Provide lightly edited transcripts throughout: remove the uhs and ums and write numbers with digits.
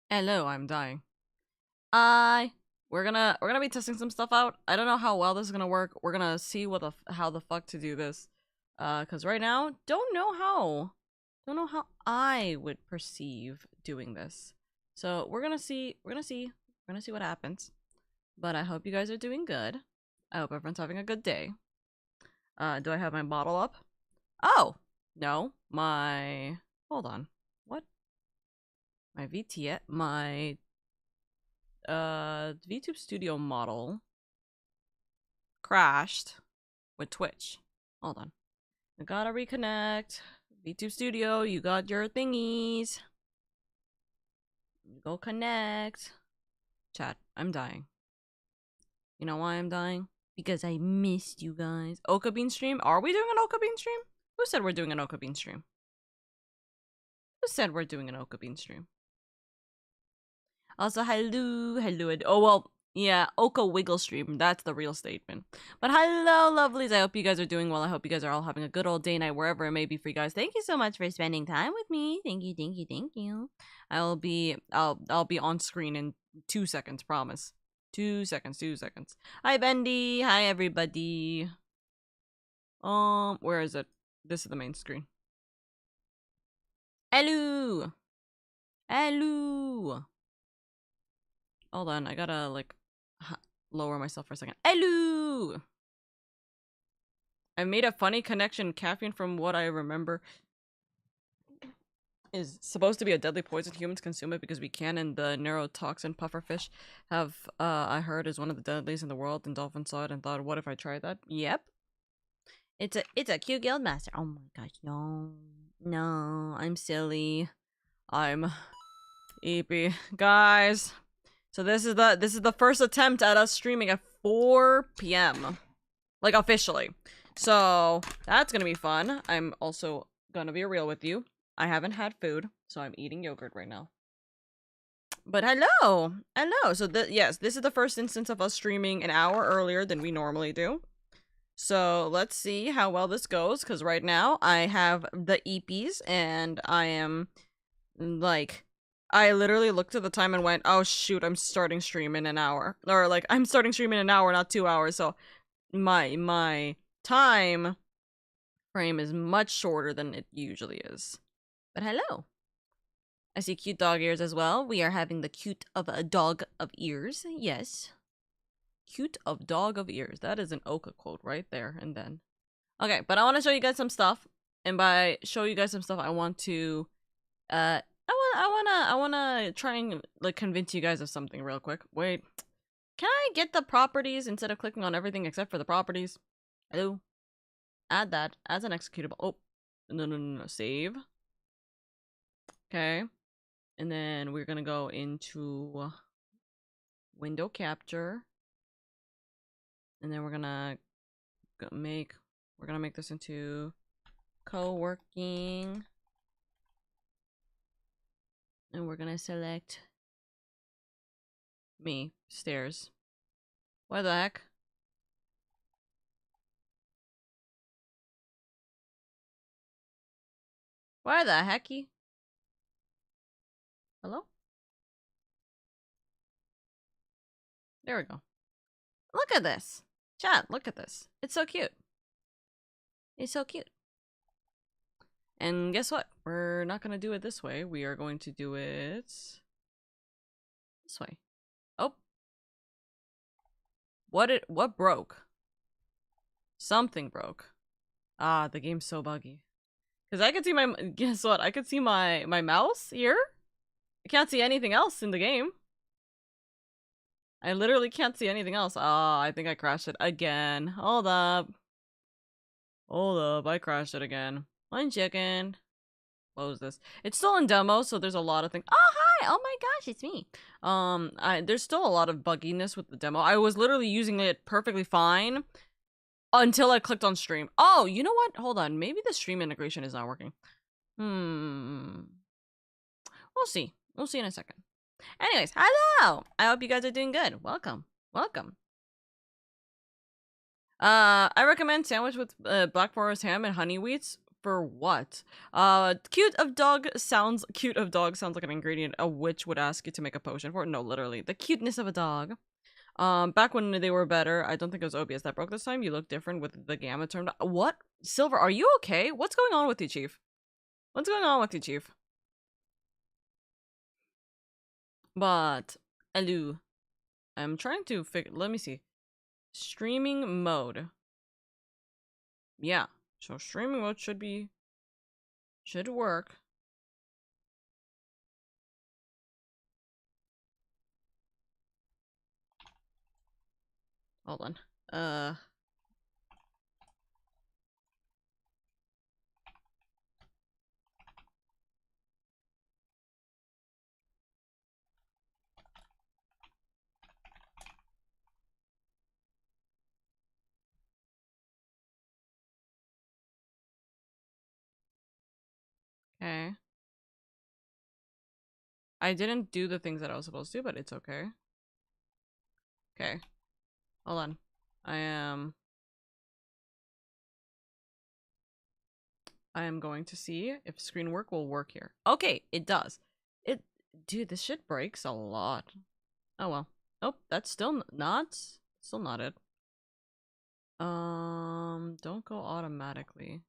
Hello, I'm dying. We're gonna be testing some stuff out. I don't know how well this is gonna work. We're gonna see how the fuck to do this. Cause right now, don't know how I would perceive doing this. So we're gonna see what happens. But I hope you guys are doing good. I hope everyone's having a good day. Do I have my bottle up? Oh, no, hold on. What? My VTS, my VTube Studio model crashed with Twitch. Hold on. I gotta reconnect. VTube Studio, you got your thingies. Go connect. Chat, I'm dying. You know why I'm dying? Because I missed you guys. Oka Bean stream? Are we doing an Oka Bean stream? Who said we're doing an Oka Bean stream? Who said we're doing an Oka Bean stream? Also, hello. Oh, well, yeah, Oka Wiggle stream. That's the real statement. But hello, lovelies. I hope you guys are doing well. I hope you guys are all having a good old day, night, wherever it may be for you guys. Thank you so much for spending time with me. Thank you. I'll be on screen in 2 seconds, promise. 2 seconds. Hi, Bendy. Hi, everybody. Where is it? This is the main screen. Hello. Hold on, I gotta, like, lower myself for a second. Hello! I made a funny connection. Caffeine, from what I remember, is supposed to be a deadly poison. Humans consume it because we can, and the neurotoxin pufferfish have, I heard, is one of the deadliest in the world, and dolphins saw it and thought, what if I tried that? Yep. It's a cute guildmaster. Oh my gosh, no. No, I'm silly. I'm eepy. Guys. So this is the first attempt at us streaming at 4 p.m. Like, officially. So that's gonna be fun. I'm also gonna be real with you. I haven't had food, so I'm eating yogurt right now. But hello! So yes, this is the first instance of us streaming an hour earlier than we normally do. So let's see how well this goes, because right now I have the EPs and I am, like, I literally looked at the time and went, oh shoot, I'm starting stream in an hour. Or, like, I'm starting stream in an hour, not 2 hours, so my time frame is much shorter than it usually is. But hello. I see cute dog ears as well. We are having the cute of a dog of ears. Yes. Cute of dog of ears. That is an Oka quote right there and then. Okay, but I want to show you guys some stuff. And by show you guys some stuff, I want to I wanna try and, like, convince you guys of something real quick. Wait. Can I get the properties instead of clicking on everything except for the properties? Hello? Add that as an executable. Oh. No. Save. Okay. And then we're gonna go into window capture. And then we're gonna make this into co-working. And we're gonna select me. Stairs. What the heck? Why the hecky? Hello? There we go. Look at this. Chat, look at this. It's so cute. It's so cute. And guess what? We're not gonna do it this way. We are going to do it this way. Oh. What broke? Something broke. Ah, the game's so buggy. Because I can see guess what? I could see my mouse here. I can't see anything else in the game. I literally can't see anything else. Ah, I think I crashed it again. Hold up. I crashed it again. 1 second. Close this. It's still in demo, so there's a lot of things. Oh, hi! Oh my gosh, it's me. There's still a lot of bugginess with the demo. I was literally using it perfectly fine until I clicked on stream. Oh, you know what? Hold on. Maybe the stream integration is not working. We'll see. We'll see in a second. Anyways, hello! I hope you guys are doing good. Welcome. I recommend sandwich with Black Forest ham and honey wheats for what? Cute of dog sounds like an ingredient a witch would ask you to make a potion for. No, literally. The cuteness of a dog. Back when they were better, I don't think it was OBS that broke this time. You look different with the gamma turned on. What? Silver, are you okay? What's going on with you, Chief? What's going on with you, Chief? But, hello. I'm trying to figure, let me see. Streaming mode. Yeah, so streaming mode should work. Hold on. Okay. I didn't do the things that I was supposed to, but it's okay. Okay. Hold on. I am going to see if screen work will work here. Okay, it does. Dude, this shit breaks a lot. Oh well. Oh, that's still not it. Don't go automatically.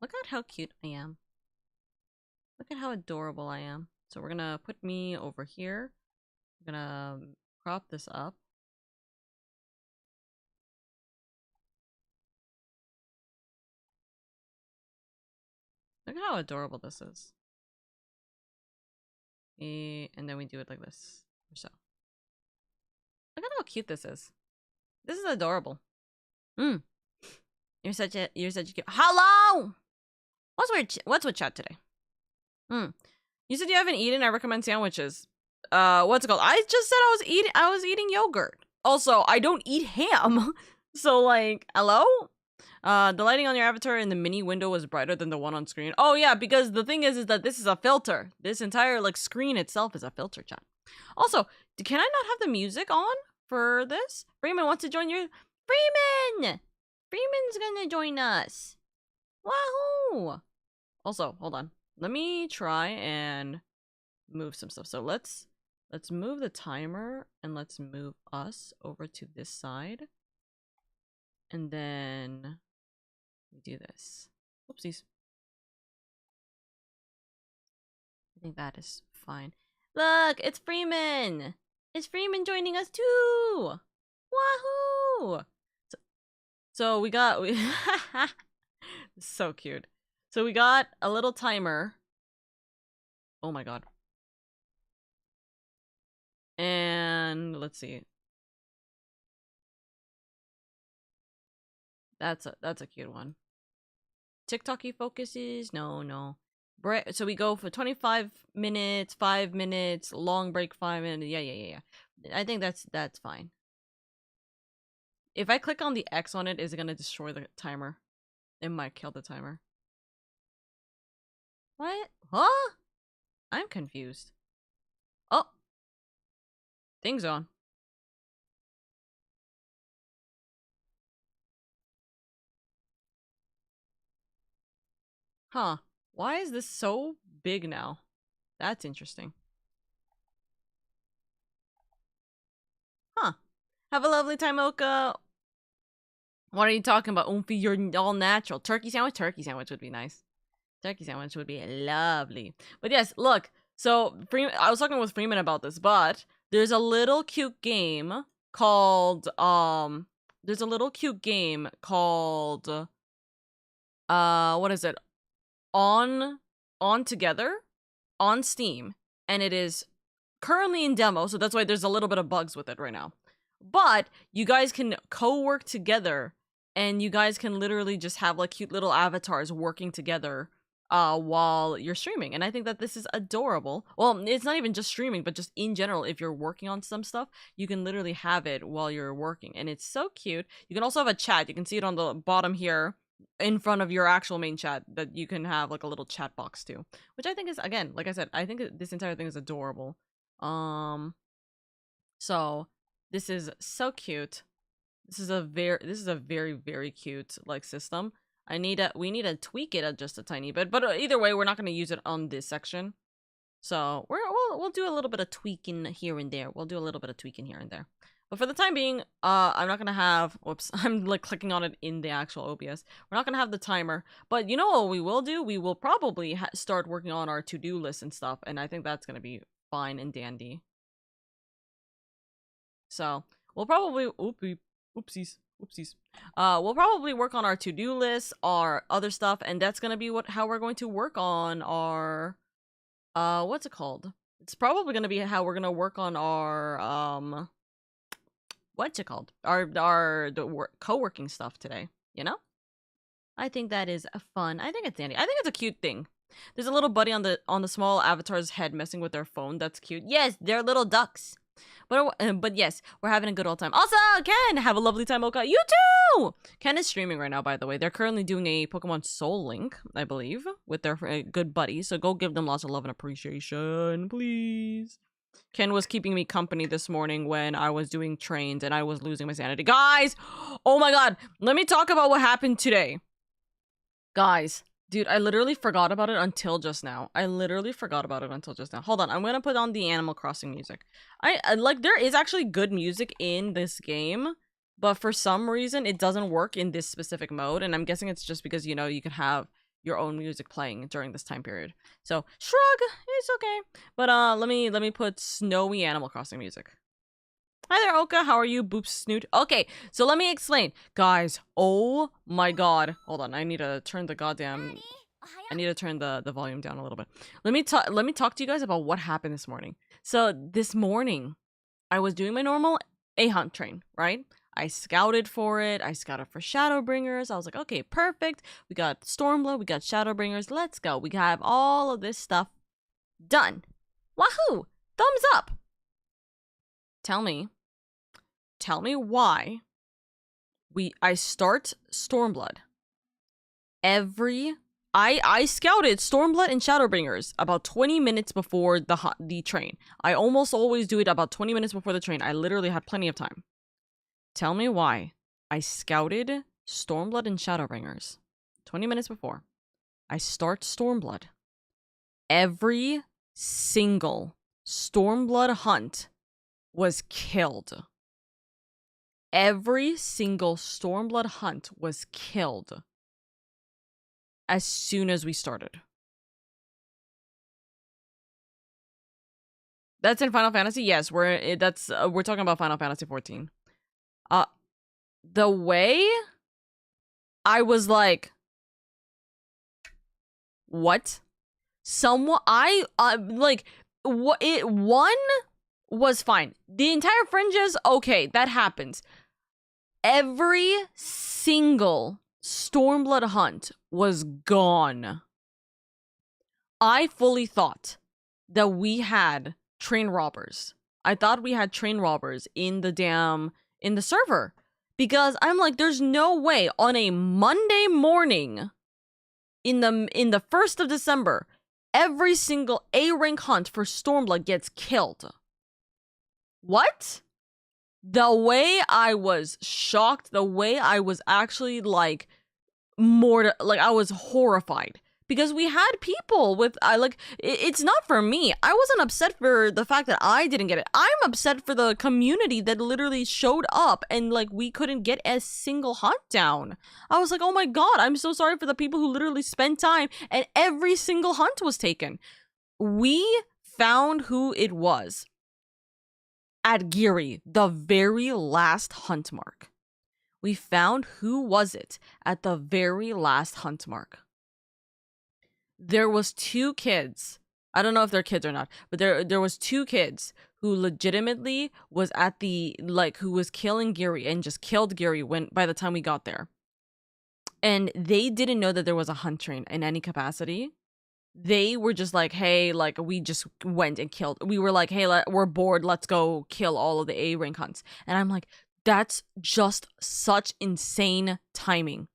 Look at how cute I am. Look at how adorable I am. So we're gonna put me over here. We're gonna crop this up. Look at how adorable this is. And then we do it like this, or so. Look at how cute this is. This is adorable. You're such a cute. Hello! What's with chat today? You said you haven't eaten. I recommend sandwiches. What's it called? I just said I was eating yogurt. Also, I don't eat ham. So like, hello? The lighting on your avatar in the mini window was brighter than the one on screen. Oh yeah, because the thing is that this is a filter. This entire like screen itself is a filter, chat. Also, can I not have the music on for this? Freeman wants to join your... Freeman! Freeman's gonna join us. Wahoo! Also, hold on. Let me try and move some stuff. So let's move the timer and let's move us over to this side. And then we do this. Oopsies. I think that is fine. Look, it's Freeman! It's Freeman joining us too! Wahoo! So we got... So cute. So we got a little timer. Oh my god. And let's see. That's a cute one. TikTok-y focuses? No. So we go for 25 minutes, 5 minutes, long break 5 minutes. Yeah. I think that's fine. If I click on the X on it, is it gonna destroy the timer? It might kill the timer. What? Huh? I'm confused. Oh. Thing's on. Huh. Why is this so big now? That's interesting. Huh. Have a lovely time, Oka. What are you talking about, Oomphy? You're all natural. Turkey sandwich? Turkey sandwich would be nice. Turkey sandwich would be lovely. But yes, look. So, I was talking with Freeman about this, but there's a little cute game called, what is it? On Together on Steam, and it is currently in demo, so that's why there's a little bit of bugs with it right now. But you guys can co-work together, and you guys can literally just have like cute little avatars working together while you're streaming. And I think that this is adorable. Well, it's not even just streaming, but just in general, if you're working on some stuff, you can literally have it while you're working, and it's so cute. You can also have a chat. You can see it on the bottom here. in front of your actual main chat that you can have like a little chat box too, which I think is, again, like I said, I think this entire thing is adorable. So this is so cute. This is a very very cute like system. We need to tweak it just a tiny bit, but either way, we're not going to use it on this section. So we'll do a little bit of tweaking here and there. We'll do a little bit of tweaking here and there. But for the time being, I'm not gonna have. Whoops, I'm like clicking on it in the actual OBS. We're not gonna have the timer. But you know what we will do? We will probably start working on our to-do list and stuff, and I think that's gonna be fine and dandy. So we'll probably oopsies. We'll probably work on our to-do list, our other stuff, and that's gonna be how we're going to work on our what's it called? It's probably gonna be how we're gonna work on our what's it called? The co-working stuff today, you know? I think that is fun. I think it's dandy. I think it's a cute thing. There's a little buddy on the small avatar's head messing with their phone. That's cute. Yes, they're little ducks. But yes, we're having a good old time. Also, Ken, have a lovely time, Oka. You too! Ken is streaming right now, by the way. They're currently doing a Pokemon Soul Link, I believe, with their good buddy. So go give them lots of love and appreciation, please. Ken was keeping me company this morning when I was doing trains and I was losing my sanity. Guys! Oh my god! Let me talk about what happened today. Guys. Dude, I literally forgot about it until just now. Hold on, I'm gonna put on the Animal Crossing music. I like, there is actually good music in this game, but for some reason it doesn't work in this specific mode, and I'm guessing it's just because, you know, you can have your own music playing during this time period. So, shrug, it's okay. But let me put snowy Animal Crossing music. Hi there, Oka. How are you, Boop Snoot? Okay, so let me explain. Guys, oh my god. Hold on, I need to turn the goddamn... I need to turn the volume down a little bit. Let me talk to you guys about what happened this morning. So, this morning, I was doing my normal A-Hunt train, right? I scouted for it. I scouted for Shadowbringers. I was like, okay, perfect. We got Stormblood. We got Shadowbringers. Let's go. We have all of this stuff done. Wahoo! Thumbs up! Tell me why I start Stormblood I scouted Stormblood and Shadowbringers about 20 minutes before the train. I almost always do it about 20 minutes before the train. I literally had plenty of time. Tell me why I scouted Stormblood and Shadowbringers 20 minutes before I start Stormblood. Every single Stormblood hunt was killed. Every single Stormblood hunt was killed as soon as we started. That's in Final Fantasy? Yes, we're talking about Final Fantasy 14. The way I was like, what? One was fine. The entire fringes, okay, that happens. Every single Stormblood hunt was gone. I fully thought that we had train robbers. I thought we had train robbers in the server. Because I'm like, there's no way on a Monday morning in the 1st of December, every single A-rank hunt for Stormblood gets killed. What? The way I was shocked, the way I was actually like I was horrified. Because we had people with, it's not for me. I wasn't upset for the fact that I didn't get it. I'm upset for the community that literally showed up and, like, we couldn't get a single hunt down. I was like, oh my god, I'm so sorry for the people who literally spent time and every single hunt was taken. We found who it was at Geary, the very last hunt mark. We found who was it at the very last hunt mark. There was 2 kids. I don't know if they're kids or not, but there was 2 kids who legitimately was at who was killing Geary and just killed Geary by the time we got there. And they didn't know that there was a hunt train in any capacity. They were just like, hey, like, we just went and killed. We were like, hey, we're bored. Let's go kill all of the A-rank hunts. And I'm like, that's just such insane timing.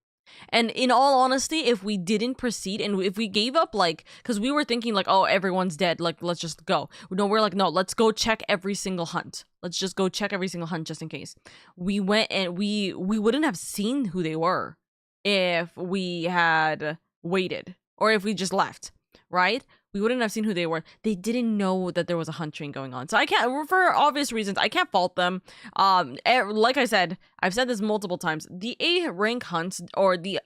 And in all honesty, if we didn't proceed and if we gave up, like, because we were thinking like, oh, everyone's dead, like, let's just go. No, we're like, no, let's go check every single hunt. Let's just go check every single hunt just in case. We went and we wouldn't have seen who they were if we had waited or if we just left, right? We wouldn't have seen who they were. They didn't know that there was a hunt train going on. So I can't, for obvious reasons, I can't fault them. Like I said, I've said this multiple times. The A rank hunts or the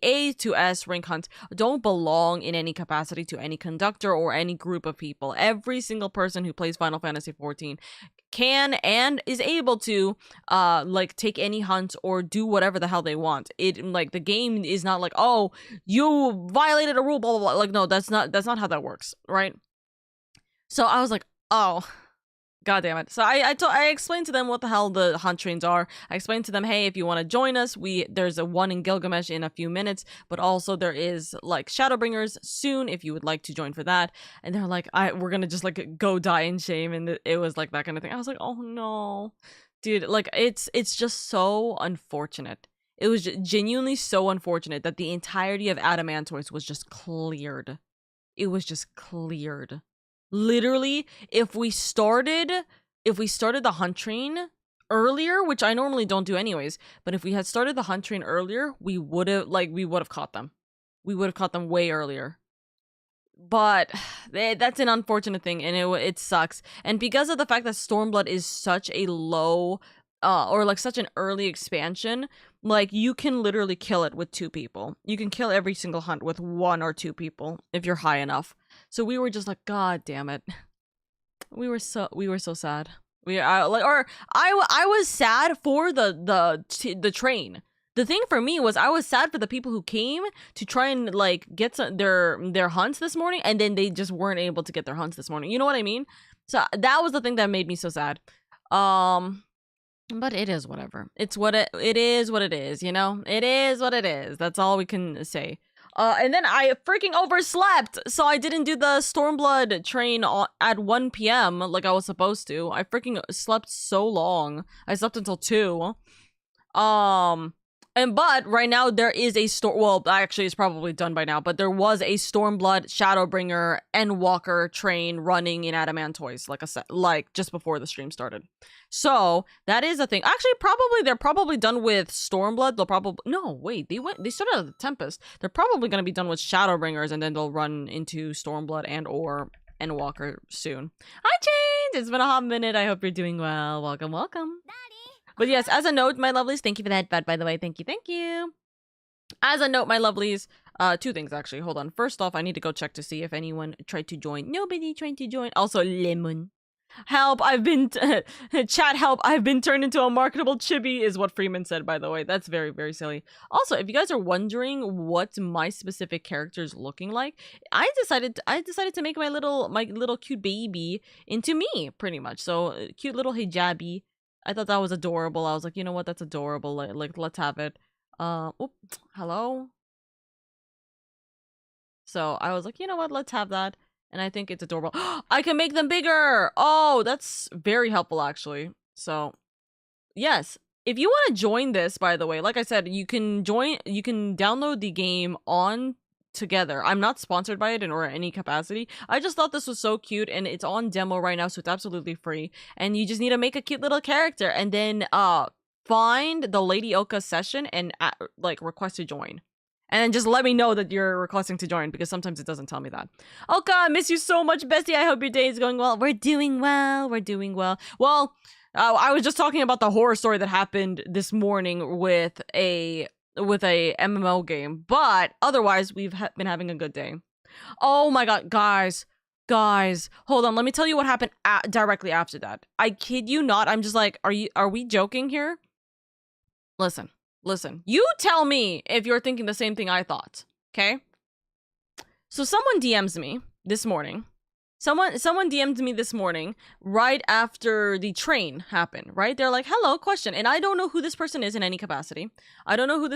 A to S rank hunts don't belong in any capacity to any conductor or any group of people. Every single person who plays Final Fantasy XIV can and is able to like take any hunt or do whatever the hell they want. It like the game is not like, oh, you violated a rule, blah blah blah. Like, no, that's not how that works, right? So I was like, oh, god damn it. So I explained to them what the hell the hunt trains are. I explained to them, hey, if you want to join us, there's a one in Gilgamesh in a few minutes, but also there is like Shadowbringers soon if you would like to join for that. And they're like, we're gonna just like go die in shame, and it was like that kind of thing. I was like, oh no, dude, like it's just so unfortunate. It was genuinely so unfortunate that the entirety of Adamantoise was just cleared. It was just cleared. Literally, if we started the hunt train earlier, which I normally don't do anyways, but if we had started the hunt train earlier, we would have caught them. We would have caught them way earlier. But that's an unfortunate thing, and it sucks. And because of the fact that Stormblood is such a low or like such an early expansion, like you can literally kill it with 2 people. You can kill every single hunt with 1 or 2 people if you're high enough. So we were just like, god damn it. We were so sad. I was sad for the train. The thing for me was I was sad for the people who came to try and like get their hunts this morning, and then they just weren't able to get their hunts this morning. You know what I mean? So that was the thing that made me so sad. But it is whatever. It is what it is, you know? It is what it is. That's all we can say. And then I freaking overslept, so I didn't do the Stormblood train at 1 p.m. like I was supposed to. I freaking slept so long. I slept until 2. But right now there is a well, actually it's probably done by now, but there was a Stormblood, Shadowbringer, and Walker train running in Adamantoise, like just before the stream started. So that is a thing. Actually, they're probably done with Stormblood. They started at the Tempest. They're probably gonna be done with Shadowbringers, and then they'll run into Stormblood and Walker soon. Hi, Change! It's been a hot minute. I hope you're doing well. Welcome. But yes, as a note, my lovelies, thank you for that, by the way. Thank you. As a note, my lovelies, 2 things, actually. Hold on. First off, I need to go check to see if anyone tried to join. Nobody tried to join. Also, Lemon. Help, chat help, I've been turned into a marketable chibi, is what Freeman said, by the way. That's very, very silly. Also, if you guys are wondering what my specific character is looking like, I decided to make my little cute baby into me, pretty much. So, cute little hijabi. I thought that was adorable. I was like, you know what? That's adorable. Like let's have it. Hello? So I was like, you know what? Let's have that. And I think it's adorable. I can make them bigger! Oh, that's very helpful, actually. So, yes. If you want to join this, by the way, like I said, you can download the game on Together. I'm not sponsored by it or any capacity. I just thought this was so cute, and it's on demo right now, so it's absolutely free. And you just need to make a cute little character, and then find the LadyOka session and like request to join. And then just let me know that you're requesting to join, because sometimes it doesn't tell me that. Oka, I miss you so much, bestie. I hope your day is going well. We're doing well. Well, I was just talking about the horror story that happened this morning with a MMO game, but otherwise we've been having a good day. Oh my god, guys, hold on, let me tell you what happened directly after that. I kid you not, I'm just like, are we joking here? Listen, you tell me if you're thinking the same thing I thought, okay? So someone DMs me this morning. Someone DM'd me this morning right after the train happened, right? They're like, hello, question. And I don't know who this person is in any capacity. They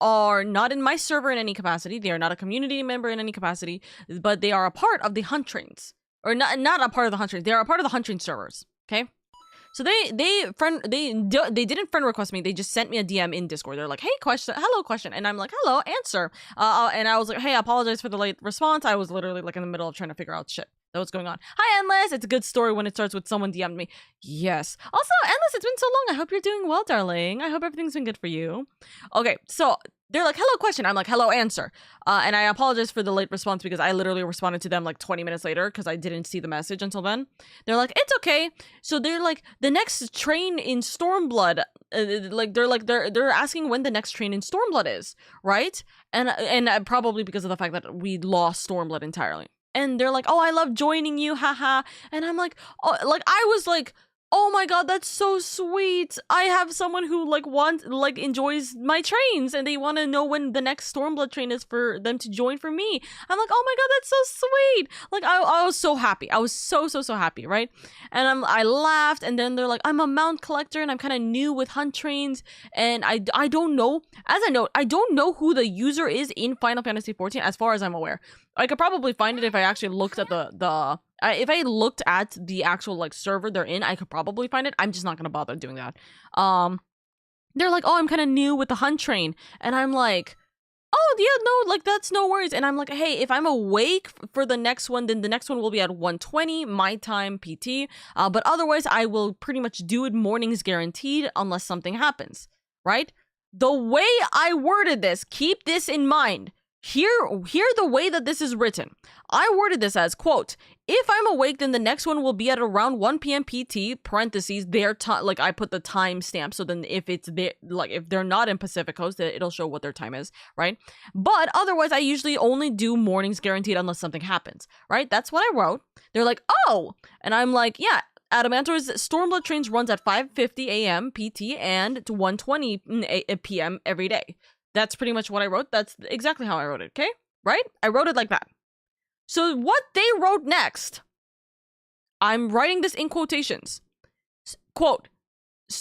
are not in my server in any capacity. They are not a community member in any capacity, but they are a part of the hunt trains. Or not a part of the hunt trains. They are a part of the hunt train servers, okay? So they didn't friend request me. They just sent me a DM in Discord. They're like, "Hey, hello, question," and I'm like, "Hello, answer." And I was like, "Hey, I apologize for the late response. I was literally like in the middle of trying to figure out shit that was going on. Hi, Endless. It's a good story when it starts with someone DM'd me. Yes. Also, Endless, it's been so long. I hope you're doing well, darling. I hope everything's been good for you. Okay, so they're like, hello, question. I'm like, hello, answer. And I apologize for the late response because I literally responded to them like 20 minutes later because I didn't see the message until then. They're like, it's okay. So they're like, the next train in Stormblood, they're asking when the next train in Stormblood is, right? And probably because of the fact that we lost Stormblood entirely. And they're like, oh, I love joining you, haha. And I'm like, oh, like I was like, oh my god, that's so sweet. I have someone who enjoys my trains and they want to know when the next Stormblood train is for them to join for me. I'm like, oh my god, that's so sweet. Like I was so happy. I was so happy, right? And I laughed, and then they're like, I'm a mount collector and I'm kind of new with hunt trains, and I don't know. As I know, I don't know who the user is in Final Fantasy XIV as far as I'm aware. I could probably find it if I actually looked at if I looked at the actual like server they're in, I could probably find it. I'm just not gonna bother doing that. They're like, oh, I'm kind of new with the hunt train, and I'm like, oh yeah, no, like that's no worries. And I'm like, hey, if I'm awake for the next one, then the next one will be at 1:20 my time PT. But otherwise, I will pretty much do it mornings guaranteed unless something happens, right? The way I worded this, keep this in mind. Hear the way that this is written. I worded this as, quote, if I'm awake, then the next one will be at around 1 p.m. PT, parentheses, their time, like I put the time stamp, so then if it's there, like if they're not in Pacific Coast, it'll show what their time is, right? But otherwise, I usually only do mornings guaranteed unless something happens, right? That's what I wrote. They're like, oh, and I'm like, yeah, Adamantor's Stormblood trains runs at 5:50 a.m. PT and to 1:20 p.m. every day. That's pretty much what I wrote. That's exactly how I wrote it, okay? Right? I wrote it like that. So what they wrote next, I'm writing this in quotations. Quote,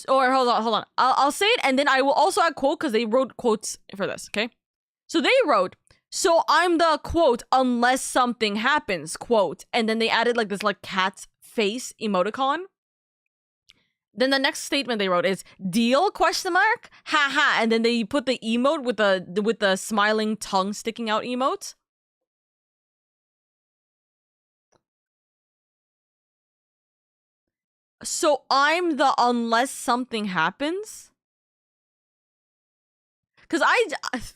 or hold on. I'll say it, and then I will also add quote because they wrote quotes for this, okay? So they wrote, so I'm the, quote, unless something happens, quote. And then they added like this like cat's face emoticon. Then the next statement they wrote is deal question mark haha, and then they put the emote with the smiling tongue sticking out emote. So I'm the unless something happens. Because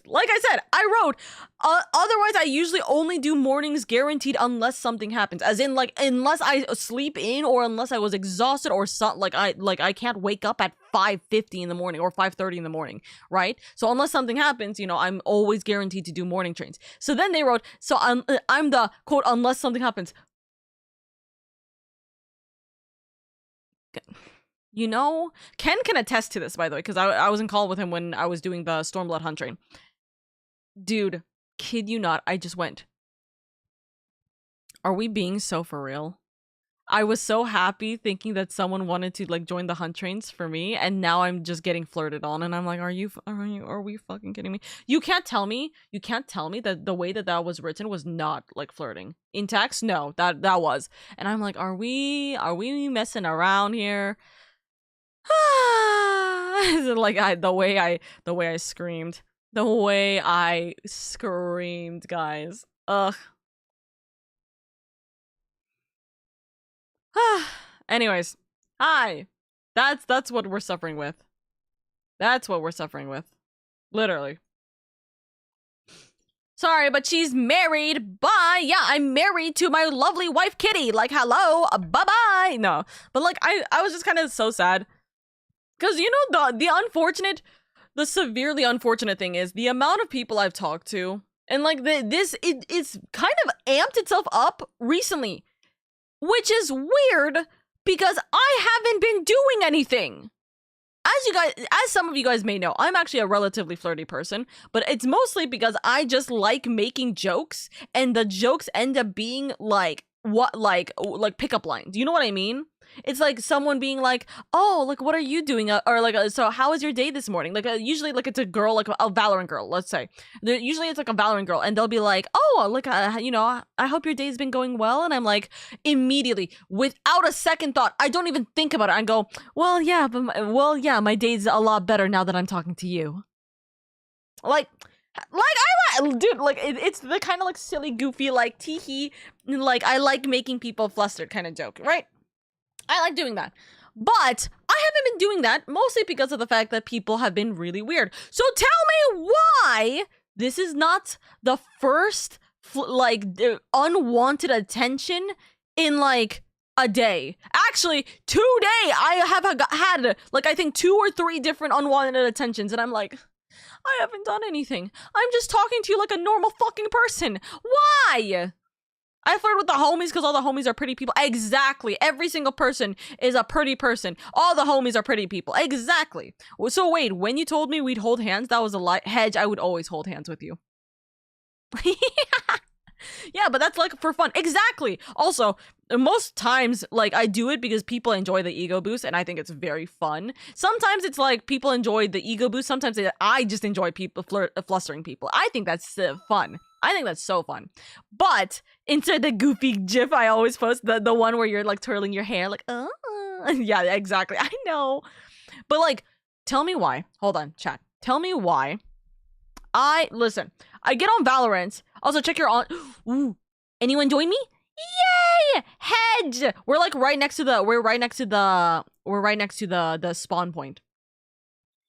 like I said, I wrote, otherwise I usually only do mornings guaranteed unless something happens. As in, like, unless I sleep in or unless I was exhausted or I can't wake up at 5:50 in the morning or 5:30 in the morning, right? So unless something happens, you know, I'm always guaranteed to do morning trains. So then they wrote, so I'm the, quote, unless something happens. You know, Ken can attest to this, by the way, because I was in call with him when I was doing the Stormblood hunt train. Dude, kid you not, I just went. Are we being so for real? I was so happy thinking that someone wanted to like join the hunt trains for me, and now I'm just getting flirted on, and I'm like, are we fucking kidding me? You can't tell me that the way that was written was not like flirting. In text, no, that was. And I'm like, are we messing around here? Like the way I screamed, guys. Ugh. Anyways, hi. That's what we're suffering with. That's what we're suffering with. Literally. Sorry, but she's married. Bye. Yeah, I'm married to my lovely wife, Kitty. Like, hello. Bye-bye. No. But, like, I was just kind of so sad. Because, you know, the severely unfortunate thing is the amount of people I've talked to. And, like, it's kind of amped itself up recently. Which is weird because I haven't been doing anything. As some of you guys may know, I'm actually a relatively flirty person, but it's mostly because I just like making jokes, and the jokes end up being like pickup lines. You know what I mean? It's like someone being like, oh, like, what are you doing? Or like, so how was your day this morning? Like, usually, like, it's a girl, like a Valorant girl, let's say. Usually it's like a Valorant girl, and they'll be like, oh, like, you know, I hope your day's been going well. And I'm like, immediately, without a second thought, I don't even think about it. I go, well, yeah, my day's a lot better now that I'm talking to you. Like dude, like it's the kind of like silly, goofy, like teehee, like I like making people flustered kind of joke, right? I like doing that. But I haven't been doing that mostly because of the fact that people have been really weird. So tell me why this is not the first unwanted attention in like a day. Actually, today I have had like I think 2 or 3 different unwanted attentions, and I'm like, I haven't done anything. I'm just talking to you like a normal fucking person. Why? I flirt with the homies because all the homies are pretty people. Exactly. Every single person is a pretty person. All the homies are pretty people. Exactly. So wait, when you told me we'd hold hands, that was a hedge. I would always hold hands with you. Yeah, but that's like for fun. Exactly. Also, most times, like, I do it because people enjoy the ego boost, and I think it's very fun. Sometimes it's like people enjoy the ego boost. Sometimes I just enjoy people flustering people. I think that's fun. I think that's so fun. But instead the goofy gif I always post, the one where you're like twirling your hair, like, oh. Yeah, exactly. I know. But like, tell me why. Hold on, chat. Tell me why. Listen, I get on Valorant. Also, check your on. Ooh, anyone join me? Yay! Hedge. We're like right next to the spawn point.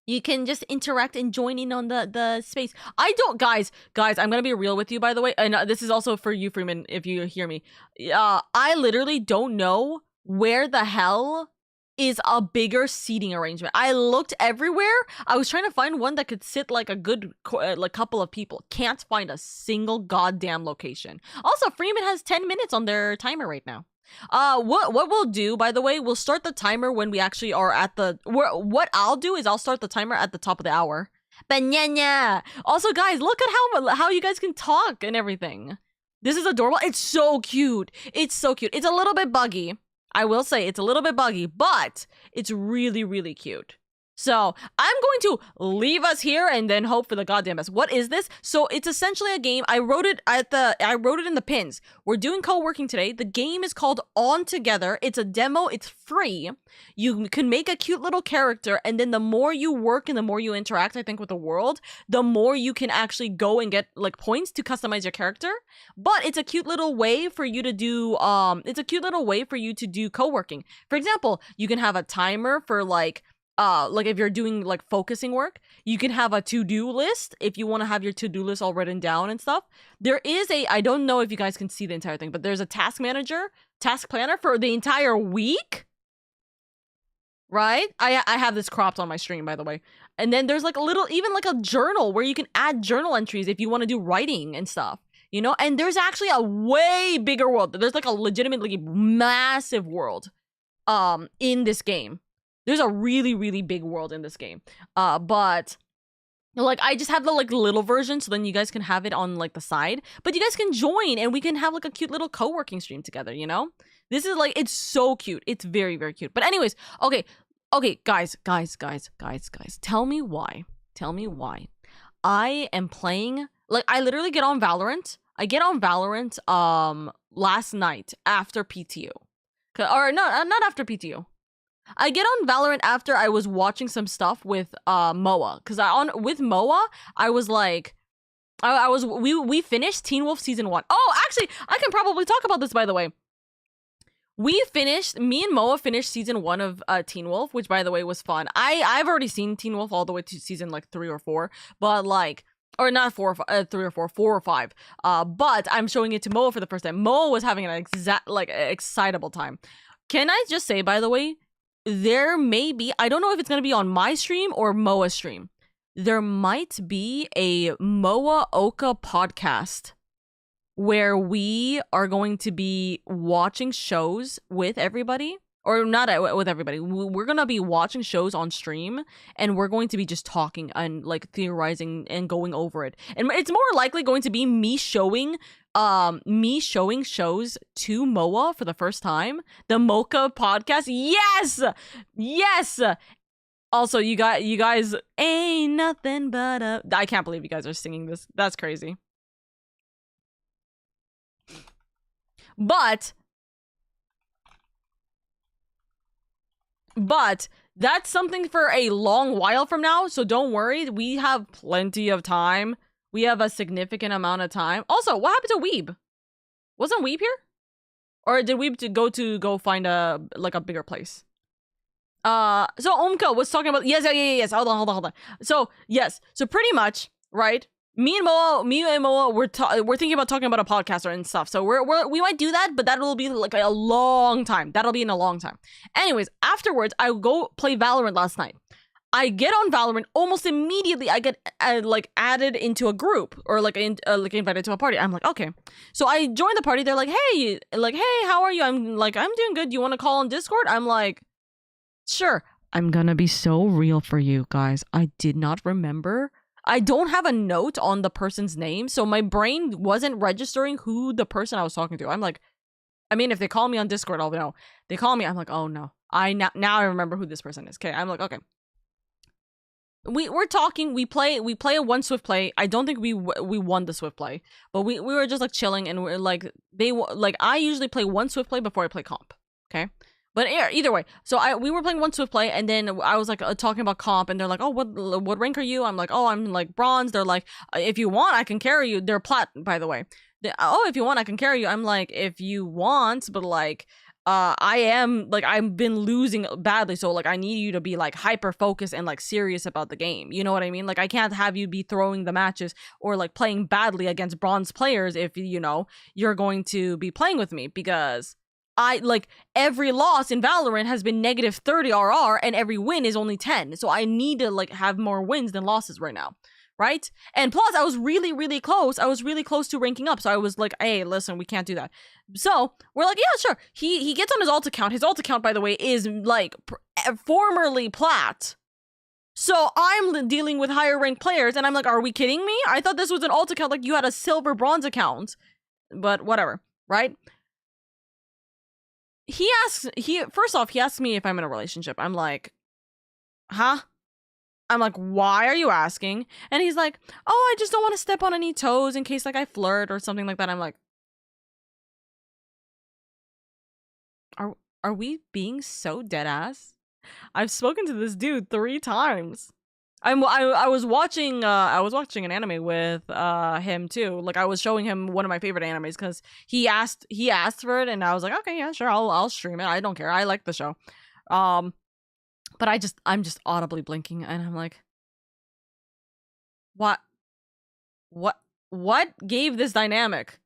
You can just interact and join in on the space. I don't, guys, I'm gonna be real with you, by the way, and this is also for you, Freeman, if you hear me. I literally don't know where the hell is a bigger seating arrangement. I looked everywhere. I was trying to find one that could sit like a good like couple of people. Can't find a single goddamn location. Also, Freeman has 10 minutes on their timer right now. What we'll do, by the way, we'll start the timer when we actually are at the what I'll do is I'll start the timer at the top of the hour. Banyanya. Also, guys, look at how you guys can talk and everything. This is adorable. It's so cute. It's so cute. It's a little bit buggy. I will say it's a little bit buggy, but it's really, really cute. So I'm going to leave us here and then hope for the goddamn best. What is this? So it's essentially a game. I wrote it in the pins. We're doing co-working today. The game is called On Together. It's a demo. It's free. You can make a cute little character, and then the more you work and the more you interact, I think, with the world, the more you can actually go and get like points to customize your character. But it's a cute little way for you to do co-working. For example, you can have a timer for like if you're doing like focusing work, you can have a to-do list if you want to have your to-do list all written down and stuff. There is I don't know if you guys can see the entire thing, but there's a task planner for the entire week. Right? I have this cropped on my stream, by the way. And then there's like even like a journal where you can add journal entries if you want to do writing and stuff, you know? And there's actually a way bigger world. There's like a legitimately massive world in this game. There's a really, really big world in this game. But like I just have the like little version, so then you guys can have it on like the side. But you guys can join and we can have like a cute little co-working stream together, you know? This is like, it's so cute. It's very, very cute. But anyways, okay, guys. Tell me why. I am playing, like I literally get on Valorant. I get on Valorant last night after PTU. Or no, not after PTU. I get on Valorant after I was watching some stuff with Moa, because with Moa I was like, we finished Teen Wolf season 1. Oh, actually, I can probably talk about this, by the way. Me and Moa finished season 1 of Teen Wolf, which by the way was fun. I've already seen Teen Wolf all the way to season like 3 or 4, but like, or not 3 or 4, 4 or 5. But I'm showing it to Moa for the first time. Moa was having an excitable time. Can I just say, by the way, there may be, I don't know if it's going to be on my stream or Moa's stream, there might be a LadyOka podcast where we are going to be watching shows with everybody, or not with everybody. We're going to be watching shows on stream, and we're going to be just talking and like theorizing and going over it. And it's more likely going to be me showing me showing shows to Moa for the first time, the Mocha podcast. Yes. Also, you guys ain't nothing but a. I can't believe you guys are singing this. That's crazy. But that's something for a long while from now, so don't worry. We have plenty of time. We have a significant amount of time. Also, what happened to Weeb? Wasn't Weeb here? Or did Weeb go find a bigger place? So Omka was talking about yes. Hold on. So yes, so pretty much, right? Me and Moa, we're thinking about talking about a podcaster and stuff. So we might do that, but that will be like a long time. That'll be in a long time. Anyways, afterwards, I go play Valorant last night. I get on Valorant almost immediately. I get added into a group or invited to a party. I'm like, okay. So I join the party. They're like, hey, how are you? I'm doing good. You want to call on Discord? I'm like, sure. I'm gonna be so real for you guys. I did not remember. I don't have a note on the person's name, so my brain wasn't registering who the person I was talking to. I'm like, I mean, if they call me on Discord, I'll know. They call me, I'm like, oh no. Now I remember who this person is. Okay, I'm like, okay. We're talking. We play a one swift play. I don't think we won the swift play, but we were just like chilling, and we're like I usually play one swift play before I play comp. Okay. But either way, so we were playing one swift play, and then I was like talking about comp, and they're like, "Oh, what rank are you?" I'm like, "Oh, I'm like bronze." They're like, "If you want, I can carry you." They're plat, by the way. If you want, I can carry you. I'm like, "If you want," but like, I've been losing badly, so like I need you to be like hyper focused and like serious about the game. You know what I mean? Like I can't have you be throwing the matches or like playing badly against bronze players if you're going to be playing with me, because every loss in Valorant has been negative 30 RR and every win is only 10. So I need to like have more wins than losses right now. Right? And plus I was really, really close. I was really close to ranking up. So I was like, hey, listen, we can't do that. So we're like, yeah, sure. He gets on his alt account. His alt account, by the way, is like formerly plat. So I'm dealing with higher ranked players. And I'm like, are we kidding me? I thought this was an alt account. Like you had a silver bronze account, but whatever. Right? First off, he asks me if I'm in a relationship. I'm like, huh? I'm like, why are you asking? And he's like, oh, I just don't want to step on any toes in case like I flirt or something like that. I'm like, are we being so dead ass? I've spoken to this dude 3 times. I was watching an anime with him too. Like I was showing him one of my favorite animes because he asked for it, and I was like, okay, yeah, sure, I'll stream it. I don't care. I like the show. But I'm just audibly blinking, and I'm like, what gave this dynamic?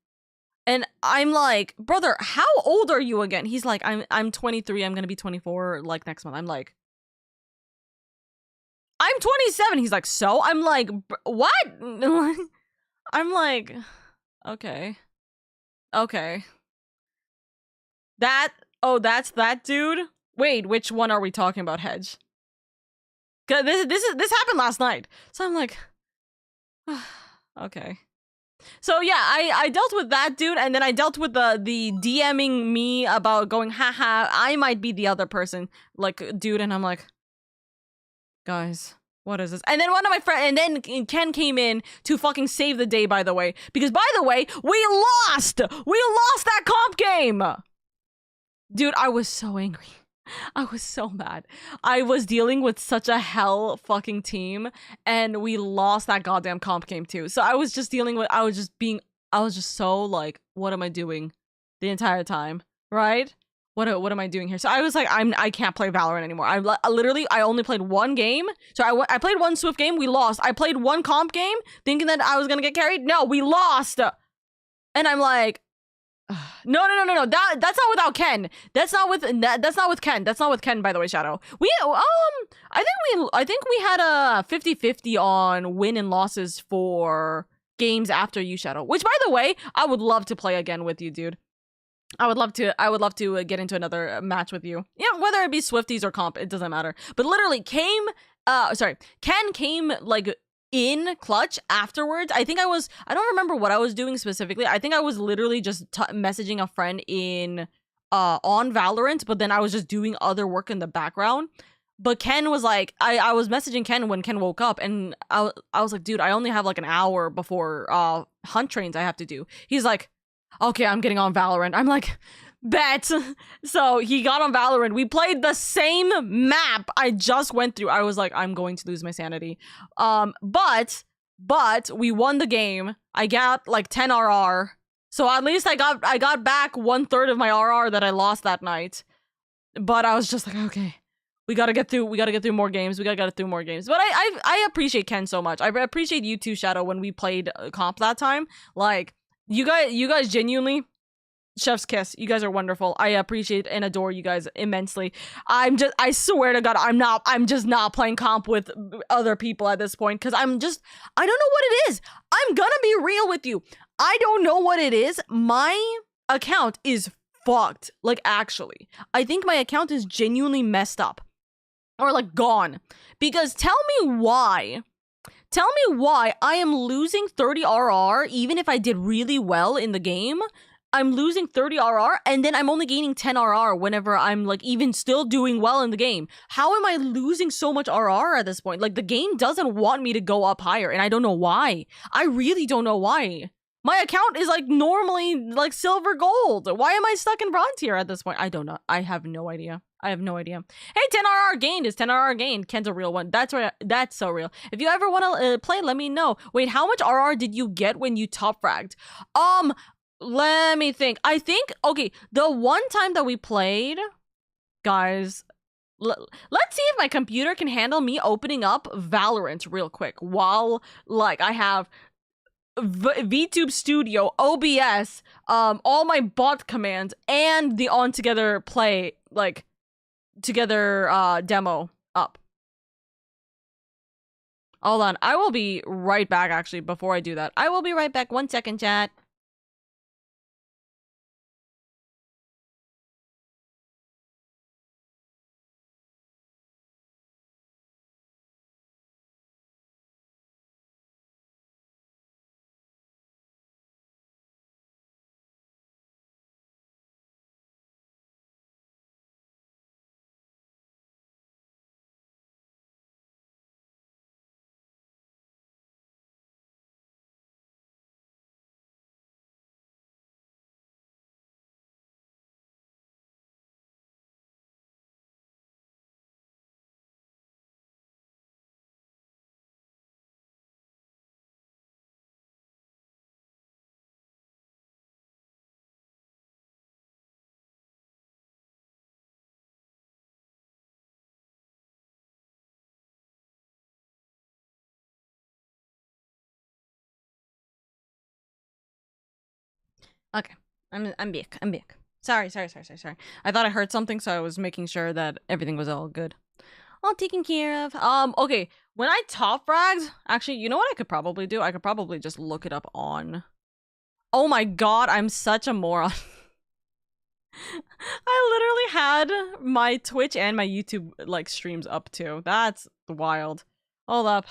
And I'm like, brother, how old are you again? He's like, I'm 23. I'm gonna be 24 like next month. I'm like, I'm 27. He's like, so? I'm like, what? I'm like, okay. That's that dude? Wait, which one are we talking about, Hedge? This happened last night. So I'm like, okay. So yeah, I dealt with that dude, and then I dealt with the DMing me about going, haha, I might be the other person, like, dude, and I'm like, guys, what is this? And then one of my friends, and then Ken came in to fucking save the day, by the way, because by the way, we lost that comp game. Dude, I was so angry. I was so mad. I was dealing with such a hell fucking team, and we lost that goddamn comp game too. So I was just so like, what am I doing the entire time, right? What am I doing here? So I was like, I can't play Valorant anymore. I only played one game. So I played one Swift game. We lost. I played one comp game thinking that I was gonna get carried. No, we lost. And I'm like, no. That's not without Ken. That's not with Ken. That's not with Ken, by the way, Shadow. I think we had a 50-50 on win and losses for games after you, Shadow. Which, by the way, I would love to play again with you, dude. I would love to get into another match with you. Yeah, whether it be Swifties or comp, it doesn't matter. But literally Ken came like in clutch afterwards. I think I don't remember what I was doing specifically. I think I was literally just messaging a friend in on Valorant, but then I was just doing other work in the background. But Ken was like, I was messaging Ken when Ken woke up, and I was like, dude, I only have like an hour before hunt trains I have to do. He's like, okay, I'm getting on Valorant. I'm like, bet. So he got on Valorant. We played the same map I just went through. I was like, I'm going to lose my sanity. But we won the game. I got like 10 RR. So at least I got back 1/3 of my RR that I lost that night. But I was just like, okay, we gotta get through more games. But I appreciate Ken so much. I appreciate you too, Shadow, when we played comp that time. Like, you guys genuinely, chef's kiss. You guys are wonderful. I appreciate and adore you guys immensely. I swear to God, I'm just not playing comp with other people at this point, because I don't know what it is. I'm gonna be real with you. I don't know what it is. My account is fucked. Like, actually, I think my account is genuinely messed up. Or like gone. Because tell me why I am losing 30 RR even if I did really well in the game. I'm losing 30 RR and then I'm only gaining 10 RR whenever I'm like even still doing well in the game. How am I losing so much RR at this point? Like, the game doesn't want me to go up higher, and I don't know why. I really don't know why. My account is like normally like silver gold. Why am I stuck in bronze here at this point? I don't know. I have no idea. Hey, 10 RR gained is 10 RR gained. Ken's a real one. That's right. That's so real. If you ever want to play, let me know. Wait, how much RR did you get when you top fragged? Let me think. I think, okay, the one time that we played, guys, let's see if my computer can handle me opening up Valorant real quick while, like, I have VTube Studio, OBS, all my bot commands, and the on together play, like, together demo up. Hold on, I will be right back. Actually, before I do that, I will be right back. 1 second, chat. Okay, I'm back. Sorry. I thought I heard something, so I was making sure that everything was all good. All taken care of. Okay. When I top fragged, actually, you know what I could probably do? I could probably just look it up on. Oh my god, I'm such a moron. I literally had my Twitch and my YouTube like streams up too. That's wild. Hold up.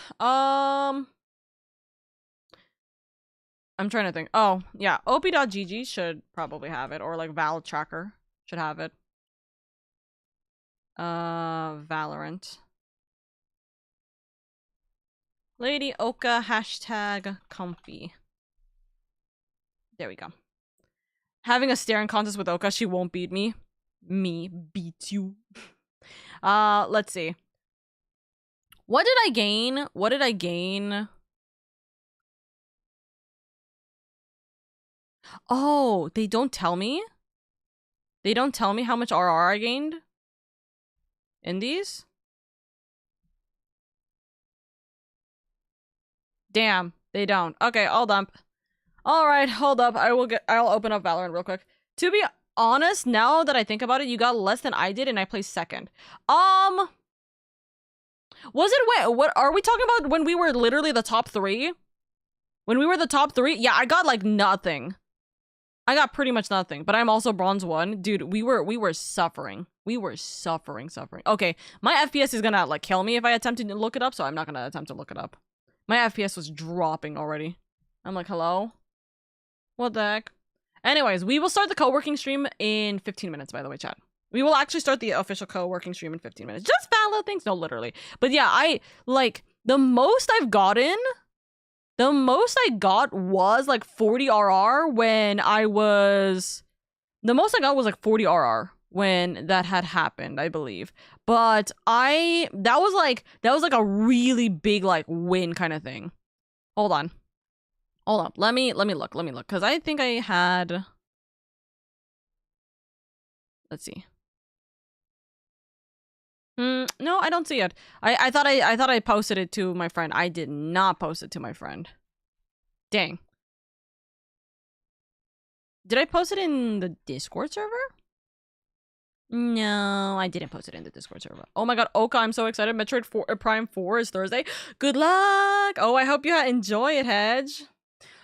I'm trying to think. Oh, yeah. op.gg should probably have it, or like Val Tracker should have it. Valorant. LadyOka hashtag comfy. There we go. Having a staring contest with Oka, she won't beat me. Me beat you. Let's see. What did I gain? Oh, they don't tell me? They don't tell me how much RR I gained? In these? Damn, they don't. Okay, hold up. Alright, hold up. I'll open up Valorant real quick. To be honest, now that I think about it, you got less than I did and I placed second. Was it, what are we talking about when we were literally the top 3? When we were the top 3? Yeah, I got like nothing. I got pretty much nothing, but I'm also bronze 1. Dude, we were suffering. We were suffering. Okay, my FPS is gonna like kill me if I attempt to look it up, so I'm not gonna attempt to look it up. My FPS was dropping already. I'm like, hello? What the heck? Anyways, we will start the co-working stream in 15 minutes, by the way, chat. We will actually start the official co-working stream in 15 minutes. Just follow things. No, literally. But yeah, I, like, the most I got was, like, 40 RR when I was... The most I got was, like, 40 RR when that had happened, I believe. But that was like a really big, like, win kind of thing. Hold on. Let me look. Because I think I had... Let's see. No, I don't see it. I thought I posted it to my friend. I did not post it to my friend. Dang. Did I post it in the Discord server? No, I didn't post it in the Discord server. Oh my god, Oka, I'm so excited. Metroid Prime 4 is Thursday. Good luck! Oh, I hope you enjoy it, Hedge.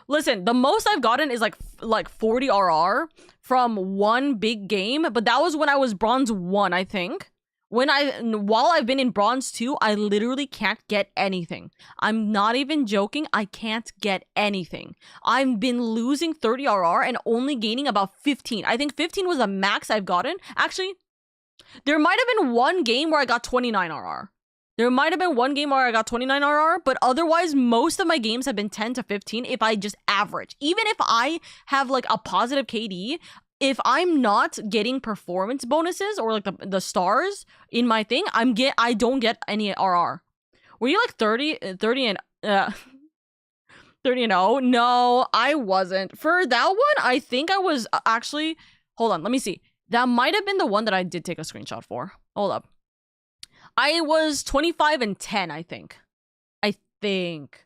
Listen, the most I've gotten is like 40 RR from one big game, but that was when I was Bronze 1, I think. While I've been in Bronze 2, I literally can't get anything. I'm not even joking, I can't get anything. I've been losing 30 RR and only gaining about 15. I think 15 was the max I've gotten. Actually, there might have been one game where I got 29 RR. But otherwise, most of my games have been 10 to 15 if I just average. Even if I have, like, a positive KD, if I'm not getting performance bonuses or, like, the stars in my thing, I don't get any RR. Were you, like, 30 and 30 and 0? No, I wasn't. For that one, I think I was actually... Hold on, let me see. That might have been the one that I did take a screenshot for. Hold up. I was 25 and 10, I think. I think.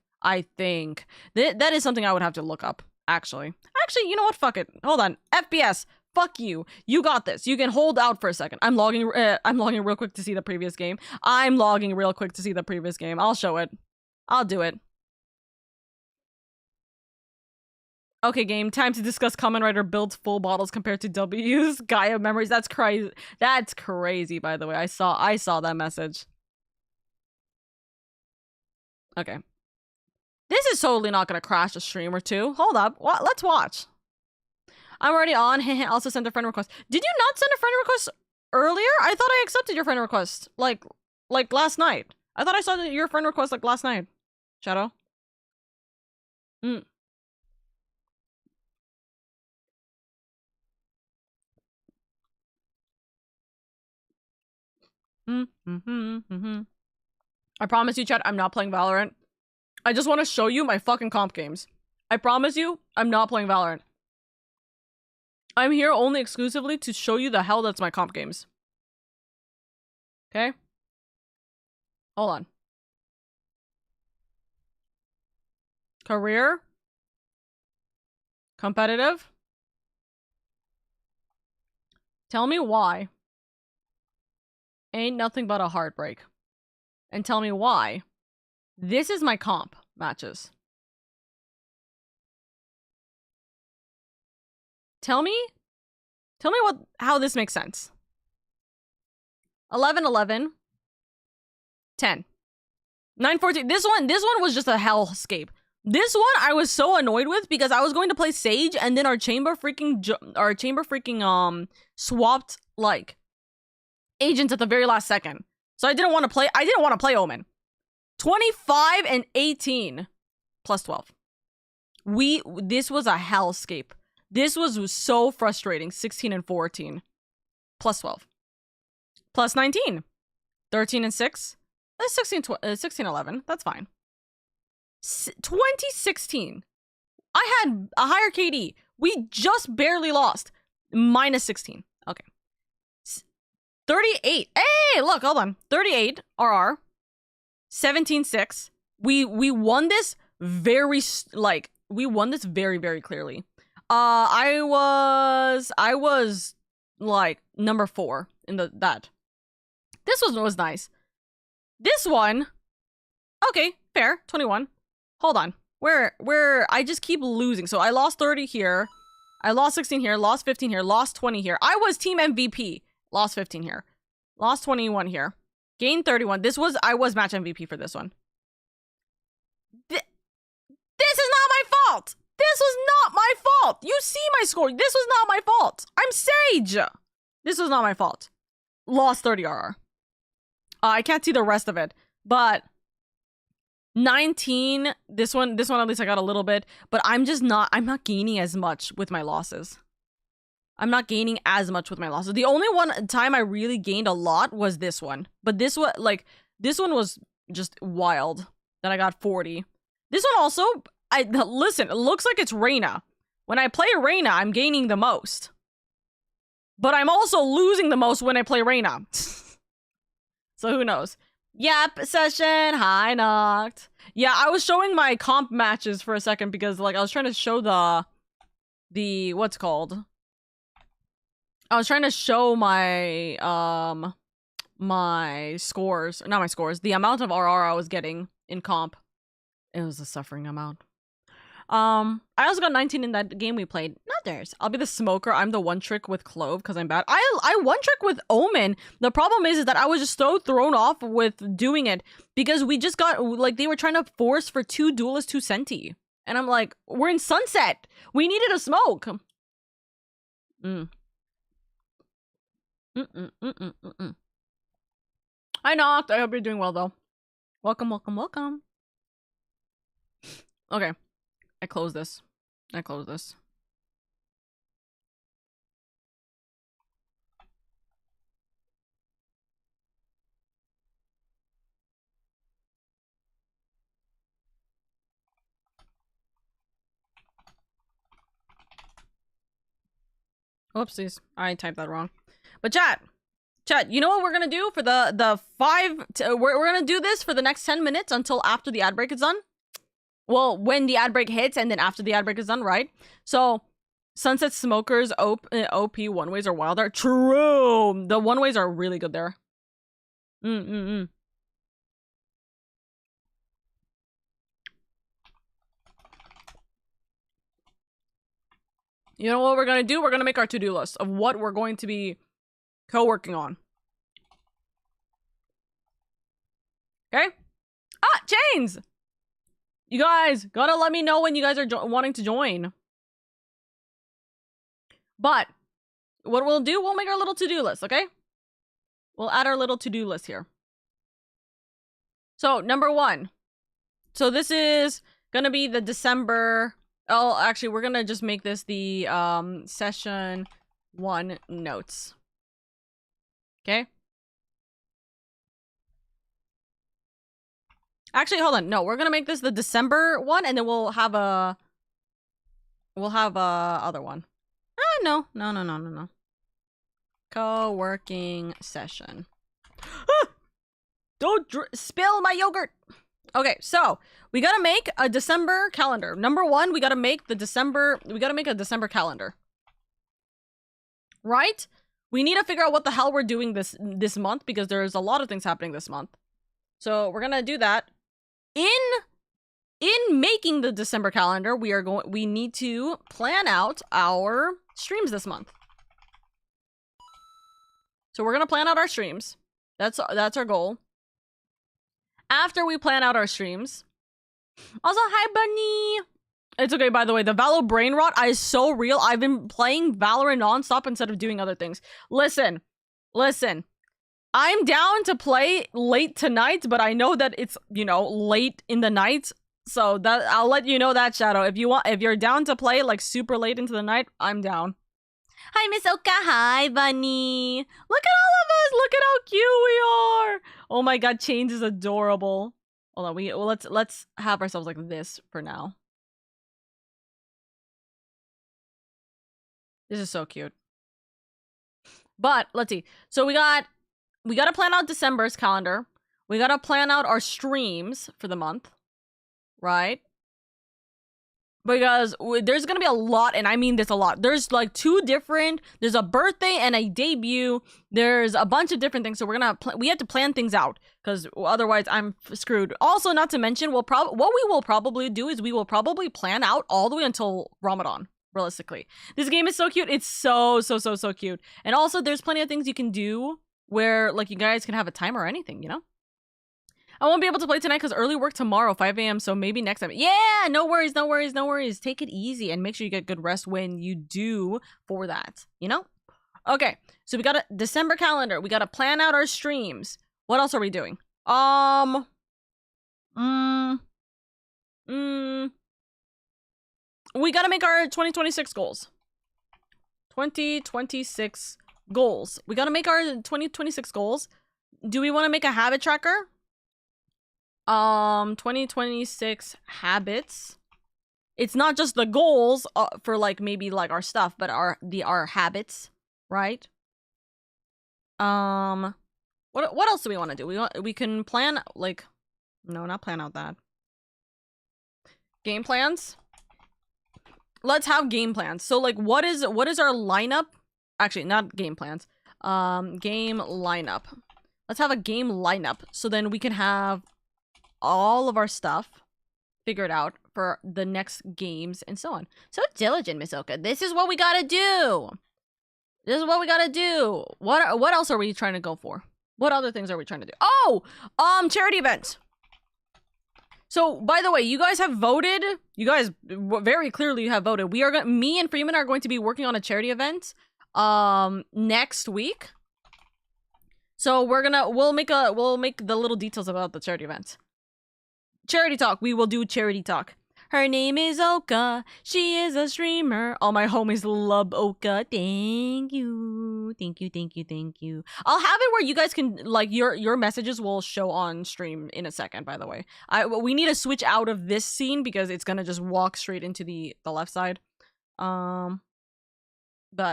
That is something I would have to look up, actually. Actually, you know what? Fuck it. Hold on. FPS. Fuck you. You got this. You can hold out for a second. I'm logging real quick to see the previous game. I'll show it. I'll do it. Okay, game. Time to discuss Kamen Rider builds full bottles compared to W's. Gaia memories. That's crazy. That's crazy, by the way. I saw that message. Okay. This is totally not gonna crash a stream or two. Hold up. What? Let's watch. I'm already on. Also sent a friend request. Did you not send a friend request earlier? I thought I accepted your friend request like last night. I thought I saw your friend request like last night. Shadow. I promise you, chat, I'm not playing Valorant. I just want to show you my fucking comp games. I promise you, I'm not playing Valorant. I'm here only exclusively to show you the hell that's my comp games. Okay? Hold on. Career? Competitive? Tell me why. Ain't nothing but a heartbreak. And tell me why. This is my comp matches. Tell me how this makes sense. 11, 11. 10. 9, 14. This one was just a hellscape. This one I was so annoyed with because I was going to play Sage and then our chamber freaking swapped like agents at the very last second. So I didn't want to play Omen. 25 and 18 plus 12. This was a hellscape. This was so frustrating. 16 and 14 plus 12 plus 19. 13 and 6. That's 16 11. That's fine. 2016. I had a higher KD. We just barely lost. Minus 16. Okay. 38. Hey, look, hold on. 38 RR. 17-6. We won this very very clearly. I was like number 4 in that. This was nice. This one, okay, fair. 21. Hold on. Where I just keep losing. So I lost 30 here. I lost 16 here. Lost 15 here. Lost 20 here. I was team MVP. Lost 15 here. Lost 21 here. Gained 31. I was match MVP for this one. This is not my fault! This was not my fault! You see my score. This was not my fault. I'm Sage! This was not my fault. Lost 30 RR. I can't see the rest of it, but 19, this one at least I got a little bit, but I'm not gaining as much with my losses. I'm not gaining as much with my losses. The only one time I really gained a lot was this one, but this one was just wild that I got 40. This one also, listen, it looks like it's Reyna. When I play Reyna, I'm gaining the most. But I'm also losing the most when I play Reyna. So who knows? Yep, session, hi Noct. Yeah, I was showing my comp matches for a second because like I was trying to show the what's called? I was trying to show my my scores, not my scores, the amount of RR I was getting in comp. It was a suffering amount. I also got 19 in that game we played. Not theirs. I'll be the smoker. I'm the one trick with Clove because I'm bad. I one trick with Omen. The problem is that I was just so thrown off with doing it because we just got, like, they were trying to force for 2 duelists, 2 Senti. And I'm like, we're in Sunset. We needed a smoke. Hi, Noct. I hope you're doing well, though. Welcome, welcome, welcome. Okay. I close this. Whoopsies. I typed that wrong. But chat, you know what we're gonna do for the 5... we're gonna do this for the next 10 minutes until after the ad break is done. Well, when the ad break hits and then after the ad break is done, right? So, Sunset Smokers OP one-ways are wilder. True! The one-ways are really good there. You know what we're gonna do? We're gonna make our to-do list of what we're going to be co-working on. Okay? Ah! Chains! You guys gotta let me know when you guys are wanting to join. But what we'll do, we'll make our little to-do list, okay? We'll add our little to-do list here. So, number 1. So this is gonna be the December... Oh, actually, we're gonna just make this the session 1 notes. Okay? Actually, hold on. No, we're gonna make this the December one, and then we'll have a other one. No. Co-working session. Don't spill my yogurt. Okay, so we gotta make a December calendar. Number 1, we gotta make a December calendar. Right? We need to figure out what the hell we're doing this month because there's a lot of things happening this month. So we're gonna do that. In making the December calendar, we need to plan out our streams this month. So we're gonna plan out our streams. That's our goal. After we plan out our streams. Also, hi Bunny. It's okay, by the way, the Valo brain rot is so real. I've been playing Valorant nonstop instead of doing other things. Listen. I'm down to play late tonight, but I know that it's, you know, late in the night. So that I'll let you know that, Shadow. If you're down to play like super late into the night, I'm down. Hi, Miss Oka. Hi, Bunny. Look at all of us. Look at how cute we are. Oh my god, Chains is adorable. Hold on, let's have ourselves like this for now. This is so cute. But let's see. So we gotta plan out December's calendar. We gotta plan out our streams for the month, right? Because there's gonna be a lot, and I mean this a lot. There's like 2 different. There's a birthday and a debut. There's a bunch of different things. So we have to plan things out because otherwise I'm screwed. Also, not to mention, what we will probably do is we will probably plan out all the way until Ramadan. Realistically, this game is so cute. It's so cute. And also, there's plenty of things you can do where like you guys can have a timer or anything, you know. I won't be able to play tonight because early work tomorrow, 5 a.m. So maybe next time. Yeah, no worries, no worries, no worries. Take it easy and make sure you get good rest when you do for that, you know? Okay, so we got a December calendar. We got to plan out our streams. What else are we doing? We got to make our 2026 goals. 2026 goals. We got to make our 2026 goals. Do we want to make a habit tracker? 2026 habits. It's not just the goals for like maybe like our stuff, but our habits, right? What else do we want to do? We can plan like no, not plan out that. Game plans? Let's have game plans. So like what is our lineup? Actually, not game plans. Game lineup. Let's have a game lineup so then we can have all of our stuff figured out for the next games and so on. So diligent, Miss Oka. This is what we gotta do. This is what we gotta do. What else are we trying to go for? What other things are we trying to do? Oh, charity events. So, by the way, you guys have voted. You guys very clearly have voted. We are me and Freeman are going to be working on a charity event next week. So we'll make the little details about the charity event. Charity talk. We will do charity talk. Her name is Oka. She is a streamer. All my homies love Oka. Thank you. Thank you, thank you, thank you. I'll have it where you guys can, like, your messages will show on stream in a second, by the way. We need to switch out of this scene because it's gonna just walk straight into the left side. But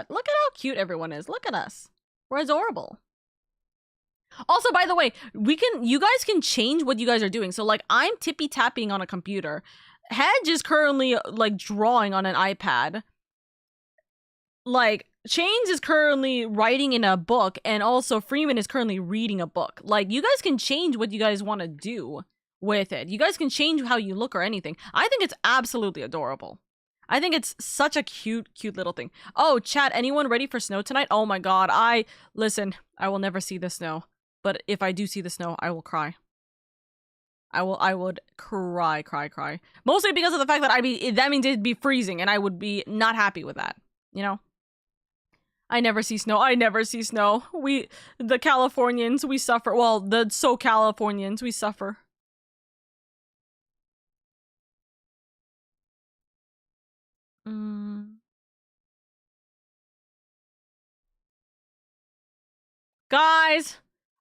look at how cute everyone is. Look at us. We're adorable. Also, by the way, you guys can change what you guys are doing. So, like, I'm tippy tapping on a computer. Hedge is currently, like, drawing on an iPad. Like, Chains is currently writing in a book, and also Freeman is currently reading a book. Like, you guys can change what you guys want to do with it. You guys can change how you look or anything. I think it's absolutely adorable. I think it's such a cute, cute little thing. Oh, chat, anyone ready for snow tonight? Oh my god, listen, I will never see the snow. But if I do see the snow, I will cry. I would cry. Mostly because of the fact that that means it'd be freezing and I would be not happy with that. You know? I never see snow. The Californians, we suffer. Well, the Californians, we suffer. Guys!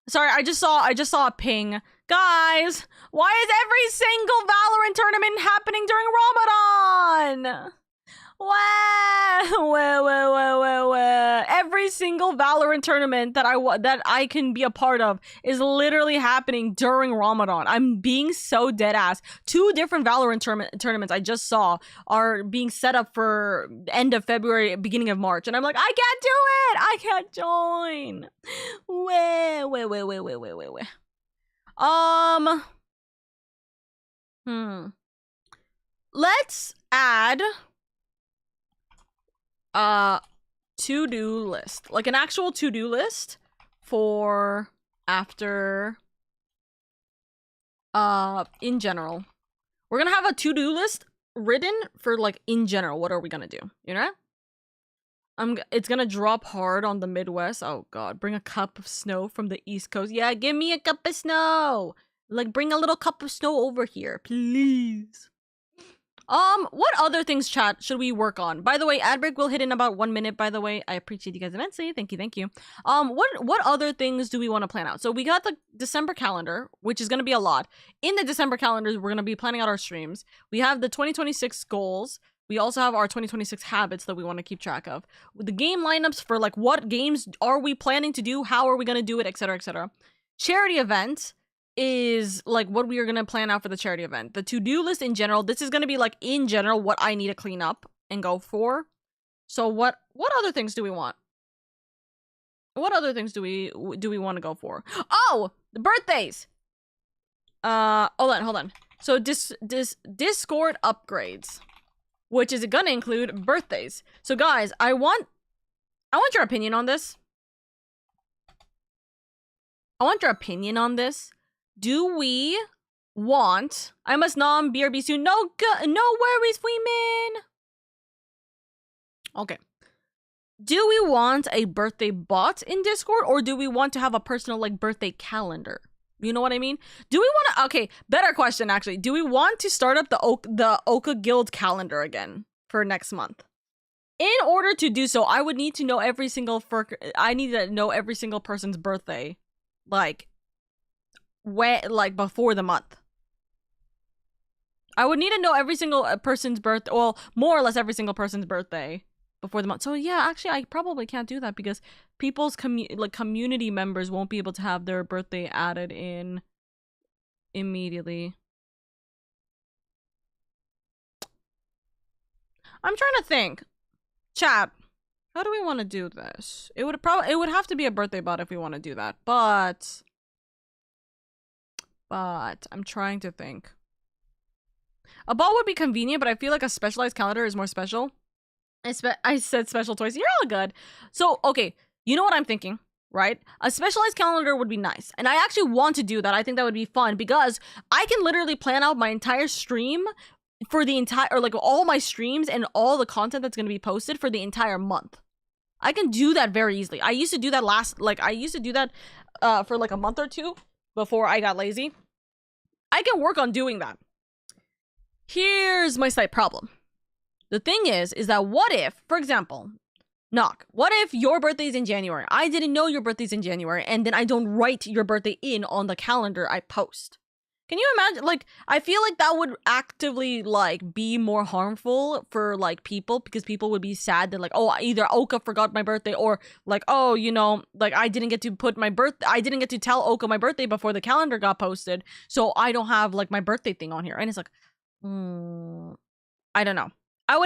Sorry, I just saw a ping. Guys, why is every single Valorant tournament happening during Ramadan? Where? Every single Valorant tournament that I can be a part of is literally happening during Ramadan. I'm being so dead ass. 2 different Valorant tournaments I just saw are being set up for end of February, beginning of March, and I'm like, I can't do it. I can't join. Where? Let's add to-do list, like an actual to-do list for after in general. We're gonna have a to-do list written for, like, in general. What are we gonna do, you know? It's gonna drop hard on the Midwest. Oh god, bring a cup of snow from the East Coast. Yeah, give me a cup of snow. Like, bring a little cup of snow over here, please. What other things, chat, should we work on? By the way, ad break will hit in about 1 minute, by the way. I appreciate you guys immensely. Thank you. What other things do we want to plan out? So we got the December calendar, which is going to be a lot. In the December calendar, we're going to be planning out our streams. We have the 2026 goals. We also have our 2026 habits that we want to keep track of. With the game lineups for, like, what games are we planning to do? How are we going to do it? Etc, etc. Charity event is, like, what we are going to plan out for the charity event. The to-do list in general, this is going to be, like, in general, what I need to clean up and go for. So what other things do we want? What other things do we want to go for? Oh, the birthdays. Hold on. So Discord upgrades, which is going to include birthdays. So guys, I want your opinion on this. Do we want... I must nom BRB soon. No worries, women. Okay. Do we want a birthday bot in Discord, or do we want to have a personal, like, birthday calendar? You know what I mean? Do we want to... Okay, better question, actually. Do we want to start up the Oka Guild calendar again for next month? In order to do so, I would need to know every single... I need to know every single person's birthday. Like, before the month. I would need to know every single person's birthday. Well, more or less every single person's birthday before the month. So yeah, actually, I probably can't do that because people's community members won't be able to have their birthday added in immediately. I'm trying to think. Chat, how do we want to do this? It would have to be a birthday bot if we want to do that, but I'm trying to think. A bot would be convenient, but I feel like a specialized calendar is more special. I said special toys. You're all good. So, okay, you know what I'm thinking, right? A specialized calendar would be nice. And I actually want to do that. I think that would be fun because I can literally plan out my entire stream for the entire, or like all my streams and all the content that's going to be posted for the entire month. I can do that very easily. I used to do that for like a month or two before I got lazy. I can work on doing that. Here's my slight problem. The thing is that what if, for example, what if your birthday's in January? I didn't know your birthday's in January, and then I don't write your birthday in on the calendar I post. Can you imagine? Like, I feel like that would actively, like, be more harmful for, like, people, because people would be sad that, like, oh, either Oka forgot my birthday, or, like, oh, you know, like, I didn't get to tell Oka my birthday before the calendar got posted, so I don't have, like, my birthday thing on here. And it's like, I don't know. It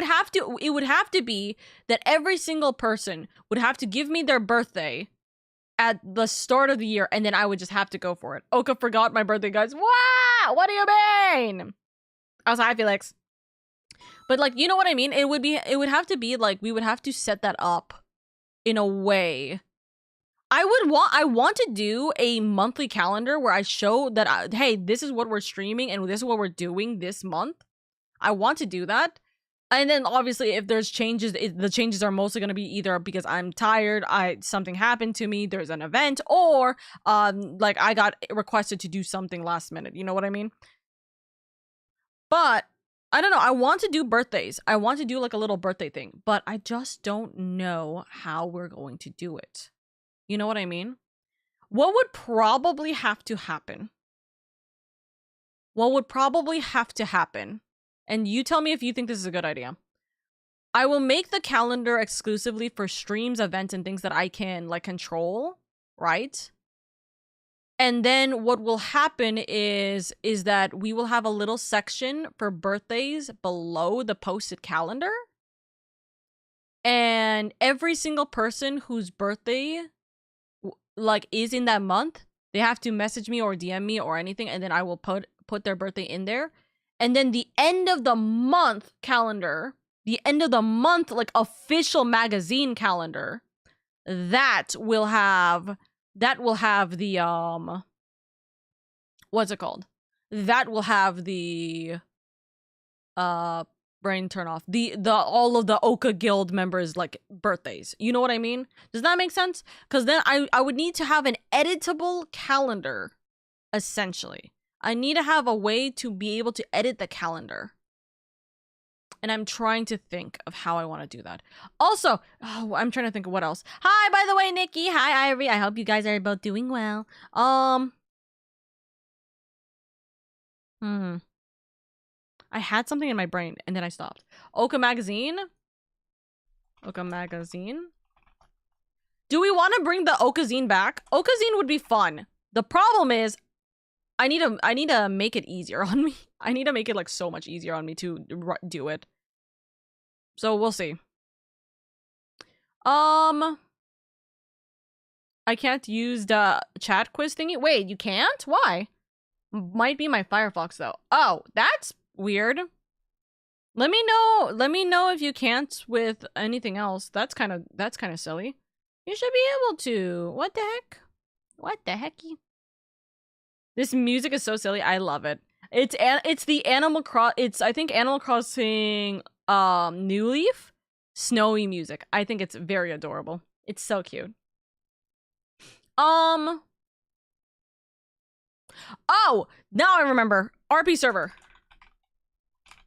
would have to be that every single person would have to give me their birthday at the start of the year, and then I would just have to go for it. Oka forgot my birthday, guys. Wow! What do you mean? I was like, hi, Felix. But, like, you know what I mean? It would have to be, like, we would have to set that up in a way. I want to do a monthly calendar where I show that, hey, this is what we're streaming and this is what we're doing this month. I want to do that. And then obviously if there's changes, the changes are mostly going to be either because I'm tired, something happened to me, there's an event, or like I got requested to do something last minute. You know what I mean? But I don't know. I want to do birthdays. I want to do like a little birthday thing, but I just don't know how we're going to do it. You know what I mean? What would probably have to happen? And you tell me if you think this is a good idea. I will make the calendar exclusively for streams, events, and things that I can, like, control, right? And then what will happen is that we will have a little section for birthdays below the posted calendar. And every single person whose birthday, like, is in that month, they have to message me or DM me or anything, and then I will put their birthday in there. And then the end of the month calendar, the end of the month, like, official magazine calendar, that will have the, what's it called? That will have the, brain turn off. All of the Oka Guild members, like, birthdays. You know what I mean? Does that make sense? Because then I would need to have an editable calendar, essentially. I need to have a way to be able to edit the calendar. And I'm trying to think of how I want to do that. Also, I'm trying to think of what else. Hi, by the way, Nikki. Hi, Ivory. I hope you guys are both doing well. I had something in my brain and then I stopped. Oka Magazine? Oka Magazine? Do we want to bring the Okazine back? Okazine would be fun. The problem is, I need to make it easier on me. I need to make it, like, so much easier on me to do it. So we'll see. I can't use the chat quiz thingy. Wait, you can't? Why? Might be my Firefox though. Oh, that's weird. Let me know if you can't with anything else. That's kind of silly. You should be able to. What the heck? What the hecky? This music is so silly. I love it. It's the Animal Cross. It's I think Animal Crossing New Leaf snowy music. I think it's very adorable. It's so cute. Oh, now I remember. RP server.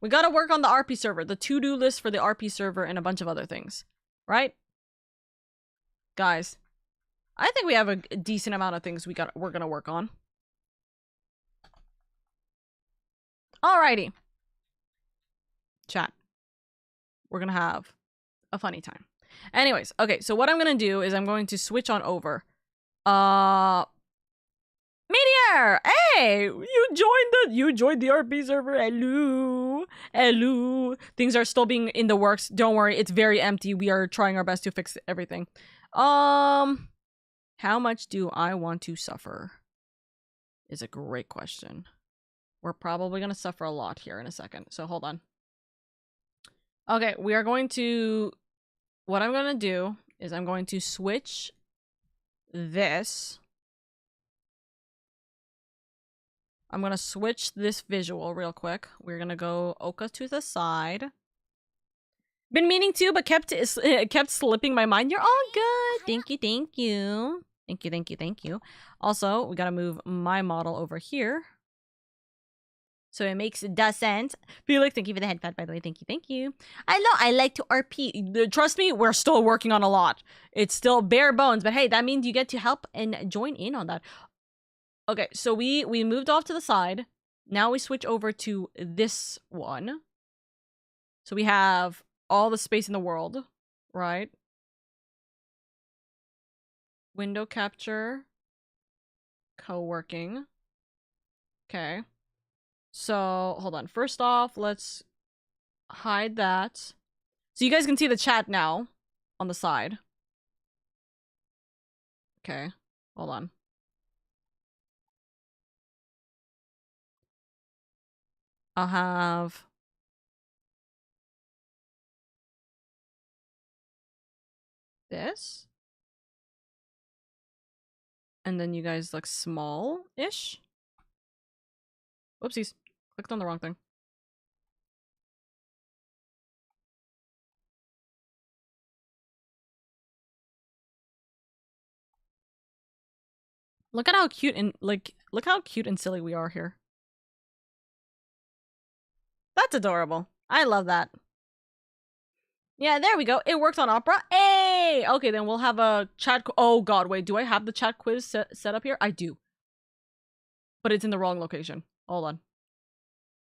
We gotta work on the RP server, the to-do list for the RP server, and a bunch of other things. Right? Guys, I think we have a decent amount of things we're gonna work on. Alrighty. Chat. We're gonna have a funny time. Anyways, okay, so what I'm gonna do is I'm going to switch on over. Meteor! Hey! You joined the RP server. Hello. Hello. Things are still being in the works. Don't worry, it's very empty. We are trying our best to fix everything. How much do I want to suffer? Is a great question. We're probably gonna suffer a lot here in a second, so hold on. Okay, we are going to... What I'm gonna do is I'm going to switch this. I'm gonna switch this visual real quick. We're gonna go Oka to the side. Been meaning to, but kept slipping my mind. You're all good. Thank you, thank you. Thank you, thank you, thank you. Also, we gotta move my model over here. So it makes sense. Felix, thank you for the headpad, by the way. Thank you, thank you. I know, I like to RP. Trust me, we're still working on a lot. It's still bare bones, but hey, that means you get to help and join in on that. Okay, so we moved off to the side. Now we switch over to this one. So we have all the space in the world, right? Window capture. Co-working. Okay. So, hold on. First off, let's hide that. So you guys can see the chat now on the side. Okay. Hold on. I'll have this. And then you guys look small-ish. Whoopsies. Clicked on the wrong thing. Look at how cute and look how cute and silly we are here. That's adorable. I love that. Yeah, there we go. It worked on Opera. Hey! Okay, then we'll have a chat. Oh god, wait. Do I have the chat quiz set up here? I do. But it's in the wrong location. Hold on.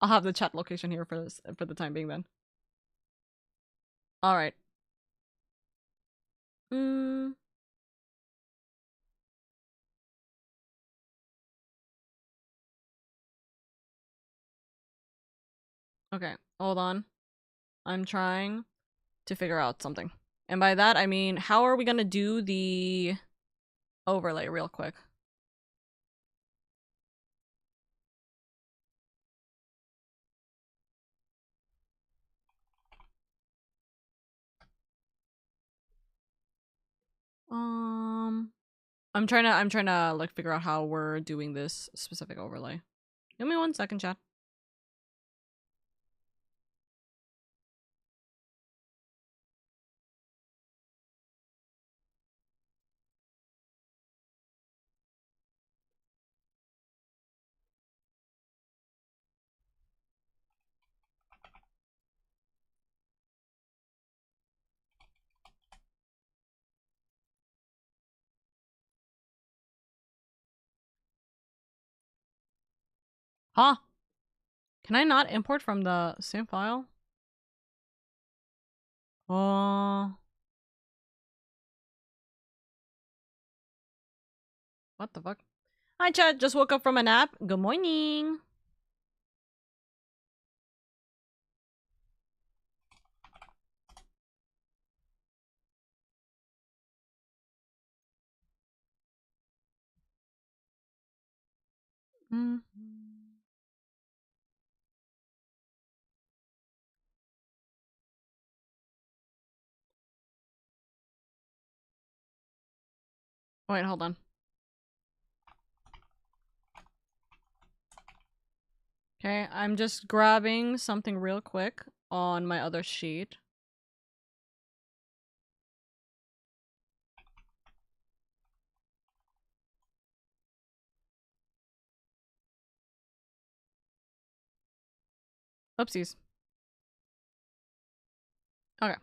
I'll have the chat location here for the time being then. All right. Okay, hold on. I'm trying to figure out something. And by that, I mean, how are we gonna do the overlay real quick? I'm trying to like figure out how we're doing this specific overlay. Give me 1 second, chat. Huh? Can I not import from the same file? What the fuck? Hi, chat. Just woke up from a nap. Good morning. Wait, hold on. Okay, I'm just grabbing something real quick on my other sheet. Oopsies. Okay.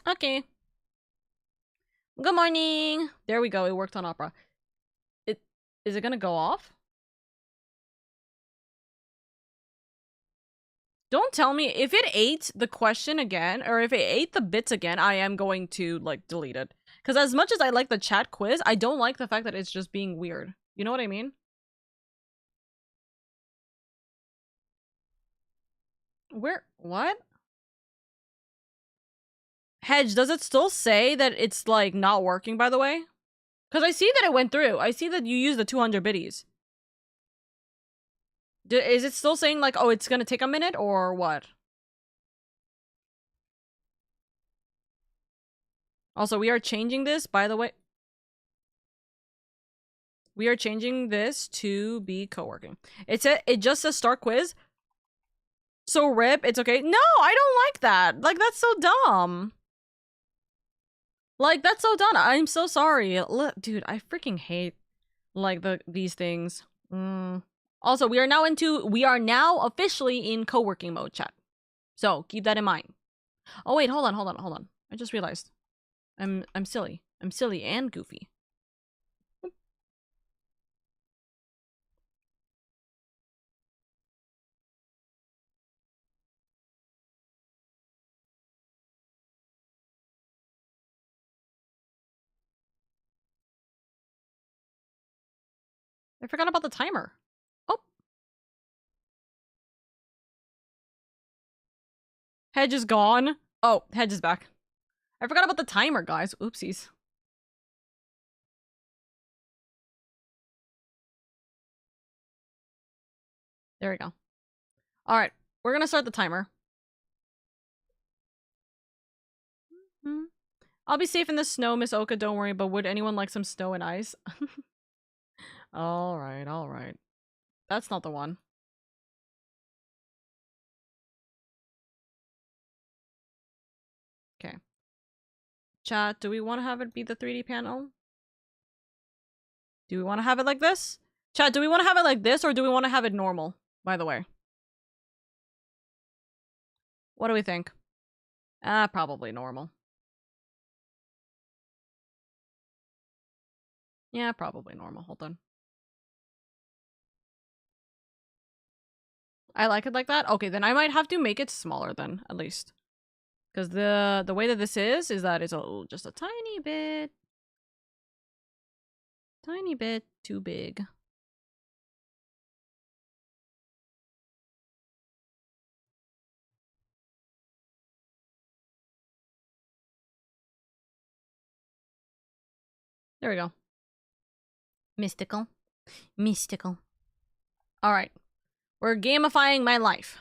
Okay. Good morning! There we go, it worked on Opera. Is it gonna go off? Don't tell me if it ate the question again, or if it ate the bits again, I am going to, like, delete it. Because as much as I like the chat quiz, I don't like the fact that it's just being weird. You know what I mean? What? Hedge, does it still say that it's, like, not working, by the way? Because I see that it went through. I see that you used the 200 biddies. Is it still saying, like, oh, it's gonna take a minute, or what? Also, we are changing this, by the way. We are changing this to be co-working. It just says start quiz. So rip, it's okay. No, I don't like that. Like, that's so dumb. Like, that's so dumb. I'm so sorry. Dude, I freaking hate, like, these things. Also, we are now officially in co-working mode, chat. So, keep that in mind. Oh, wait, hold on. I just realized. I'm silly. I'm silly and goofy. I forgot about the timer. Oh. Hedge is gone. Oh, Hedge is back. I forgot about the timer, guys. Oopsies. There we go. Alright, we're gonna start the timer. I'll be safe in the snow, Miss Oka, don't worry, but would anyone like some snow and ice? Alright. That's not the one. Okay. Chat, do we want to have it be the 3D panel? Do we want to have it like this? Chat, do we want to have it like this, or do we want to have it normal, by the way? What do we think? Probably normal. Yeah, probably normal. Hold on. I like it like that? Okay, then I might have to make it smaller then, at least. Because the way that this is that it's just a tiny bit too big. There we go. Mystical. Alright. We're gamifying my life.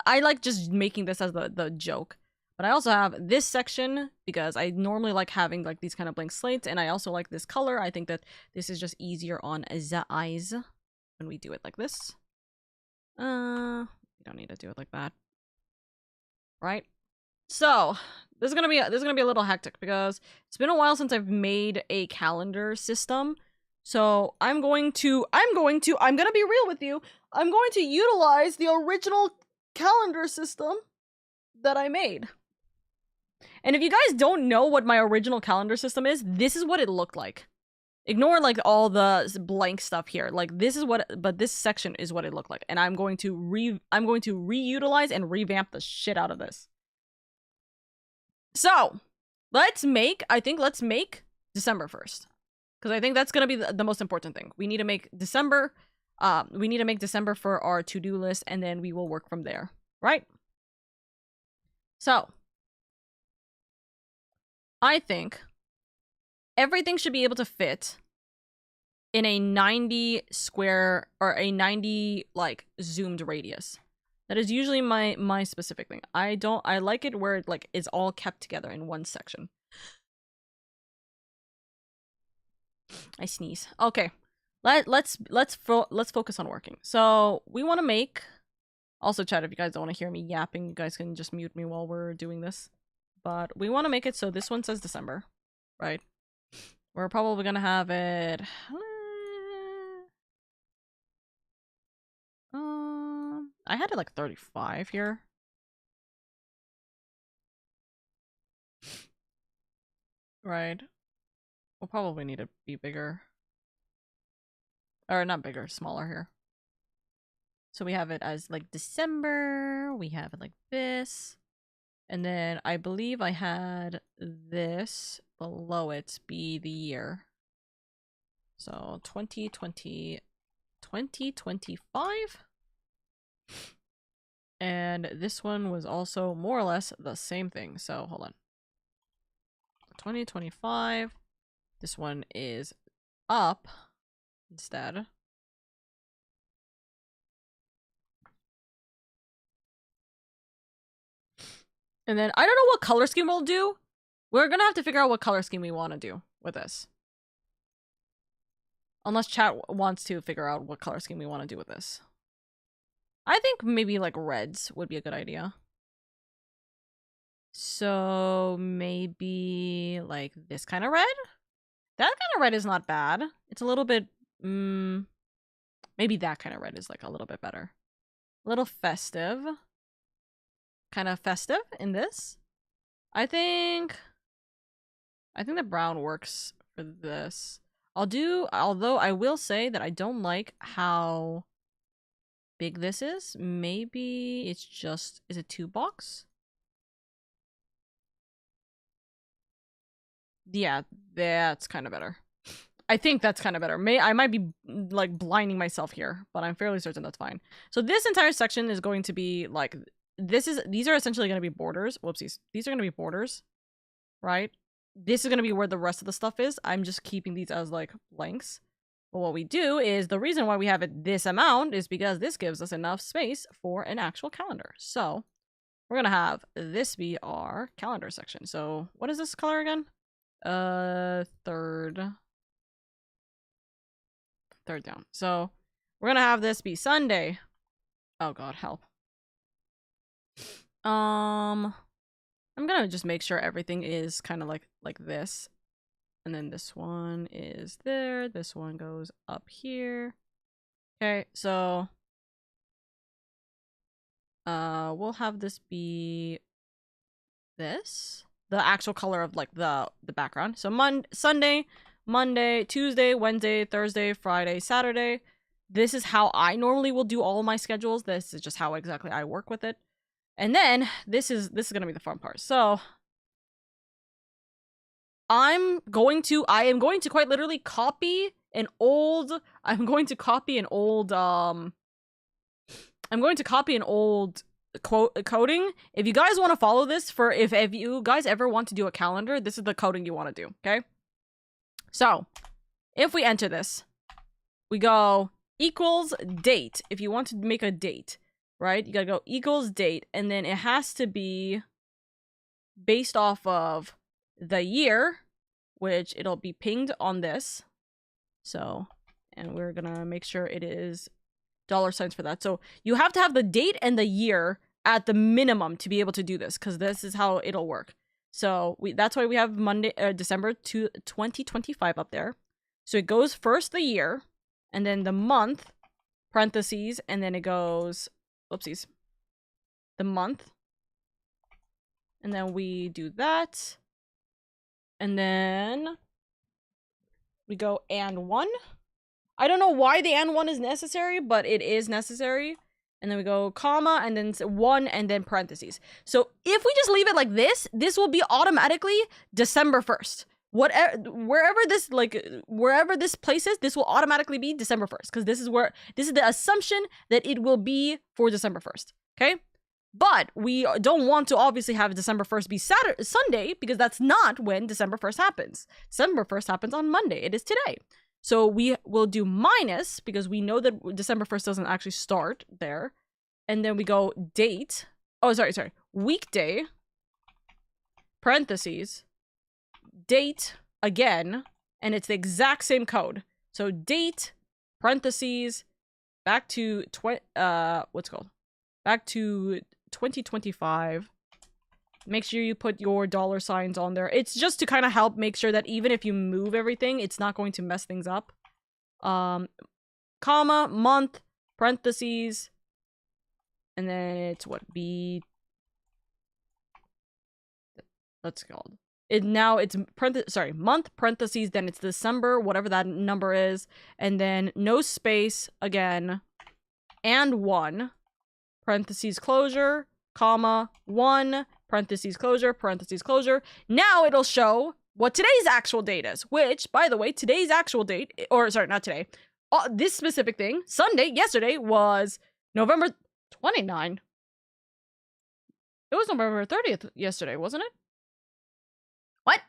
I like just making this as the joke. But I also have this section because I normally like having like these kind of blank slates, and I also like this color. I think that this is just easier on the eyes when we do it like this. We don't need to do it like that. Right? So, this is gonna be a little hectic because it's been a while since I've made a calendar system. So I'm gonna be real with you. I'm going to utilize the original calendar system that I made. And if you guys don't know what my original calendar system is, this is what it looked like. Ignore like all the blank stuff here. Like this section is what it looked like. And I'm going to reutilize and revamp the shit out of this. So, let's make December 1st. Because I think that's going to be the most important thing. We need to make December. We need to make December for our to-do list, and then we will work from there. Right? So, I think everything should be able to fit in a 90 square or a 90 like zoomed radius. That is usually my specific thing. I like it where it like is all kept together in one section. I sneeze. Okay. let's focus on working. So we want to make. Also, chat, if you guys don't want to hear me yapping, you guys can just mute me while we're doing this. But we want to make it so this one says December, right? We're probably gonna have it. I had it like 35 here. Right. We'll probably need to be bigger. Or not bigger, smaller here. So we have it as like December. We have it like this. And then I believe I had this below it be the year. So 2025. And this one was also more or less the same thing. So hold on. 2025. This one is up instead. And then I don't know what color scheme we'll do. We're gonna have to figure out what color scheme we want to do with this. Unless chat wants to figure out what color scheme we want to do with this. I think maybe like reds would be a good idea. So maybe like this kind of red? That kind of red is not bad. It's a little bit, maybe that kind of red is like a little bit better. A little festive. Kind of festive in this. I think the brown works for this. Although I will say that I don't like how big this is. Maybe it's just, is it 2 box? Yeah, that's kind of better. I think that's kind of better. I might be like blinding myself here, but I'm fairly certain that's fine. So this entire section is going to be like, these are essentially going to be borders. Whoopsies. These are going to be borders, right? This is going to be where the rest of the stuff is. I'm just keeping these as like blanks. But what we do is, the reason why we have it this amount is because this gives us enough space for an actual calendar. So we're going to have this be our calendar section. So what is this color again? Third down. So we're going to have this be Sunday. Oh God, help. I'm gonna just make sure everything is kind of like this. And then this one is there. This one goes up here. Okay, so we'll have this be this. The actual color of like the background. So Sunday, Monday, Tuesday, Wednesday, Thursday, Friday, Saturday. This is how I normally will do all of my schedules. This is just how exactly I work with it. And then this is gonna be the fun part. So I am going to quite literally copy an old coding. If you guys want to follow this for if you guys ever want to do a calendar, this is the coding you want to do, okay? So if we enter this, we go equals date. If you want to make a date, right? You gotta go equals date, and then it has to be based off of the year, which it'll be pinged on this. So, and we're gonna make sure it is $signs for that. So you have to have the date and the year at the minimum to be able to do this, because this is how it'll work. So that's why we have December 2025 up there. So it goes first the year, and then the month, parentheses, and then it goes, oopsies, the month. And then we do that. And then we go and 1. I don't know why the and 1 is necessary, but it is necessary. And then we go comma, and then 1, and then parentheses. So if we just leave it like this, this will be automatically December 1st. Wherever this place is, this will automatically be December 1st. Because this is the assumption that it will be for December 1st. Okay? But we don't want to obviously have December 1st be Sunday, because that's not when December 1st happens. December 1st happens on Monday. It is today. So we will do minus, because we know that December 1st doesn't actually start there. And then we go date. Oh, sorry. Weekday. Parentheses. Date again. And it's the exact same code. So date parentheses, back to back to 2025. Make sure you put your dollar signs on there. It's just to kind of help make sure that even if you move everything, it's not going to mess things up. Comma, month, parentheses, and then it's what that's called. Now it's month, parentheses, then it's December, whatever that number is, and then no space again, and 1, parentheses closure, comma, 1, parentheses closure, parentheses closure. Now it'll show what today's actual date is, which, by the way, today's actual date, or sorry, not today, this specific thing, Sunday, yesterday, was November 29. It was November 30th yesterday, wasn't it? What?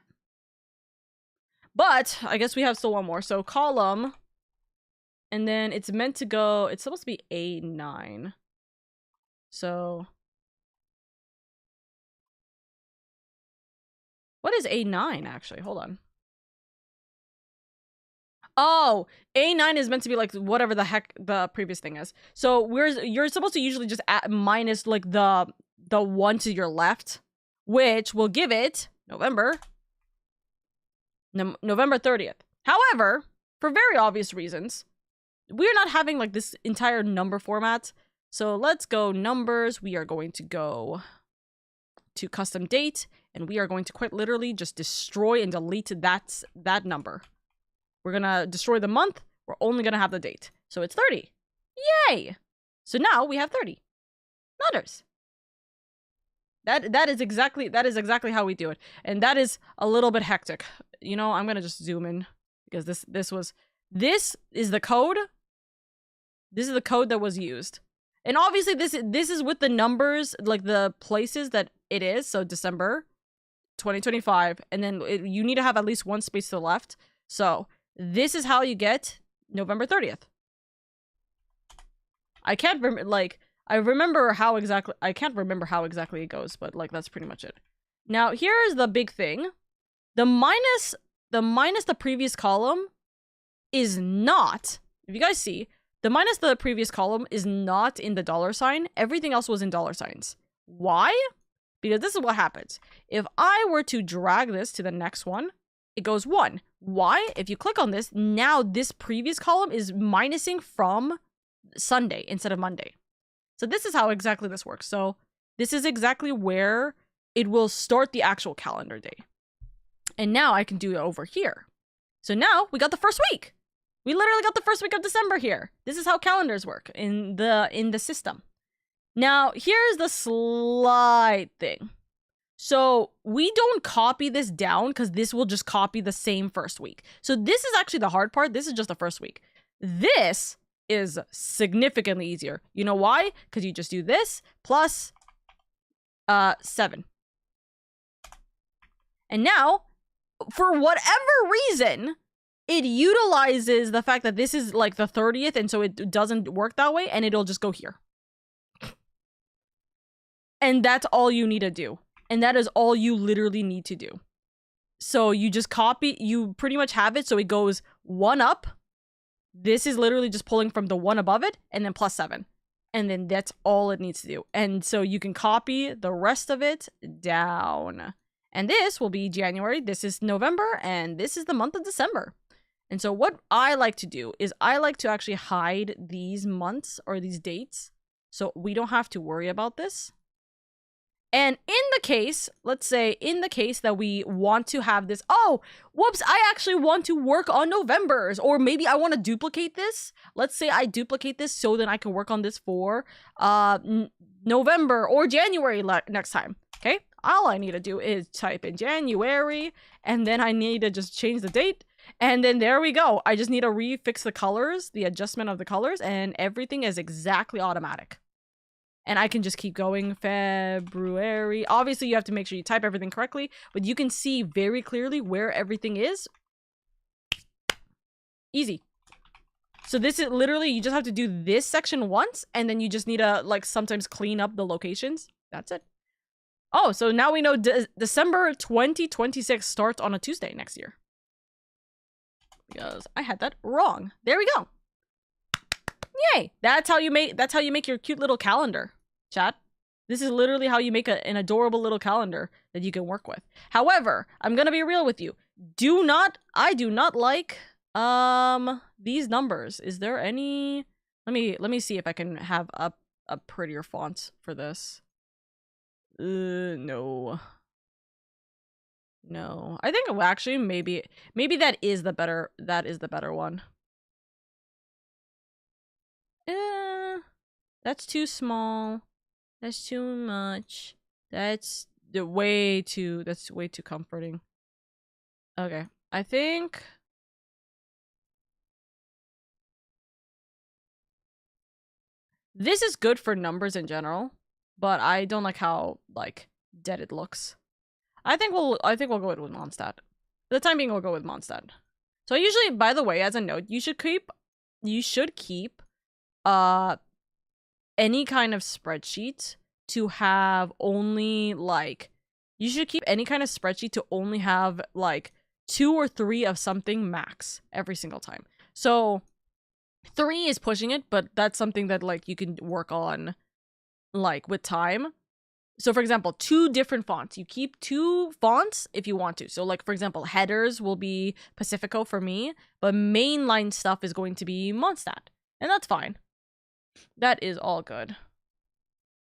But I guess we have still one more. So column, and then it's meant to go, it's supposed to be A9. So what is A9 actually? Hold on. Oh, A9 is meant to be like whatever the heck the previous thing is. So you're supposed to usually just add minus like the 1 to your left, which will give it November 30th. However, for very obvious reasons, we're not having like this entire number format. So let's go numbers. We are going to go to custom date, and we are going to quite literally just destroy and delete that number. We're gonna destroy the month. We're only gonna have the date. So it's 30. Yay! So now we have 30. Nutters. That is exactly how we do it. And that is a little bit hectic. You know, I'm gonna just zoom in because this is the code. This is the code that was used. And obviously this is with the numbers, like the places that it is. So December 2025, and then you need to have at least one space to the left. So this is how you get November 30th. I can't remember, like, I remember how exactly, I can't remember how exactly it goes, but like that's pretty much it. Now here's the big thing. The minus the previous column is not, if you guys see, the minus the previous column is not in the dollar sign. Everything else was in dollar signs. Why? Because this is what happens. If I were to drag this to the next one, it goes 1. Why? If you click on this, now this previous column is minusing from Sunday instead of Monday. So this is how exactly this works. So this is exactly where it will start the actual calendar day. And now I can do it over here. So now we got the first week. We literally got the first week of December here. This is how calendars work in the system. Now, here's the slight thing. So we don't copy this down because this will just copy the same first week. So this is actually the hard part. This is just the first week. This is significantly easier. You know why? Because you just do this plus 7. And now, for whatever reason, it utilizes the fact that this is like the 30th, and so it doesn't work that way, and it'll just go here. And that's all you need to do. And that is all you literally need to do. So you just copy, you pretty much have it, so it goes 1 up. This is literally just pulling from the 1 above it, and then plus 7. And then that's all it needs to do. And so you can copy the rest of it down. And this will be January, this is November, and this is the month of December. And so what I like to do is I like to actually hide these months or these dates so we don't have to worry about this. And in the case, let's say in the case that we want to have this, oh, whoops, I actually want to work on November's, or maybe I want to duplicate this. Let's say I duplicate this so then I can work on this for November or January next time. Okay, all I need to do is type in January, and then I need to just change the date. And then there we go. I just need to refix the colors, the adjustment of the colors, and everything is exactly automatic. And I can just keep going. February. Obviously, you have to make sure you type everything correctly, but you can see very clearly where everything is. Easy. So this is literally, you just have to do this section once, and then you just need to, like, sometimes clean up the locations. That's it. Oh, so now we know December 2026 starts on a Tuesday next year. Because I had that wrong. There we go. Yay! That's how you make your cute little calendar, chat. This is literally how you make an adorable little calendar that you can work with. However, I'm gonna be real with you. I do not like these numbers. Is there any? Let me see if I can have a prettier font for this. No. No. I think actually maybe that is the better one. That's too small. That's too much. That's way too comforting. Okay. I think this is good for numbers in general, but I don't like how like dead it looks. I think we'll go with Mondstadt. For the time being, we'll go with Mondstadt. So usually, by the way, as a note, you should keep any kind of spreadsheet to have only like you should keep any kind of spreadsheet to only have like 2 or 3 of something max every single time. So 3 is pushing it, but that's something that like you can work on like with time. So for example, 2 different fonts. You keep 2 fonts if you want to. So like for example, headers will be Pacifico for me, but mainline stuff is going to be Mondstadt. And that's fine. That is all good.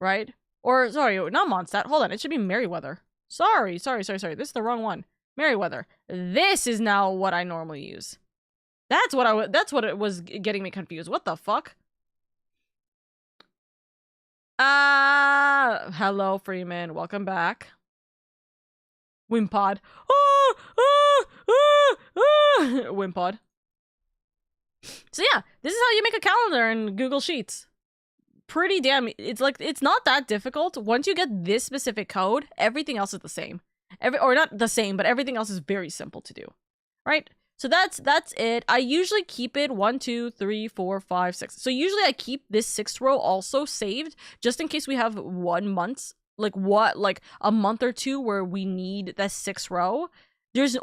Right? Or sorry, not Mondstadt. Hold on, it should be Merriweather. Sorry. This is the wrong one. Merriweather. This is now what I normally use. That's what it was getting me confused. What the fuck? Hello, Freeman. Welcome back. Wimpod. Wimpod. So yeah, this is how you make a calendar in Google Sheets. Pretty damn, it's like, it's not that difficult. Once you get this specific code, everything else is the same. Or not the same, but everything else is very simple to do. Right? So that's it. I usually keep it 1, 2, 3, 4, 5, 6. So usually I keep this 6th row also saved just in case we have 1 month, like a month or 2 where we need that 6th row. There's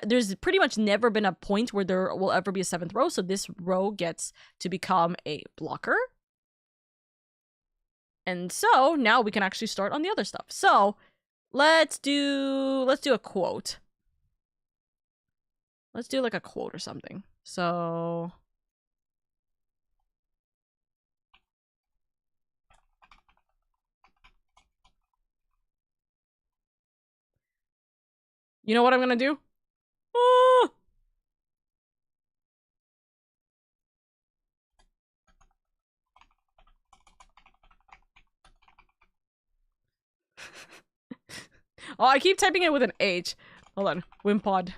there's pretty much never been a point where there will ever be a 7th row. So this row gets to become a blocker. And so now we can actually start on the other stuff. So let's do a quote. Let's do like a quote or something. So you know what I'm gonna do? Ah! Oh, I keep typing it with an H. Hold on. Wimpod.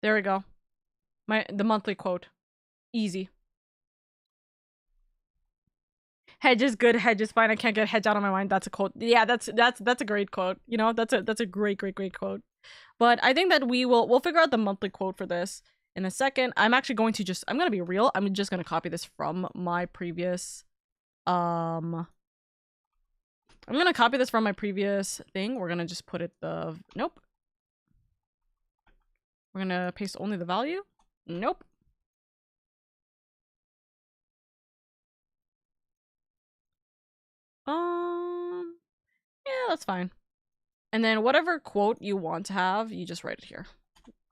There we go. The monthly quote. Easy. Hedge is good, hedge is fine. I can't get hedge out of my mind. That's a quote. Yeah, that's a great quote. You know, that's a great quote. But I think that we'll figure out the monthly quote for this in a second. I'm actually going to I'm gonna be real. I'm just gonna copy this from my previous I'm gonna copy this from my previous thing. We're gonna just put it nope. We're gonna paste only the value. Nope. Yeah, that's fine. And then whatever quote you want to have, you just write it here.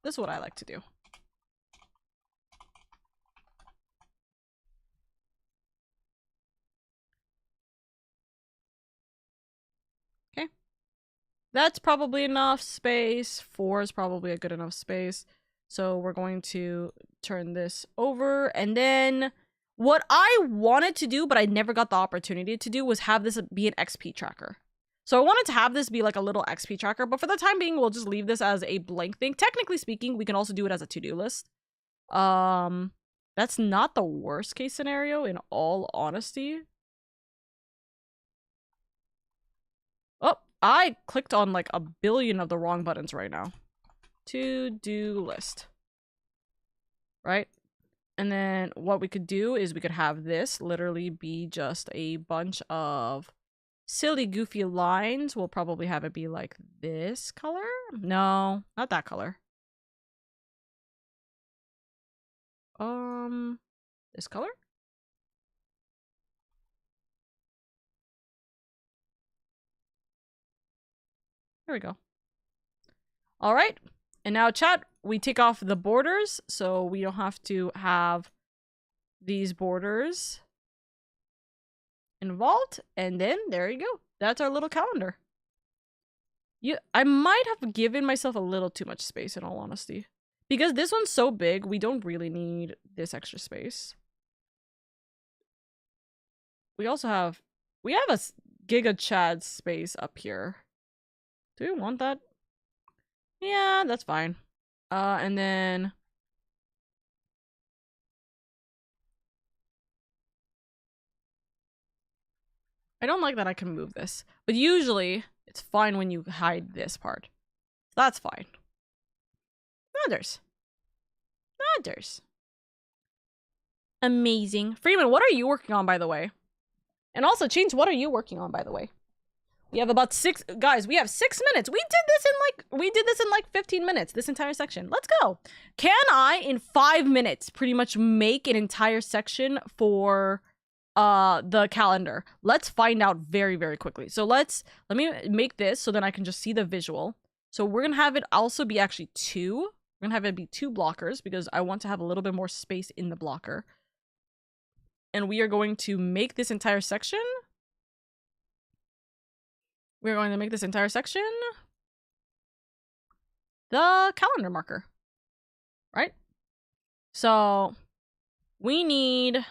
This is what I like to do. Okay. That's probably enough space. 4 is probably a good enough space. So we're going to turn this over. And then what I wanted to do, but I never got the opportunity to do, was have this be an XP tracker. So I wanted to have this be like a little XP tracker, but for the time being, we'll just leave this as a blank thing. Technically speaking, we can also do it as a to-do list. That's not the worst case scenario, in all honesty. Oh, I clicked on like a billion of the wrong buttons right now. To-do list. Right? And then what we could do is we could have this literally be just a bunch of silly, goofy lines. We'll probably have it be like this color. No, not that color. This color? There we go. All right. And now chat, we take off the borders so we don't have to have these borders involved. And then there you go. That's our little calendar. I might have given myself a little too much space in all honesty. Because this one's so big, we don't really need this extra space. We have a Giga Chad space up here. Do we want that? Yeah, that's fine. And then I don't like that I can move this, but usually it's fine when you hide this part. That's fine. Others. Amazing. Freeman, what are you working on, by the way? And also, Chains, what are you working on, by the way? We have about 6 guys. We have 6 minutes. We did this in like 15 minutes. This entire section. Let's go. Can I in 5 minutes pretty much make an entire section for the calendar? Let's find out very, very quickly. So let me make this so then I can just see the visual. So we're gonna have it also be actually 2. We're gonna have it be 2 blockers because I want to have a little bit more space in the blocker. And we are going to make this entire section. We're going to make this entire section the calendar marker, right? So we need,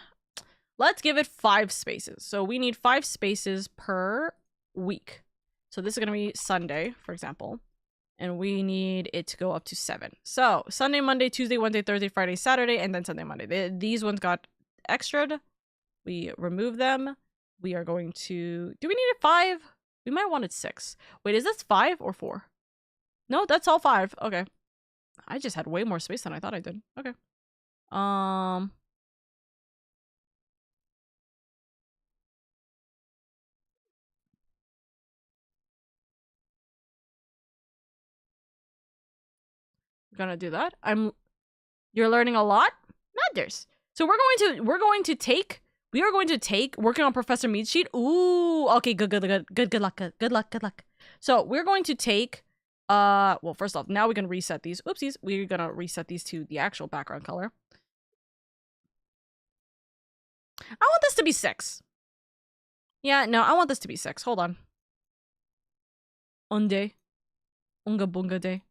let's give it 5 spaces. So we need 5 spaces per week. So this is going to be Sunday, for example, and we need it to go up to 7. So Sunday, Monday, Tuesday, Wednesday, Thursday, Friday, Saturday, and then Sunday, Monday. These ones got extra'd. We remove them. We are going to, do we need it 5? We might want it 6. Wait, is this 5 or 4? No, that's all 5. Okay. I just had way more space than I thought I did. Okay. I'm gonna do that. You're learning a lot? Matters. So we are going to take working on Professor Mead's sheet. Ooh, okay, good luck. So we're going to take well, first off, now we can reset these. Oopsies, we're gonna reset these to the actual background color. I want this to be 6. Yeah, no, I want this to be 6. Hold on. Unga bunga day.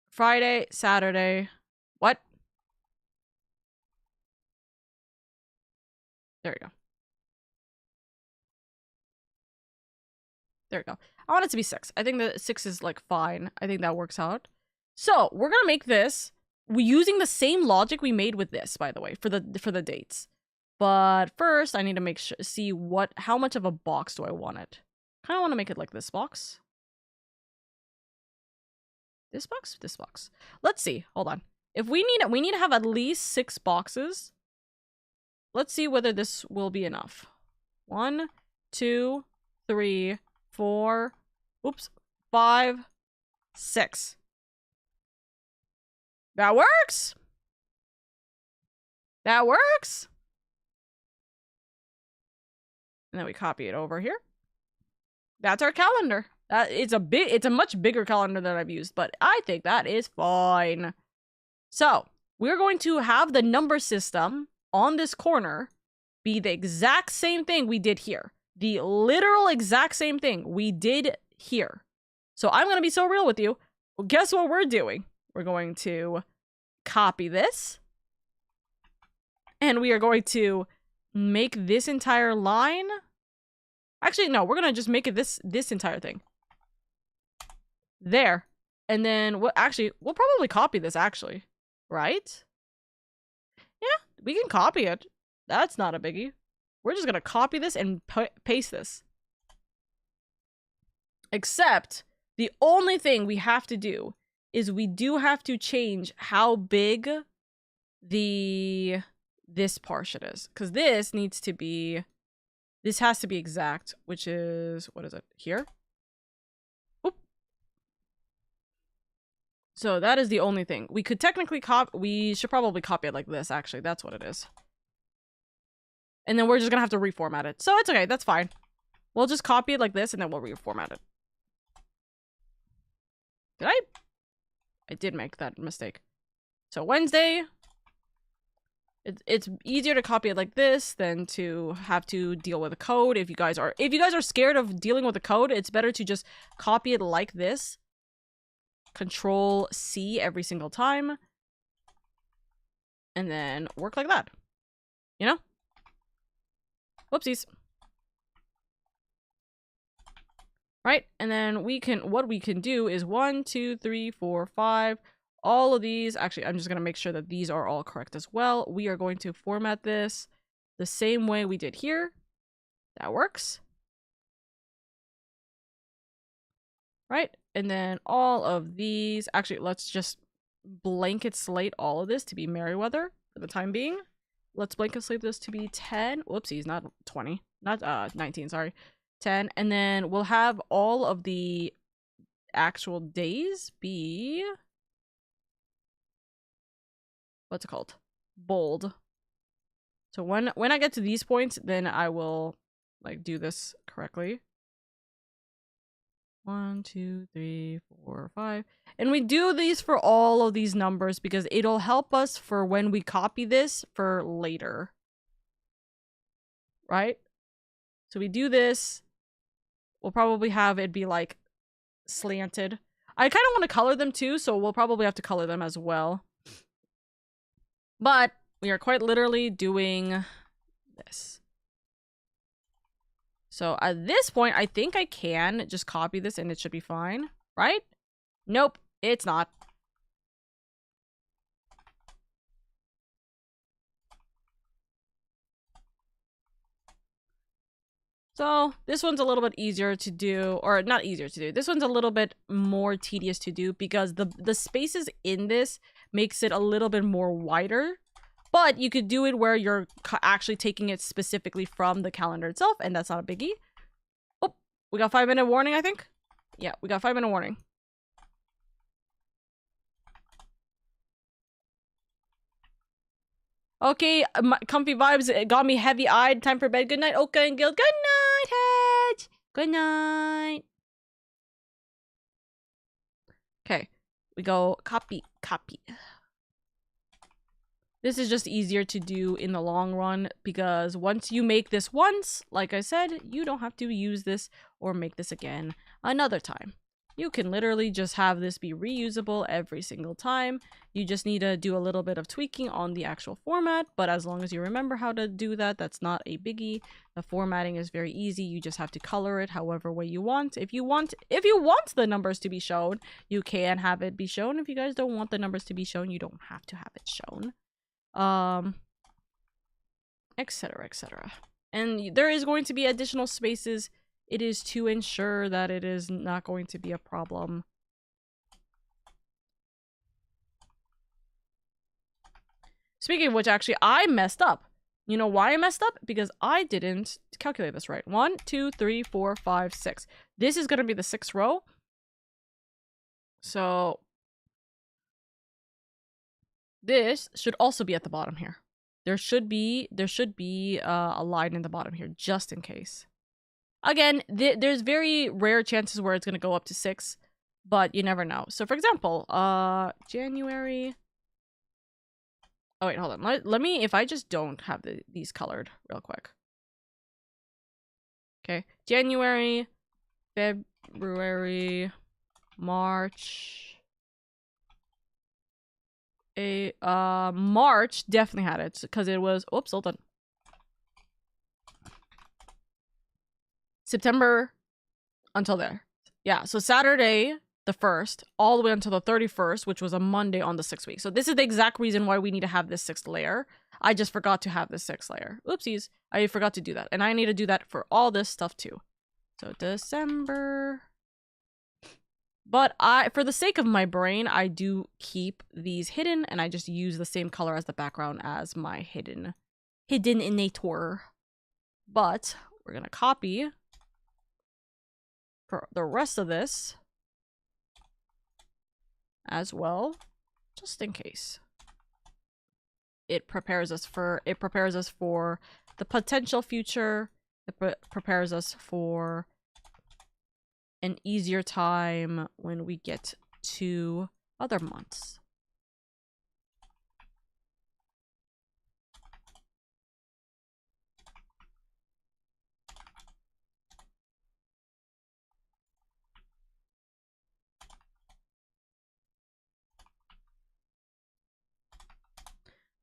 Friday, Saturday. What? There we go. There we go. I want it to be 6. I think that 6 is like fine. I think that works out. So we're gonna make this using the same logic we made with this, by the way, for the dates. But first, I need to make sure, see how much of a box do I want it. Kind of want to make it like this box. This box? This box. Let's see. Hold on. If we need to have at least 6 boxes. Let's see whether this will be enough. 1, 2, 3, 4, oops, 5, 6. That works. That works. And then we copy it over here. That's our calendar. It's a much bigger calendar than I've used, but I think that is fine. So we're going to have the number system on this corner be the exact same thing we did here. The literal exact same thing we did here. So I'm going to be so real with you. Well, guess what we're doing? We're going to copy this. And we are going to make this entire line. Actually, no, we're going to just make it this entire thing. There. And then, we'll probably copy this, actually. Right? Yeah, we can copy it. That's not a biggie. We're just going to copy this and paste this. Except, the only thing we have to do is we do have to change how big this portion is. Because this has to be exact, which is, what is it, here? Oop. So that is the only thing. We could technically we should probably copy it like this, actually. That's what it is. And then we're just gonna have to reformat it. So it's okay, that's fine. We'll just copy it like this and then we'll reformat it. Did I? I did make that mistake. So Wednesday. It's easier to copy it like this than to have to deal with a code. If you guys are scared of dealing with the code, it's better to just copy it like this. Control C every single time. And then work like that. You know? Whoopsies. Right? And then what we can do is 1, 2, 3, 4, 5. All of these, actually, I'm just going to make sure that these are all correct as well. We are going to format this the same way we did here. That works. Right? And then all of these, actually, let's just blanket slate all of this to be Merriweather for the time being. Let's blanket slate this to be 10. Whoopsies, not 20. Not 19, sorry. 10. And then we'll have all of the actual days be... what's it called? Bold. So when I get to these points, then I will like do this correctly. 1, 2, 3, 4, 5. And we do these for all of these numbers because it'll help us for when we copy this for later. Right? So we do this. We'll probably have it be like slanted. I kind of want to color them too, so we'll probably have to color them as well. But we are quite literally doing this. So at this point, I think I can just copy this and it should be fine, right? Nope, it's not. So this one's a little bit easier to do, or not easier to do. This one's a little bit more tedious to do because the spaces in this makes it a little bit more wider. But you could do it where you're actually taking it specifically from the calendar itself, and that's not a biggie. Oh, we got 5-minute warning, I think. Yeah, we got 5-minute warning. Okay, my comfy vibes it got me heavy-eyed. Time for bed. Good night, Oka and Guild. Good night, Hedge. Good night. Okay, we go copy. This is just easier to do in the long run because once you make this once, like I said, you don't have to use this or make this again another time. You can literally just have this be reusable every single time. You just need to do a little bit of tweaking on the actual format, but as long as you remember how to do that, that's not a biggie. The formatting is very easy. You just have to color it however way you want. If you want the numbers to be shown, you can have it be shown. If you guys don't want the numbers to be shown, you don't have to have it shown. Etc, etc. And there is going to be additional spaces. It is to ensure that it is not going to be a problem. Speaking of which, actually, I messed up. You know why I messed up? Because I didn't calculate this right. 1, 2, 3, 4, 5, 6. This is going to be the 6th row. So this should also be at the bottom here. There should be a line in the bottom here, just in case. Again, there's very rare chances where it's going to go up to 6, but you never know. So, for example, January... Oh, wait, hold on. Let me, if I just don't have these colored real quick. Okay, January, February, March... March definitely had it, because it was... Oops, hold on. September until there. Yeah, so Saturday the 1st all the way until the 31st, which was a Monday on the 6th week. So this is the exact reason why we need to have this 6th layer. I just forgot to have this 6th layer. Oopsies. I forgot to do that. And I need to do that for all this stuff too. So December. But for the sake of my brain, I do keep these hidden and I just use the same color as the background as my hidden innator. But we're going to copy for the rest of this. as well, just in case. It prepares us for the potential future. It prepares us for an easier time when we get to other months.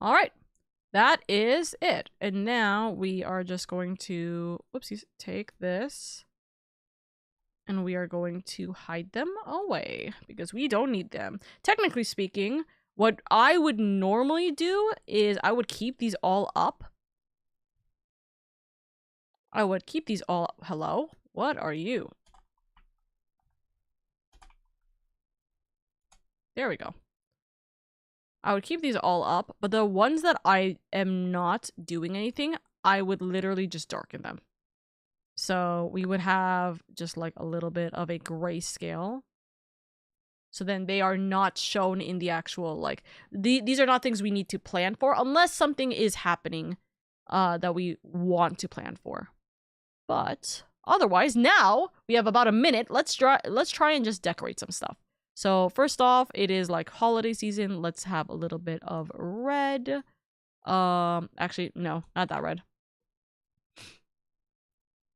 All right. That is it. And now we are just going to, whoopsies, take this. And we are going to hide them away because we don't need them. Technically speaking, what I would normally do is I would keep these all up. I would keep these all... Hello? What are you? There we go. I would keep these all up, but the ones that I am not doing anything, I would literally just darken them. So we would have just like a little bit of a grayscale. So then they are not shown in the actual, like, these are not things we need to plan for unless something is happening that we want to plan for. But otherwise, now we have about a minute. Let's try and just decorate some stuff. So first off, it is like holiday season. Let's have a little bit of red. Actually, no, not that red.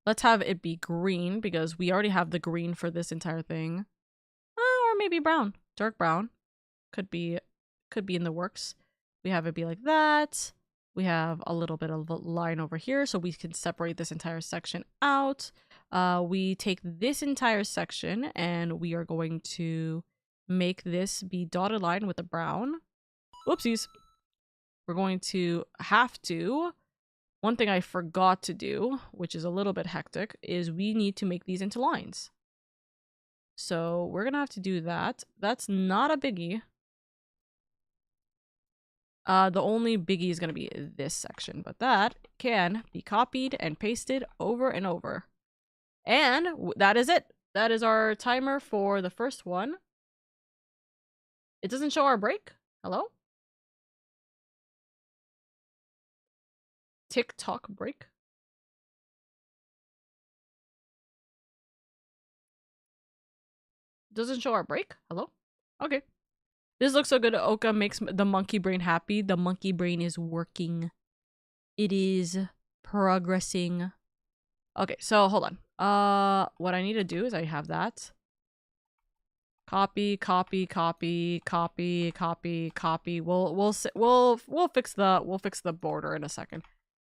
Let's have it be green because we already have the green for this entire thing. Or maybe brown. Dark brown. Could be in the works. We have it be like that. We have a little bit of a line over here so we can separate this entire section out. We take this entire section and we are going to make this be dotted line with a brown. Whoopsies. We're going to have to... One thing I forgot to do, which is a little bit hectic, is we need to make these into lines. So we're going to have to do that. That's not a biggie. The only biggie is going to be this section, but that can be copied and pasted over and over. And that is it. That is our timer for the first one. It doesn't show our break. Hello? TikTok break. Doesn't show our break. Hello? Okay. This looks so good. Oka makes the monkey brain happy. The monkey brain is working. It is progressing. Okay, so hold on. What I need to do is I have that. Copy, copy, copy, copy, copy, copy. We'll fix the border in a second.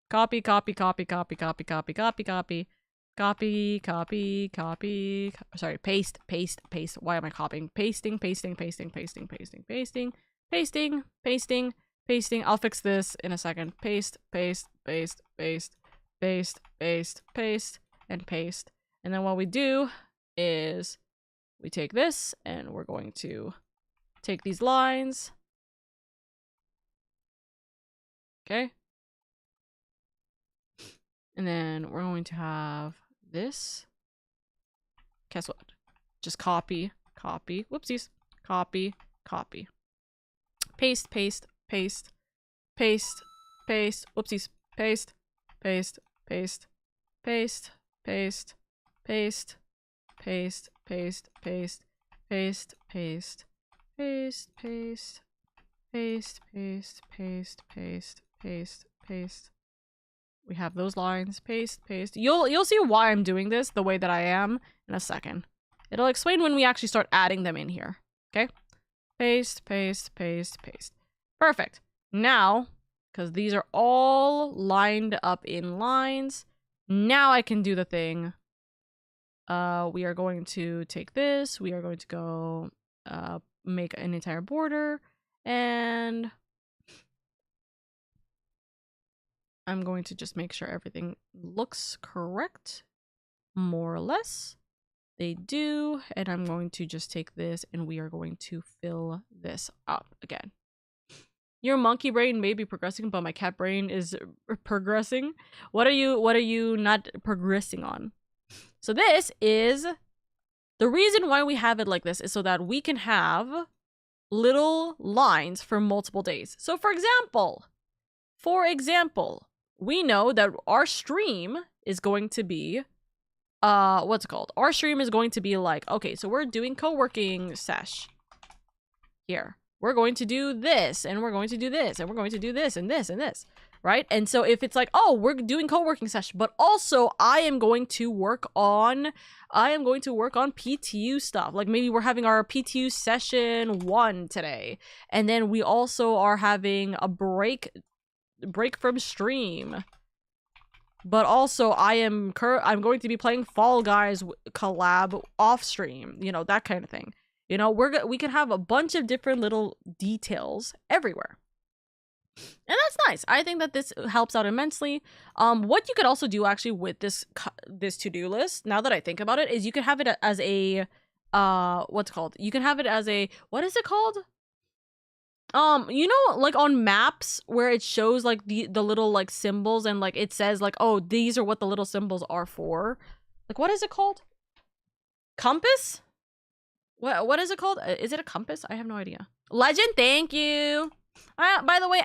Copy, copy, copy, copy, copy, copy, copy, copy. Copy, copy, copy. Sorry, paste, paste, paste. Why am I copying? Pasting, pasting, pasting, pasting, pasting, pasting, pasting, pasting, pasting. I'll fix this in a second. Paste, paste, paste, paste, paste, paste, paste, and paste. And then what we do is we take this and we're going to take these lines. Okay. And then we're going to have this. Guess what? Just copy, copy, whoopsies, copy, copy. Paste, paste, paste, paste, paste, whoopsies, paste, paste, paste, paste, paste, paste, paste, paste, paste, paste, paste, paste, paste, paste, paste, paste, paste, paste, paste. We have those lines. Paste, paste. You'll see why I'm doing this the way that I am in a second. It'll explain when we actually start adding them in here. Okay? Paste, paste, paste, paste. Perfect. Now, because these are all lined up in lines, now I can do the thing. We are going to take this. We are going to go make an entire border. And I'm going to just make sure everything looks correct, more or less. They do, and I'm going to just take this and we are going to fill this up again. Your monkey brain may be progressing, but my cat brain is progressing. What are you not progressing on? So this is the reason why we have it like this is so that we can have little lines for multiple days. So for example, we know that our stream is going to be, what's it called? Our stream is going to be like, okay, so we're doing co-working sesh here. We're going to do this, and we're going to do this, and we're going to do this, and this, and this, right? And so if it's like, oh, we're doing co-working session, but also I am going to work on PTU stuff. Like maybe we're having our PTU session 1 today, and then we also are having a break from stream. But also I'm going to be playing Fall Guys collab off stream, you know, that kind of thing. You know, we can have a bunch of different little details everywhere. And that's nice. I think that this helps out immensely. What you could also do actually with this to-do list, now that I think about it, is you can have it as a what's it called? You can have it as a, what is it called? You know, like on maps where it shows like the little like symbols, and like it says like, oh, these are what the little symbols are for. Like, what is it called? Compass? What is it called? Is it a compass? I have no idea. Legend, thank you. By the way,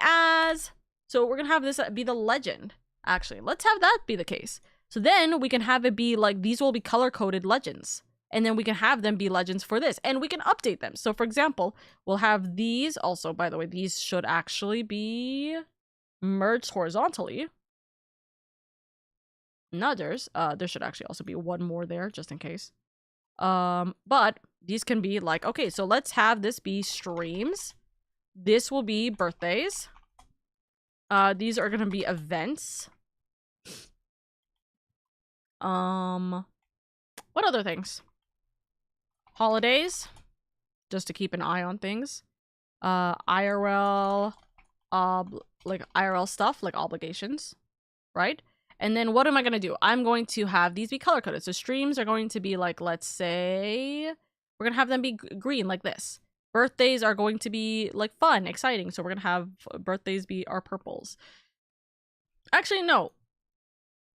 so we're gonna have this be the legend. Actually, let's have that be the case. So then we can have it be like, these will be color-coded legends. And then we can have them be legends for this. And we can update them. So for example, we'll have these also, by the way, these should actually be merged horizontally. Nudgers. There should actually also be one more there, just in case. But these can be like, okay, so let's have this be streams. This will be birthdays. These are gonna be events. What other things? Holidays, just to keep an eye on things. IRL, like IRL stuff, like obligations, right? And then what am I gonna do? I'm going to have these be color coded. So streams are going to be like, let's say, we're gonna have them be green like this. Birthdays are going to be like fun, exciting. So we're gonna have birthdays be our purples. Actually, no.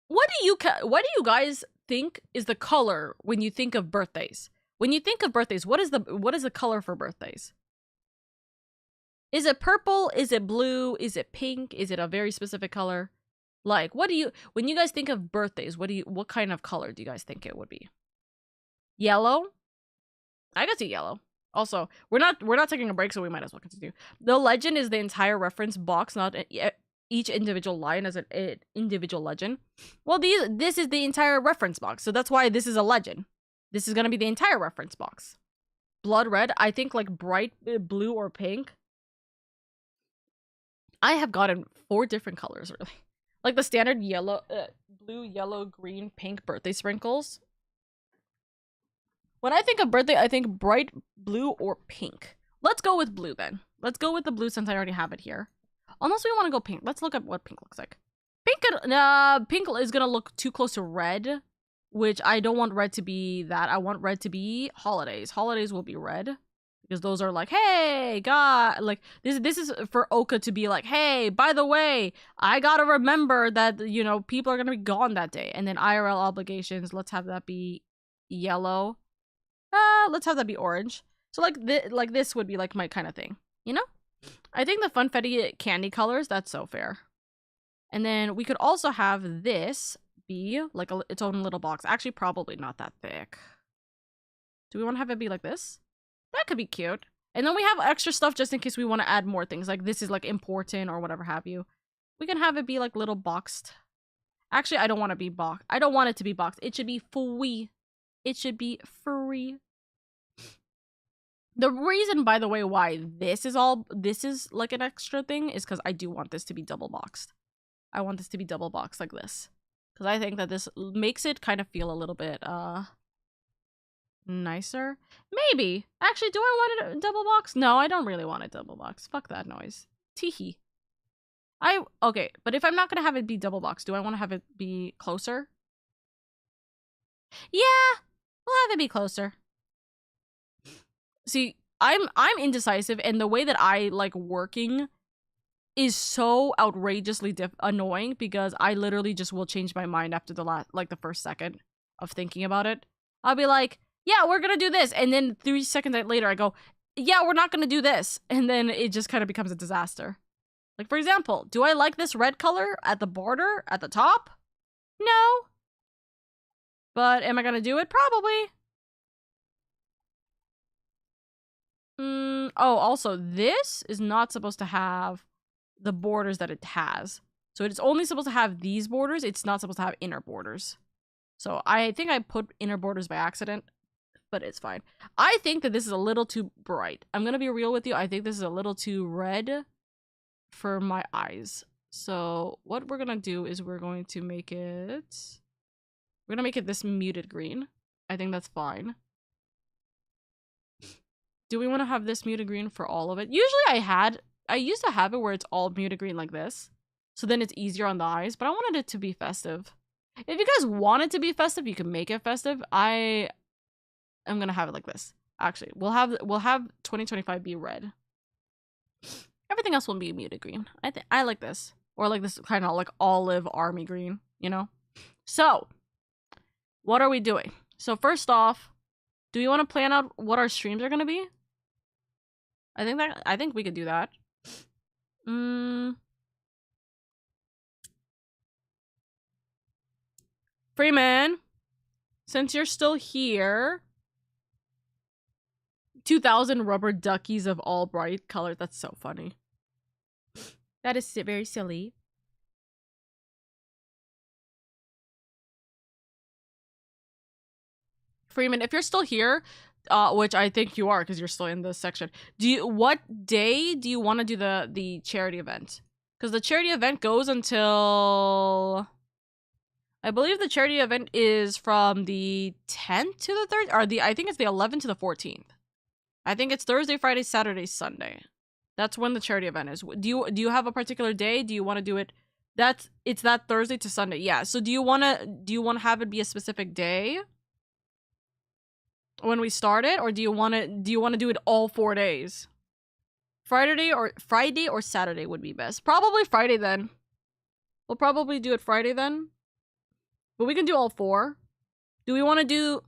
What do you guys think is the color when you think of birthdays? When you think of birthdays, what is the color for birthdays? Is it purple? Is it blue? Is it pink? Is it a very specific color? Like, when you guys think of birthdays, what kind of color do you guys think it would be? Yellow? I could see yellow. Also, we're not taking a break, so we might as well continue. The legend is the entire reference box, not each individual line as an individual legend. Well, this is the entire reference box, so that's why this is a legend. This is gonna be the entire reference box. Blood red, I think like bright blue or pink. I have gotten 4 different colors, really. Like the standard yellow, blue, yellow, green, pink birthday sprinkles. When I think of birthday, I think bright blue or pink. Let's go with blue then. Let's go with the blue since I already have it here. Unless we want to go pink. Let's look at what pink looks like. Pink is gonna look too close to red, which I don't want red to be that. I want red to be holidays. Holidays will be red because those are like, hey, God, like this is for Oka to be like, hey, by the way, I gotta remember that, you know, people are gonna be gone that day. And then IRL obligations, let's have that be yellow. Let's have that be orange. So like this would be like my kind of thing, you know? I think the Funfetti candy colors, that's so fair. And then we could also have this be like its own little box. Actually, probably not that thick. Do we want to have it be like this? That could be cute. And then we have extra stuff just in case we want to add more things. Like this is like important or whatever have you. We can have it be like little boxed. Actually, I don't want to be boxed. I don't want it to be boxed. It should be free. It should be free. The reason, by the way, why this is like an extra thing is because I do want this to be double boxed. I want this to be double boxed like this. Because I think that this makes it kind of feel a little bit, nicer. Maybe. Actually, do I want it double boxed? No, I don't really want it double boxed. Fuck that noise. Teehee. Okay, but if I'm not gonna have it be double boxed, do I want to have it be closer? Yeah, we'll have it be closer. See, I'm indecisive, and the way that I like working is so outrageously annoying because I literally just will change my mind after the first second of thinking about it. I'll be like, yeah, we're gonna do this, and then 3 seconds later I go, yeah, we're not gonna do this. And then it just kind of becomes a disaster. Like, for example, do I like this red color at the border, at the top? No. But am I gonna do it? Probably. Oh, also, this is not supposed to have the borders that it has. So it's only supposed to have these borders. It's not supposed to have inner borders. So I think I put inner borders by accident, but it's fine. I think that this is a little too bright. I'm gonna be real with you. I think this is a little too red for my eyes. So what we're gonna do is we're going to make it... We're gonna make it this muted green. I think that's fine. Do we want to have this muted green for all of it? Usually I used to have it where it's all muted green like this. So then it's easier on the eyes, but I wanted it to be festive. If you guys want it to be festive, you can make it festive. I am gonna have it like this. Actually, we'll have 2025 be red. Everything else will be muted green. I like this. Or like this kind of like olive army green, you know? So, what are we doing? So first off, do we want to plan out what our streams are gonna be? I think we could do that. Freeman, since you're still here, 2,000 rubber duckies of all bright colors. That's so funny. That is very silly. Freeman, if you're still here, which I think you are because you're still in this section. What day do you want to do the charity event? Because the charity event goes until, I believe the charity event is from the 10th to the 3rd, or I think it's the 11th to the 14th. I think it's Thursday, Friday, Saturday, Sunday. That's when the charity event is. Do you have a particular day? Do you want to do it? It's that Thursday to Sunday. Yeah. So do you want to have it be a specific day when we start it, or do you want to do it all 4 days? Friday or Saturday would be best. Probably Friday then. We'll probably do it Friday then. But we can do all 4. Do we want to do...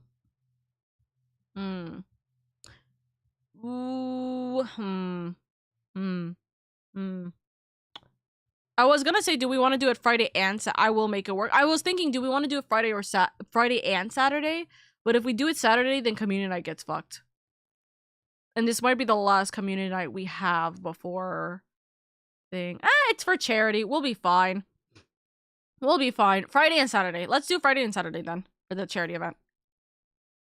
I was gonna say, do we want to do it Friday and I will make it work. I was thinking, do we want to do it Friday and Saturday? But if we do it Saturday, then community night gets fucked. And this might be the last community night we have before thing. It's for charity. We'll be fine. We'll be fine. Friday and Saturday. Let's do Friday and Saturday then for the charity event.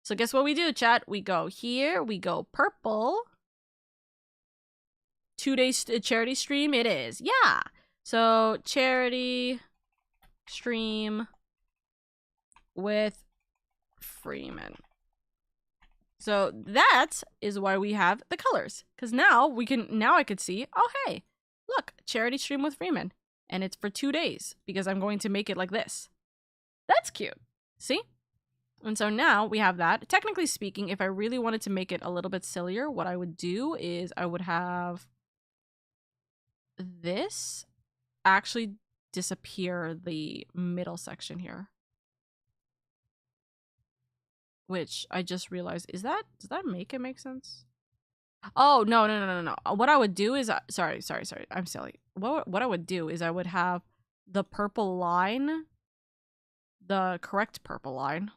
So guess what we do, chat? We go here. We go purple. 2 days charity stream it is. Yeah. So charity stream with Freeman. So that is why we have the colors. Because now I could see, oh hey, look, charity stream with Freeman. And it's for 2 days because I'm going to make it like this. That's cute. See? And so now we have that. Technically speaking, if I really wanted to make it a little bit sillier, what I would do is I would have this actually disappear the middle section here. Which I just realized, does that make it make sense? Oh, no. What I would do is, sorry, I'm silly. What I would do is I would have the purple line, the correct purple line.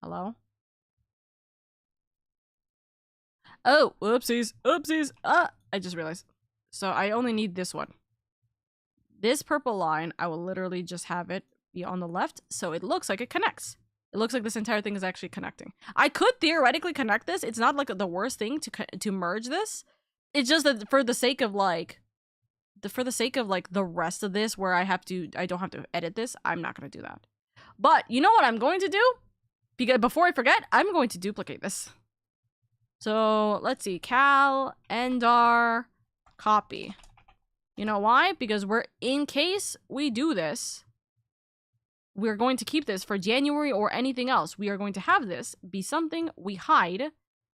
Hello? Oh, oopsies. I just realized. So I only need this one. This purple line, I will literally just have it be on the left, so it looks like it connects. It looks like this entire thing is actually connecting. I could theoretically connect this. It's not like the worst thing to merge this. It's just that for the sake of like the rest of this where I don't have to edit this, I'm not going to do that. But you know what I'm going to do? Because before I forget, I'm going to duplicate this. So let's see, cal endar copy. You know why? Because in case we do this, we're going to keep this for January or anything else. We are going to have this be something we hide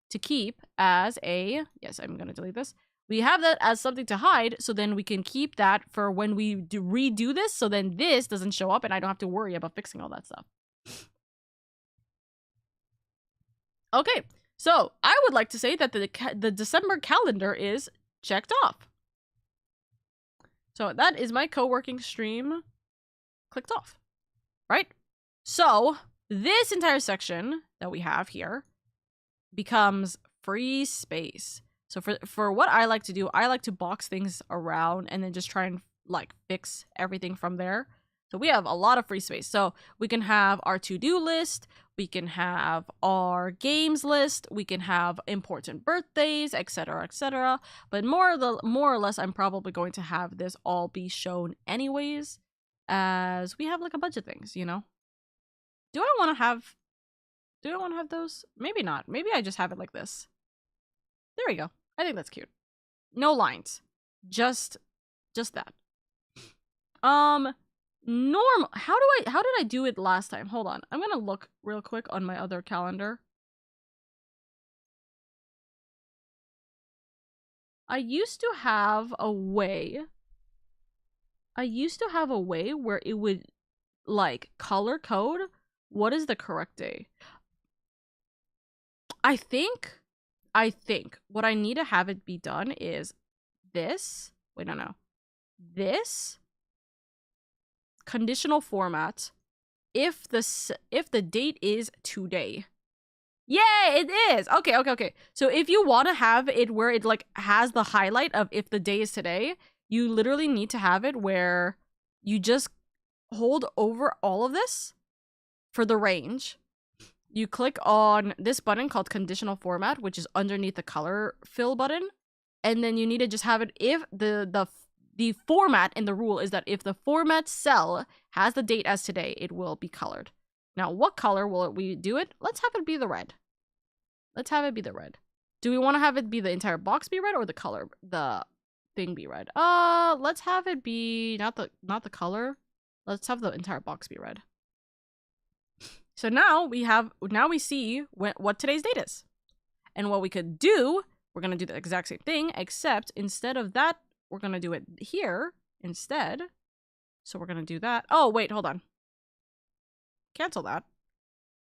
to keep as a... Yes, I'm going to delete this. We have that as something to hide, so then we can keep that for when we redo this, so then this doesn't show up and I don't have to worry about fixing all that stuff. Okay, So I would like to say that the December calendar is checked off. So that is my co-working stream clicked off, right? So this entire section that we have here becomes free space. So for what I like to do, I like to box things around and then just try and like fix everything from there. So we have a lot of free space. So we can have our to-do list, we can have our games list, we can have important birthdays, etc., etc. But more or less, I'm probably going to have this all be shown anyways, as we have like a bunch of things, you know. Do I want to have those? Maybe not. Maybe I just have it like this. There we go. I think that's cute. No lines. Just that. Normal. How did I do it last time? Hold on. I'm gonna look real quick on my other calendar. I used to have a way where it would like color code what is the correct day. I think what I need to have it be done is this. Wait, no. This conditional format if the date is today. Yeah, it is. Okay. So if you want to have it where it like has the highlight of if the day is today, you literally need to have it where you just hold over all of this for the range. You click on this button called conditional format, which is underneath the color fill button, and then you need to just have it if the format in the rule is that if the format cell has the date as today, it will be colored. Now, what color will we do it? Let's have it be the red. Do we want to have it be the entire box be red or the thing be red? Let's have it be not the color. Let's have the entire box be red. So now we see what today's date is. And what we could do, we're going to do the exact same thing, except instead of that, we're going to do it here instead. So we're going to do that. Oh, wait, hold on. Cancel that.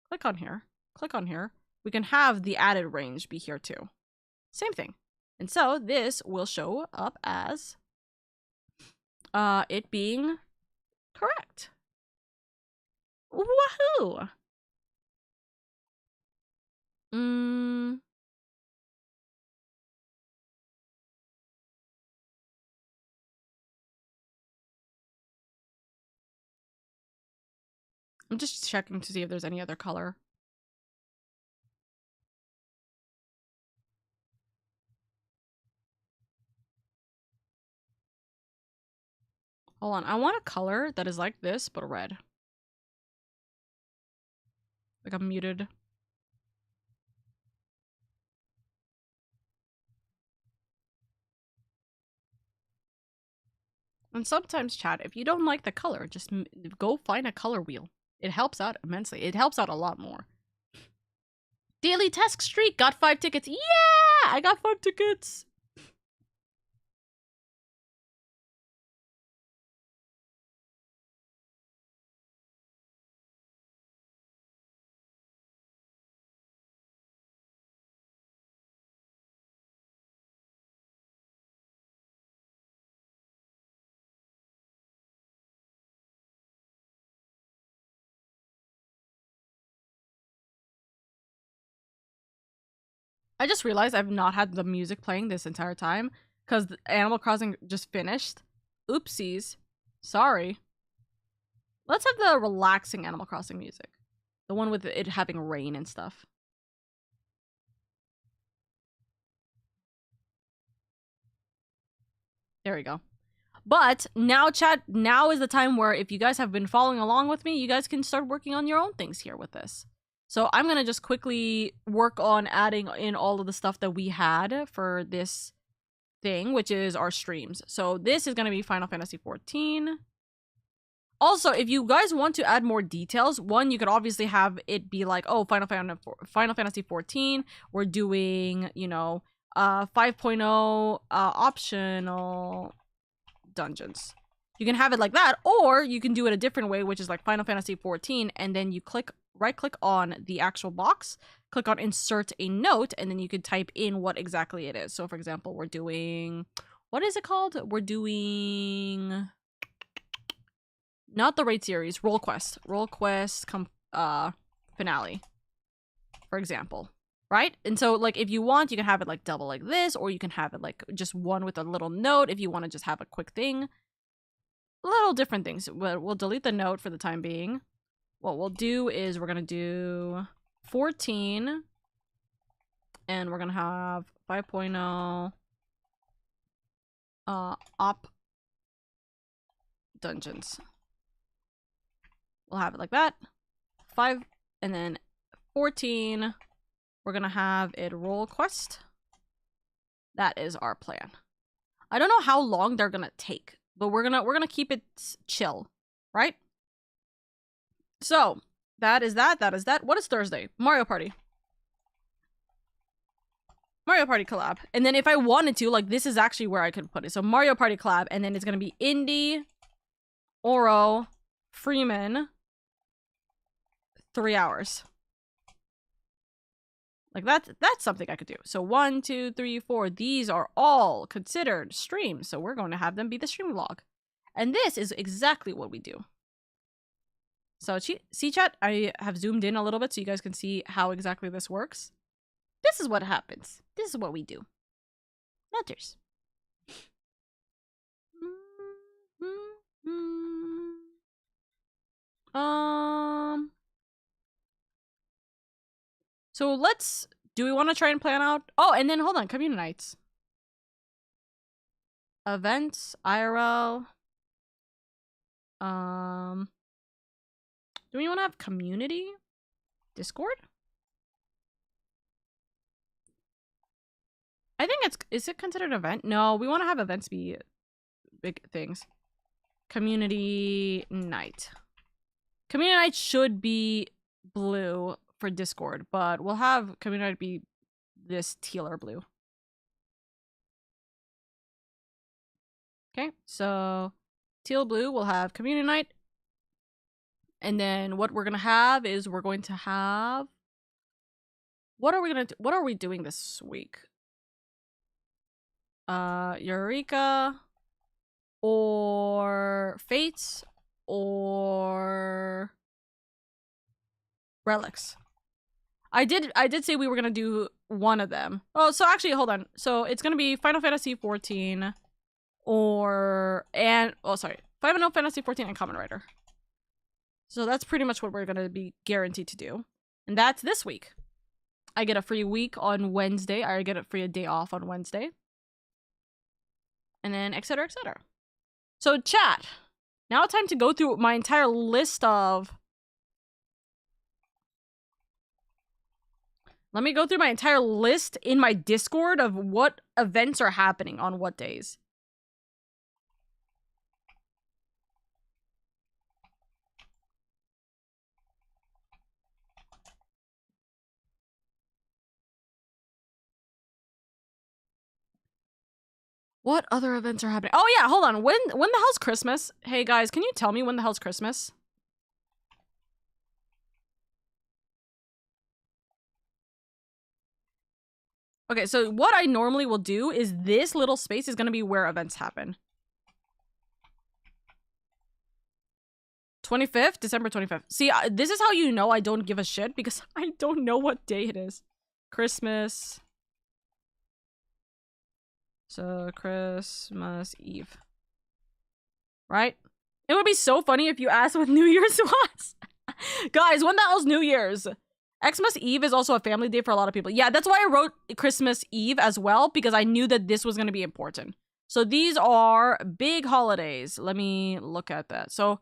Click on here. We can have the added range be here too. Same thing. And so this will show up as it being correct. Woohoo! I'm just checking to see if there's any other color. Hold on, I want a color that is like this, but red. Like a muted. And sometimes, chat, if you don't like the color, just go find a color wheel. It helps out immensely. It helps out a lot more. Daily task streak, got 5 tickets. Yeah! I got 5 tickets! I just realized I've not had the music playing this entire time because Animal Crossing just finished. Oopsies. Sorry. Let's have the relaxing Animal Crossing music. The one with it having rain and stuff. There we go. But now, chat, now is the time where if you guys have been following along with me, you guys can start working on your own things here with this. So I'm going to just quickly work on adding in all of the stuff that we had for this thing, which is our streams. So this is going to be Final Fantasy XIV. Also, if you guys want to add more details, one, you could obviously have it be like, oh, Final Fantasy XIV, we're doing, you know, 5.0 optional dungeons. You can have it like that, or you can do it a different way, which is like Final Fantasy XIV, and then you right click on the actual box, click on insert a note, and then you could type in what exactly it is. So for example, we're doing, what is it called? We're doing, not the raid series, roll quest finale, for example, right? And so like if you want, you can have it like double like this, or you can have it like just one with a little note if you want to just have a quick thing. Little different things. We'll delete the note for the time being. What we'll do is we're gonna do 14, and we're gonna have 5.0 op dungeons. We'll have it like that. 5, and then 14, we're gonna have it roll quest. That is our plan. I don't know how long they're gonna take, but we're gonna keep it chill, right? So that is that. That is that. What is Thursday? Mario Party. Mario Party collab. And then if I wanted to, like, this is actually where I could put it. So Mario Party collab, and then it's gonna be Indy, Oro, Freeman, 3 hours. Like that's something I could do. So 1, 2, 3, 4. These are all considered streams. So we're going to have them be the stream log. And this is exactly what we do. So see chat, I have zoomed in a little bit so you guys can see how exactly this works. This is what happens. This is what we do. Matters. So do we want to try and plan out? Oh, and then hold on, community nights. Events, IRL. Do we want to have community? Discord? I think is it considered an event? No, we want to have events be big things. Community night. Community night should be blue for Discord, but we'll have community night be this teal or blue. Okay, so teal blue, we'll have community night. And then what we're gonna have is we're going to have, what are we gonna do? What are we doing this week? Eureka or Fates or Relics. I did say we were gonna do one of them. Oh, so actually hold on. So it's gonna be Final Fantasy 14 Final Fantasy 14 and Kamen Rider. So that's pretty much what we're gonna be guaranteed to do. And that's this week. I get a free week on Wednesday. I get a free day off on Wednesday. And then etc, etc. So chat, now it's time to go through my entire list of... Let me go through my entire list in my Discord of what events are happening on what days. What other events are happening? Oh yeah, hold on. When the hell's Christmas? Hey guys, can you tell me when the hell's Christmas? Okay, so what I normally will do is this little space is going to be where events happen. 25th? December 25th. See, this is how you know I don't give a shit, because I don't know what day it is. Christmas. So, Christmas Eve. Right? It would be so funny if you asked what New Year's was. Guys, when the hell's New Year's? Xmas Eve is also a family day for a lot of people. Yeah, that's why I wrote Christmas Eve as well, because I knew that this was going to be important. So these are big holidays. Let me look at that. So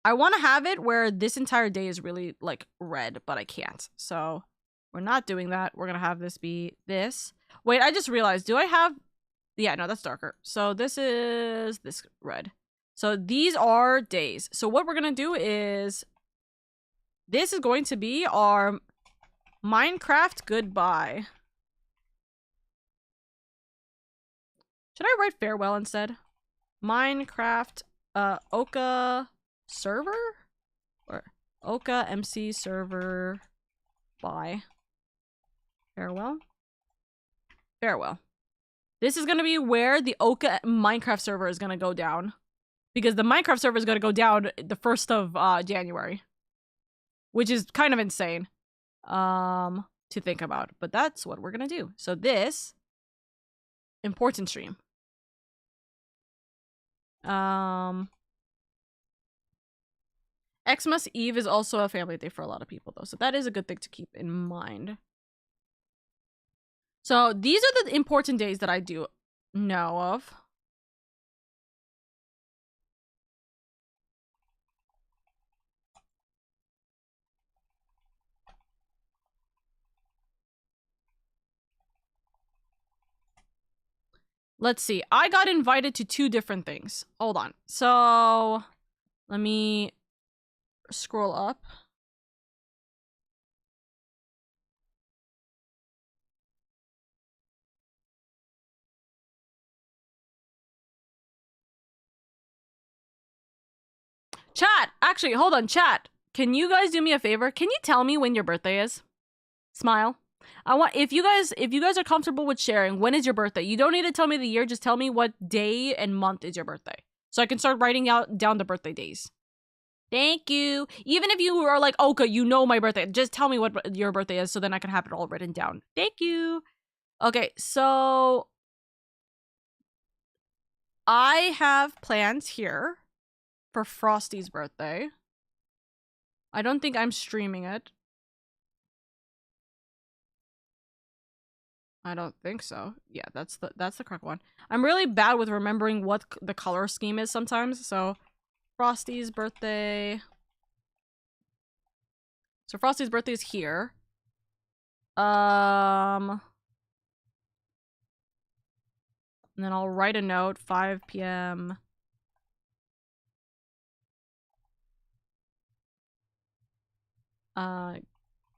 I want to have it where this entire day is really like red, but I can't. So we're not doing that. We're going to have this be this. Wait, I just realized, do I have... Yeah, no, that's darker. So this is this red. So these are days. So what we're going to do is... This is going to be our Minecraft goodbye. Should I write farewell instead? Minecraft Oka server? Or Oka MC server bye. Farewell. Farewell. This is gonna be where the Oka Minecraft server is gonna go down. Because the Minecraft server is gonna go down the 1st of January. Which is kind of insane. To think about. But that's what we're gonna do. So this... important stream. Xmas Eve is also a family day for a lot of people, though. So that is a good thing to keep in mind. So these are the important days that I do know of. Let's see. I got invited to 2 different things. Hold on. So let me scroll up. Chat! Actually, hold on, chat. Can you guys do me a favor? Can you tell me when your birthday is? Smile. I want if you guys are comfortable with sharing, when is your birthday? You don't need to tell me the year, just tell me what day and month is your birthday. So I can start writing down the birthday days. Thank you. Even if you are like, Oka, you know my birthday, just tell me what your birthday is so then I can have it all written down. Thank you. Okay, so I have plans here for Frosty's birthday. I don't think I'm streaming it. I don't think so. Yeah, that's the correct one. I'm really bad with remembering what the color scheme is sometimes, so Frosty's birthday. So Frosty's birthday is here. And then I'll write a note, 5 p.m.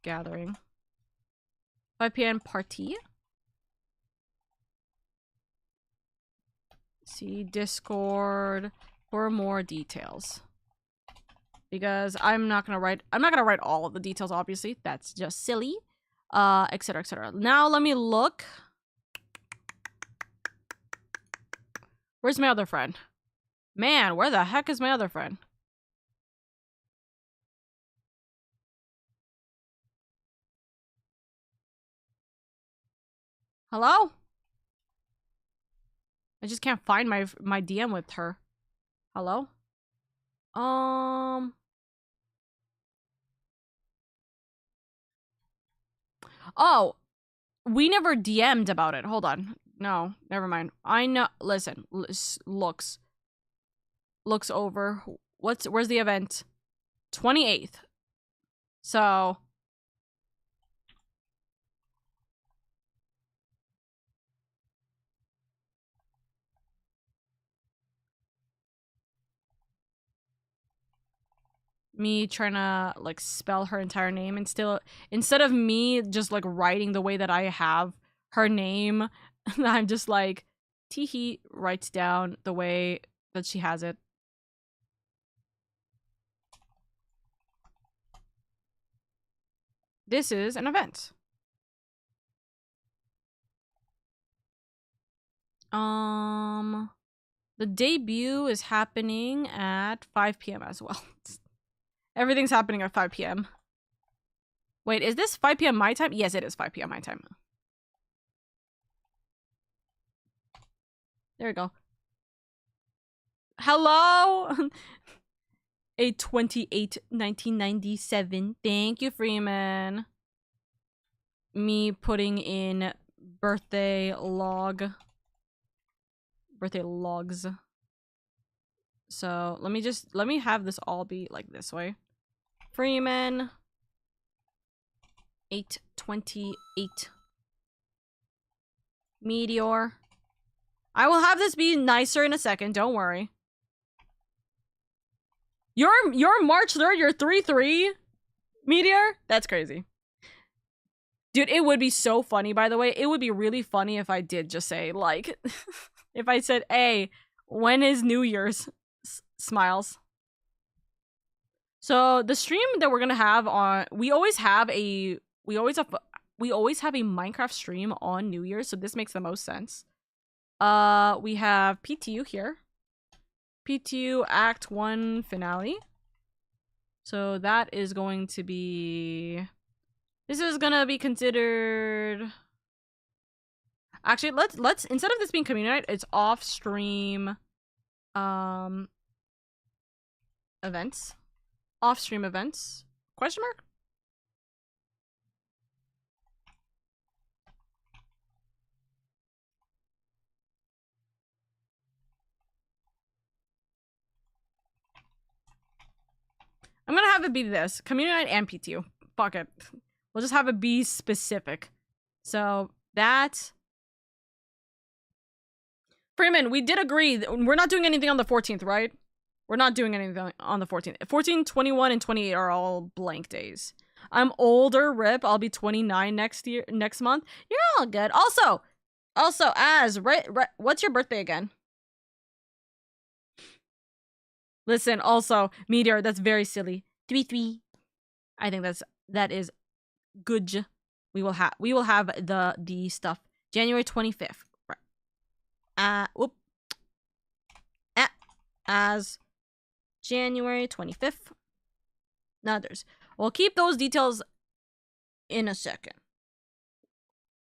Gathering. 5 p.m. party. See Discord for more details. Because I'm not gonna write all of the details, obviously. That's just silly. Etc, etc. Now let me look. Where's my other friend? Man, where the heck is my other friend? Hello? I just can't find my DM with her. Hello? Oh, we never DM'd about it. Hold on. No, never mind. I know. Listen, looks over. Where's the event? 28th. So me trying to like spell her entire name and still instead of me just like writing the way that I have her name, I'm just like Teehee writes down the way that she has it. This is an event. The debut is happening at 5 p.m. as well. Everything's happening at 5 p.m. Wait, is this 5 p.m. my time? Yes, it is 5 p.m. my time. There we go. Hello? 8/28/1997. Thank you, Freeman. Me putting in birthday logs. So let me have this all be like this way. Freeman 8/28. Meteor. I will have this be nicer in a second, don't worry. You're March 3rd, you're 3/3? Meteor? That's crazy. Dude, it would be so funny, by the way. It would be really funny if I did just say, like, if I said, hey, when is New Year's? Smiles. So the stream that we're gonna have on, we always have always have a Minecraft stream on New Year's, so this makes the most sense. We have PTU here. PTU Act 1 finale. So that is going to be... This is gonna be considered... Actually, let's instead of this being community night, it's off-stream events. Off-stream events? Question mark? I'm gonna have it be this. Community night and PTU. Fuck it. We'll just have it be specific. So, that... Freeman, we did agree. We're not doing anything on the 14th, right? We're not doing anything on the 14th. 14, 21, and 28 are all blank days. I'm older, rip. I'll be 29 next month. You're all good. Also, what's your birthday again? Listen, also, Meteor, that's very silly. 3-3. I think that is good. We will have the stuff. January 25th. Right. As January 25th. We'll keep those details in a second.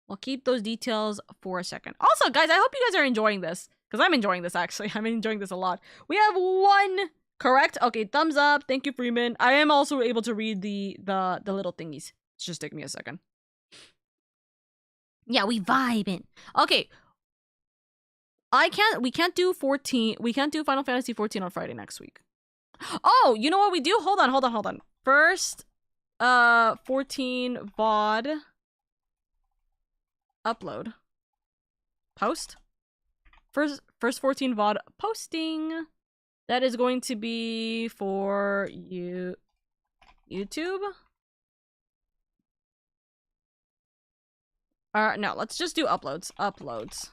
We'll keep those details for a second. Also, guys, I hope you guys are enjoying this. Because I'm enjoying this, actually. I'm enjoying this a lot. We have 1 correct. Okay, thumbs up. Thank you, Freeman. I am also able to read the little thingies. It's just taking me a second. Yeah, we vibing. Okay. We can't do 14. We can't do Final Fantasy 14 on Friday next week. Oh, you know what we do? Hold on. First, 14 VOD. Upload. Post. First 14 VOD posting. That is going to be for YouTube. No, let's just do uploads. Uploads.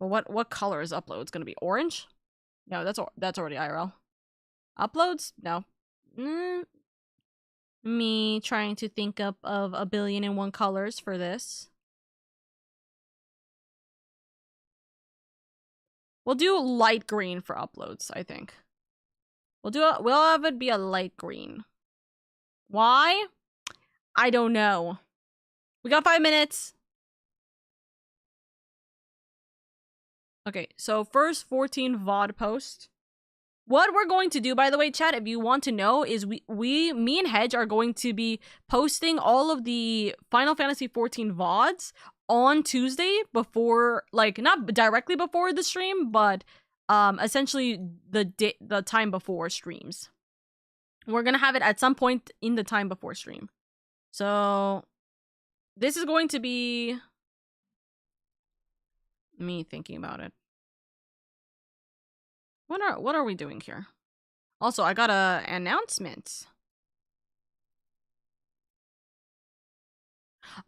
Well, what color is uploads gonna be? Orange? No, that's already IRL. Uploads? No. Me trying to think up of 1,000,001 colors for this. We'll do light green for uploads, I think. We'll have it be a light green. Why? I don't know. We got 5 minutes. Okay, so first 14 VOD post. What we're going to do, by the way, chat, if you want to know, is me and Hedge are going to be posting all of the Final Fantasy 14 VODs on Tuesday before, like, not directly before the stream, but essentially the time before streams. We're gonna have it at some point in the time before stream. So this is going to be me thinking about it. What are we doing here? Also, I got a announcement.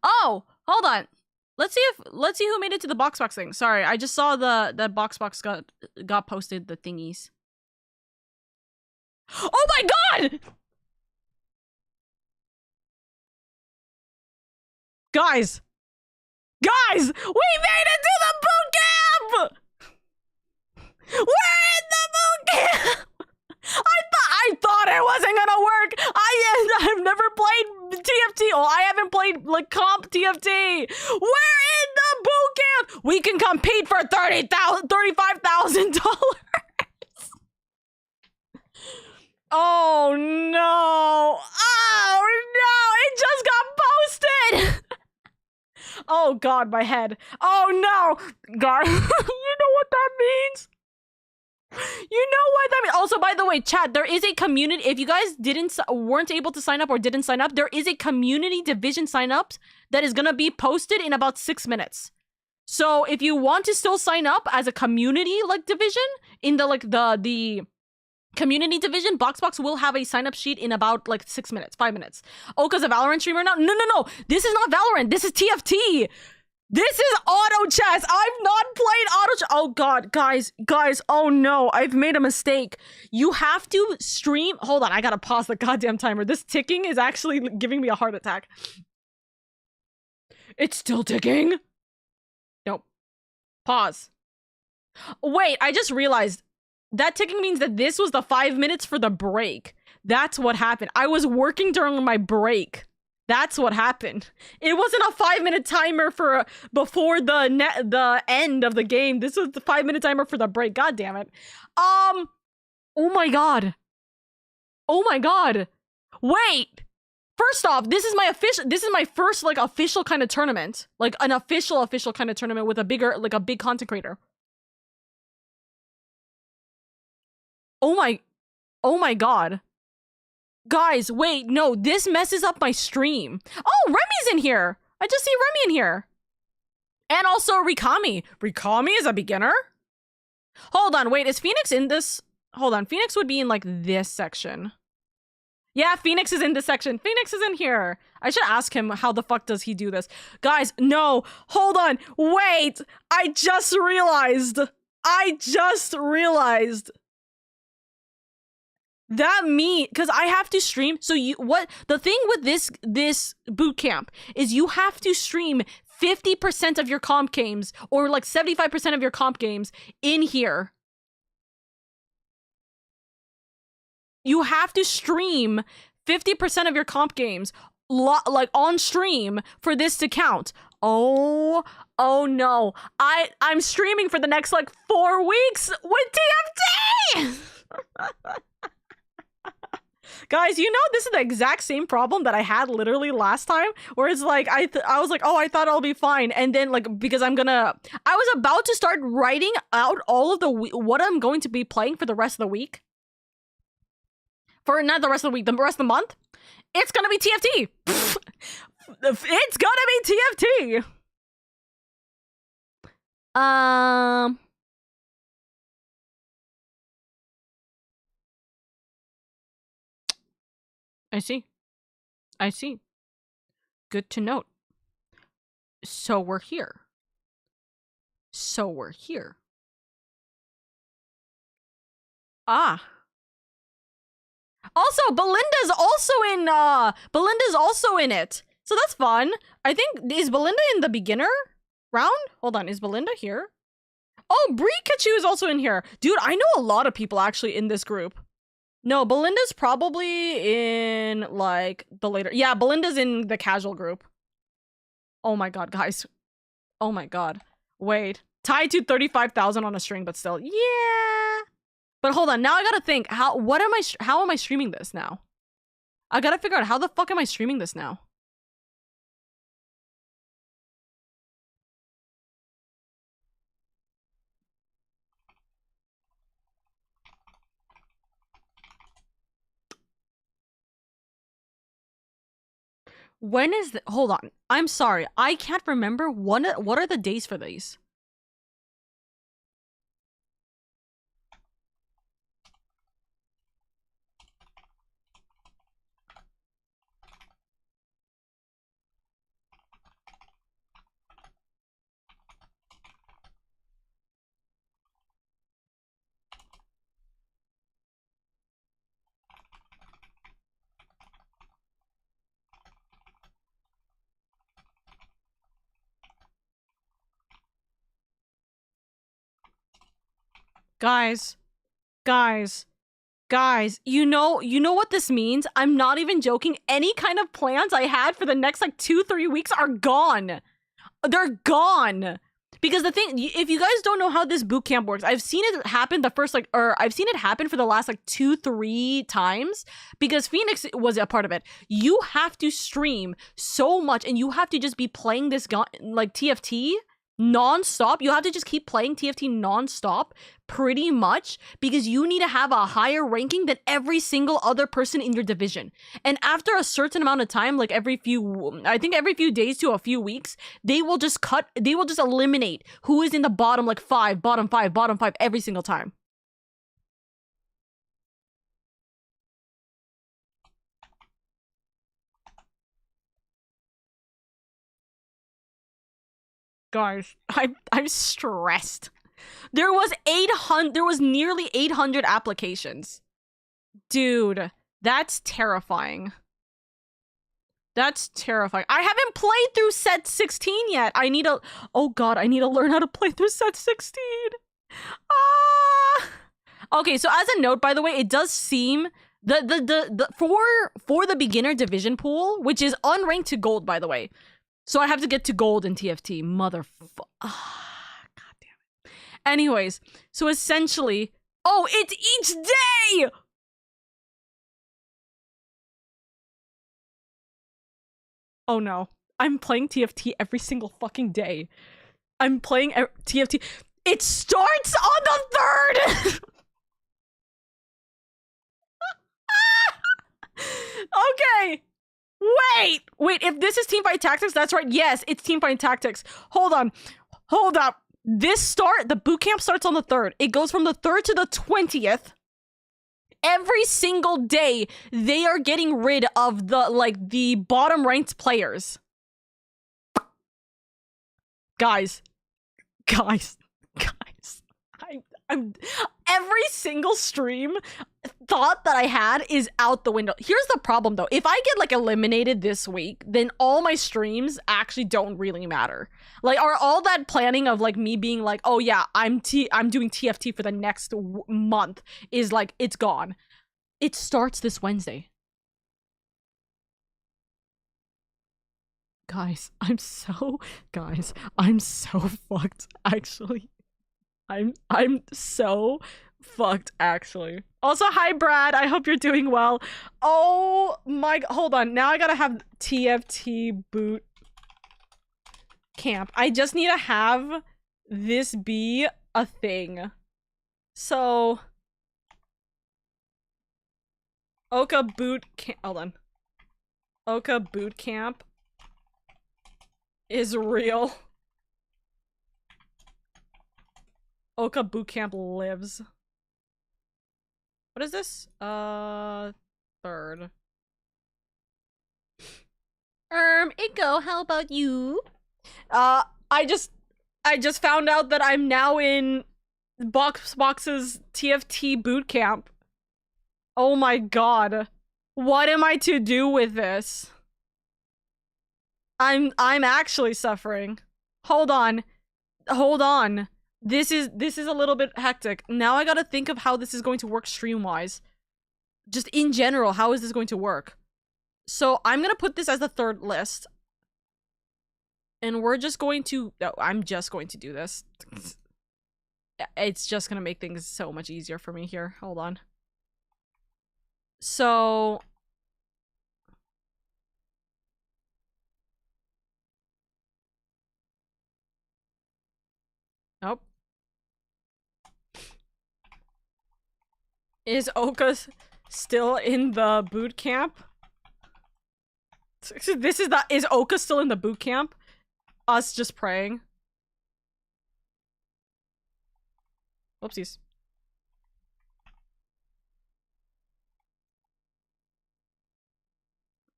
Oh, hold on. Let's see who made it to the box thing. Sorry, I just saw that box got posted the thingies. Oh my god! Guys, we made it to the boot camp! We're in the boot camp! I thought it wasn't gonna work. I've never played TFT. Oh, I haven't played like comp TFT. We're in the boot camp. We can compete for $35,000. Oh no! Oh no! It just got posted. Oh god, my head. Oh no, God! You know what that means? You know what that means? Also, by the way, chat, there is a community. If you guys weren't able to sign up or didn't sign up, there is a community division sign up that is gonna be posted in about 6 minutes. So if you want to still sign up as a community like division in the community division, Boxbox will have a sign up sheet in about like 6 minutes, 5 minutes. Oh, because a Valorant streamer now? No. This is not Valorant. This is TFT. This is auto chess. I've not played auto chess. Oh god, guys. Oh no, I've made a mistake. You have to stream. Hold on, I gotta pause the goddamn timer. This ticking is actually giving me a heart attack. It's still ticking. Nope. Pause. Wait, I just realized that ticking means that this was the 5 minutes for the break. That's what happened. I was working during my break. That's what happened. It wasn't a 5-minute timer for before the end of the game. This was the 5-minute timer for the break. God damn it. Oh my god. Oh my god. Wait. First off, this is my first like official kind of tournament. Like an official kind of tournament with a big content creator. Oh my god. Guys, wait, no, this messes up my stream. Oh, Remy's in here. I just see Remy in here. And also Rikami. Rikami is a beginner? Hold on, wait, is Phoenix in this? Hold on, Phoenix would be in like this section. Yeah, Phoenix is in this section. Phoenix is in here. I should ask him how the fuck does he do this. Guys, no, hold on, wait. I just realized. That because I have to stream. So the thing with this boot camp is you have to stream 50% of your comp games or like 75% of your comp games in here. You have to stream 50% of your comp games like on stream for this to count. Oh no. I'm streaming for the next like 4 weeks with TFT. Guys, you know this is the exact same problem that I had literally last time, where it's like I was like, oh, I thought I'll be fine, and then like because I was about to start writing out all of what I'm going to be playing for the rest of the week. For not the rest of the week, the rest of the month, it's gonna be TFT. It's gonna be TFT. I see. Good to note. So we're here. Ah. Also, Belinda's also in it. So that's fun. I think, is Belinda in the beginner round? Hold on, is Belinda here? Oh, Brikachu is also in here. Dude, I know a lot of people actually in this group. No, Belinda's probably in, like, the later... Yeah, Belinda's in the casual group. Oh my god, guys. Oh my god. Wait. Tied to 35,000 on a string, but still. Yeah. But hold on, now I gotta think. How am I streaming this now? I gotta figure out how the fuck am I streaming this now? When is the... Hold on. I'm sorry. I can't remember. What are the days for these? Guys, you know what this means? I'm not even joking. Any kind of plans I had for the next like 2-3 weeks are gone. They're gone. Because the thing, if you guys don't know how this boot camp works, I've seen it happen I've seen it happen for the last like 2-3 times because Phoenix was a part of it. You have to stream so much and you have to just be playing this like TFT non-stop. You have to just keep playing TFT non-stop pretty much because you need to have a higher ranking than every single other person in your division. And after a certain amount of time, like every few days to a few weeks, they will just eliminate who is in the bottom bottom five every single time. Guys, I'm stressed. There was nearly 800 applications. Dude, that's terrifying. That's terrifying. I haven't played through set 16 yet. I need to... Oh god, I need to learn how to play through set 16. Ah! Okay, so as a note, by the way, it does seem... For the beginner division pool, which is unranked to gold, by the way. So I have to get to gold in TFT. Motherfucker. Ah, god damn it. Anyways, so essentially... Oh, it's each day! Oh no. I'm playing TFT every single fucking day. I'm playing TFT. It starts on the 3rd! Okay. Wait, if this is Teamfight Tactics, that's right. Yes, it's Teamfight Tactics. Hold up. The boot camp starts on the 3rd. It goes from the 3rd to the 20th. Every single day, they are getting rid of the bottom ranked players. Guys. I'm every single stream thought that I had is out the window. Here's the problem though. If I get eliminated this week, then all my streams actually don't really matter. Are all that planning of me being oh yeah, I'm doing TFT for the next month is it's gone. It starts this Wednesday. Guys, I'm so fucked actually. I'm so fucked, actually. Also, hi, Brad. I hope you're doing well. Oh my... Hold on. Now I gotta have TFT boot camp. I just need to have this be a thing. So... Oka boot camp... Hold on. Oka boot camp is real. Oka bootcamp lives. What is this? 3rd. Iko, how about you? I just found out that I'm now in Box's TFT bootcamp. Oh my god. What am I to do with this? I'm actually suffering. Hold on. This is a little bit hectic. Now I gotta think of how this is going to work stream-wise. Just in general, how is this going to work? So I'm gonna put this as the 3rd list. And we're just going to... No, I'm just going to do this. It's just gonna make things so much easier for me here. Hold on. So... Nope. Is Oka still in the boot camp? Is Oka still in the boot camp? Us just praying. Whoopsies.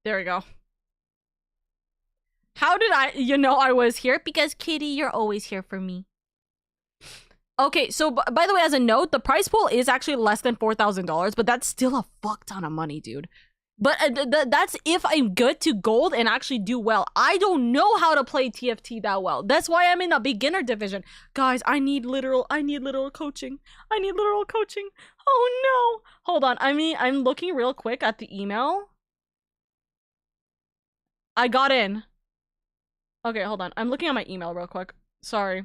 There we go. How did I was here? Because Kitty, you're always here for me. Okay, so by the way, as a note, the prize pool is actually less than $4,000, but that's still a fuck ton of money, dude. But that's if I'm good to gold and actually do well. I don't know how to play TFT that well. That's why I'm in a beginner division. Guys, I need literal coaching. I need literal coaching. Oh no. Hold on. I'm looking real quick at the email. I got in. Okay, hold on. I'm looking at my email real quick. Sorry.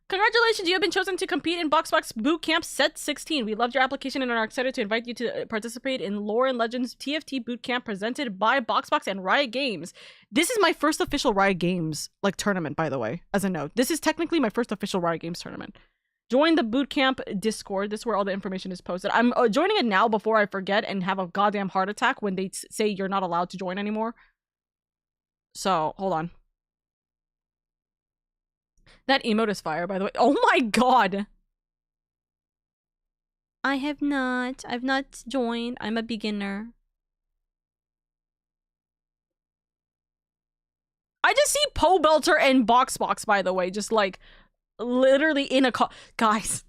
Congratulations, you have been chosen to compete in BoxBox Bootcamp Set 16. We loved your application and are excited to invite you to participate in Lore and Legends TFT Bootcamp presented by BoxBox and Riot Games. This is my first official Riot Games, tournament, by the way, as a note. This is technically my first official Riot Games tournament. Join the Bootcamp Discord. This is where all the information is posted. I'm joining it now before I forget and have a goddamn heart attack when they say you're not allowed to join anymore. So, hold on. That emote is fire, by the way. Oh my god! I've not joined. I'm a beginner. I just see Poe Belter and BoxBox, by the way. Just literally in a Guys.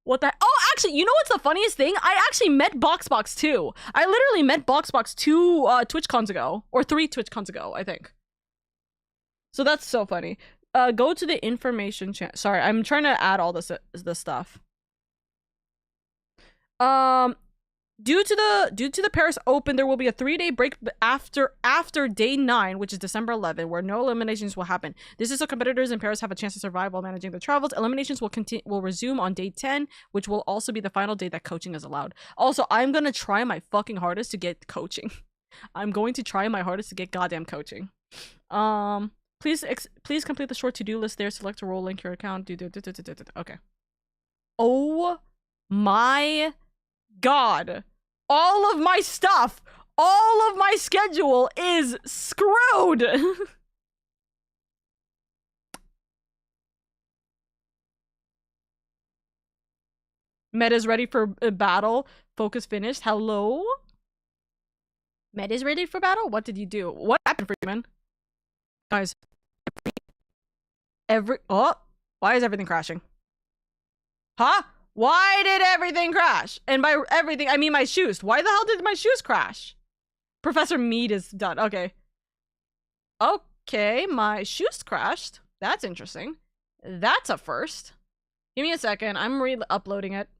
What the- Oh, actually, you know what's the funniest thing? I actually met BoxBox too. I literally met BoxBox 2 TwitchCons ago, or 3 TwitchCons ago, I think. So that's so funny. Go to the information channel. Sorry, I'm trying to add all this stuff. Due to the Paris Open, there will be a 3-day break after day 9, which is December 11, where no eliminations will happen. This is so competitors in Paris have a chance to survive while managing their travels. Eliminations will resume on day 10, which will also be the final day that coaching is allowed. Also, I'm gonna try my fucking hardest to get coaching. I'm going to try my hardest to get goddamn coaching. Please complete the short to-do list there. Select a role, link your account. Okay. Oh my God. All of my stuff, all of my schedule is screwed. Meta's ready for battle. Focus finished. Hello? Meta's ready for battle? What did you do? What happened for you, man? Guys. Why is everything crashing? Huh? Why did everything crash? And by everything, I mean my shoes. Why the hell did my shoes crash? Professor Mead is done. Okay. Okay, my shoes crashed. That's interesting. That's a first. Give me a second. I'm re-uploading it.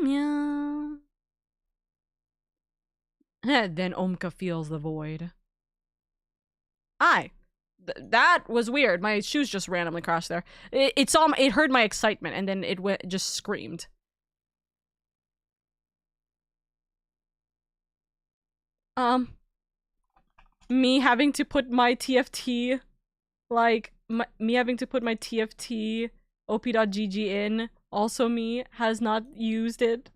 Meow. Then Omka feels the void. That was weird. My shoes just randomly crashed there. It heard my excitement and then it just screamed. Me having to put my TFT, me having to put my TFT op.gg in. Also me has not used it.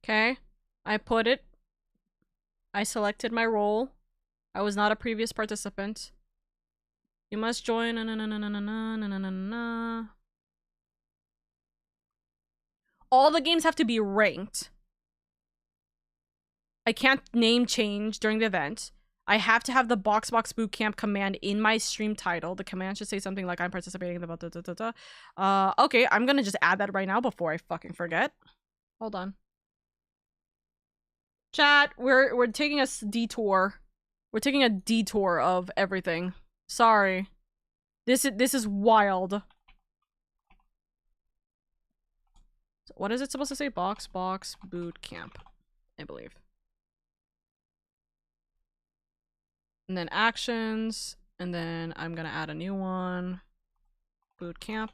Okay, I put it. I selected my role. I was not a previous participant. You must join. All the games have to be ranked. I can't name change during the event. I have to have the BoxBox Bootcamp command in my stream title. The command should say something like I'm participating in the okay, I'm gonna just add that right now before I fucking forget. Hold on. Chat, we're taking a detour. We're taking a detour of everything. Sorry. This is wild. What is it supposed to say? BoxBox Bootcamp, I believe. And then actions, and then I'm gonna add a new one. Bootcamp.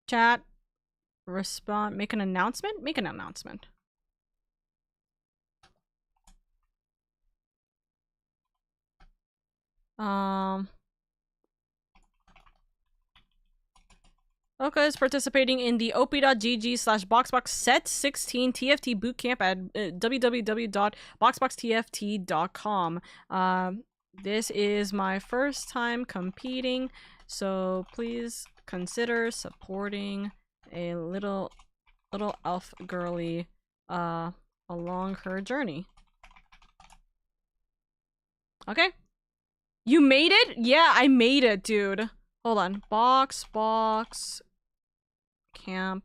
Chat, respond, make an announcement? Make an announcement. Oka is participating in the op.gg/boxbox set 16 TFT bootcamp at www.boxboxtft.com. This is my first time competing, so please consider supporting a little elf girly along her journey. Okay. You made it? Yeah, I made it, dude. Hold on. BoxBox camp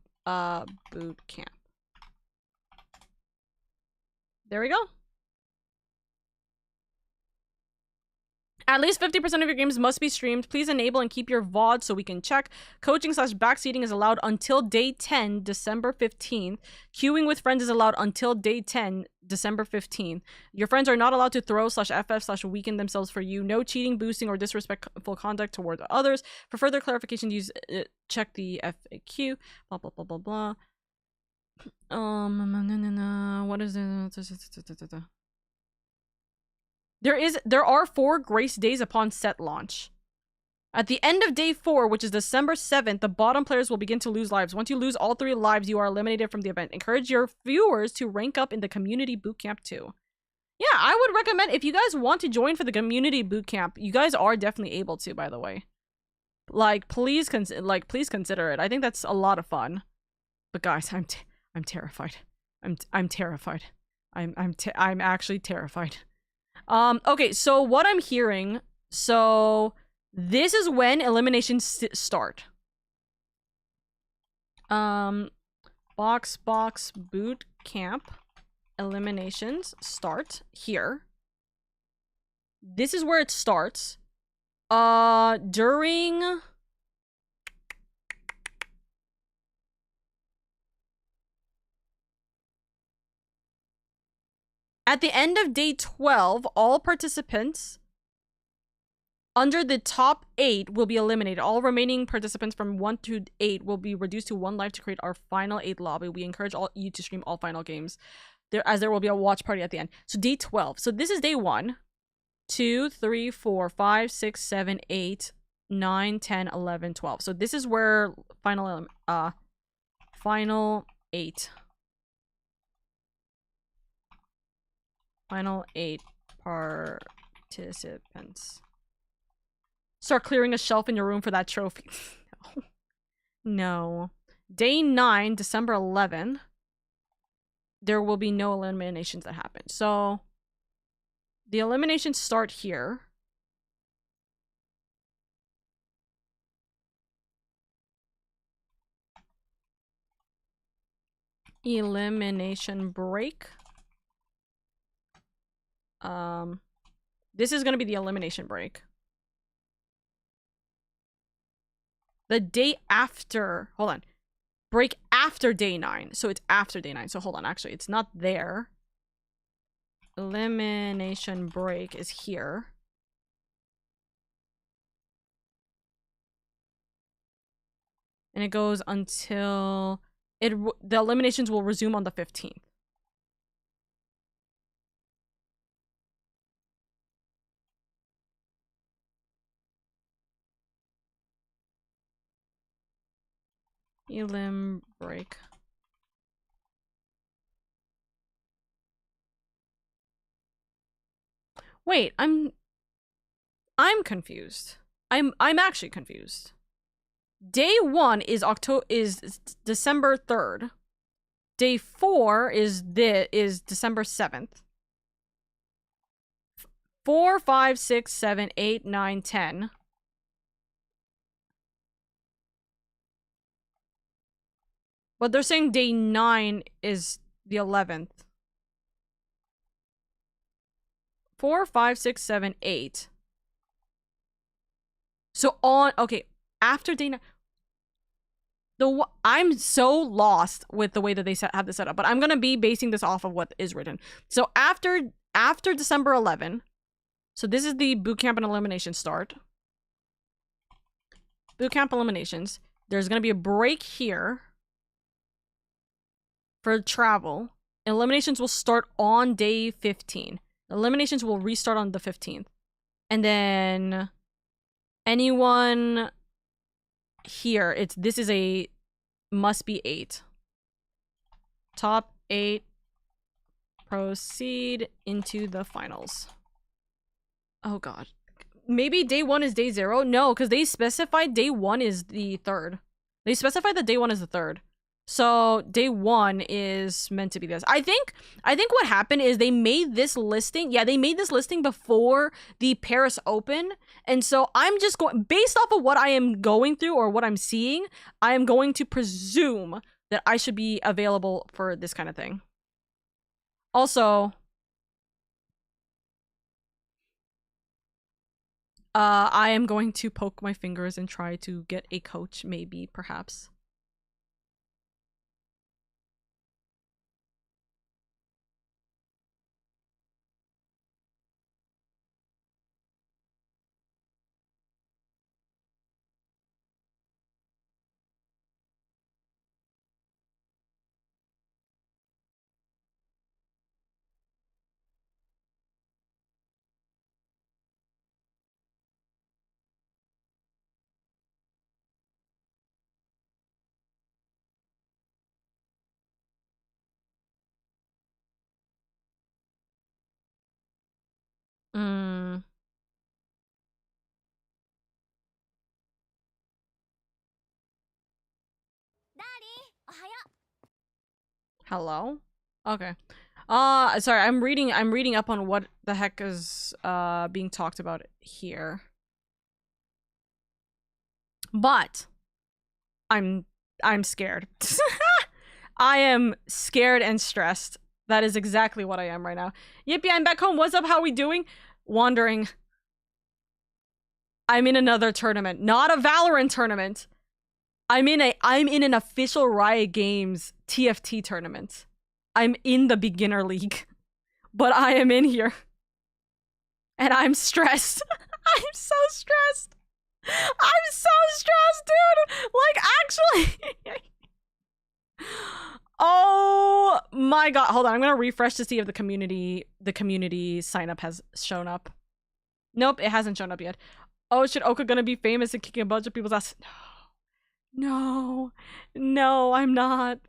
boot camp. There we go. At least 50% of your games must be streamed. Please enable and keep your VOD so we can check. Coaching/backseating is allowed until day 10, December 15th. Queuing with friends is allowed until day 10, December 15th. Your friends are not allowed to throw/FF/weaken themselves for you. No cheating, boosting, or disrespectful conduct toward others. For further clarification, use check the FAQ. Blah, blah, blah, blah, blah. What is it? There are 4 grace days upon set launch. At the end of day 4, which is December 7th, the bottom players will begin to lose lives. Once you lose all 3 lives, you are eliminated from the event. Encourage your viewers to rank up in the community bootcamp too. Yeah, I would recommend, if you guys want to join for the community bootcamp, you guys are definitely able to, by the way. Like, please consider it. I think that's a lot of fun. But guys, I'm terrified. I'm terrified. I'm actually terrified. Okay, so what I'm hearing, so this is when eliminations start. Box boot camp eliminations start here. This is where it starts. During at the end of day 12, all participants under the top 8 will be eliminated. All remaining participants from 1 to 8 will be reduced to 1 life to create our final 8 lobby. We encourage you to stream all final games, there will be a watch party at the end. So day 12. So this is day 1, 2, 3, 4, 5, 6, 7, 8, 9, 10, 11, 12. So this is where final 8. Final 8 participants. Start clearing a shelf in your room for that trophy. No. No. Day 9, December 11. There will be no eliminations that happen. So, the eliminations start here. Elimination break. This is going to be the elimination break. The day after, hold on. Break after day 9. So it's after day 9. So hold on, actually, it's not there. Elimination break is here. And it goes until the eliminations will resume on the 15th. Elim break. Wait, I'm confused. I'm actually confused. Day 1 is December 3rd. Day 4 is December 7th. 4, 5, 6, 7, 8, 9, 10. But they're saying day 9 is the 11th. 4, 5, 6, 7, 8. So on, okay, after day 9. I'm so lost with the way that they have this set up, but I'm going to be basing this off of what is written. So after December 11, so this is the bootcamp and elimination start. Bootcamp eliminations. There's going to be a break here for travel. Eliminations will start on day 15. Eliminations will restart on the 15th. And then anyone here, this is a must be 8. Top 8 proceed into the finals. Oh god. Maybe day 1 is day 0? No, because they specified day 1 is the 3rd. They specified that day 1 is the 3rd. So day 1 is meant to be this. I think what happened is they made this listing. Yeah, they made this listing before the Paris Open. And so I'm just going, based off of what I am going through or what I'm seeing, I am going to presume that I should be available for this kind of thing. Also, I am going to poke my fingers and try to get a coach, maybe, perhaps. Mm. Hello? Okay. Sorry, I'm reading up on what the heck is being talked about here. But I'm scared. I am scared and stressed. That is exactly what I am right now. Yippee, I'm back home. What's up? How we doing? Wandering. I'm in another tournament. Not a Valorant tournament. I'm in an official Riot Games TFT tournament. I'm in the beginner league. But I am in here. And I'm stressed. I'm so stressed. I'm so stressed, dude. Like, actually. Oh my god. Hold on. I'm gonna refresh to see if the community sign up has shown up. Nope, it hasn't shown up yet. Oh, shit, Oka gonna be famous and kicking a bunch of people's ass? No. No, I'm not.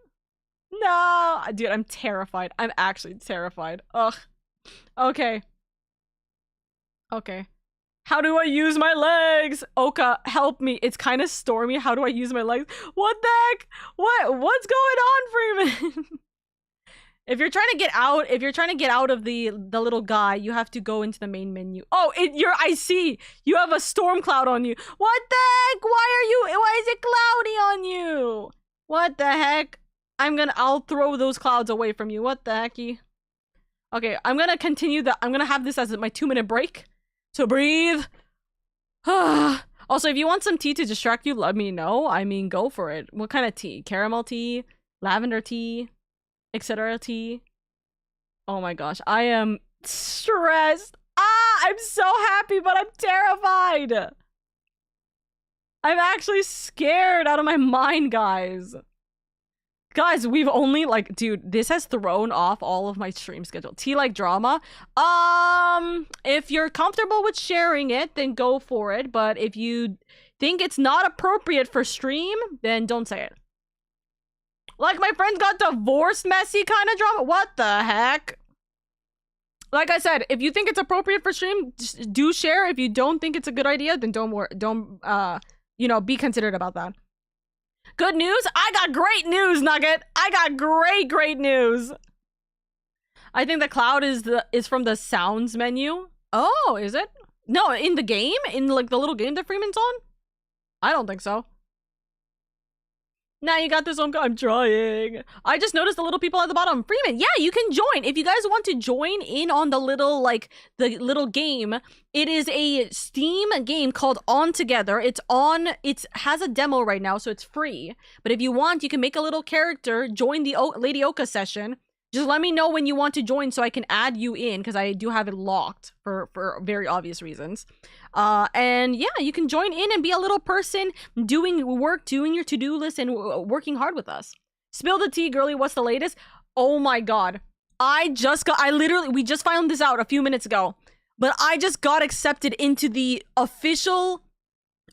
No. Dude, I'm terrified. I'm actually terrified. Ugh. Okay. Okay. How do I use my legs? Oka, help me. It's kind of stormy. How do I use my legs? What the heck? What's going on, Freeman? If you're trying to get out of the little guy, you have to go into the main menu. Oh, I see. You have a storm cloud on you. What the heck? Why is it cloudy on you? What the heck? I'll throw those clouds away from you. What the hecky? Okay, I'm gonna have this as my 2-minute break. So breathe. Also, if you want some tea to distract you, let me know. I mean, go for it. What kind of tea? Caramel tea? Lavender tea? Etc. tea? Oh my gosh. I am stressed. I'm so happy, but I'm terrified. I'm actually scared out of my mind, guys. Guys, we've only, like, dude, this has thrown off all of my stream schedule. Tea like drama? If you're comfortable with sharing it, then go for it. But if you think it's not appropriate for stream, then don't say it. Like, my friends got divorced, messy kind of drama? What the heck? Like I said, if you think it's appropriate for stream, just do share. If you don't think it's a good idea, then you know, be considerate about that. Good news? I got great news, Nugget. I got great news. I think the cloud is from the sounds menu. Oh, is it? No, in the game? In like the little game that Freeman's on? I don't think so. Now you got this on. I'm trying. I just noticed the little people at the bottom. Freeman, yeah, you can join. If you guys want to join in on the little game, it is a Steam game called On Together. It has a demo right now, so it's free. But if you want, you can make a little character, join the LadyOka session. Just let me know when you want to join so I can add you in, because I do have it locked for very obvious reasons. And yeah, you can join in and be a little person doing work, doing your to-do list, and working hard with us. Spill the tea, girly. What's the latest? Oh my god. We just found this out a few minutes ago. But I just got accepted into the official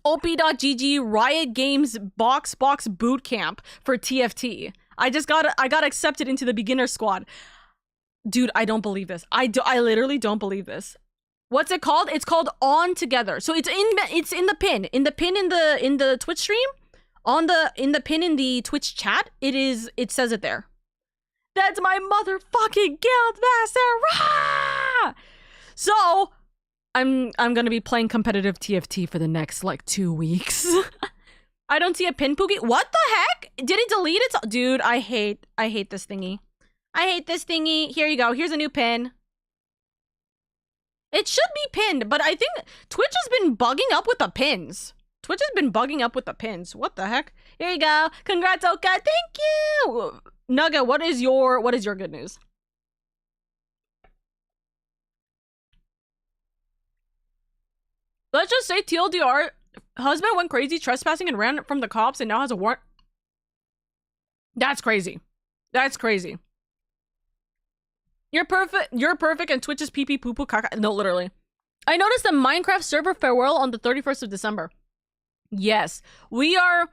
op.gg Riot Games box boot camp for TFT. I got accepted into the beginner squad. Dude, I don't believe this. I literally don't believe this. What's it called? It's called On Together. So it's in the pin. In the pin in the Twitch stream, in the pin in the Twitch chat, it says it there. That's my motherfucking guild master. Rah! So I'm gonna be playing competitive TFT for the next like 2 weeks. I don't see a pin, Pookie. What the heck? Did it delete it? Dude, I hate this thingy. I hate this thingy. Here you go. Here's a new pin. It should be pinned, but I think Twitch has been bugging up with the pins. Twitch has been bugging up with the pins. What the heck? Here you go. Congrats, Oka. Thank you. Nugget, what is your good news? Let's just say TLDR, husband went crazy trespassing and ran from the cops and now has a warrant. That's crazy. That's crazy. You're perfect and Twitch is pee pee poo poo caca. No, literally. I noticed a Minecraft server farewell on the 31st of December. Yes. We are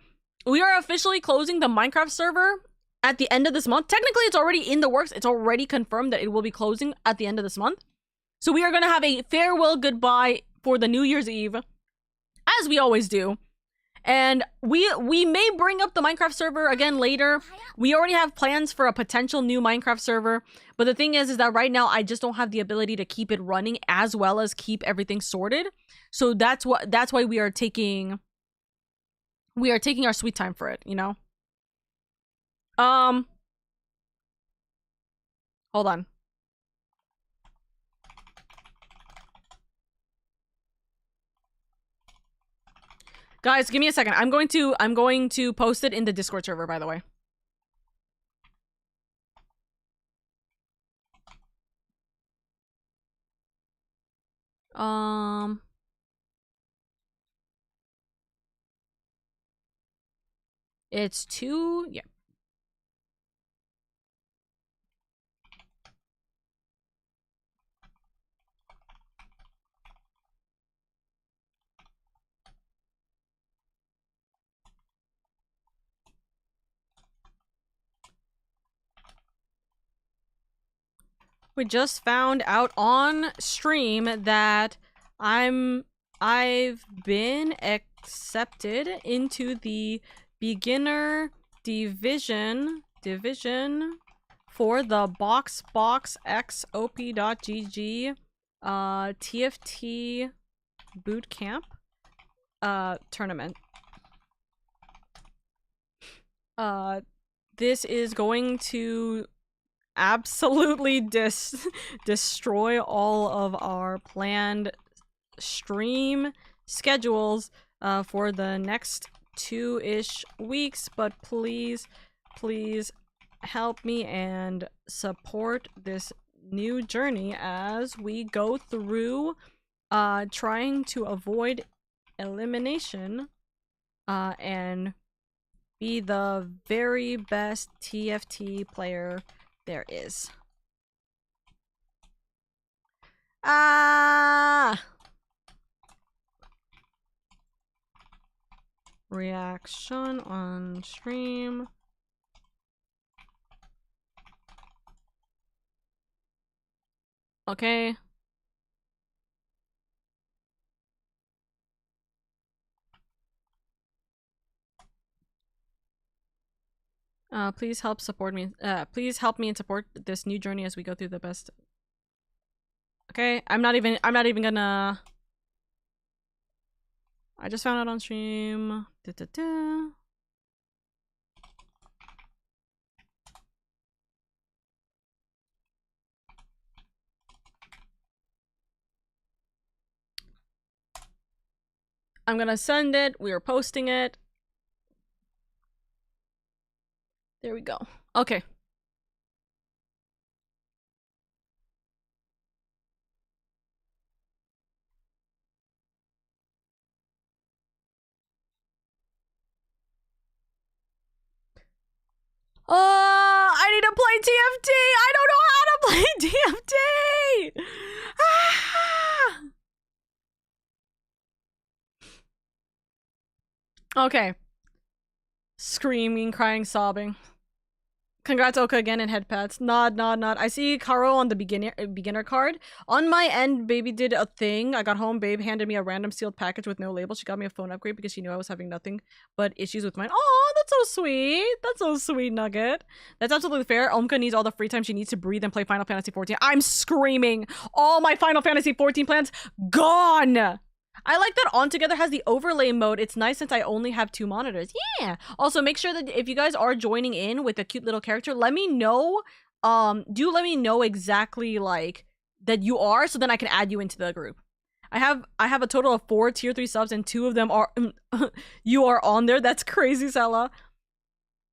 officially closing the Minecraft server at the end of this month. Technically, it's already in the works. It's already confirmed that it will be closing at the end of this month. So we are going to have a farewell goodbye for the New Year's Eve, as we always do. And we may bring up the Minecraft server again later. We already have plans for a potential new Minecraft server. But the thing is that right now I just don't have the ability to keep it running as well as keep everything sorted. So that's why we are taking our sweet time for it, you know? Hold on. Guys, give me a second. I'm going to post it in the Discord server, by the way. It's 2, yeah. We just found out on stream that I've been accepted into the beginner division for the boxxop.gg TFT boot camp tournament. This is going to absolutely destroy all of our planned stream schedules for the next 2-ish weeks, but please help me and support this new journey as we go through trying to avoid elimination and be the very best TFT player there is. Reaction on stream. Okay. Please help support me. Please help me and support this new journey as we go through the best. Okay, I'm not even gonna. I just found out on stream. I'm gonna send it. We are posting it. There we go. Okay. I need to play TFT. I don't know how to play TFT. Okay. Screaming, crying, sobbing. Congrats, Oka, again, in head pats. Nod. I see Karo on the beginner card. On my end, baby did a thing. I got home, babe handed me a random sealed package with no label. She got me a phone upgrade because she knew I was having nothing but issues with mine. Oh, that's so sweet. That's so sweet, Nugget. That's absolutely fair. Omka needs all the free time she needs to breathe and play Final Fantasy XIV. I'm screaming. All my Final Fantasy XIV plans gone. I like that On Together has the overlay mode. It's nice since I only have 2 monitors. Yeah. Also, make sure that if you guys are joining in with a cute little character, let me know. Do let me know exactly like that you are, so then I can add you into the group. I have a total of 4 tier 3 subs, and 2 of them are you are on there. That's crazy, Sella.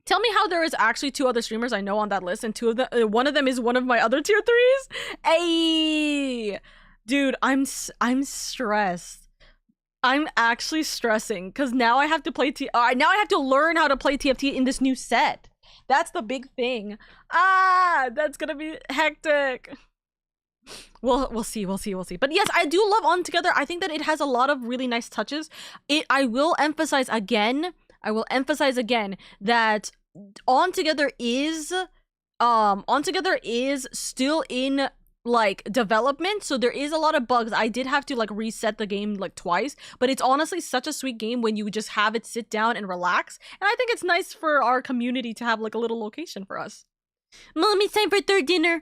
Tell me how there is actually 2 other streamers I know on that list, and 2 of them, one of them is one of my other tier 3s. Hey, dude, I'm stressed. I'm actually stressing because now I have to play now I have to learn how to play TFT in this new set. That's the big thing. That's gonna be hectic. We'll see. But yes, I do love On Together. I think that it has a lot of really nice touches. I will emphasize again that On Together is still in like development, so there is a lot of bugs. I did have to like reset the game like twice, but it's honestly such a sweet game when you just have it sit down and relax. And I think it's nice for our community to have like a little location for us. Mom, it's time for third dinner.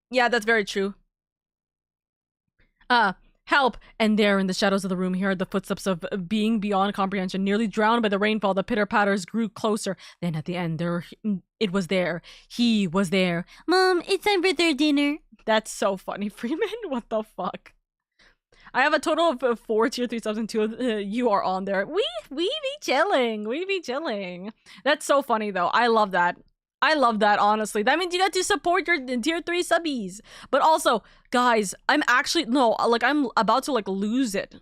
Yeah, that's very true. Help! And there in the shadows of the room, he heard the footsteps of being beyond comprehension. Nearly drowned by the rainfall, the pitter-patters grew closer. Then at the end, it was there. He was there. Mom, it's time for their dinner. That's so funny, Freeman. What the fuck? I have a total of 4 tier 3 subs and 2 of you are on there. We be chilling. That's so funny though. I love that. Honestly. That means you got to support your tier 3 subbies. But also, guys, I'm actually I'm about to like lose it.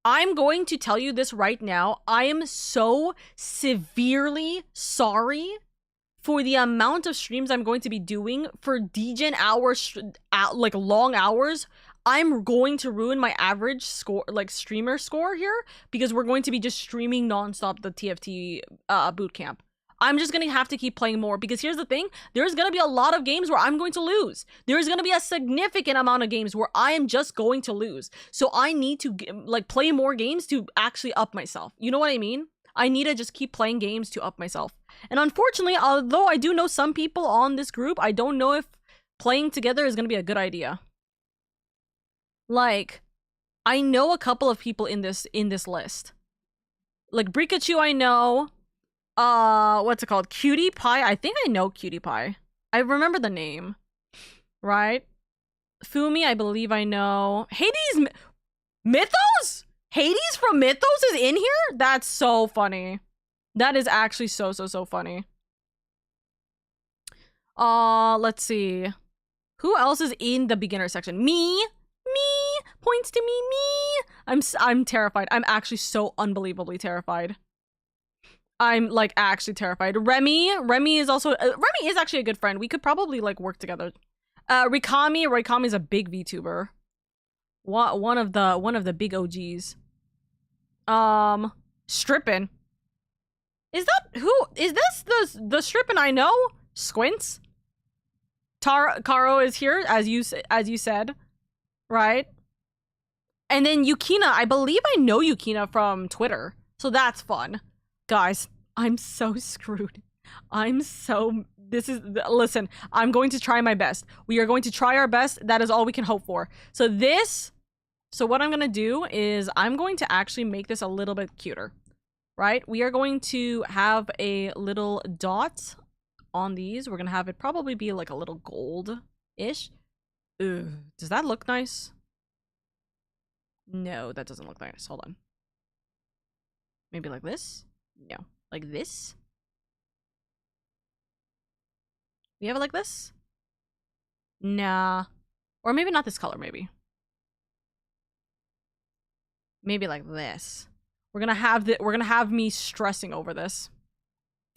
I'm going to tell you this right now. I am so severely sorry for the amount of streams I'm going to be doing for DGen hours, like long hours. I'm going to ruin my average score, like streamer score here, because we're going to be just streaming nonstop the TFT bootcamp. I'm just gonna have to keep playing more, because here's the thing, there's gonna be a lot of games where I'm going to lose. There's gonna be a significant amount of games where I am just going to lose. So I need to like play more games to actually up myself. You know what I mean? I need to just keep playing games to up myself. And unfortunately, although I do know some people on this group, I don't know if playing together is gonna be a good idea. Like, I know a couple of people in this list. Like Brikachu, I know. What's it called? Cutie Pie. I think I know Cutie Pie. I remember the name. Right? Fumi, I believe I know. Hades Mythos? Hades from Mythos is in here? That's so funny. That is actually so funny. Let's see. Who else is in the beginner section? Me points to me. I'm terrified. I'm actually so unbelievably terrified. I'm like actually terrified. Remy is also Remy is actually a good friend. We could probably like work together. Rikami is a big VTuber. One of the big OGs. Strippin. Is this the Strippin I know? Squints? Caro is here, as you said, right? And then Yukina, I believe I know Yukina from Twitter, so that's fun. Guys, I'm so screwed. Listen, I'm going to try my best. We are going to try our best. That is all we can hope for. So what I'm gonna do is I'm going to actually make this a little bit cuter, right? We are going to have a little dot on these. We're gonna have it probably be like a little gold-ish. Does that look nice? No, that doesn't look nice. Hold on. Maybe like this? No. Like this? We have it like this? Nah. Or maybe not this color, maybe. Maybe like this. We're gonna have me stressing over this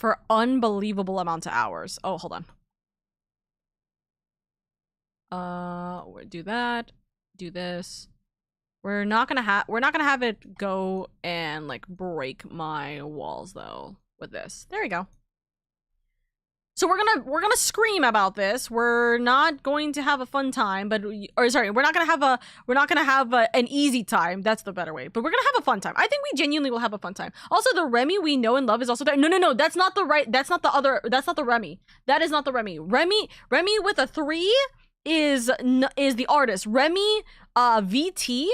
for unbelievable amounts of hours. Oh, hold on. We'll do that. Do this. We're not gonna have it go and like break my walls though with this. There you go. So we're gonna scream about this. We're not going to have a fun time, we're not gonna have an easy time. That's the better way. But we're gonna have a fun time. I think we genuinely will have a fun time. Also, the Remy we know and love is also there. No, that's not the Remy. That is not the Remy. Remy with a 3 is the artist. Remy VT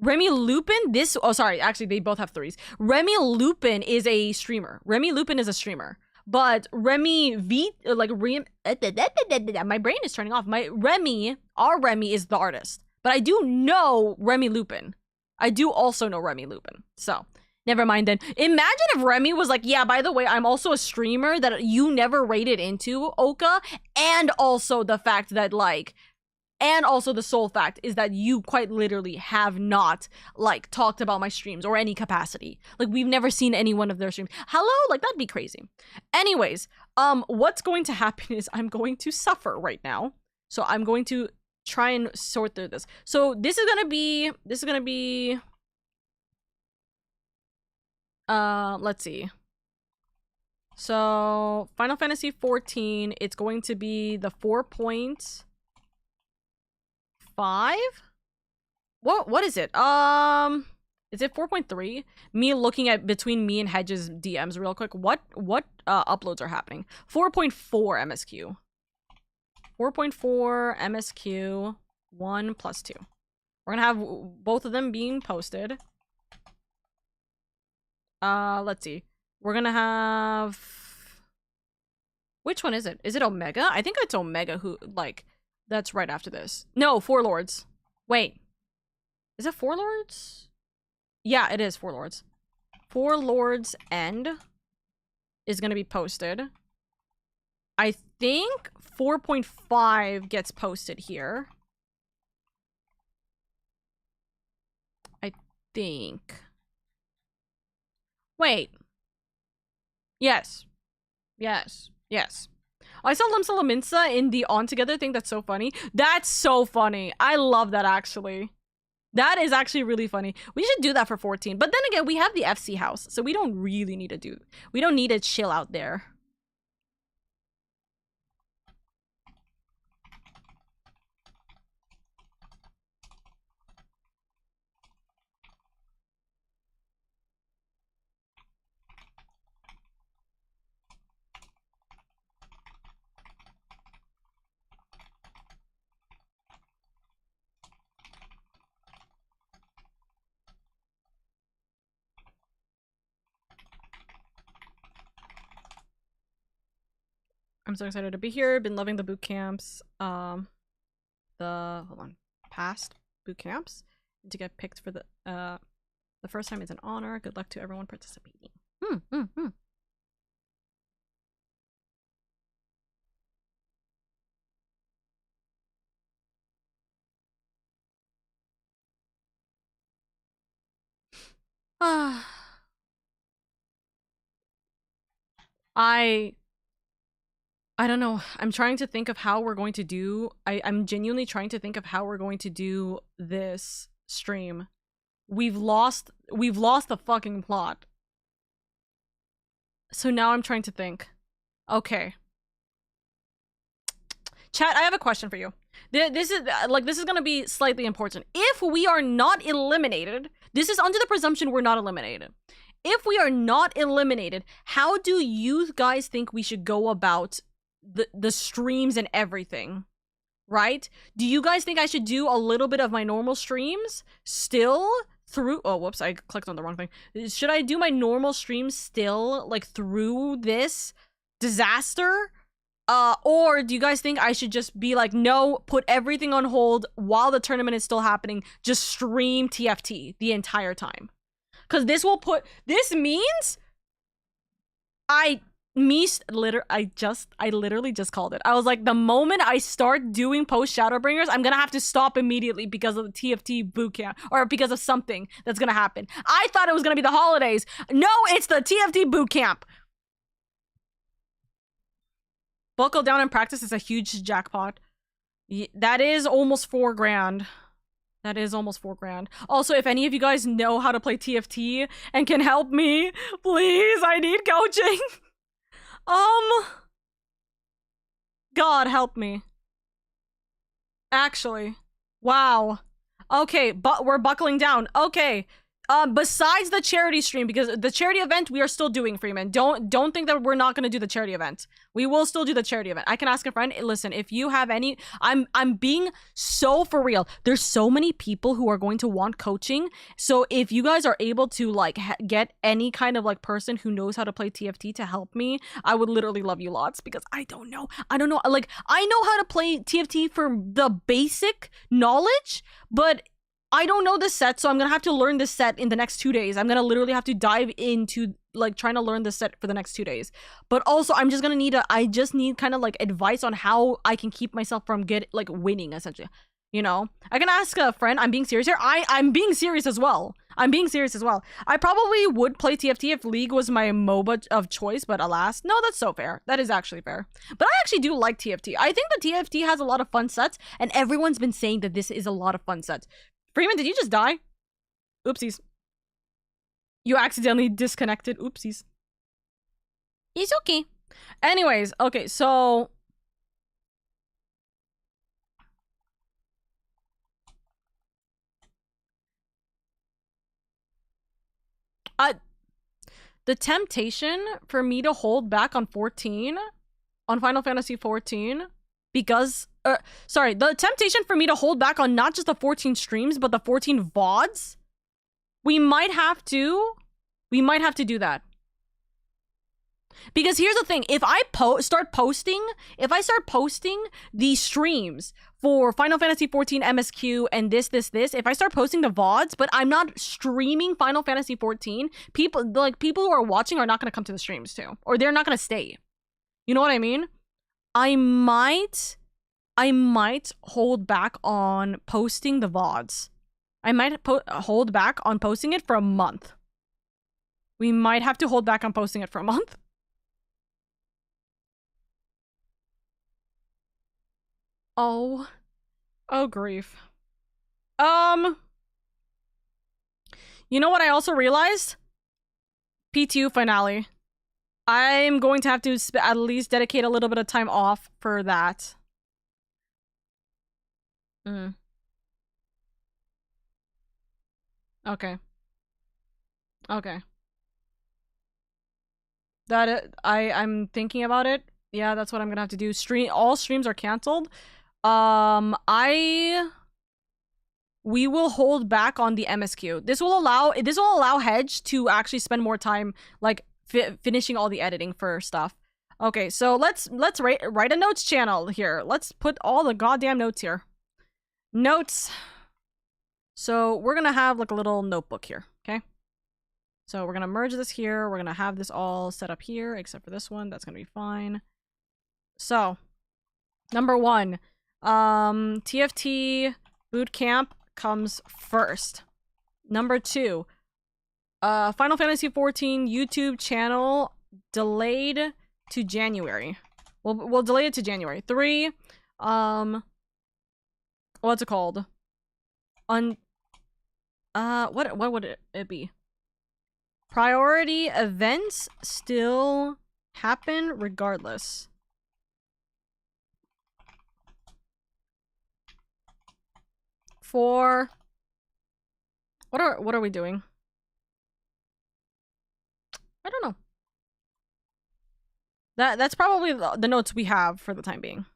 Remy Lupin, oh sorry, actually they both have 3s. Remy Lupin is a streamer. Remy Lupin is a streamer. But Remy V, like my brain is turning off. Our Remy is the artist. But I do know Remy Lupin. I do also know Remy Lupin. So, never mind then. Imagine if Remy was like, yeah, by the way, I'm also a streamer that you never rated into, Oka. And also the fact that, like, and also the sole fact is that you quite literally have not, like, talked about my streams or any capacity. Like, we've never seen any one of their streams. Hello? Like, that'd be crazy. Anyways, what's going to happen is I'm going to suffer right now. So I'm going to try and sort through this. So this is gonna be, let's see. So Final Fantasy 14, it's going to be the 4.5? What is it? Is it 4.3? Me looking at between me and Hedge's DMs real quick. What uploads are happening? 4.4 MSQ. 4.4 MSQ 1 plus 2. We're gonna have both of them being posted. Let's see. We're gonna have, which one is it? Is it Omega? I think it's Omega who, like, that's right after this. No, Four Lords. Wait. Is it Four Lords? Yeah, it is Four Lords. Four Lords End is gonna be posted. I think 4.5 gets posted here. I think. Wait. Yes. Yes. Yes. I saw Limsa Laminsa in the On Together thing. That's so funny. That's so funny. I love that, actually. That is actually really funny. We should do that for 14. But then again, we have the FC house, so we don't really need to do... We don't need to chill out there. I'm so excited to be here. Been loving the boot camps. Hold on, past boot camps. And to get picked for the first time is an honor. Good luck to everyone participating. I don't know. I'm trying to think of how we're going to do... I'm genuinely trying to think of how we're going to do this stream. We've lost the fucking plot. So now I'm trying to think. Okay. Chat, I have a question for you. This is gonna be slightly important. If we are not eliminated, this is under the presumption we're not eliminated. If we are not eliminated, how do you guys think we should go about the streams and everything, right? Do you guys think I should do a little bit of my normal streams still through... Oh, whoops, I clicked on the wrong thing. Should I do my normal streams still, like, through this disaster? Or do you guys think I should just be like, no, put everything on hold while the tournament is still happening, just stream TFT the entire time? Because this means I literally just called it. I was like, the moment I start doing post Shadowbringers, I'm gonna have to stop immediately because of the TFT bootcamp, or because of something that's gonna happen. I thought it was gonna be the holidays. No, it's the TFT bootcamp. Buckle down and practice is a huge jackpot. That is almost $4,000. That is almost $4,000. Also, if any of you guys know how to play TFT and can help me, please, I need coaching. God help me. Actually. Wow. Okay, but we're buckling down. Okay. Besides the charity stream, because the charity event we are still doing, Freeman. Don't think that we're not gonna do the charity event. We will still do the charity event. I can ask a friend. Listen, if you have any, I'm being so for real. There's so many people who are going to want coaching. So if you guys are able to like get any kind of like person who knows how to play TFT to help me, I would literally love you lots, because I don't know. Like, I know how to play TFT for the basic knowledge, but I don't know this set, so I'm gonna have to learn this set in the next 2 days. I'm gonna literally have to dive into like trying to learn this set for the next 2 days. But also, I'm just gonna need I just need kind of like advice on how I can keep myself from winning, essentially. You know, I can ask a friend. I'm being serious here. I'm being serious as well. I'm being serious as well. I probably would play TFT if League was my MOBA of choice, but alas, no, that's so fair. That is actually fair. But I actually do like TFT. I think the TFT has a lot of fun sets, and everyone's been saying that this is a lot of fun sets. Freeman, did you just die? Oopsies. You accidentally disconnected. Oopsies. It's okay. Anyways, okay, so... the temptation for me to hold back on 14, on Final Fantasy 14, because... sorry, the temptation for me to hold back on not just the 14 streams, but the 14 VODs, we might have to do that. Because here's the thing, if I start posting the streams for Final Fantasy 14 MSQ and this, if I start posting the VODs, but I'm not streaming Final Fantasy 14, people who are watching are not going to come to the streams too, or they're not going to stay. You know what I mean? I might hold back on posting the VODs. I might hold back on posting it for a month. We might have to hold back on posting it for a month. Oh grief. You know what I also realized? PTU finale. I'm going to have to at least dedicate a little bit of time off for that. Okay. I'm thinking about it. Yeah, that's what I'm gonna have to do. All streams are canceled. We will hold back on the MSQ. This will allow Hedge to actually spend more time like finishing all the editing for stuff. Okay, so let's write a notes channel here. Let's put all the goddamn notes here. Notes. So we're gonna have like a little notebook here, okay? So we're gonna merge this here. We're gonna have this all set up here, except for this one. That's gonna be fine. So, number 1, TFT bootcamp comes first. Number 2, Final Fantasy 14 YouTube channel delayed to January. We'll delay it to January. 3, what's it called? What would it be? Priority events still happen regardless. For what are we doing? I don't know. That's probably the notes we have for the time being.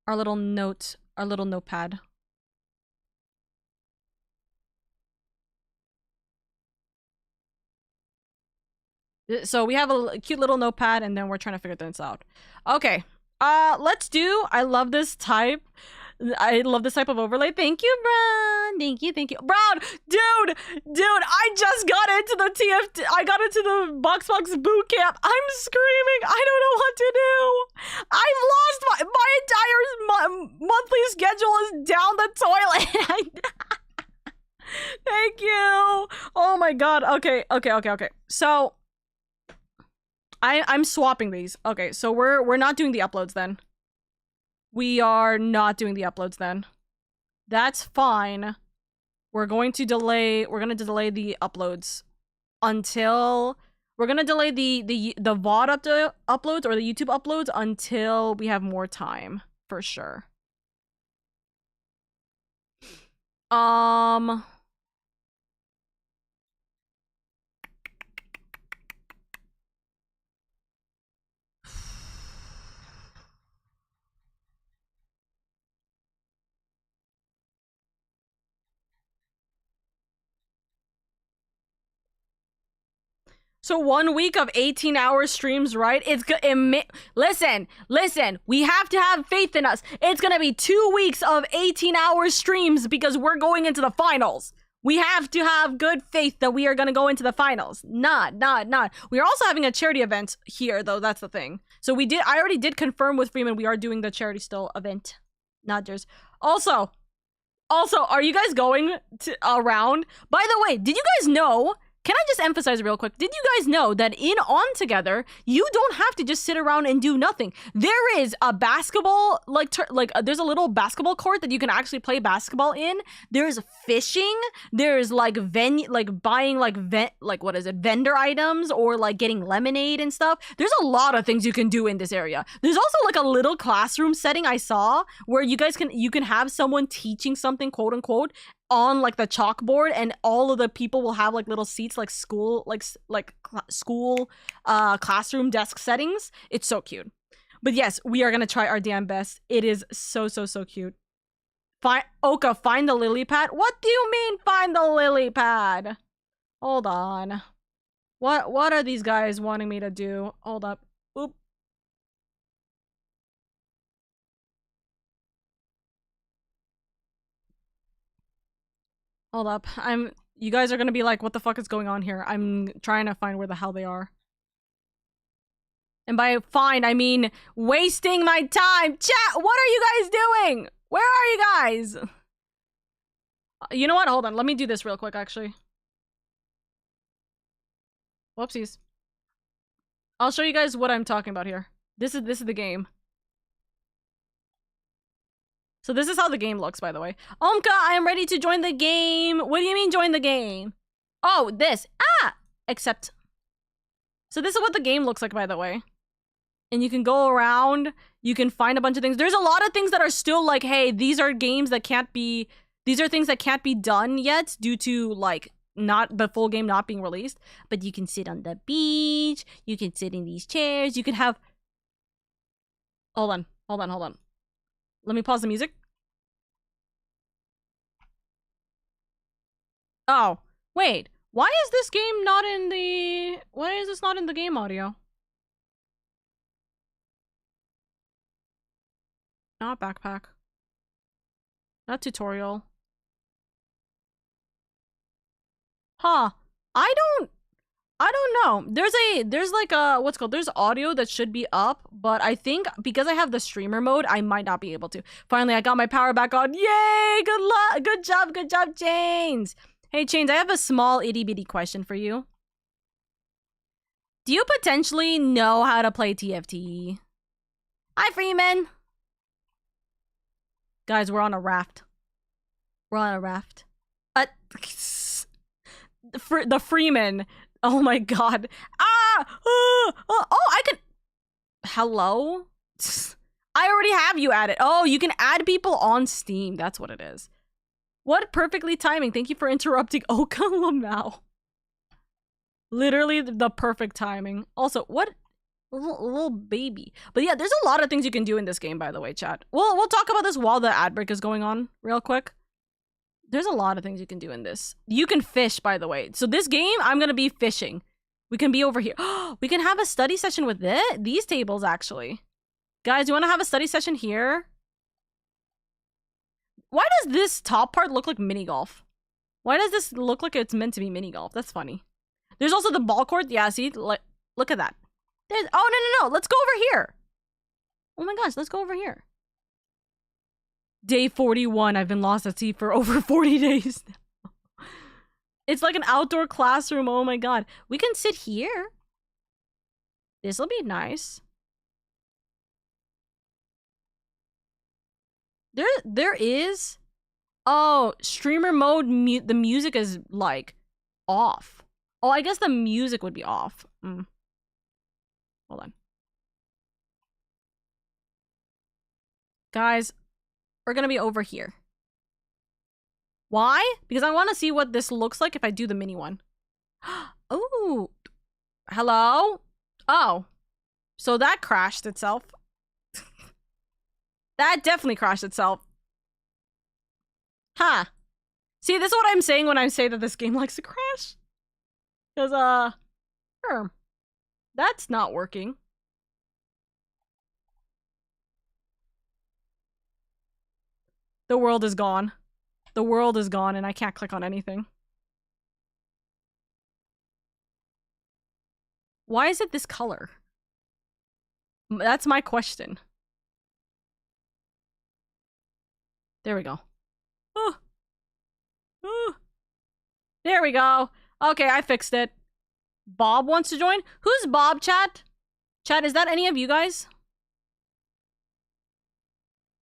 Our little notepad. So we have a cute little notepad, and then we're trying to figure this out. Okay. Let's do. I love this type of overlay. Thank you, Brown. Thank you. Brown, dude, I just got into the TFT. I got into the Box boot camp. I'm screaming. I don't know what to do. I've lost my entire monthly schedule is down the toilet. Thank you. Oh my god. Okay. So I'm swapping these. Okay, so we're not doing the uploads then. We are not doing the uploads then. That's fine. We're going to delay the uploads until We're gonna delay the VOD uploads or the YouTube uploads until we have more time, for sure. So 1 week of 18-hour streams, right? Listen, we have to have faith in us. It's gonna be 2 weeks of 18-hour streams because we're going into the finals. We have to have good faith that we are gonna go into the finals. Not. We are also having a charity event here, though. That's the thing. So I already did confirm with Freeman we are doing the charity still event. Not yours. Also, are you guys going around? By the way, did you guys know? Can I just emphasize real quick? Did you guys know that in On Together, you don't have to just sit around and do nothing? There is a basketball, there's a little basketball court that you can actually play basketball in. There's fishing. There's vendor items or like getting lemonade and stuff. There's a lot of things you can do in this area. There's also like a little classroom setting I saw where you can have someone teaching something, quote unquote, on like the chalkboard, and all of the people will have like little seats, like school classroom desk settings. It's so cute. But yes, we are gonna try our damn best. It is so cute. Oka, find the lily pad. What do you mean find the lily pad? Hold on. What are these guys wanting me to do? Hold up. Oop. Hold up. You guys are gonna be like, what the fuck is going on here? I'm trying to find where the hell they are. And by find, I mean wasting my time. Chat, what are you guys doing? Where are you guys? You know what? Hold on. Let me do this real quick, actually. Whoopsies. I'll show you guys what I'm talking about here. This is the game. So this is how the game looks, by the way. Omka, I am ready to join the game. What do you mean join the game? Oh, this. Accept. So this is what the game looks like, by the way. And you can go around. You can find a bunch of things. There's a lot of things that are still like, hey, these are games that can't be... These are things that can't be done yet due to, like, not the full game not being released. But you can sit on the beach. You can sit in these chairs. You can have... Hold on. Let me pause the music. Oh, wait. Why is this game not in the... Why is this not in the game audio? Not backpack. Not tutorial. Huh. I don't know. There's like a, what's called, there's audio that should be up, but I think because I have the streamer mode, I might not be able to. Finally, I got my power back on. Yay! Good luck! Good job, Chains! Hey, Chains, I have a small itty-bitty question for you. Do you potentially know how to play TFT? Hi, Freeman! Guys, we're on a raft. The Freeman. Oh my god. Oh, I can... Hello? I already have you added. Oh, you can add people on Steam. That's what it is. What perfectly timing. Thank you for interrupting Oka Lamau. Literally the perfect timing. Also, what? Little baby. But yeah, there's a lot of things you can do in this game, by the way, chat. We'll talk about this while the ad break is going on real quick. There's a lot of things you can do in this. You can fish, by the way. So this game, I'm gonna be fishing. We can be over here. We can have a study session with these tables, actually. Guys, you want to have a study session here? Why does this top part look like mini golf? Why does this look like it's meant to be mini golf? That's funny. There's also the ball court. Yeah, see? Look at that. Oh, no. Let's go over here. Oh my gosh, let's go over here. Day 41. I've been lost at sea for over 40 days now. It's like an outdoor classroom. Oh my god. We can sit here. This'll be nice. There is... Oh, streamer mode, the music is, like, off. Oh, I guess the music would be off. Hold on. Guys, we're gonna be over here. Why? Because I want to see what this looks like if I do the mini one. Oh. Hello? Oh. So that crashed itself. That definitely crashed itself. Huh. See, this is what I'm saying when I say that this game likes to crash. Because, that's not working. The world is gone. The world is gone and I can't click on anything. Why is it this color? That's my question. There we go. Oh. Oh. There we go. Okay, I fixed it. Bob wants to join? Who's Bob, chat? Chat, is that any of you guys?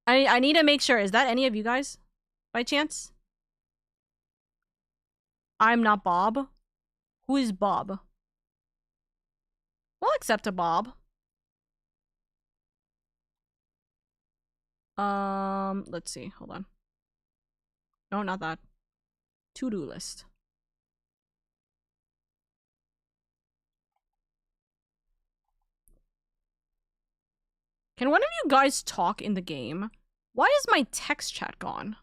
I need to make sure. Is that any of you guys? By chance? I'm not Bob. Who is Bob? We'll accept a Bob. Let's see. Hold on. No, not that. To-do list. Can one of you guys talk in the game? Why is my text chat gone?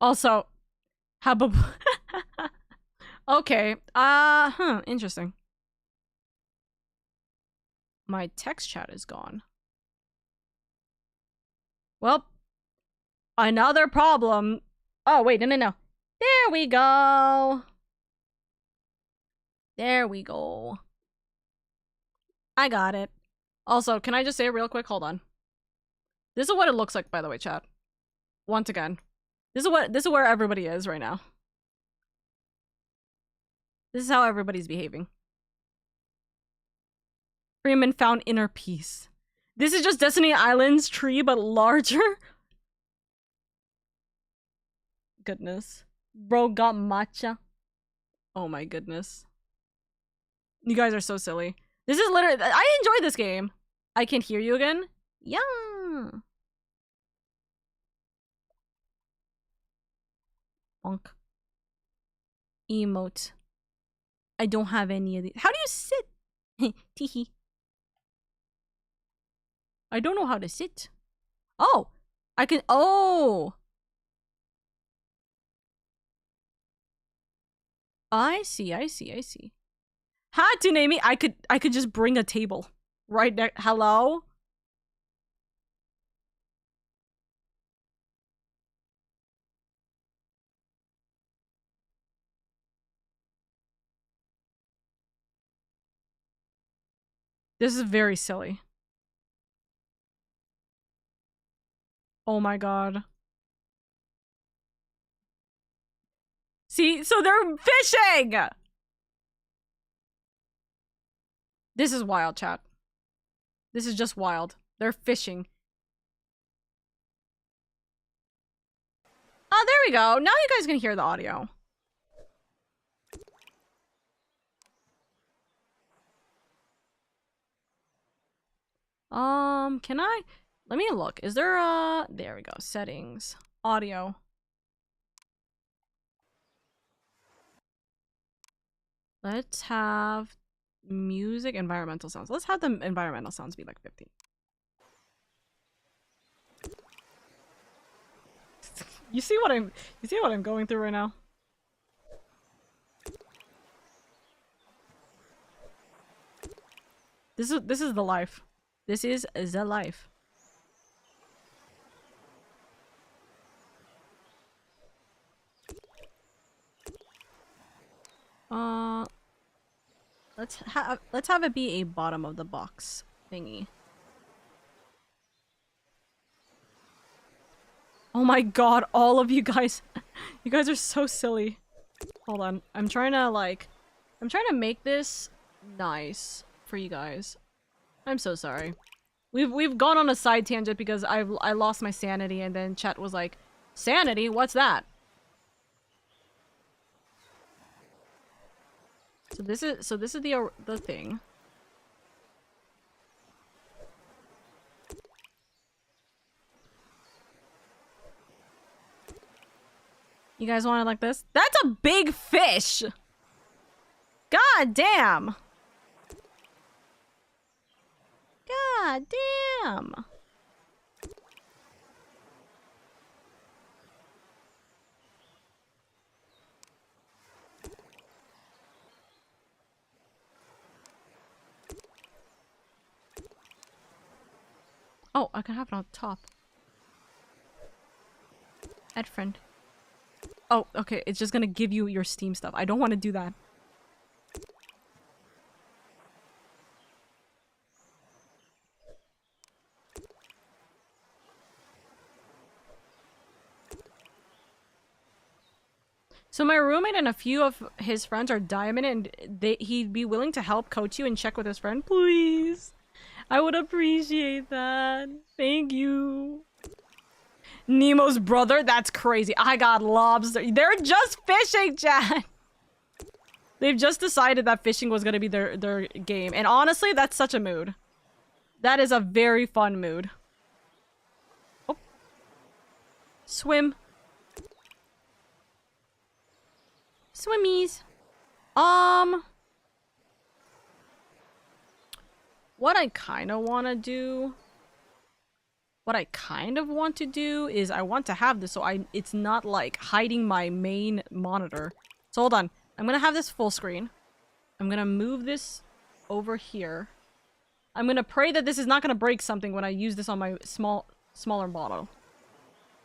Also, Habab. Okay. Interesting. My text chat is gone. Well, another problem. Oh, wait, no. There we go. There we go. I got it. Also, can I just say real quick? Hold on. This is what it looks like, by the way, chat. Once again. This is where everybody is right now. This is how everybody's behaving. Freeman found inner peace. This is just Destiny Island's tree, but larger. Goodness. Bro got matcha. Oh my goodness. You guys are so silly. This is literally- I enjoy this game. I can hear you again. Yeah. Bonk. Emote. I don't have any of these. How do you sit? Teehee. I don't know how to sit. Oh! I can- oh! I see. Hatunemi, I could just bring a table. Right there. Hello? This is very silly. Oh my god. See? So they're fishing! This is wild, chat. This is just wild. They're fishing. Oh, there we go. Now you guys can hear the audio. Can I? Let me look. Is there a... There we go. Settings. Audio. Let's have music, environmental sounds. Let's have the environmental sounds be like 50. You see what I'm going through right now? This is the life. This is the life. Let's have it be a bottom of the box thingy. Oh my god, all of you guys. You guys are so silly. Hold on. I'm trying to make this nice for you guys. I'm so sorry. We've gone on a side tangent because I lost my sanity, and then chat was like, "Sanity? What's that?" So this is the thing. You guys want it like this? That's a big fish. God damn. God damn. Oh, I can have it on top. Add friend. Oh, okay. It's just gonna give you your Steam stuff. I don't want to do that. So my roommate and a few of his friends are Diamond, and he'd be willing to help coach you and check with his friend. Please. I would appreciate that. Thank you. Nemo's brother? That's crazy. I got lobster. They're just fishing, chat. They've just decided that fishing was gonna be their game. And honestly, that's such a mood. That is a very fun mood. Oh. Swim. Swimmies. What I kind of want to do... What I kind of want to do is I want to have this so it's not like hiding my main monitor. So hold on. I'm gonna have this full screen. I'm gonna move this over here. I'm gonna pray that this is not gonna break something when I use this on my smaller model.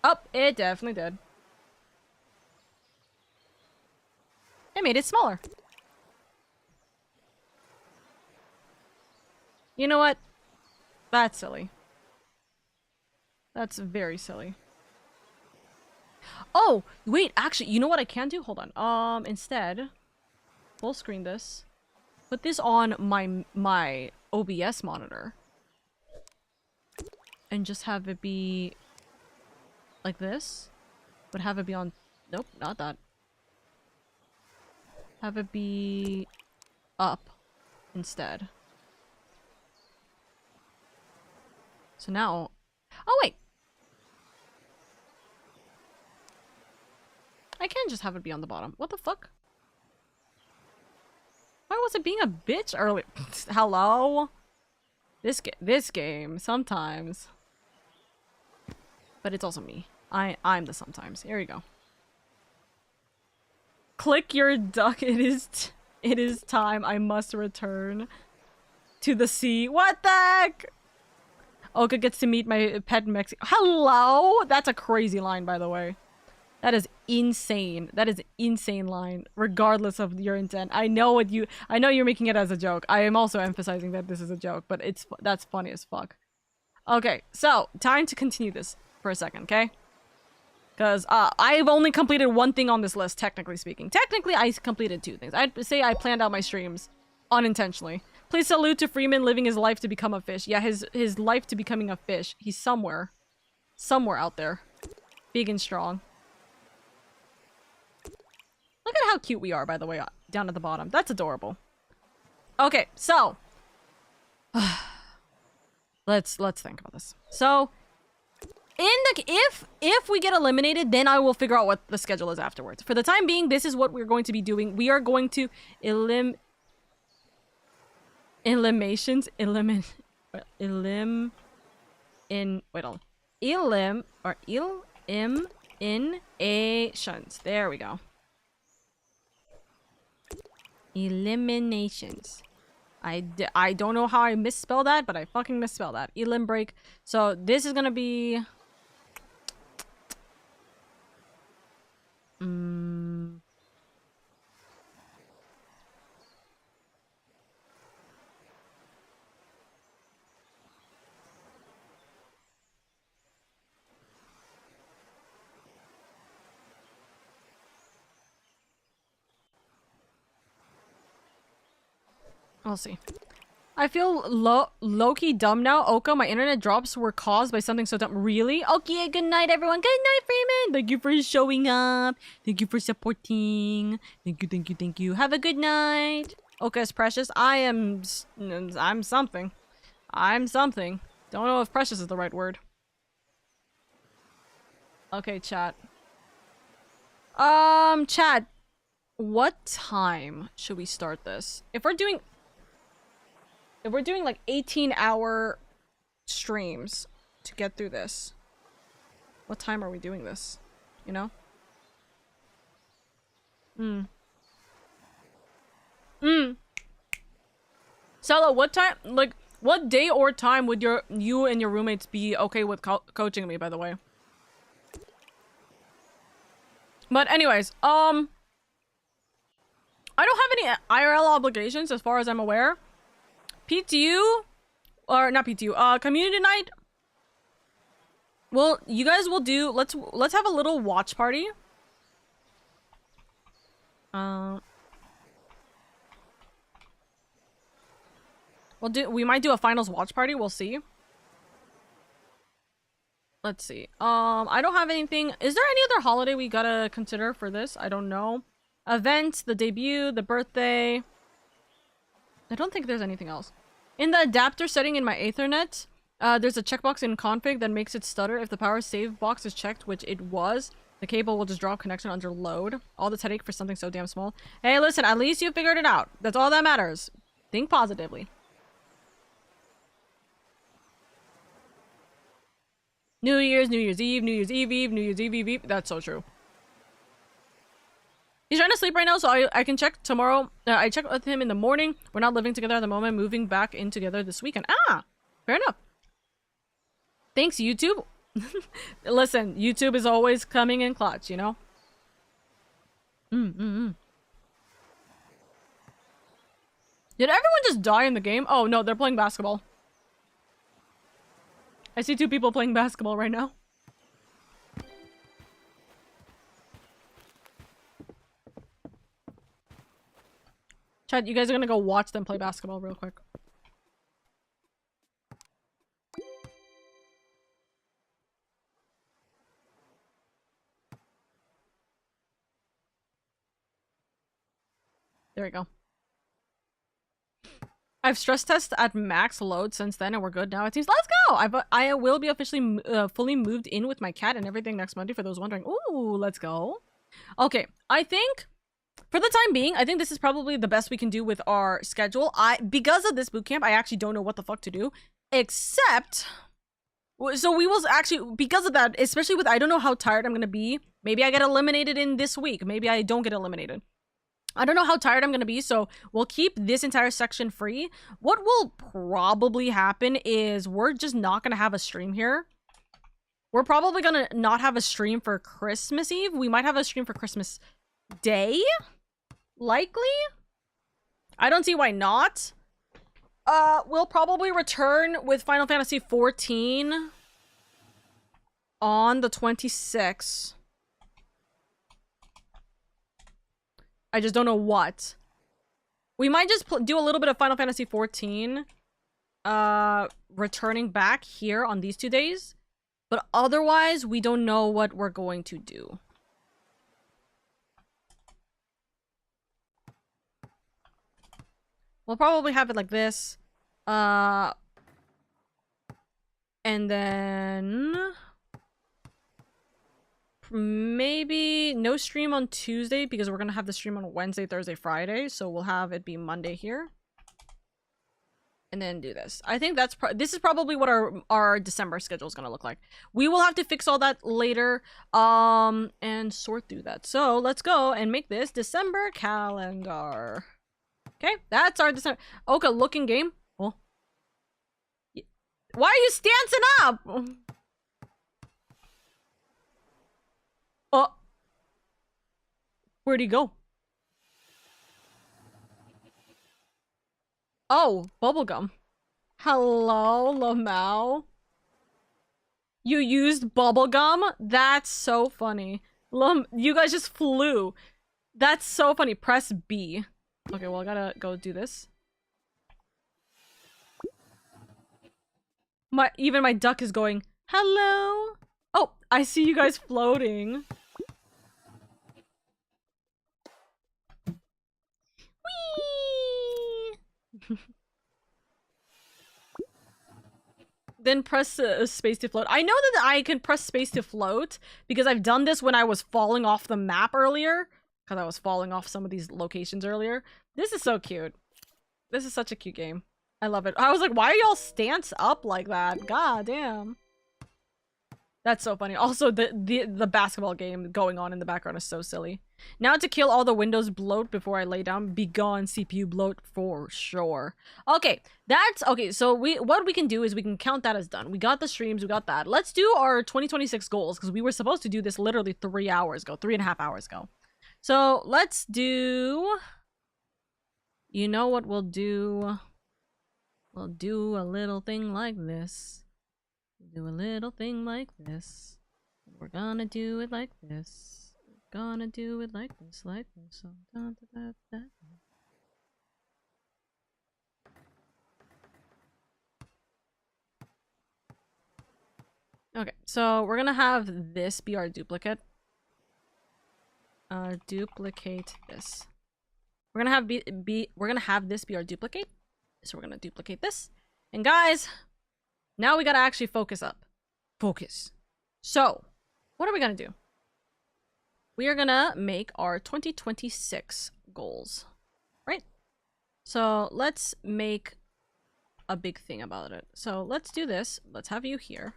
Oh, it definitely did. I made it smaller. You know what? That's silly. That's very silly. Oh, wait, actually, you know what I can do? Hold on. Instead, full screen this. Put this on my OBS monitor. And just have it be like this. But have it be on... Nope, not that. Have it be up instead. So now... Oh, wait! I can just have it be on the bottom. What the fuck? Why was it being a bitch earlier? Hello? This game, sometimes. But it's also me. I'm the sometimes. Here we go. Click your duck. It is time. I must return to the sea. What the heck? Oka gets to meet my pet Mexico. Hello? That's a crazy line, by the way. That is insane. That is an insane line, regardless of your intent. I know you're making it as a joke. I am also emphasizing that this is a joke, but that's funny as fuck. Okay, so time to continue this for a second, okay? Because I've only completed one thing on this list, technically speaking. Technically, I completed two things. I'd say I planned out my streams unintentionally. Please salute to Freeman living his life to become a fish. Yeah, his life to becoming a fish. He's somewhere out there, big and strong. Look at how cute we are, by the way, down at the bottom. That's adorable. Okay, so let's think about this. So, if we get eliminated, then I will figure out what the schedule is afterwards. For the time being, this is what we're going to be doing. We are going to eliminations. There we go. Eliminations. I don't know how I misspell that, but I fucking misspell that. Elim break. So this is gonna be... We'll see. I feel low-key dumb now. Oka, my internet drops were caused by something so dumb. Really? Okay, good night, everyone. Good night, Freeman. Thank you for showing up. Thank you for supporting. Thank you, thank you, thank you. Have a good night. Oka is precious. I'm something. I'm something. Don't know if precious is the right word. Okay, chat. Chat. What time should we start this? If we're doing like 18-hour streams to get through this, what time are we doing this? You know? Sella, what time, like, what day or time would you and your roommates be okay with coaching me, by the way? But anyways, I don't have any IRL obligations as far as I'm aware. PTU, or not PTU, community night. Well, you guys will do, let's have a little watch party. We might do a finals watch party, we'll see. Let's see. I don't have anything. Is there any other holiday we gotta consider for this? I don't know. Events, the debut, the birthday. I don't think there's anything else. In the adapter setting in my Ethernet, there's a checkbox in config that makes it stutter. If the power save box is checked, which it was, the cable will just drop connection under load. All this headache for something so damn small. Hey, listen, at least you figured it out. That's all that matters. Think positively. New Year's Eve, New Year's Eve, New Year's Eve. That's so true. He's trying to sleep right now, so I can check tomorrow. I checked with him in the morning. We're not living together at the moment, moving back in together this weekend. Ah, fair enough. Thanks, YouTube. Listen, YouTube is always coming in clutch, you know? Did everyone just die in the game? Oh, no, they're playing basketball. I see 2 people playing basketball right now. Chat, you guys are gonna go watch them play basketball real quick. There we go. I've stress tested at max load since then and we're good now. It seems, let's go! I will be officially fully moved in with my cat and everything next Monday for those wondering. Ooh, let's go. Okay, I think for the time being, I think this is probably the best we can do with our schedule. Because of this bootcamp, I actually don't know what the fuck to do. Except, so we will actually, because of that, especially with, I don't know how tired I'm gonna be. Maybe I get eliminated in this week. Maybe I don't get eliminated. I don't know how tired I'm gonna be, so we'll keep this entire section free. What will probably happen is we're just not gonna have a stream here. We're probably gonna not have a stream for Christmas Eve. We might have a stream for Christmas Day, likely. I don't see why not. We'll probably return with Final Fantasy XIV on the 26th. I just don't know what. We might just do a little bit of Final Fantasy XIV, returning back here on these 2 days. But otherwise, we don't know what we're going to do. We'll probably have it like this. And then maybe no stream on Tuesday because we're gonna have the stream on Wednesday, Thursday, Friday. So we'll have it be Monday here. And then do this. I think that's this is probably what our December schedule is gonna look like. We will have to fix all that later, and sort through that. So let's go and make this December calendar. Okay, that's our December. Oka, looking game. Oh, why are you stancing up? Oh, where'd he go? Oh, bubblegum. Hello, Lamau. You used bubblegum? That's so funny. You guys just flew. That's so funny. Press B. Okay, well, I gotta go do this. Even my duck is going, hello. Oh, I see you guys floating. Whee! Then press space to float. I know that I can press space to float because I've done this when I was falling off the map earlier. Because I was falling off some of these locations earlier. This is so cute. This is such a cute game. I love it. I was like, why are y'all stance up like that? God damn. That's so funny. Also, the basketball game going on in the background is so silly. Now to kill all the Windows bloat before I lay down. Be gone, CPU bloat for sure. Okay, that's okay. So what we can do is we can count that as done. We got the streams, we got that. Let's do our 2026 goals because we were supposed to do this literally 3 hours ago, 3.5 hours ago. So let's do. You know what we'll do? We'll do a little thing like this. Do a little thing like this. We're gonna do it like this. We're gonna do it like this, like this. So, da, da, da, da. Okay, so we're gonna have this be our duplicate. Duplicate this. We're gonna have this be our duplicate. So we're gonna duplicate this. And guys, now we gotta actually focus up. Focus. So, what are we gonna do? We are gonna make our 2026 goals, right? So let's make a big thing about it. So let's do this. Let's have you here.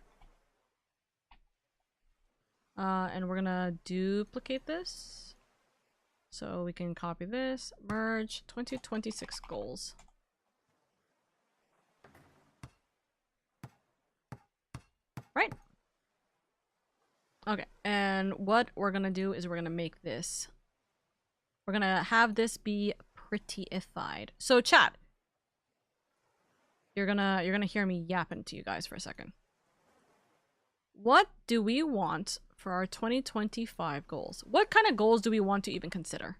And we're gonna duplicate this. So we can copy this, merge 2026 goals. Right? Okay, and what we're gonna do is we're gonna make this. We're gonna have this be prettyified. So chat, you're gonna hear me yapping to you guys for a second. What do we want for our 2025 goals? What kind of goals do we want to even consider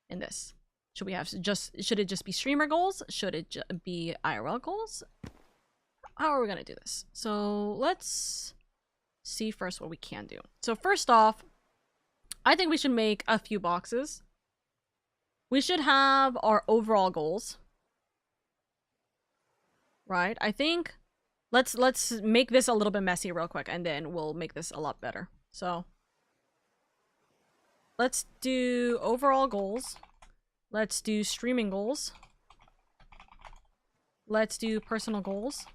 in this? Should we have should it just be streamer goals? Should it be IRL goals? How are we gonna do this? So let's see first what we can do. So first off, I think we should make a few boxes. We should have our overall goals. Right? I think let's make this a little bit messy real quick and then we'll make this a lot better. So let's do overall goals. Let's do streaming goals. Let's do personal goals.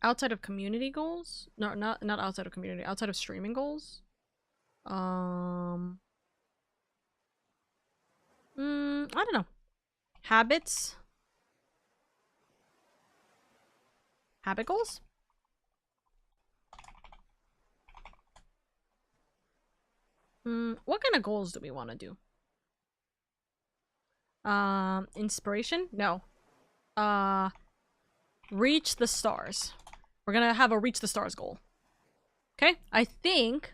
Outside of community goals? No, not outside of community. Outside of streaming goals? I don't know. Habits? Habit goals? What kind of goals do we want to do? Inspiration? No. Reach the stars. We're gonna have a reach the stars goal. Okay? I think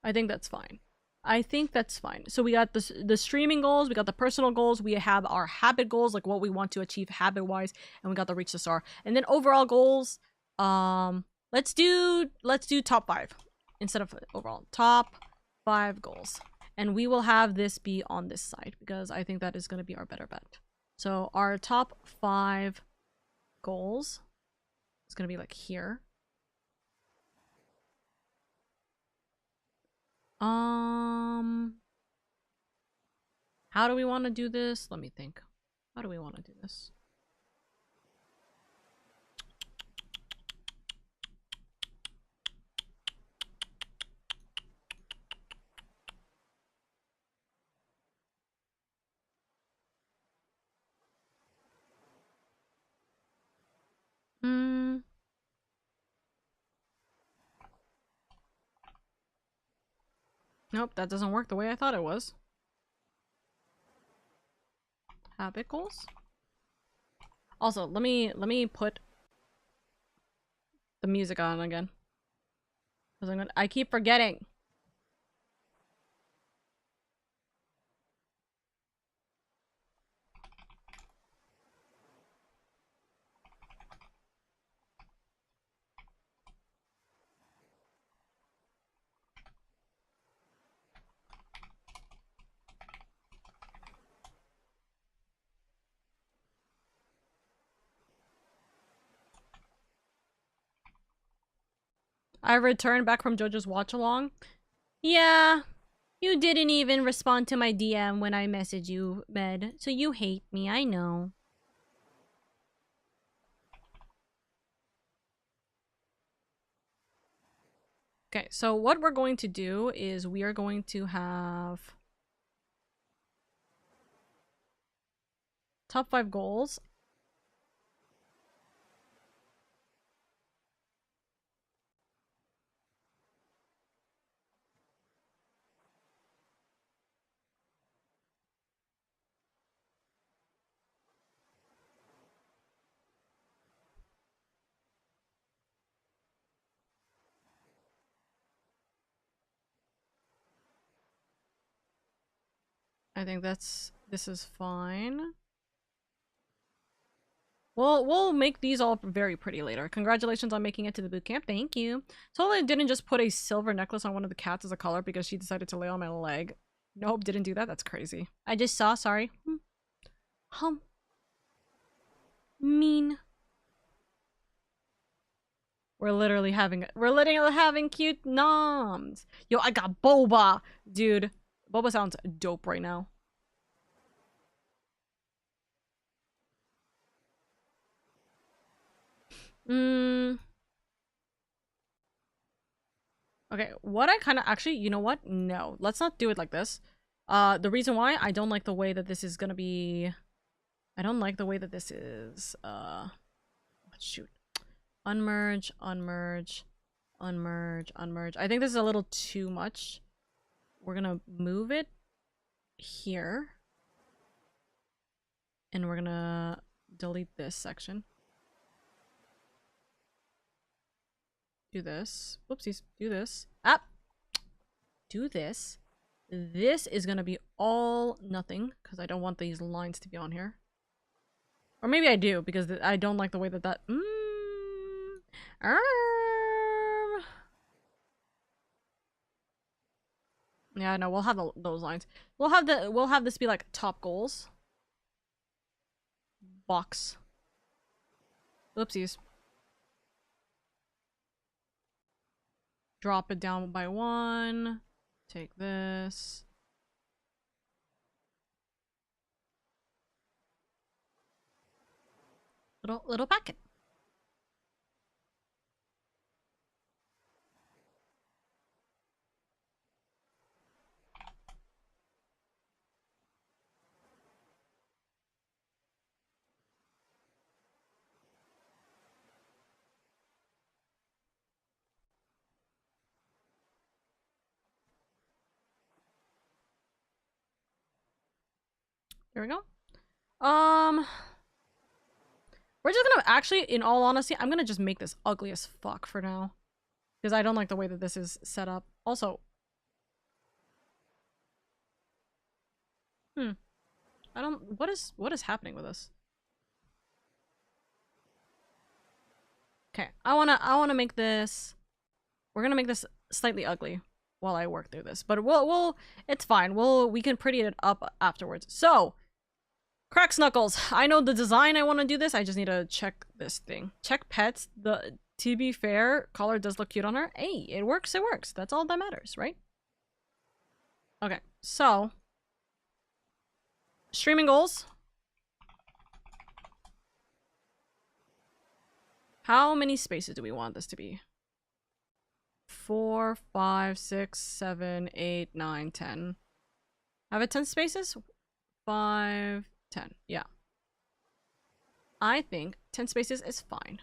that's fine. I think that's fine. So we got the streaming goals, we got the personal goals, we have our habit goals, like what we want to achieve habit-wise, and we got the reach the star. And then overall goals, let's do top 5 instead of overall. Top 5 goals. And we will have this be on this side because I think that is going to be our better bet. So our top 5 goals is going to be like here. How do we want to do this? Let me think. How do we want to do this? Nope, that doesn't work the way I thought it was. Habit goals? Also, let me put the music on again. Because I keep forgetting. I returned back from JoJo's watch along. Yeah, you didn't even respond to my DM when I messaged you, Med. So you hate me, I know. Okay, so what we're going to do is we are going to have top 5 goals. I think this is fine. We'll make these all very pretty later. Congratulations on making it to the boot camp. Thank you. Totally didn't just put a silver necklace on one of the cats as a color because she decided to lay on my leg. Nope, didn't do that. That's crazy. I just saw, sorry. Hum. Mean. We're literally having cute noms. Yo, I got boba. Dude, boba sounds dope right now. Okay, what I kind of actually, you know what? No, let's not do it like this. The reason why I don't like the way that this is gonna be, I don't like the way that this is. Shoot, unmerge, unmerge, unmerge, unmerge. I think this is a little too much. We're gonna move it here, and we're gonna delete this section. Do this. Whoopsies. Do this. Ah! Do this. This is gonna be all nothing, because I don't want these lines to be on here. Or maybe I do, because I don't like the way that Yeah, no, we'll have those lines. We'll have this be like top goals. Box. Oopsies. Drop it down by 1. Take this. Little packet. There we go. We're just gonna actually, in all honesty, I'm gonna just make this ugly as fuck for now. Because I don't like the way that this is set up. Also, I don't, what is happening with this? Okay, I wanna make this, we're gonna make this slightly ugly while I work through this. But it's fine. We can pretty it up afterwards. So, Cracks Knuckles. I know the design I want to do this. I just need to check this thing. Check pets. To be fair, collar does look cute on her. Hey, it works, it works. That's all that matters, right? Okay, so streaming goals. How many spaces do we want this to be? 4, 5, 6, 7, 8, 9, 10. Have it 10 spaces? 5, 10. Yeah. I think 10 spaces is fine.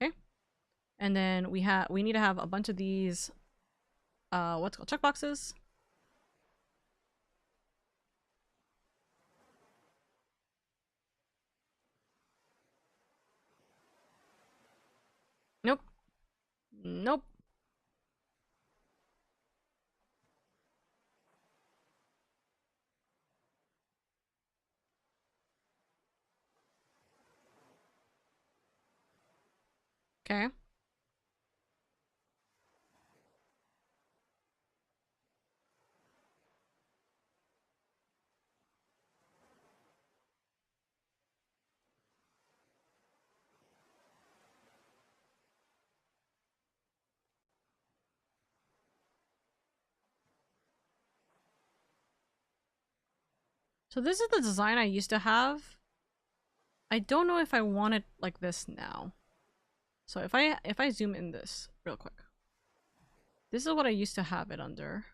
Okay. And then we need to have a bunch of these what's called checkboxes. Nope. Nope. Okay. So this is the design I used to have. I don't know if I want it like this now. So if I zoom in this real quick. This is what I used to have it under.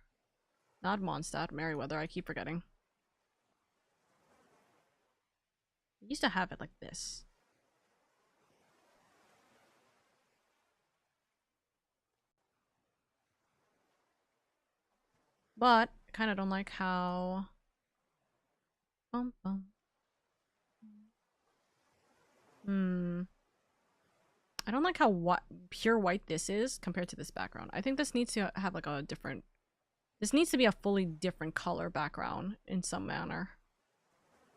Not Mondstadt, Merriweather, I keep forgetting. I used to have it like this. But I kind of don't like how... I don't like how pure white this is compared to this background. I think this needs to have like a different... This needs to be a fully different color background in some manner.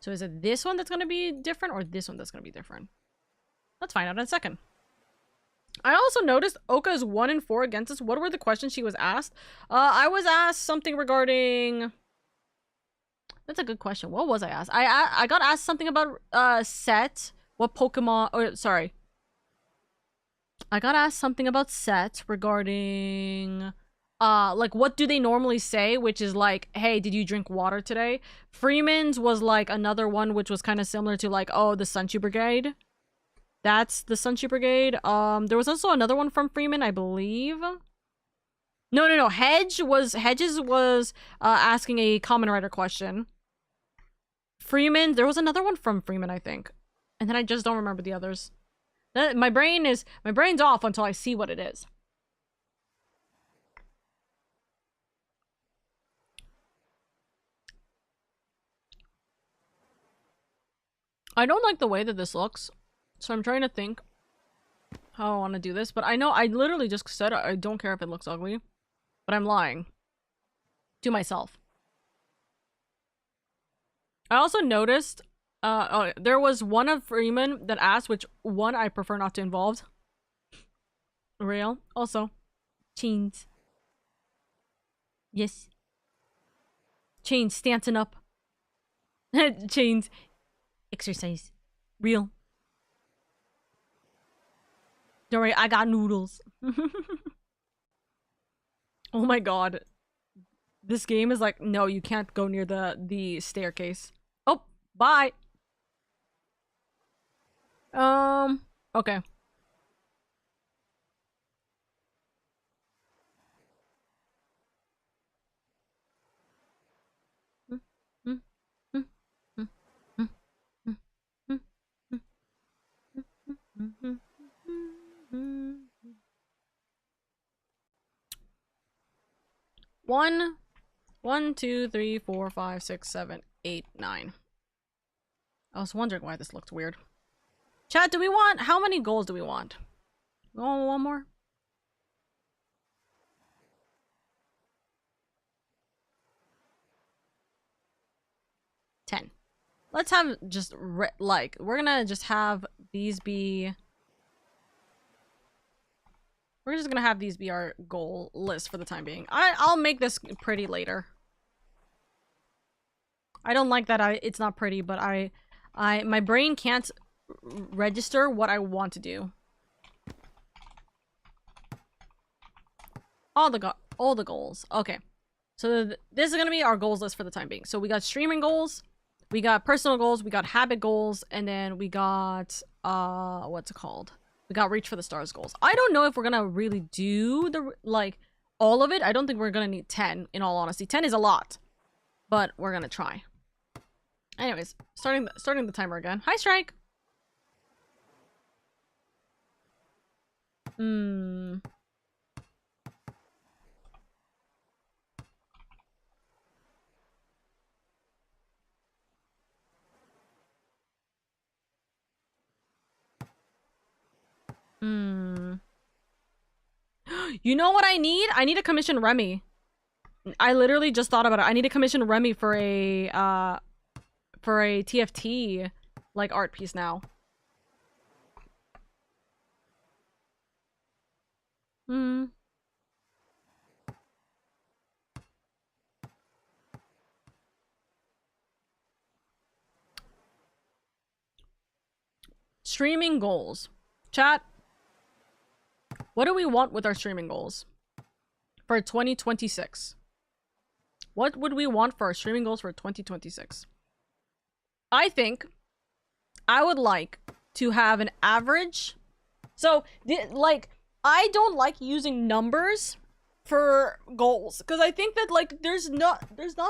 So is it this one that's going to be different or this one that's going to be different? Let's find out in a second. I also noticed Oka is 1 in 4 against us. What were the questions she was asked? I was asked something regarding... That's a good question. What was I asked? I got asked something about Set. What Pokemon... Or, sorry. I got asked something about Set regarding... like, what do they normally say? Which is like, hey, did you drink water today? Freeman's was like another one which was kind of similar to like, oh, the Sunshine Brigade. That's the Sunshine Brigade. There was also another one from Freeman, I believe. No. Hedges was asking a Common Writer question. Freeman, there was another one from Freeman, I think. And then I just don't remember the others. My brain's off until I see what it is. I don't like the way that this looks. So I'm trying to think how I want to do this. But I know I literally just said I don't care if it looks ugly. But I'm lying. To myself. I also noticed there was one of Freeman that asked which one I prefer not to involve. Real. Also. Chains. Yes. Chains. Stancing up. Chains. Exercise. Real. Don't worry, I got noodles. Oh my god. This game is like, no, you can't go near the staircase. Oh, bye. Okay. One, 2, 3, 4, 5, 6, 7, 8, 9. I was wondering why this looked weird. Chat, do we want... How many goals do we want? Oh, one more? $10. Let's have just... like, we're gonna just have these be... We're just gonna have these be our goal list for the time being. I'll make this pretty later. I don't like that it's not pretty, but my brain can't register what I want to do. All the goals. Okay. So this is gonna be our goals list for the time being. So we got streaming goals, we got personal goals, we got habit goals, and then we got what's it called? We got reach for the stars goals. I don't know if we're gonna really do the like all of it. I don't think we're gonna need 10, in all honesty. 10 is a lot, but we're gonna try. Anyways, starting the timer again. Hi, Strike. You know what I need? I need to commission Remy. I literally just thought about it. I need to commission Remy for a TFT like art piece now. Streaming goals. Chat. What do we want with our streaming goals for 2026? What would we want for our streaming goals for 2026? I think I would like to have an average. So, like, I don't like using numbers for goals because I think that like there's not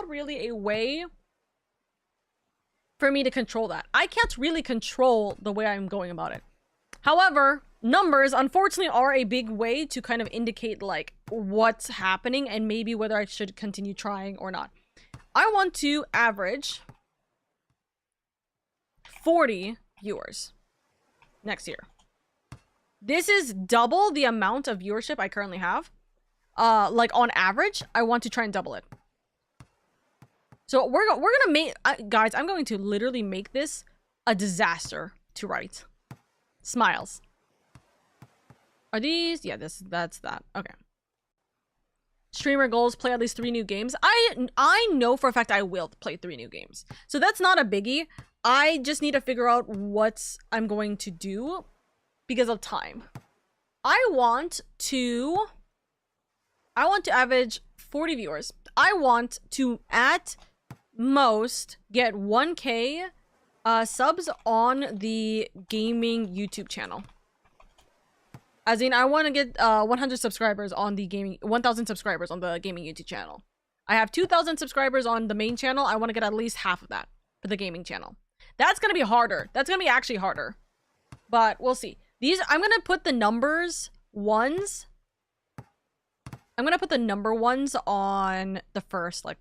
really a way for me to control that. I can't really control the way I'm going about it. However, numbers unfortunately are a big way to kind of indicate like what's happening and maybe whether I should continue trying or not. I want to average 40 viewers next year. This is double the amount of viewership I currently have. Like on average, I want to try and double it. So we're gonna make guys. I'm going to literally make this a disaster to write. Smiles. Are these? Yeah, that's that. Okay. Streamer goals: play at least 3 new games. I know for a fact I will play 3 new games, so that's not a biggie. I just need to figure out what I'm going to do because of time. I want to average 40 viewers. I want to at most get 1K subs on the gaming YouTube channel. As in, I want to get 100 subscribers on the gaming, 1,000 subscribers on the gaming YouTube channel. I have 2,000 subscribers on the main channel. I want to get at least half of that for the gaming channel. That's going to be harder. That's going to be actually harder. But we'll see. These, I'm going to put the numbers ones. I'm going to put the number ones on the first, like,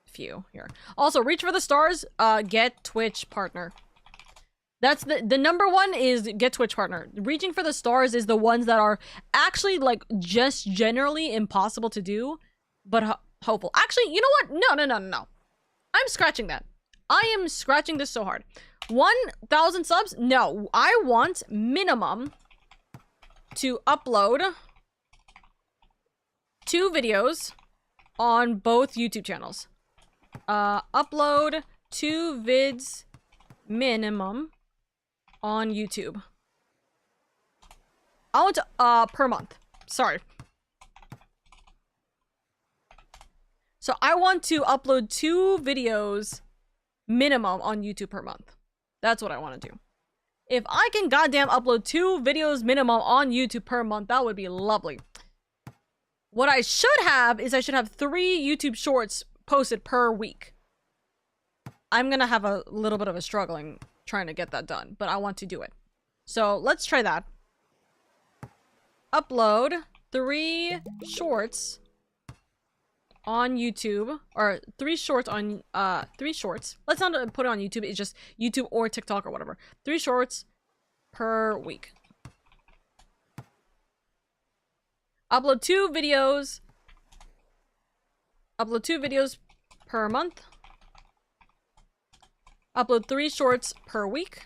few here. Also, reach for the stars, get Twitch partner. That's the number one is get Twitch partner. Reaching for the stars is the ones that are actually, like, just generally impossible to do, but hopeful. Actually, you know what? No. I'm scratching that. I am scratching this so hard. 1,000 subs? No. I want minimum to upload 2 videos on both YouTube channels. Upload 2 vids minimum on YouTube. I want per month. Sorry. So I want to upload 2 videos minimum on YouTube per month. That's what I want to do. If I can goddamn upload 2 videos minimum on YouTube per month, that would be lovely. What I should have is I should have 3 YouTube shorts posted per week. I'm gonna have a little bit of a struggling trying to get that done, but I want to do it. So let's try that. Upload 3 shorts on YouTube, or 3 shorts on 3 shorts. Let's not put it on YouTube. It's just YouTube or TikTok or whatever. 3 shorts per week. Upload 2 videos. Upload 2 videos per month. Upload 3 shorts per week.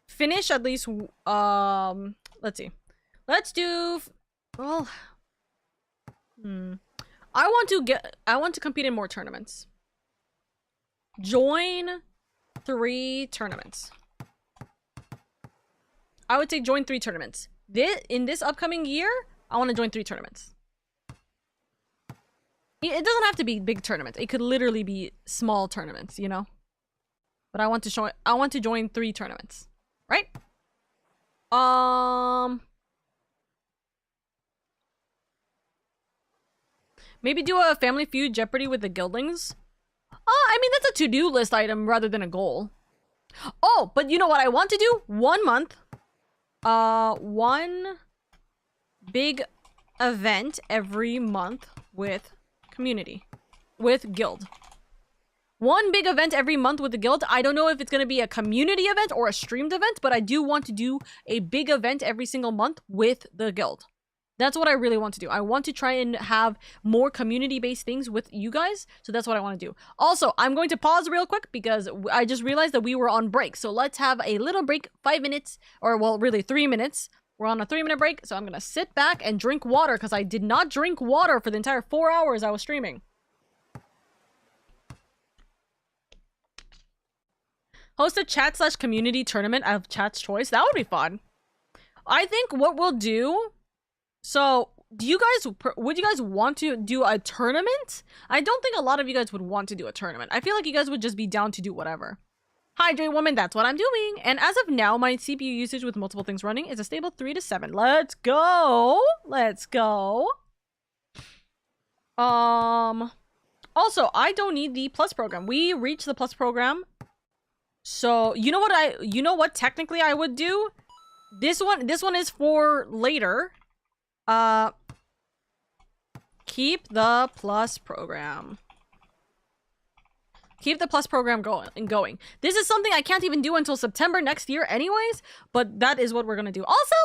Finish at least, let's see. Let's do, well, I want to compete in more tournaments. Join 3 tournaments. I would say join 3 tournaments. In this upcoming year, I want to join 3 tournaments. It doesn't have to be big tournaments. It could literally be small tournaments, you know? But I want to join 3 tournaments. Right? Maybe do a Family Feud Jeopardy with the Guildlings. I mean, that's a to-do list item rather than a goal. Oh, but you know what I want to do? 1 month. 1 big event every month with community. With guild. 1 big event every month with the guild. I don't know if it's going to be a community event or a streamed event, but I do want to do a big event every single month with the guild. That's what I really want to do. I want to try and have more community-based things with you guys, so that's what I want to do. Also, I'm going to pause real quick because I just realized that we were on break, so let's have a little break, 5 minutes, or well, really 3 minutes. We're on a 3-minute break, so I'm going to sit back and drink water because I did not drink water for the entire 4 hours I was streaming. Host a chat/community tournament of chat's choice. That would be fun. I think what we'll do So, would you guys want to do a tournament? I don't think a lot of you guys would want to do a tournament. I feel like you guys would just be down to do whatever. Hydrate woman, that's what I'm doing. And as of now, my CPU usage with multiple things running is a stable 3 to 7. Let's go. Let's go. Also, I don't need the plus program. We reached the plus program. So, you know what technically I would do? This one is for later. Keep the plus program. Keep the plus program going. This is something I can't even do until September next year anyways, but that is what we're gonna do. Also,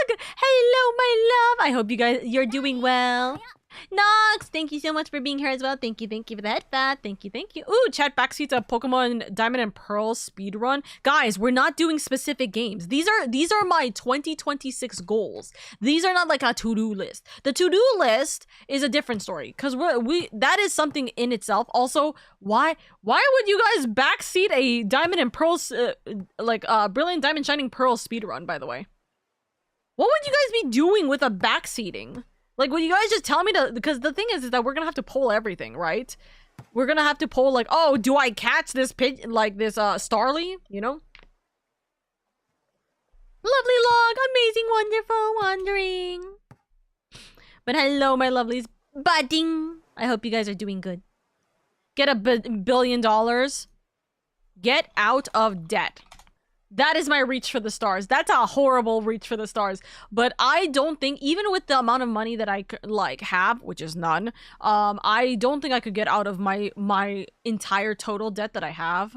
Log! Hello, my love! I hope you're doing well. Nox, thank you so much for being here as well. Thank you for the headbat. Thank you. Ooh, chat backseats a Pokemon Diamond and Pearl speedrun. Guys, we're not doing specific games. These are my 2026 goals. These are not like a to-do list. The to-do list is a different story because that is something in itself. Also, why would you guys backseat a Diamond and Pearl Brilliant Diamond Shining Pearl speedrun, by the way? What would you guys be doing with a backseating? Like, would you guys just tell me to... Because the thing is that we're gonna have to poll everything, right? We're gonna have to poll, like, oh, do I catch this Starly? You know? Lovely Log! Amazing, wonderful, wandering! But hello, my lovelies. Budding! I hope you guys are doing good. Get $1 billion. Get out of debt. That is my reach for the stars. That's a horrible reach for the stars. But I don't think, even with the amount of money that I have, which is none, I don't think I could get out of my entire total debt that I have.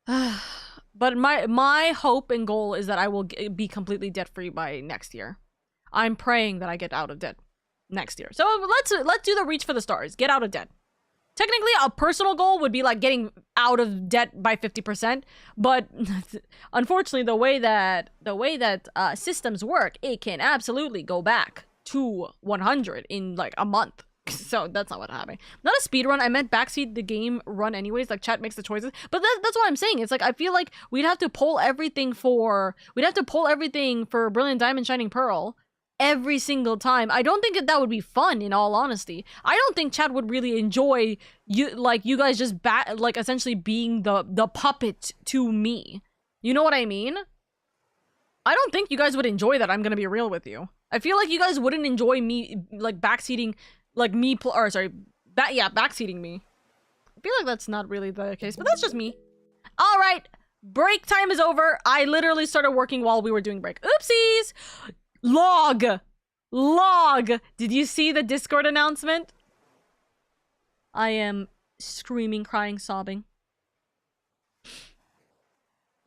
But my hope and goal is that I will be completely debt free by next year. I'm praying that I get out of debt next year. So let's do the reach for the stars. Get out of debt. Technically, a personal goal would be like getting out of debt by 50%, but unfortunately, the way that systems work, it can absolutely go back to 100 in like a month. So that's not what happened. Not a speed run. I meant backseat the game run anyways. Like chat makes the choices, but that's what I'm saying. It's like I feel like we'd have to poll everything for Brilliant Diamond Shining Pearl every single time. I don't think that would be fun, in all honesty. I don't think chat would really enjoy you guys just essentially being the puppet to me. You know what I mean? I don't think you guys would enjoy that. I'm gonna be real with you. I feel like you guys wouldn't enjoy me backseating backseating me. I feel like that's not really the case, but that's just me. All right, break time is over. I literally started working while we were doing break. Oopsies. Log! Did you see the Discord announcement? I am screaming, crying, sobbing.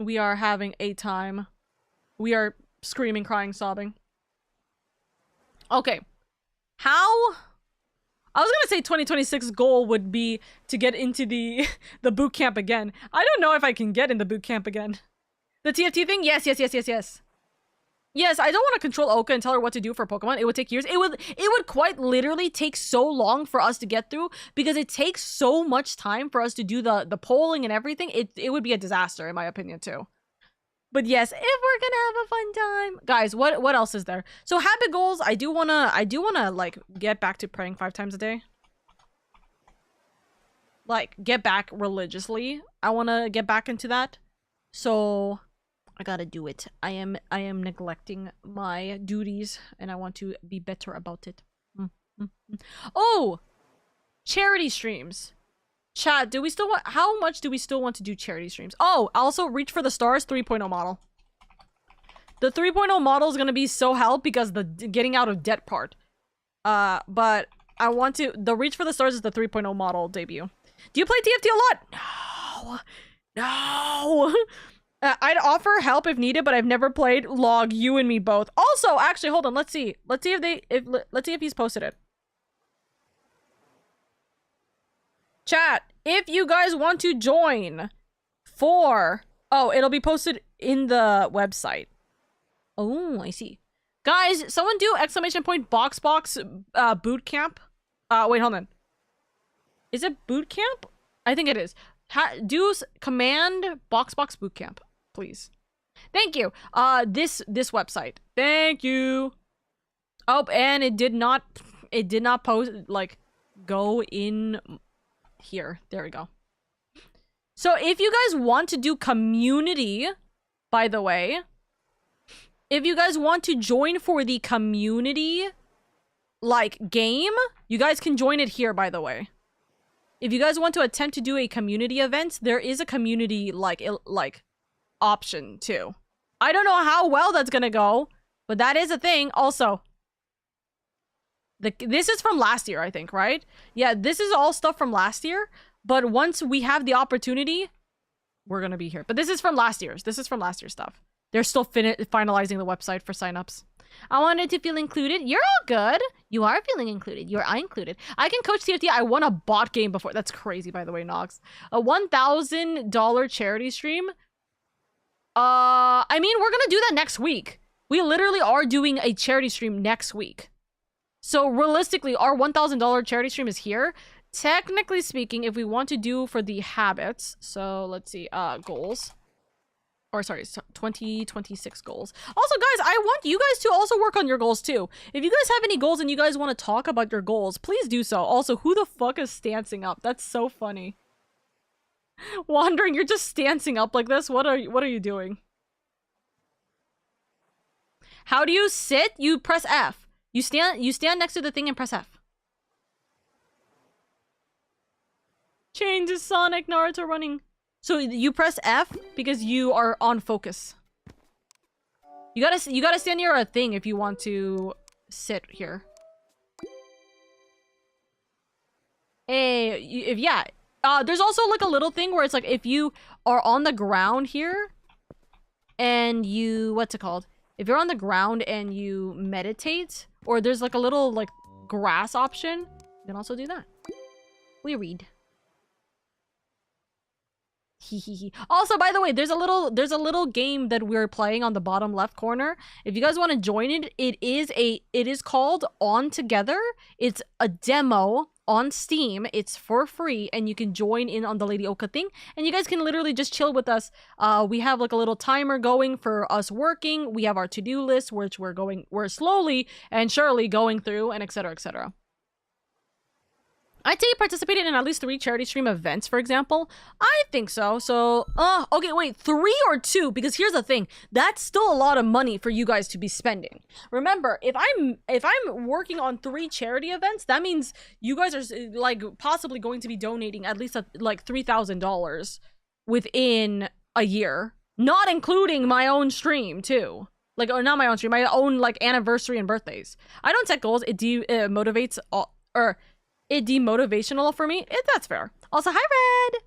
We are having a time. We are screaming, crying, sobbing. Okay. How... I was gonna say 2026 goal would be to get into the boot camp again. I don't know if I can get in the boot camp again. The TFT thing? Yes. Yes, I don't want to control Oka and tell her what to do for Pokemon. It would take years. It would quite literally take so long for us to get through because it takes so much time for us to do the polling and everything. It would be a disaster in my opinion too. But yes, if we're gonna have a fun time, guys, what else is there? So habit goals. I do wanna like get back to praying 5 times a day. Like get back religiously. I wanna get back into that. So I gotta do it. I am neglecting my duties and I want to be better about it. Oh! Charity streams. Chat, do we still want... How much do we still want to do charity streams? Oh, also reach for the stars 3.0 model. The 3.0 model is gonna be so help because the getting out of debt part. But I want to... The reach for the stars is the 3.0 model debut. Do you play TFT a lot? No! I'd offer help if needed, but I've never played. Log, you and me both. Also, actually, hold on. Let's see. Let's see if he's posted it. Chat, if you guys want to join for... Oh, it'll be posted in the website. Oh, I see. Guys, someone do !box boot camp. Wait, hold on. Is it boot camp? I think it is. Do command box boot camp, please. Thank you. This website. Thank you. Oh, and it did not post, like, go in here. There we go. So if you guys want to do community, by the way, if you guys want to join for the community, like, game, you guys can join it here, by the way. If you guys want to attempt to do a community event, there is a community, like option, too. I don't know how well that's gonna go, but that is a thing. Also, this is from last year, I think, right? Yeah, this is all stuff from last year, but once we have the opportunity, we're gonna be here. But this is from last year's. This is from last year's stuff. They're still finalizing the website for signups. I wanted to feel included. You're all good. You are feeling included. You're included. I can coach TFT. I won a bot game before. That's crazy, by the way, Nox. A $1,000 charity stream. I mean, we're gonna do that next week. We literally are doing a charity stream next week. So realistically, our $1,000 charity stream is here. Technically speaking, if we want to do for the habits, so let's see, goals. Or sorry, 2026 goals. Also, guys, I want you guys to also work on your goals too. If you guys have any goals and you guys want to talk about your goals, please do so. Also, who the fuck is stancing up? That's so funny. Wandering, you're just stancing up like this? What are you doing? How do you sit? You press F. You stand next to the thing and press F. Change to Sonic, Naruto running. So you press F because you are on focus. You gotta stand near a thing if you want to sit here. Yeah. There's also like a little thing where it's like if you are on the ground here and you, what's it called? If you're on the ground and you meditate, or there's like a little like grass option, you can also do that. We read. Also, by the way, there's a little game that we're playing on the bottom left corner. If you guys want to join it, it is called On Together. It's a demo on Steam. It's for free, and you can join in on the LadyOka thing, and you guys can literally just chill with us. We have like a little timer going for us working. We have our to-do list, which we're slowly and surely going through, and etc., etc. I'd say you participated in at least 3 charity stream events, for example. I think so. So, okay, wait, 3 or 2? Because here's the thing. That's still a lot of money for you guys to be spending. Remember, if I'm working on 3 charity events, that means you guys are, like, possibly going to be donating at least, like, $3,000 within a year. Not including my own stream, too. Like, or not my own stream, my own, like, anniversary and birthdays. I don't set goals. It motivates, it demotivational for me. That's fair. Also, hi, Red.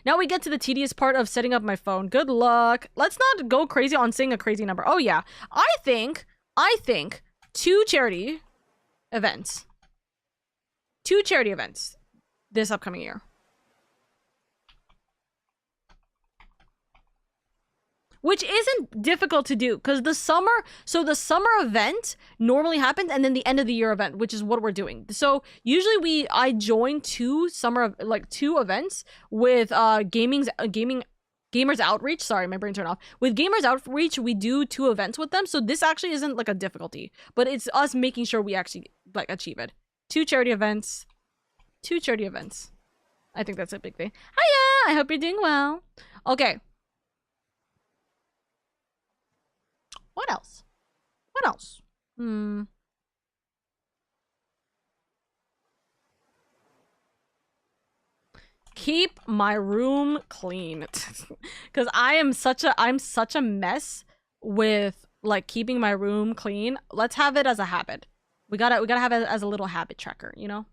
Now we get to the tedious part of setting up my phone. Good luck. Let's not go crazy on saying a crazy number. Oh, yeah. I think 2 charity events. 2 charity events this upcoming year. Which isn't difficult to do, because the summer event normally happens, and then the end of the year event, which is what we're doing. So usually I join 2 events with Gamers Outreach. Sorry, my brain turned off. With Gamers Outreach, we do 2 events with them. So this actually isn't like a difficulty, but it's us making sure we actually like achieve it. 2 charity events. 2 charity events. I think that's a big thing. Hiya! I hope you're doing well. Okay. What else? What else? Keep my room clean. Cause I'm such a mess with like keeping my room clean. Let's have it as a habit. We gotta have it as a little habit tracker, you know?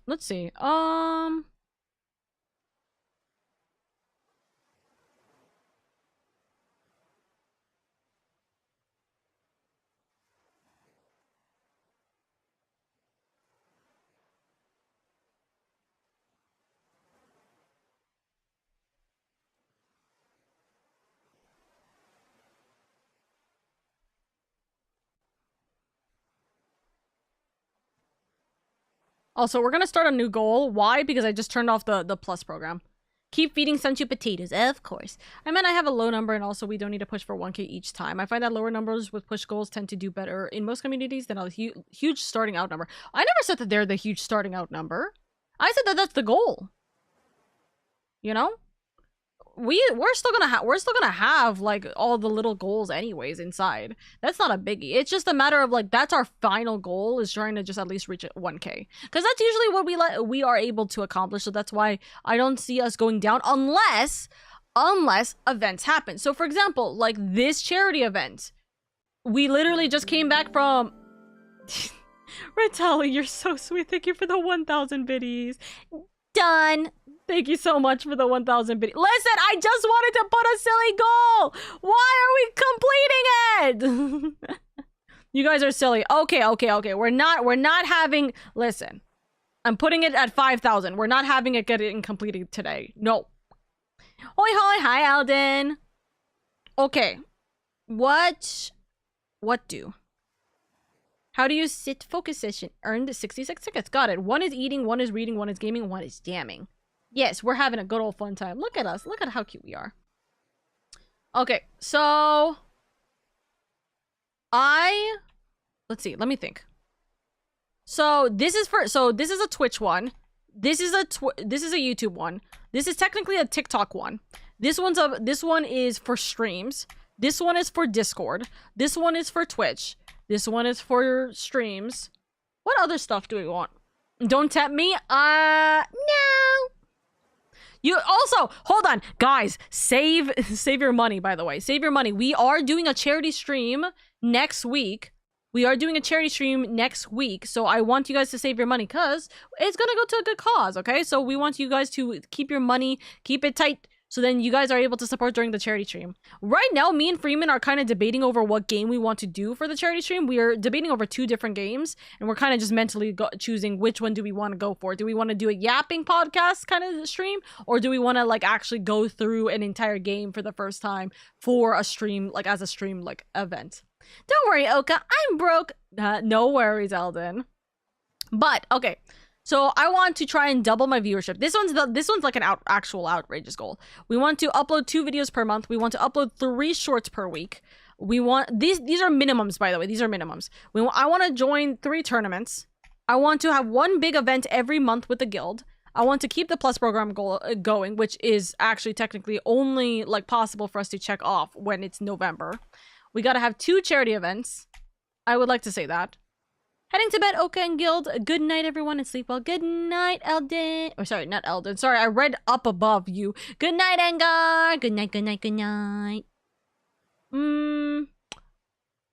Let's see. Also, we're gonna start a new goal. Why? Because I just turned off the plus program. Keep feeding Senchu potatoes, of course. I mean, I have a low number, and also we don't need to push for 1K each time. I find that lower numbers with push goals tend to do better in most communities than a huge starting out number. I never said that they're the huge starting out number. I said that that's the goal. You know? We're still gonna have like all the little goals anyways inside. That's not a biggie. It's just a matter of like that's our final goal is trying to just at least reach 1K because that's usually what we are able to accomplish. So that's why I don't see us going down unless events happen. So for example, like this charity event, we literally just came back from. Retali, you're so sweet. Thank you for the 1,000 biddies. Done. Thank you so much for the 1,000 biddies. Listen, I just wanted to put a silly goal. Why are we completing it? You guys are silly. Okay. We're not having. Listen, I'm putting it at 5,000. We're not having it getting completed today. No. Hoi, hi, Alden. Okay. What do? How do you sit focus session? Earned 66 tickets. Got it. One is eating, one is reading, one is gaming, one is jamming. Yes, we're having a good old fun time. Look at us. Look at how cute we are. Okay, so let's see. Let me think. So this is a Twitch one. This is a YouTube one. This is technically a TikTok one. This one is for streams. This one is for Discord. This one is for Twitch. This one is for streams. What other stuff do we want? Don't tempt me. No. You also, hold on, guys, save your money, by the way. Save your money. We are doing a charity stream next week. So I want you guys to save your money because it's going to go to a good cause, okay? So we want you guys to keep your money, keep it tight, so then you guys are able to support during the charity stream. Right now, me and Freeman are kind of debating over what game we want to do for the charity stream. We are debating over 2 different games, and we're kind of just mentally choosing which one do we want to go for. Do we want to do a yapping podcast kind of stream, or do we want to like actually go through an entire game for the first time for a stream, like as a stream like event? Don't worry, Oka, I'm broke. No worries, Eldon. But okay. So I want to try and double my viewership. This one's like an actual outrageous goal. We want to upload 2 videos per month. We want to upload 3 shorts per week. We want these are minimums, by the way. These are minimums. I want to join 3 tournaments. I want to have 1 big event every month with the guild. I want to keep the plus program goal going, which is actually technically only like possible for us to check off when it's November. We got to have 2 charity events. I would like to say that. Heading to bed, Oka and Guild. Good night, everyone, and sleep well. Good night, Eldon. Or sorry, not Eldon. Sorry, I read up above you. Good night, Engar. Good night, good night, good night.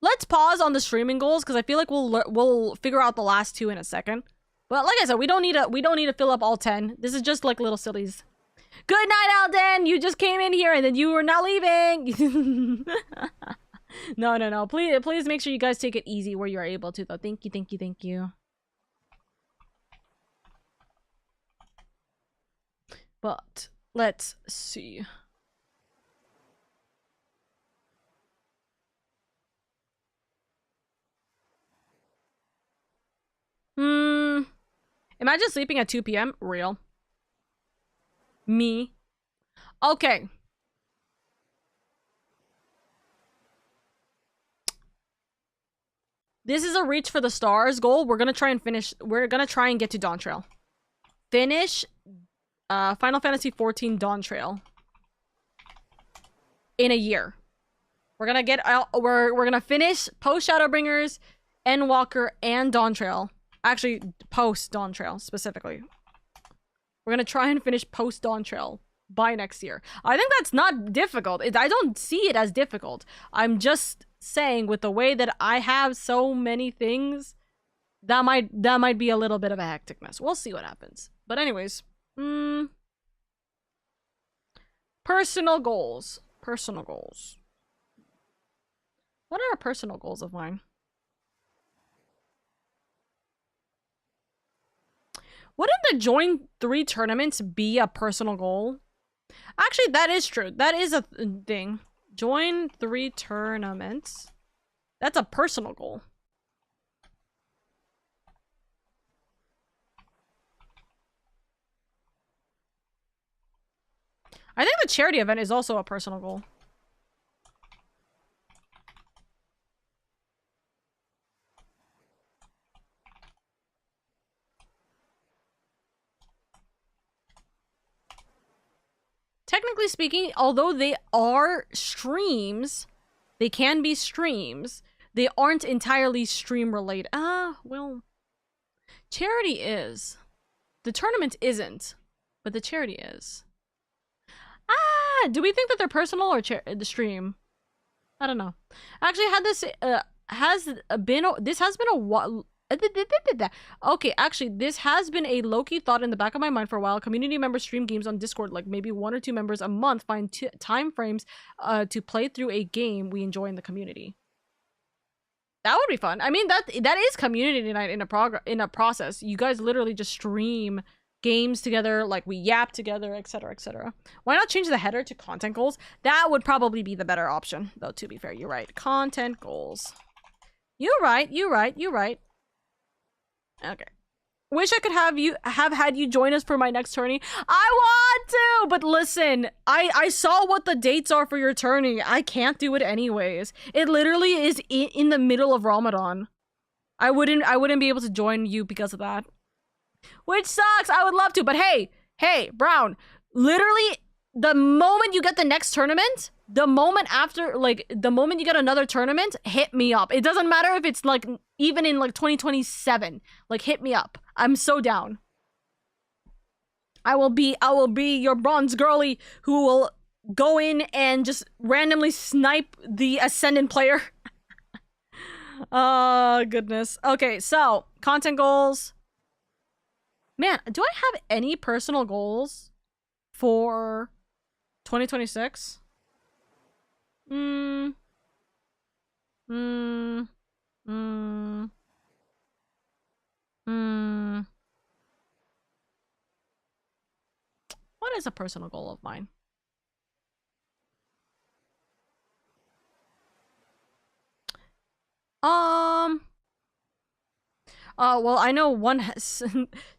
Let's pause on the streaming goals because I feel like we'll figure out the last 2 in a second. But like I said, we don't need to fill up all 10. This is just like little sillies. Good night, Eldon. You just came in here and then you were not leaving. No. Please make sure you guys take it easy where you're able to, though. Thank you. But let's see. Imagine sleeping at 2 p.m. Real. Me. Okay. This is a reach for the stars goal. We're gonna try and get to Dawn Trail. Finish Final Fantasy XIV Dawn Trail in a year. We're gonna get out. We're gonna finish post Shadowbringers, Endwalker, and Dawn Trail. Actually, post Dawn Trail specifically. We're gonna try and finish post Dawn Trail by next year. I think that's not difficult. I don't see it as difficult. I'm just saying with the way that I have so many things, that might be a little bit of a hectic mess. We'll see what happens. But anyways, personal goals. What are personal goals of mine? Wouldn't the join 3 tournaments be a personal goal? Actually, that is true. That is a thing. Join 3 tournaments. That's a personal goal. I think the charity event is also a personal goal. Technically speaking, although they are streams, they can be streams, they aren't entirely stream related. Well, charity is. The tournament isn't, but the charity is. Do we think that they're personal or the stream? I don't know. Actually, this has been a while. Okay, actually, this has been a low-key thought in the back of my mind for a while. Community members stream games on Discord, like maybe 1 or 2 members a month find time frames to play through a game we enjoy in the community. That would be fun. I mean, that is community night in a process. You guys literally just stream games together, like we yap together, etc., etc. Why not change the header to content goals? That would probably be the better option, though, to be fair. You're right. Content goals. You're right. Okay. Wish I could have had you join us for my next tourney. I want to, but listen, I saw what the dates are for your tourney. I can't do it anyways. It literally is in the middle of Ramadan. I wouldn't be able to join you because of that. Which sucks. I would love to, but hey, Brown, literally the moment you get the next tournament, the moment you get another tournament, hit me up. It doesn't matter if it's like even in like 2027. Like, hit me up. I'm so down. I will be your bronze girly who will go in and just randomly snipe the Ascendant player. Oh, goodness. Okay, so content goals. Man, do I have any personal goals for 2026? What is a personal goal of mine? Well, I know one has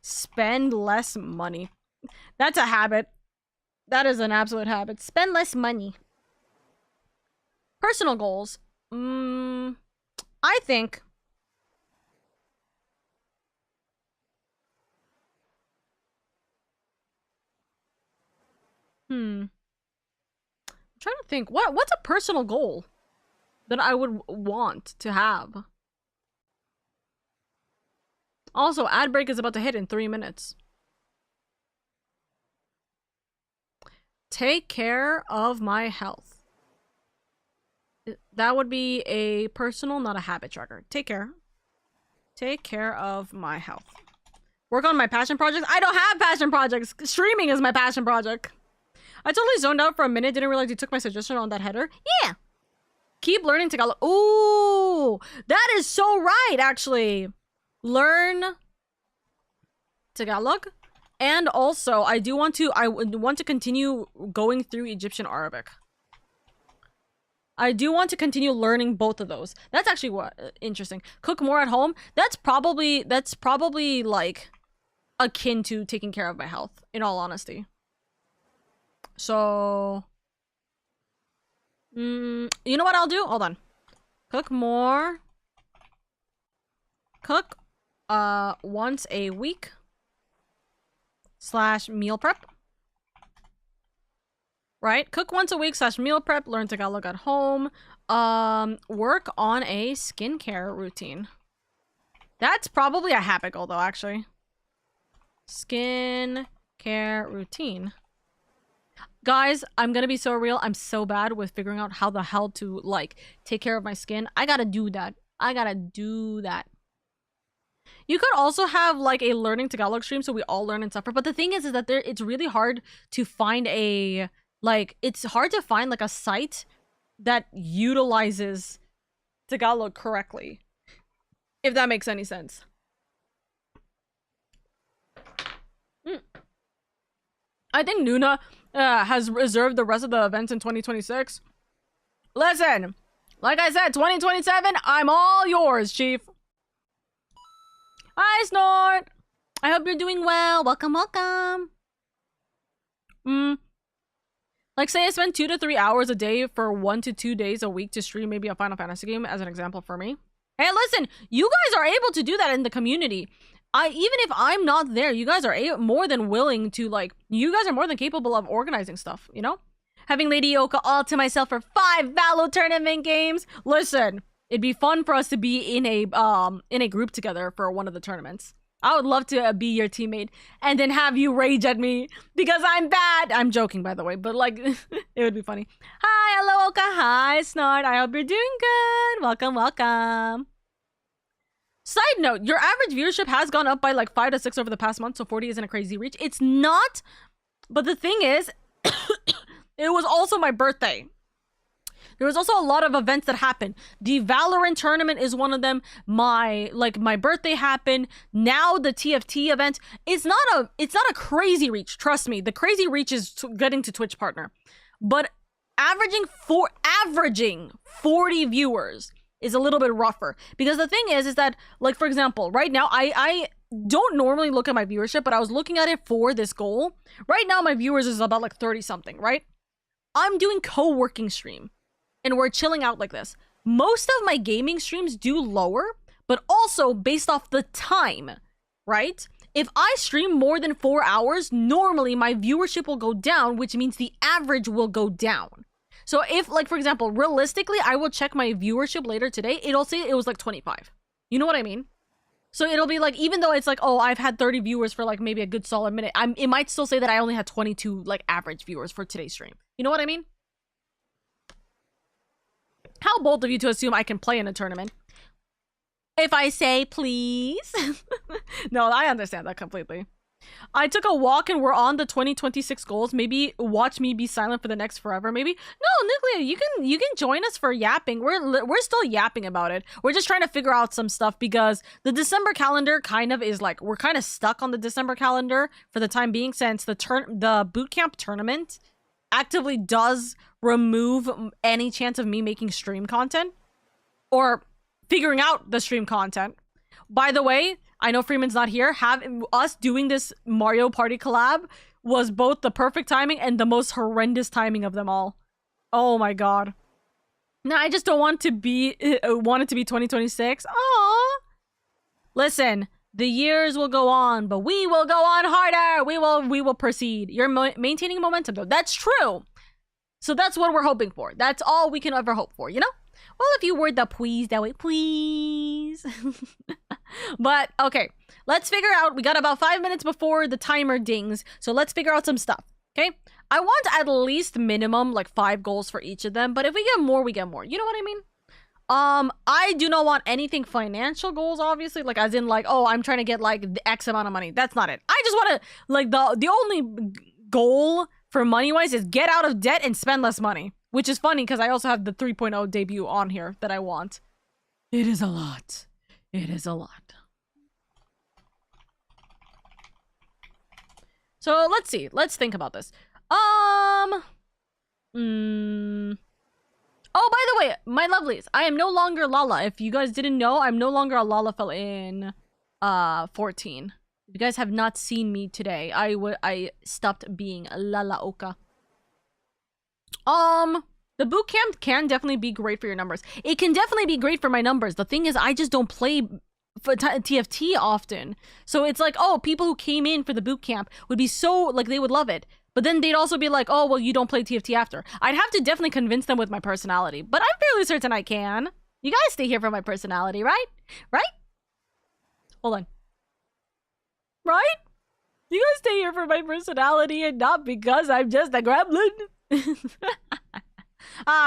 spend less money. That's a habit. That is an absolute habit. Spend less money. Personal goals. I think I'm trying to think. What's a personal goal that I would want to have? Also, ad break is about to hit in 3 minutes. Take care of my health. That would be a personal, not a habit tracker. Take care. Take care of my health. Work on my passion projects. I don't have passion projects. Streaming is my passion project. I totally zoned out for a minute. Didn't realize you took my suggestion on that header. Yeah. Keep learning Tagalog. Ooh, that is so right, actually. Learn Tagalog. And also, I want to continue going through Egyptian Arabic. I do want to continue learning both of those. That's actually what interesting. Cook more at home. That's probably like akin to taking care of my health, in all honesty. So, you know what I'll do? Hold on. Cook more. Cook once a week / meal prep. Right? Cook once a week / meal prep. Learn Tagalog at home. Work on a skincare routine. That's probably a habit goal, though, actually. Skincare routine. Guys, I'm gonna be so real. I'm so bad with figuring out how the hell to, like, take care of my skin. I gotta do that. You could also have, like, a learning Tagalog stream so we all learn and suffer. But the thing is that it's really hard to find a... Like, it's hard to find, like, a site that utilizes Tagalog correctly. If that makes any sense. I think Nuna has reserved the rest of the events in 2026. Listen, like I said, 2027, I'm all yours, Chief. Hi, Snort. I hope you're doing well. Welcome. Like, say I spend 2 to 3 hours a day for 1 to 2 days a week to stream maybe a Final Fantasy game, as an example for me. Hey, listen, you guys are able to do that in the community. Even if I'm not there, you guys are more than willing to, like, you guys are more than capable of organizing stuff, you know? Having LadyOka all to myself for 5 Valo tournament games. Listen, it'd be fun for us to be in a group together for one of the tournaments. I would love to be your teammate and then have you rage at me because I'm bad. I'm joking, by the way, but like, it would be funny. Hi, hello, Oka. Hi, Snort. I hope you're doing good. Welcome, welcome. Side note, your average viewership has gone up by like 5 to 6 over the past month, so 40 isn't a crazy reach. It's not, but the thing is, it was also my birthday. There was also a lot of events that happened. The Valorant tournament is one of them. My birthday happened. Now the TFT event. It's not a crazy reach. Trust me. The crazy reach is getting to Twitch partner. But averaging 40 viewers is a little bit rougher. Because the thing is that, like, for example, right now, I don't normally look at my viewership, but I was looking at it for this goal. Right now, my viewers is about like 30 something, right? I'm doing co-working stream. And we're chilling out like this. Most of my gaming streams do lower, but also based off the time, right? If I stream more than 4 hours, normally my viewership will go down, which means the average will go down. So if, like, for example, realistically, I will check my viewership later today, it'll say it was like 25. You know what I mean? So it'll be like, even though it's like, oh, I've had 30 viewers for like maybe a good solid minute, it might still say that I only had 22 like average viewers for today's stream. You know what I mean? How bold of you to assume I can play in a tournament. If I say please. No, I understand that completely. I took a walk and we're on the 2026 goals. Maybe watch me be silent for the next forever. Maybe. No, Nuclear, you can join us for yapping. We're still yapping about it. We're just trying to figure out some stuff because the December calendar kind of is like, we're kind of stuck on the December calendar for the time being, since the bootcamp tournament actively does remove any chance of me making stream content or figuring out the stream content. By the way, I know Freeman's not here. Us doing this Mario Party collab was both the perfect timing and the most horrendous timing of them all. Oh my god. Now I just don't want it to be 2026. Aww. Listen, the years will go on, but we will go on harder. We will proceed. You're maintaining momentum, though. That's true. So that's what we're hoping for. That's all we can ever hope for, you know? Well, if you word the please that way, please. But, okay. Let's figure out. We got about 5 minutes before the timer dings. So let's figure out some stuff, okay? I want at least minimum, like, 5 goals for each of them. But if we get more, we get more. You know what I mean? I do not want anything financial goals, obviously, like as in like, oh, I'm trying to get like the X amount of money. That's not it. I just want to like the only goal for money wise is get out of debt and spend less money, which is funny because I also have the 3.0 debut on here that I want. It is a lot. It is a lot. So let's see. Let's think about this. Oh, by the way, my lovelies, I am no longer Lala. If you guys didn't know, I'm no longer a Lalafell in 14. If you guys have not seen me today, I stopped being LadyOka. The bootcamp can definitely be great for your numbers. It can definitely be great for my numbers. The thing is, I just don't play for TFT often. So it's like, oh, people who came in for the bootcamp would be so, like, they would love it. But then they'd also be like, oh, well, you don't play TFT after. I'd have to definitely convince them with my personality. But I'm fairly certain I can. You guys stay here for my personality, right? Right? Hold on. Right? You guys stay here for my personality and not because I'm just a gremlin.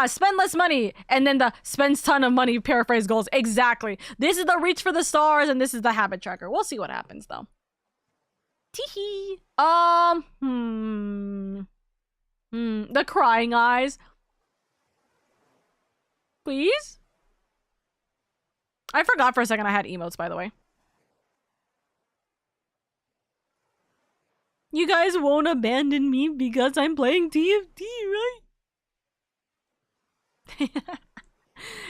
Spend less money. And then the spends ton of money paraphrase goals. Exactly. This is the reach for the stars and this is the habit tracker. We'll see what happens, though. Teehee. The crying eyes. Please? I forgot for a second I had emotes, by the way. You guys won't abandon me because I'm playing TFT, right?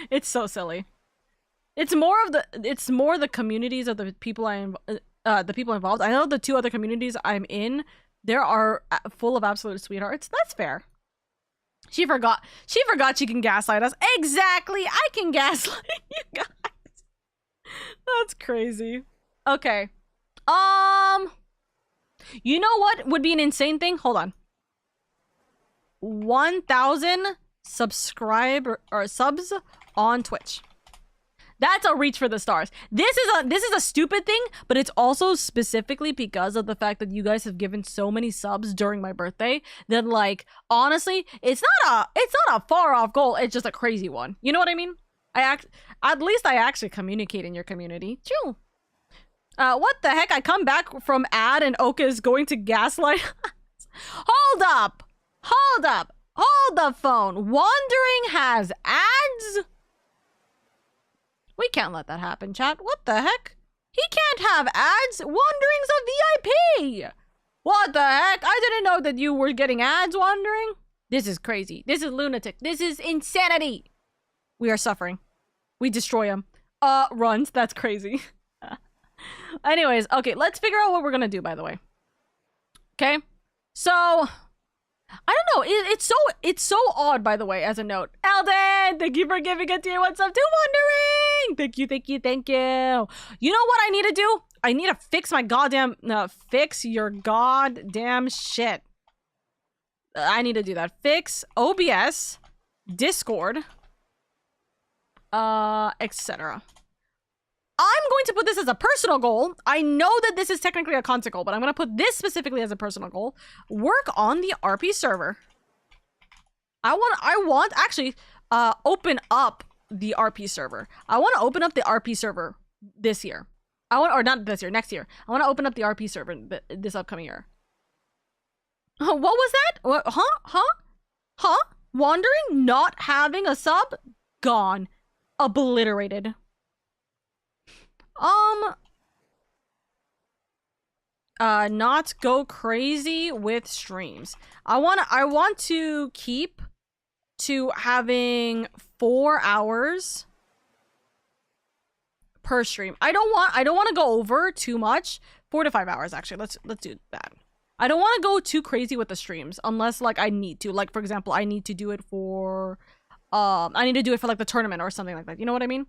It's so silly. It's more the communities of the people involved. I know the 2 other communities I'm in, there are full of absolute sweethearts. That's fair. She forgot she can gaslight us. Exactly. I can gaslight you guys. That's crazy. Okay. You know what would be an insane thing? Hold on. 1,000 subscriber or subs on Twitch. That's a reach for the stars. This is a stupid thing, but it's also specifically because of the fact that you guys have given so many subs during my birthday that, like, honestly, it's not a far off goal. It's just a crazy one. You know what I mean? At least I actually communicate in your community. Chill. What the heck? I come back from ad and Oka is going to gaslight. Hold up. Hold the phone. Wandering has ads? We can't let that happen, chat. What the heck? He can't have ads. Wandering's a VIP. What the heck? I didn't know that you were getting ads, Wandering. This is crazy. This is lunatic. This is insanity. We are suffering. We destroy him. Runs. That's crazy. Anyways, okay, let's figure out what we're gonna do, by the way. Okay? So, I don't know. It's so odd, by the way, as a note. Alden, thank you for giving a tier 1 sub to Wandering. Thank you. You know what I need to do? I need to fix my goddamn, fix your goddamn shit. I need to do that. Fix OBS, Discord, etc. I'm going to put this as a personal goal. I know that this is technically a content goal, but I'm going to put this specifically as a personal goal. Work on the RP server. I want actually open up the RP server. I want to open up the RP server this year. Not this year, next year. I want to open up the RP server this upcoming year. What was that? What? Huh? Wandering? Not having a sub? Gone. Obliterated. Not go crazy with streams. I want to keep to having 4 hours per stream. I don't want to go over too much. 4 to 5 hours, actually. Let's do that. I don't want to go too crazy with the streams unless, like, I need to. Like, for example, I need to do it for like the tournament or something like that. You know what I mean?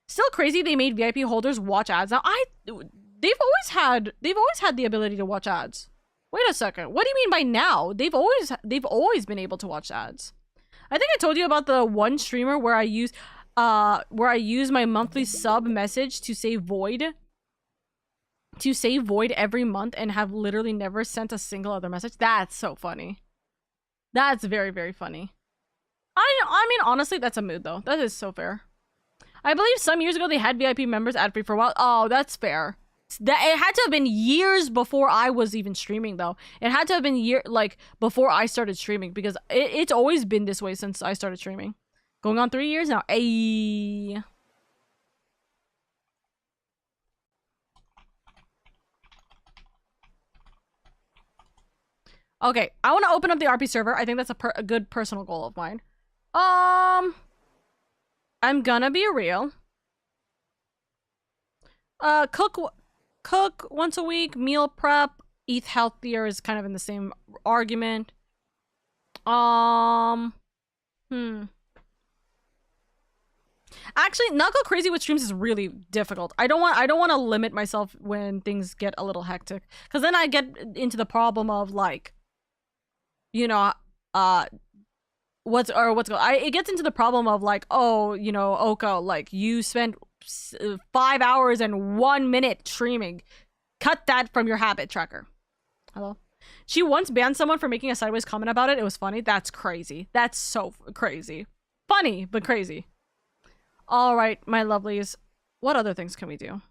Still crazy they made VIP holders watch ads. Now they've always had the ability to watch ads. Wait a second. What do you mean by now? They've always been able to watch ads. I think I told you about the one streamer where I use my monthly sub message to say void every month and have literally never sent a single other message. That's so funny. That's very, very funny. I mean, honestly, that's a mood though. That is so fair. I believe some years ago they had VIP members ad-free for a while. Oh, that's fair. It had to have been years before I was even streaming, though. It had to have been before I started streaming, because it's always been this way since I started streaming. Going on 3 years now. Ayy. Okay, I want to open up the RP server. I think that's a good personal goal of mine. I'm gonna be real. Cook once a week, meal prep, eat healthier is kind of in the same argument. Actually, not go crazy with streams is really difficult. I don't want to limit myself when things get a little hectic, because then I get into the problem of, like, you know, it gets into the problem of, like, oh, you know, Oka, like, you spent 5 hours and 1 minute streaming. Cut that from your habit tracker. Hello? She once banned someone for making a sideways comment about it. It was funny. That's crazy. That's so crazy. Funny, but crazy. All right, my lovelies. What other things can we do?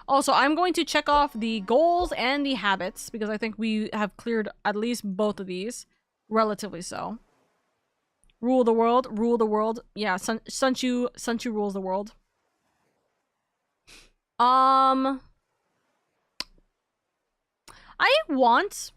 Also, I'm going to check off the goals and the habits, because I think we have cleared at least both of these. Relatively so. Rule the world. Rule the world. Yeah, Sunchu rules the world.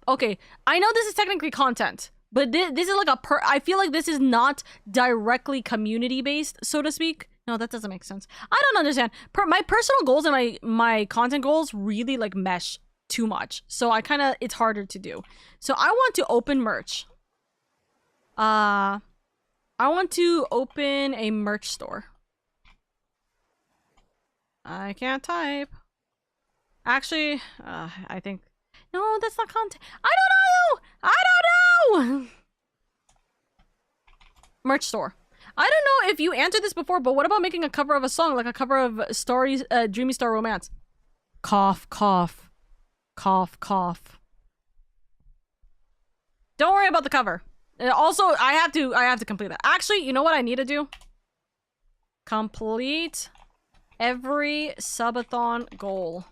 Okay, I know this is technically content, but this is like I feel like this is not directly community based, so to speak. No, that doesn't make sense. I don't understand. My personal goals and my content goals really, like, mesh too much. So it's harder to do. So I want to open merch. I want to open a merch store. I can't type. Actually, I think... No, that's not content. I don't know! Merch store. I don't know if you answered this before, but what about making a cover of a song, like a cover of Stories, Dreamy Star Romance? Cough, cough. Cough, cough. Don't worry about the cover. Also, I have to complete that. Actually, you know what I need to do? Complete every subathon goal.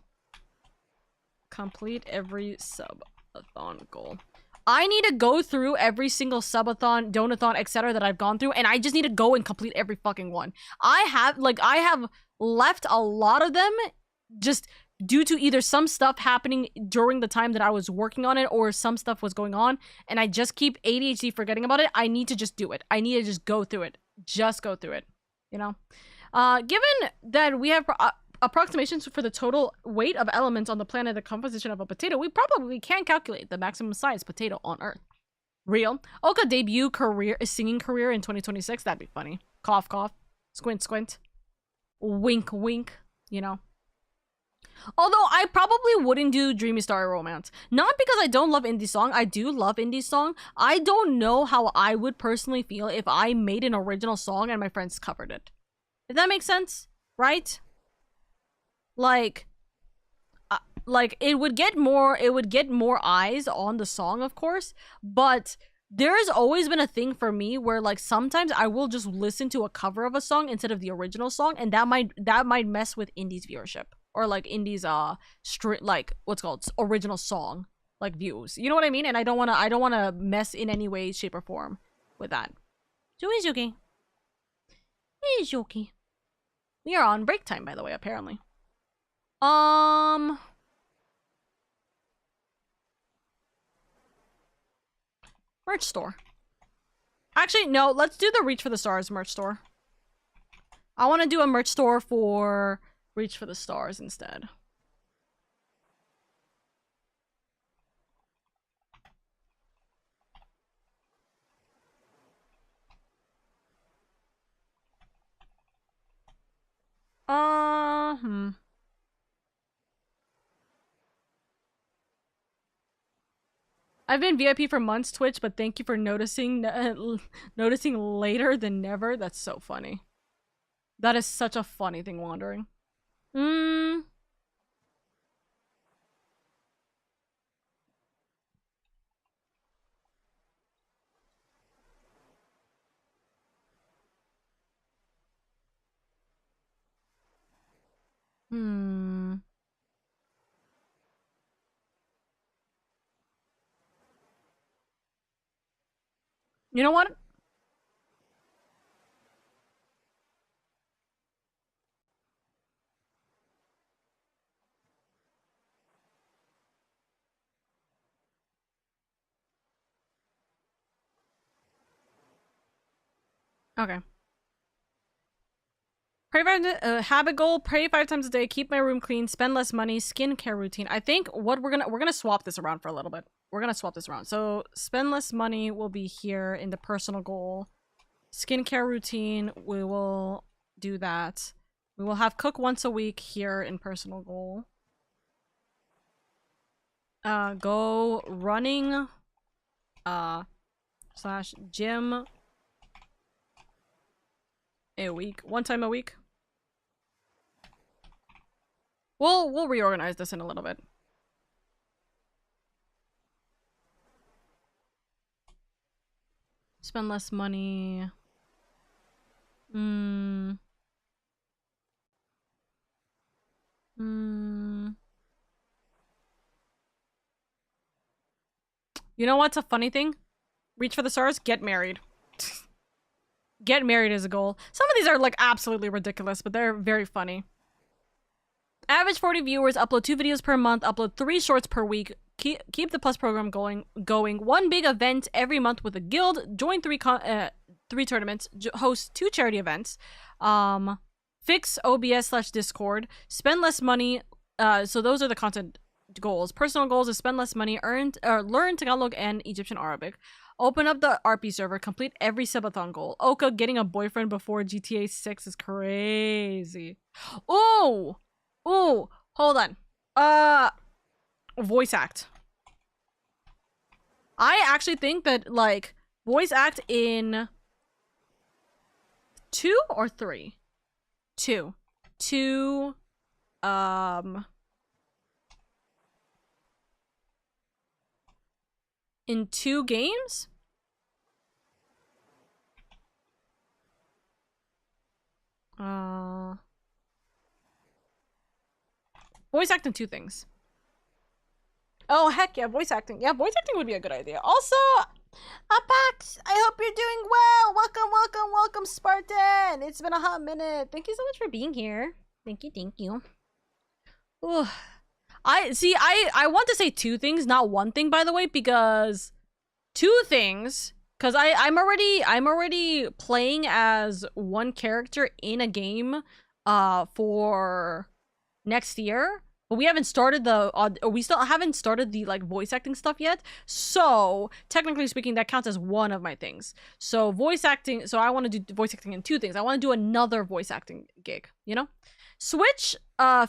Complete every subathon goal. I need to go through every single subathon, donathon, etc. that I've gone through, and I just need to go and complete every fucking one. I have left a lot of them just due to either some stuff happening during the time that I was working on it or some stuff was going on, and I just keep ADHD forgetting about it. I need to just do it. I need to just go through it. Just go through it, you know? Given that we have approximations for the total weight of elements on the planet, the composition of a potato, we probably can calculate the maximum size potato on Earth. Real. Oka debut singing career in 2026. That'd be funny. Cough, cough. Squint, squint. Wink, wink. You know? Although I probably wouldn't do Dreamy Star Romance. Not because I don't love indie song. I do love indie song. I don't know how I would personally feel if I made an original song and my friends covered it. If that makes sense, right? Like it would get more eyes on the song, of course, but there has always been a thing for me where like sometimes I will just listen to a cover of a song instead of the original song, and that might mess with indies viewership or like indies like what's called original song like views. You know what I mean? And I don't want to mess in any way, shape, or form with that. So it's okay. It's okay. We are on break time, by the way, apparently. Merch store. Actually, no, let's do the Reach for the Stars merch store. I want to do a merch store for Reach for the Stars instead. I've been VIP for months, Twitch, but thank you for noticing later than never. That's so funny. That is such a funny thing, Wandering. You know what? Okay. Pray habit goal, pray 5 times a day, keep my room clean, spend less money, skincare routine. I think what we're gonna swap this around for a little bit. We're gonna swap this around. So spend less money will be here in the personal goal. Skincare routine, we will do that. We will have cook once a week here in personal goal. Go running / gym a week, 1 time a week. We'll reorganize this in a little bit. Spend less money. You know what's a funny thing? Reach for the stars, get married. Get married is a goal. Some of these are like absolutely ridiculous, but they're very funny. Average 40 viewers, upload 2 videos per month, upload 3 shorts per week, keep the plus program going, 1 big event every month with a guild, join 3 tournaments, host 2 charity events, fix OBS / Discord, spend less money. So those are the content goals. Personal goals is spend less money, learn Tagalog and Egyptian Arabic. Open up the RP server, complete every subathon goal. Oka getting a boyfriend before GTA 6 is crazy. Ooh! Ooh! Hold on. Voice act. I actually think that, like, voice act in 2 or 3? 2. 2, in 2 games? Voice acting 2 things. Oh, heck yeah, voice acting. Yeah, voice acting would be a good idea. Also, Apax, I hope you're doing well. Welcome, welcome, welcome, Spartan. It's been a hot minute. Thank you so much for being here. Thank you, thank you. Ooh. I want to say 2 things, not 1 thing, by the way, because 2 things. Because I'm already playing as 1 character in a game for next year. But we haven't started we still haven't started the, like, voice acting stuff yet. So, technically speaking, that counts as 1 of my things. So, voice acting, so I want to do voice acting in 2 things. I want to do another voice acting gig, you know? Switch,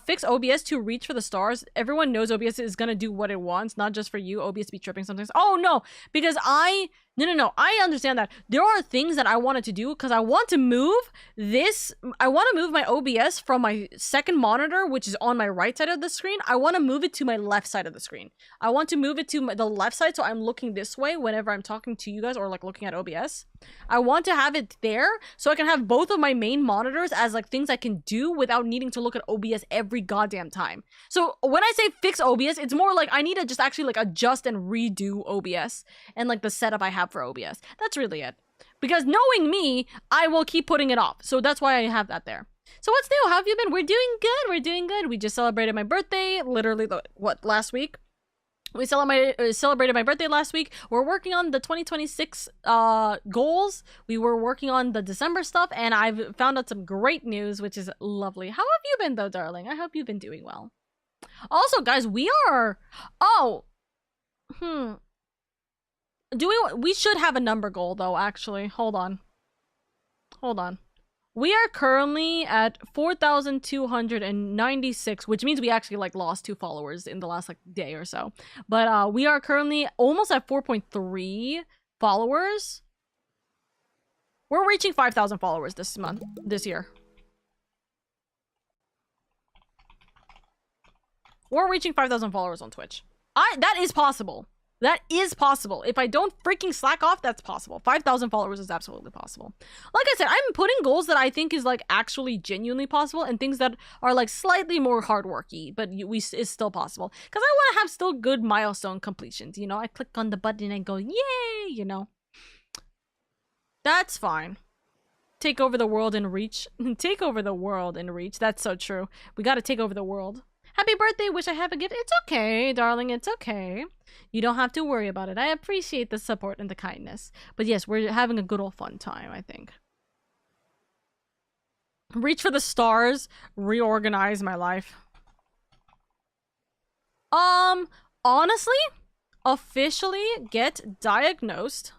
fix OBS to reach for the stars. Everyone knows OBS is gonna do what it wants, not just for you. OBS be tripping sometimes. Oh, no, because no, I understand that. There are things that I wanted to do because I want to move I want to move my OBS from my second monitor, which is on my right side of the screen. I want to move it to my left side of the screen. I want to move it to the left side so I'm looking this way whenever I'm talking to you guys or, like, looking at OBS. I want to have it there so I can have both of my main monitors as, like, things I can do without needing to look at OBS every goddamn time. So when I say fix OBS, it's more like I need to just actually, like, adjust and redo OBS and, like, the setup I have for OBS. That's really it. Because knowing me, I will keep putting it off. So that's why I have that there. So what's new? How have you been? We're doing good. We're doing good. We just celebrated my birthday, literally, last week? We celebrated my birthday last week. We're working on the 2026 goals. We were working on the December stuff, and I've found out some great news, which is lovely. How have you been, though, darling? I hope you've been doing well. Also, guys, we are... Oh! We should have a number goal, though, actually. Hold on. We are currently at 4,296, which means we actually, like, lost 2 followers in the last, like, day or so. But we are currently almost at 4.3 followers. We're reaching 5,000 followers this year. We're reaching 5,000 followers on Twitch. That is possible. That is possible. If I don't freaking slack off, that's possible. 5,000 followers is absolutely possible. Like I said, I'm putting goals that I think is, like, actually genuinely possible and things that are, like, slightly more hard-worky, but it's still possible. Because I want to have still good milestone completions, you know? I click on the button and go, yay, you know? That's fine. Take over the world and reach. Take over the world and reach. That's so true. We gotta take over the world. Happy birthday, wish I have a gift. It's okay, darling, it's okay. You don't have to worry about it. I appreciate the support and the kindness. But yes, we're having a good old fun time, I think. Reach for the stars. Reorganize my life. Honestly, officially get diagnosed.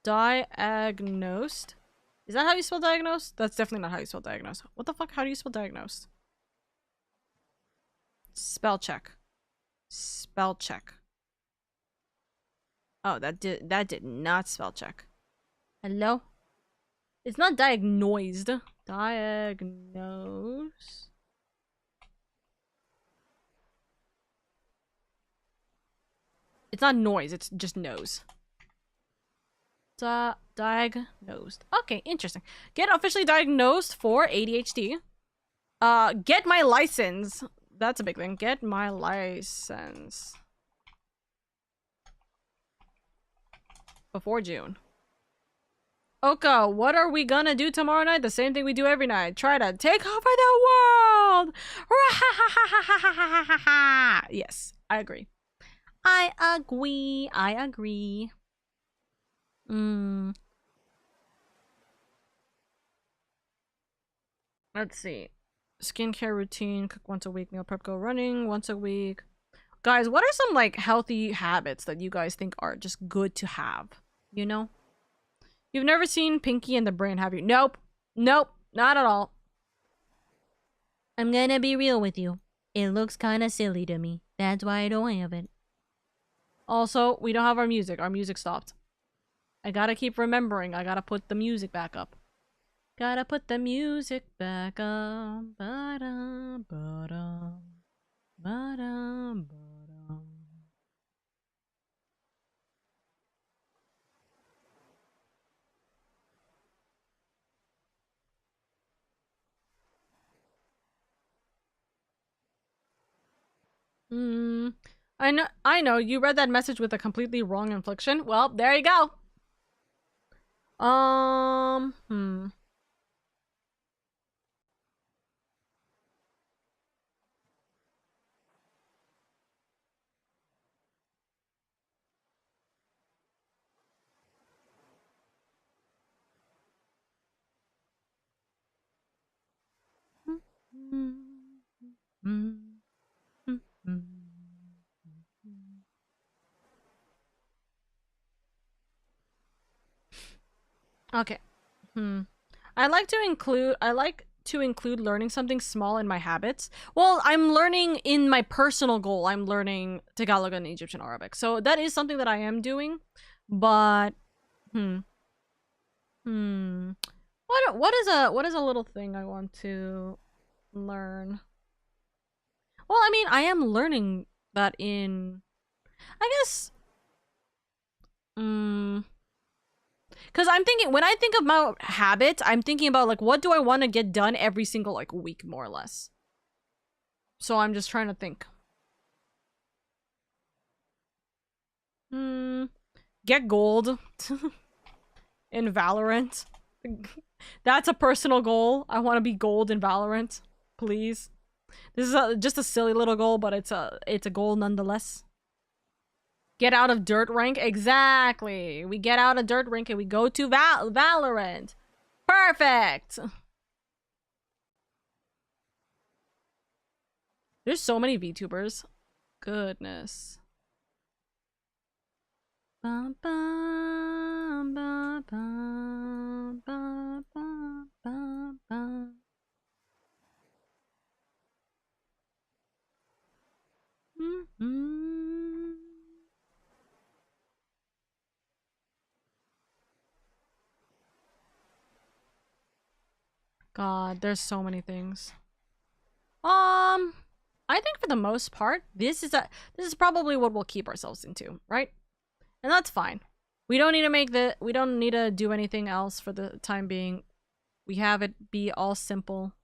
Diagnosed? Is that how you spell diagnosed? That's definitely not how you spell diagnosed. What the fuck? How do you spell diagnosed? Spell check. Spell check. Oh, that did not spell check. Hello? It's not diagnosed. Diagnose. It's not noise, it's just nose. Diagnosed. Okay, interesting. Get officially diagnosed for ADHD. Get my license. That's a big thing. Get my license. Before June. Oka, what are we gonna do tomorrow night? The same thing we do every night. Try to take over the world! Yes, I agree. I agree. Let's see. skincare routine, cook once a week, meal prep, go running once a week. Guys, what are some like healthy habits that you guys think are just good to have? You know? You've never seen Pinky and the Brain, have you? Nope. Nope. Not at all. I'm gonna be real with you. It looks kinda silly to me. That's why I don't have it. Also, we don't have our music. Our music stopped. I gotta keep remembering. I gotta put the music back up. Gotta put the music back up. Ba-dum, ba-dum, ba-dum, ba-dum. I know, you read that message with a completely wrong inflection. Well, there you go. Hmm. Okay. I like to include learning something small in my habits. Well, I'm learning in my personal goal. I'm learning Tagalog and Egyptian Arabic. So that is something that I am doing. But what is a little thing I want to learn? Well, I mean, I am learning that in, I guess, because I'm thinking, when I think about habits, I'm thinking about like, what do I want to get done every single like week, more or less. So I'm just trying to think. Get gold in Valorant. That's a personal goal. I want to be gold in Valorant, please. This is just a silly little goal, but it's a goal nonetheless. Get out of dirt rank. Exactly. We get out of dirt rank and we go to Valorant. Perfect. There's so many VTubers. Goodness. Bum, bum, bum, bum, bum, bum, bum, bum. God, there's so many things. I think for the most part, this is probably what we'll keep ourselves into, right? And that's fine. We don't need to do anything else for the time being. We have it be all simple.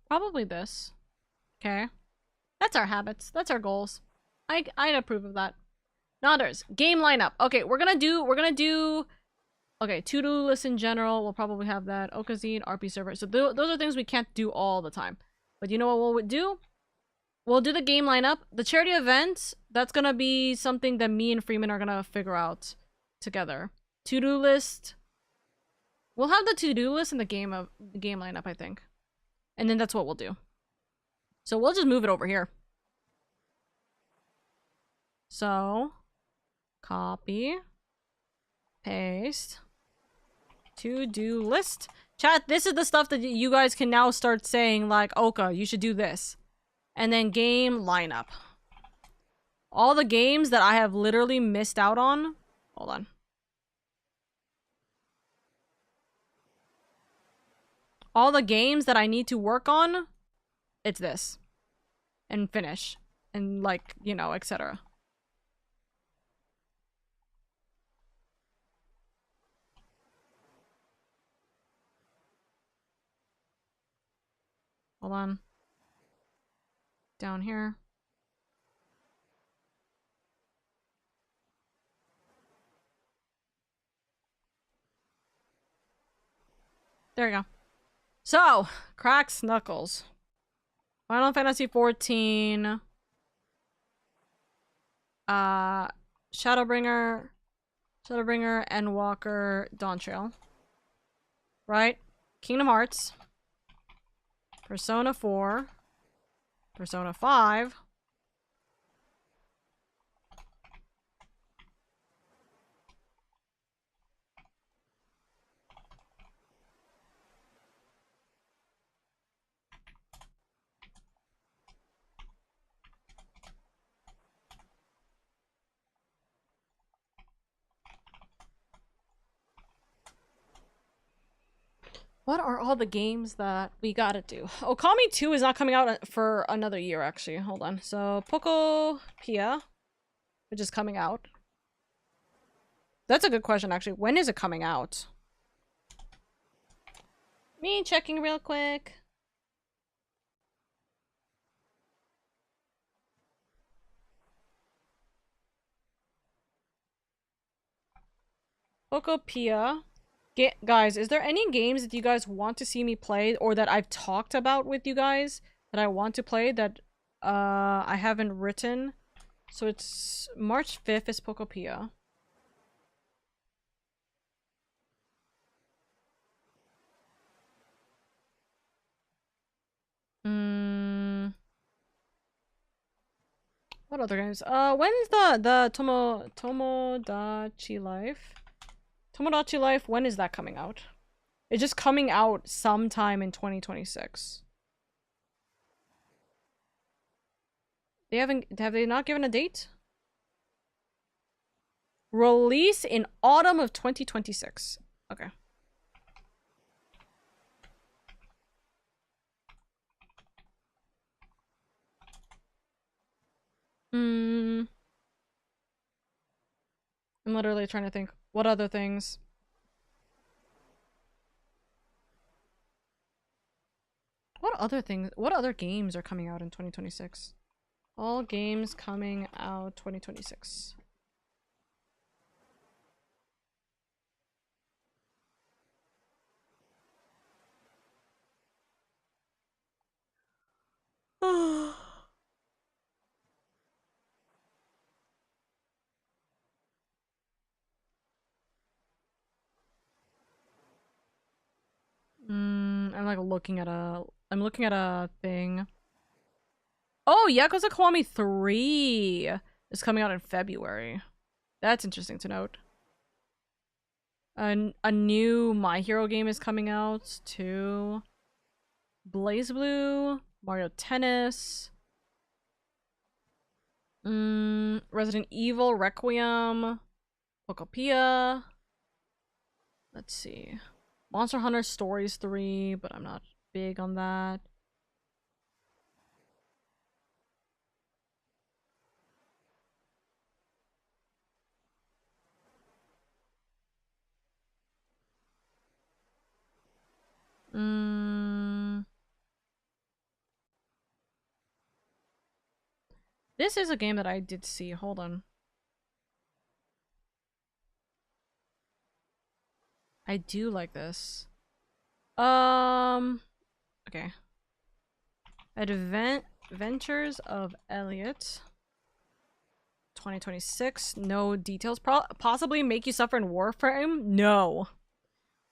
Probably this. Okay. That's our habits. That's our goals. I'd approve of that. Nodders. Game lineup. Okay, we're gonna do okay, to-do list in general. We'll probably have that. Okazine, RP server. So those are things we can't do all the time. But you know what we'll do? We'll do the game lineup. The charity event, that's gonna be something that me and Freeman are gonna figure out together. To-do list. We'll have the to-do list in the game lineup, I think. And then that's what we'll do. So we'll just move it over here. So, copy, paste, to-do list. Chat, this is the stuff that you guys can now start saying, like, Oka, you should do this. And then game lineup. All the games that I have literally missed out on. Hold on. All the games that I need to work on. it's this. And finish. And like, you know, etc. Hold on. Down here. There we go. So, cracks knuckles. Final Fantasy 14. Shadowbringer, Endwalker, Dawntrail. Right? Kingdom Hearts. Persona 4. Persona 5. What are all the games that we gotta do? Okami 2 is not coming out for another year, actually. Hold on. So, Pokopia, which is coming out. That's a good question, actually. When is it coming out? Me checking real quick. Pokopia. Guys, is there any games that you guys want to see me play or that I've talked about with you guys that I want to play that I haven't written? So it's March 5th is Pokopia. What other games? When's the Tomodachi Life? Tomodachi Life, when is that coming out? It's just coming out sometime in 2026. Have they not given a date? Release in autumn of 2026. Okay. I'm literally trying to think. What other things? What other things? What other games are coming out in 2026? All games coming out 2026. I'm like looking at a thing. Oh, Yakuza Kiwami 3 is coming out in February. That's interesting to note. A new My Hero game is coming out too. BlazBlue, Mario Tennis, Resident Evil Requiem, Pokopia. Let's see. Monster Hunter Stories 3, but I'm not big on that. This is a game that I did see. Hold on. I do like this. Okay. Adventures of Elliot. 2026. No details. Possibly make you suffer in Warframe? No.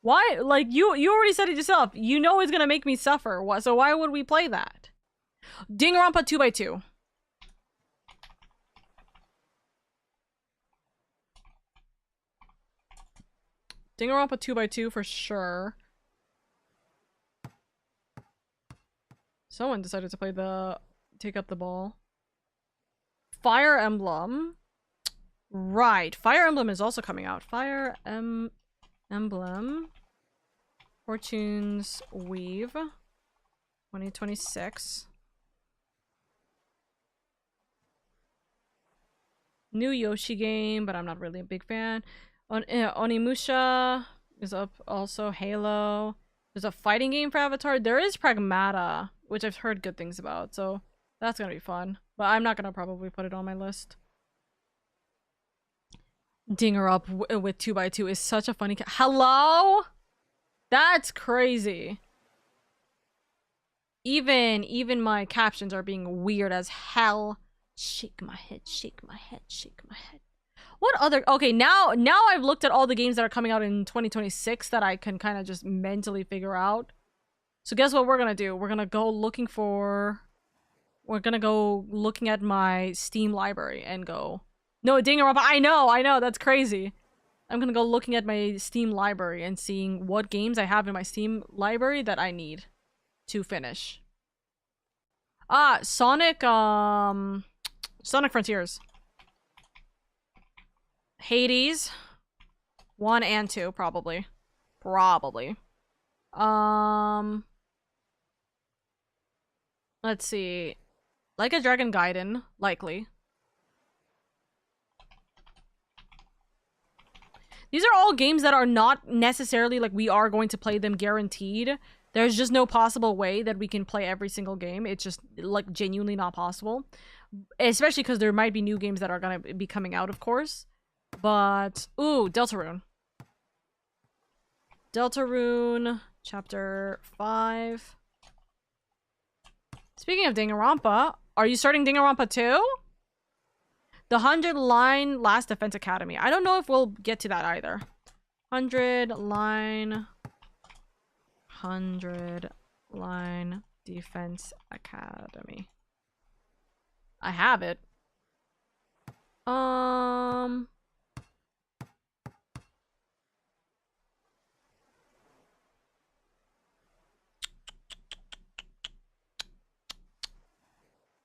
Why? Like, you already said it yourself. You know it's gonna make me suffer. So why would we play that? Danganronpa 2x2. Danganronpa 2x2 for sure. Someone decided to take up the ball. Fire Emblem. Right. Fire Emblem is also coming out. Fire Emblem. Fortune's Weave. 2026. New Yoshi game, but I'm not really a big fan. Onimusha is up also. Halo. There's a fighting game for Avatar. There is Pragmata, which I've heard good things about, so that's gonna be fun. But I'm not gonna probably put it on my list. Dinger Up with 2x2 is such a funny Hello? That's crazy. Even my captions are being weird as hell. Shake my head, shake my head, shake my head. What other... Okay, now I've looked at all the games that are coming out in 2026 that I can kind of just mentally figure out. So guess what we're gonna do? We're gonna go looking for... We're gonna go looking at my Steam library and go... No, Dinger Up, I know, that's crazy. I'm gonna go looking at my Steam library and seeing what games I have in my Steam library that I need to finish. Sonic Frontiers. Hades. 1 and 2, probably. Let's see. Like a Dragon Gaiden, likely. These are all games that are not necessarily like we are going to play them guaranteed. There's just no possible way that we can play every single game. It's just like genuinely not possible. Especially because there might be new games that are gonna be coming out, of course. But, ooh, Deltarune. Deltarune, chapter 5. Speaking of Danganronpa, are you starting Danganronpa 2? The 100-line Last Defense Academy. I don't know if we'll get to that either. 100-line Defense Academy. I have it.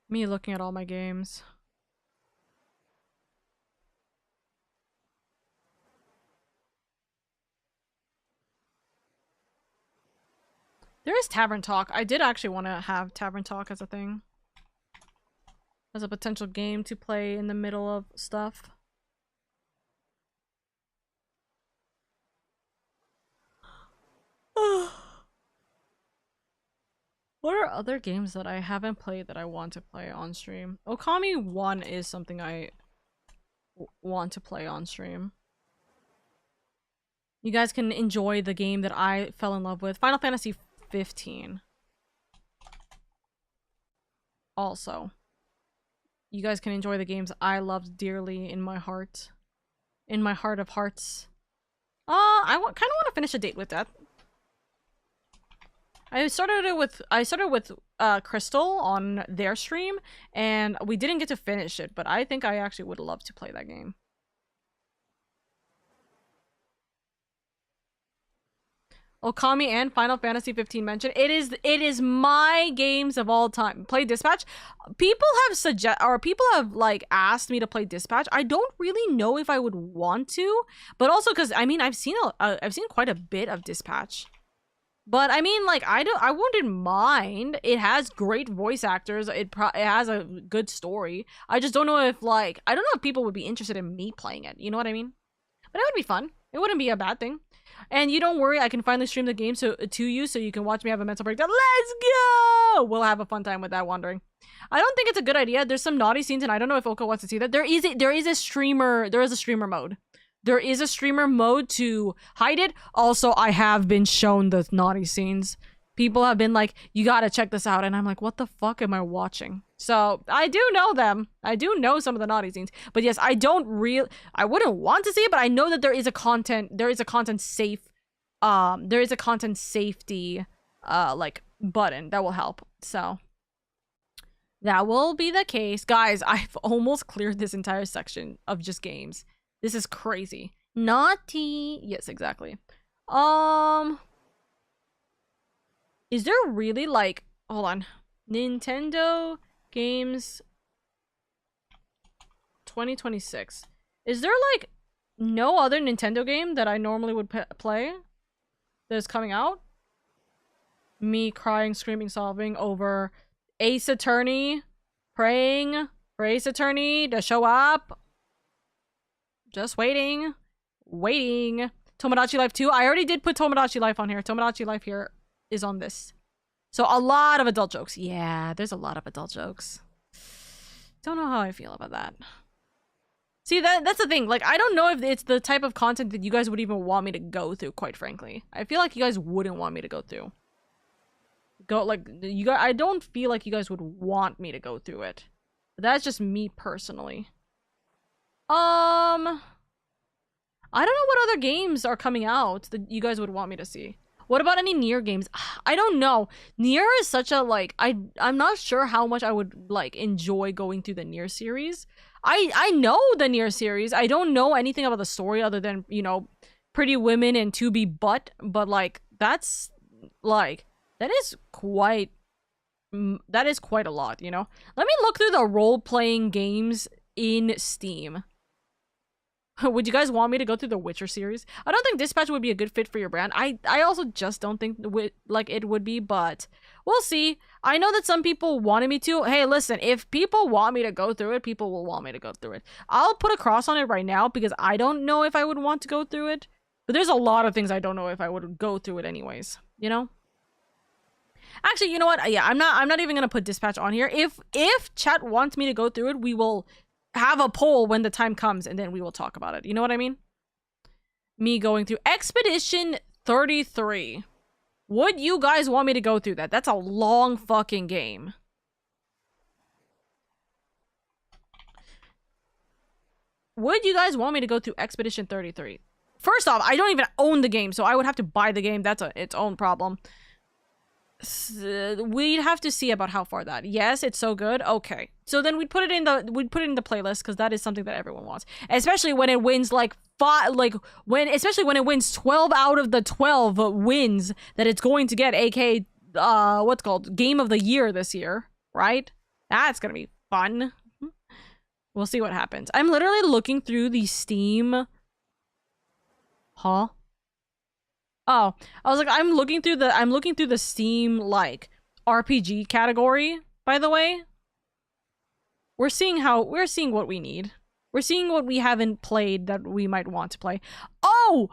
Me looking at all my games. There is Tavern Talk. I did actually want to have Tavern Talk as a thing. As a potential game to play in the middle of stuff. What are other games that I haven't played that I want to play on stream? Okami 1 is something I want to play on stream. You guys can enjoy the game that I fell in love with. Final Fantasy 15. Also. You guys can enjoy the games I loved dearly in my heart. In my heart of hearts. I kind of want to finish A Date with Death. I started with Crystal on their stream, and we didn't get to finish it, but I think I actually would love to play that game. Okami and Final Fantasy 15 mentioned. It is my games of all time. Play Dispatch. People have like asked me to play Dispatch. I don't really know if I would want to, but also because I mean I've seen quite a bit of Dispatch. But I mean, like, I wouldn't mind. It has great voice actors. It has a good story. I just don't know if, like, I don't know if people would be interested in me playing it. You know what I mean? But it would be fun. It wouldn't be a bad thing. And you don't worry, I can finally stream the game to you so you can watch me have a mental breakdown. Let's go! We'll have a fun time with that wandering. I don't think it's a good idea. There's some naughty scenes, and I don't know if Oka wants to see that. There is a streamer mode. There is a streamer mode to hide it. Also, I have been shown the naughty scenes. People have been like, you gotta check this out. And I'm like, what the fuck am I watching? So, I do know them. I do know some of the naughty scenes. But yes, I wouldn't want to see it, but I know that there is a content safety, like, button that will help. So, that will be the case. Guys, I've almost cleared this entire section of just games. This is crazy. Naughty. Yes, exactly. Is there really, like, hold on. Nintendo games 2026. Is there, like, no other Nintendo game that I normally would play that is coming out? Me crying, screaming, sobbing over Ace Attorney, praying for Ace Attorney to show up. Just waiting. Waiting. Tomodachi Life 2. I already did put Tomodachi Life on here. Tomodachi Life here is on this. So a lot of adult jokes. Yeah, there's a lot of adult jokes. Don't know how I feel about that. See, that's the thing. Like, I don't know if it's the type of content that you guys would even want me to go through, quite frankly. I feel like you guys wouldn't want me to go through. I don't feel like you guys would want me to go through it. But that's just me personally. I don't know what other games are coming out that you guys would want me to see. What about any Nier games? I don't know. Nier is such a, like, I'm not sure how much I would, like, enjoy going through the Nier series. I know the Nier series. I don't know anything about the story other than, you know, pretty women and 2B butt, but, like, that's, like, that is quite a lot, you know? Let me look through the role-playing games in Steam. Would you guys want me to go through the Witcher series? I don't think Dispatch would be a good fit for your brand. I also just don't think like it would be, but we'll see. I know that some people wanted me to. Hey, listen, if people want me to go through it, people will want me to go through it. I'll put a cross on it right now because I don't know if I would want to go through it. But there's a lot of things I don't know if I would go through it anyways, you know? Actually, you know what? Yeah, I'm not even gonna put Dispatch on here. If chat wants me to go through it, we will have a poll when the time comes and then we will talk about it. You know what I mean? Me going through Expedition 33. Would you guys want me to go through that? That's a long fucking game. Would you guys want me to go through Expedition 33? First off, I don't even own the game, so I would have to buy the game. That's its own problem. We'd have to see about how far that. Yes, it's so good. Okay, so then we'd put it in the playlist because that is something that everyone wants, especially when it wins like especially when it wins 12 out of the 12 wins that it's going to get, aka what's called Game of the Year this year, right? That's gonna be fun. We'll see what happens. I'm literally looking through the Steam. Huh? Oh, I was like, I'm looking through the Steam, like, RPG category, by the way. We're seeing what we need. We're seeing what we haven't played that we might want to play. Oh!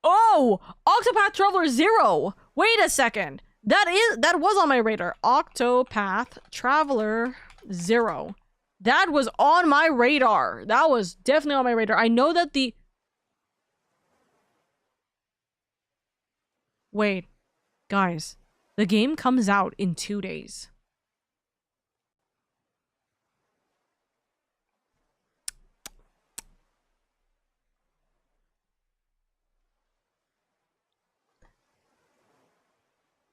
Octopath Traveler 0! Wait a second. That was on my radar. Octopath Traveler 0. That was on my radar. That was definitely on my radar. I know that the... Wait, guys, the game comes out in 2 days.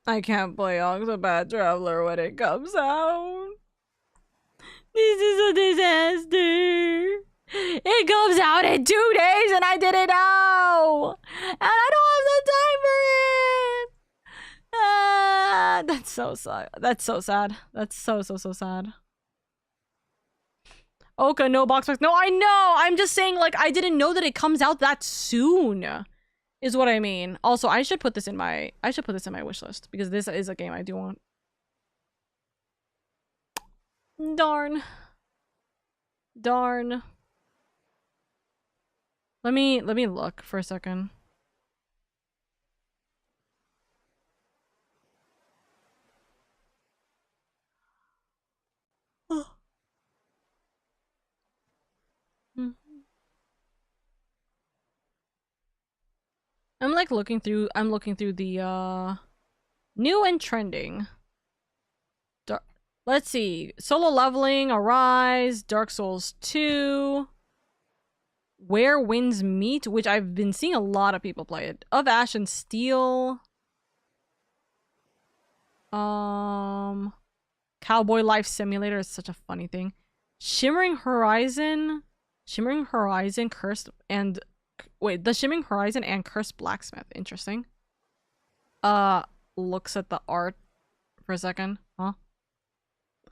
I can't play Octopath Traveler when it comes out. This is a disaster. It comes out in 2 days and I didn't know. And I don't have the time for it. That's so sad. That's so sad. That's so sad. Oka, no box box. No, I know. I'm just saying, like, I didn't know that it comes out that soon. Is what I mean. Also, I should put this in my wish list because this is a game I do want. Darn. Let me look for a second. I'm looking through the new and trending. Let's see. Solo Leveling, Arise, Dark Souls 2, Where Winds Meet, which I've been seeing a lot of people play it. Of Ash and Steel. Cowboy Life Simulator is such a funny thing. Shimmering Horizon, Cursed, and wait, the Shimmering Horizon and Cursed Blacksmith. Interesting. Looks at the art for a second. Huh?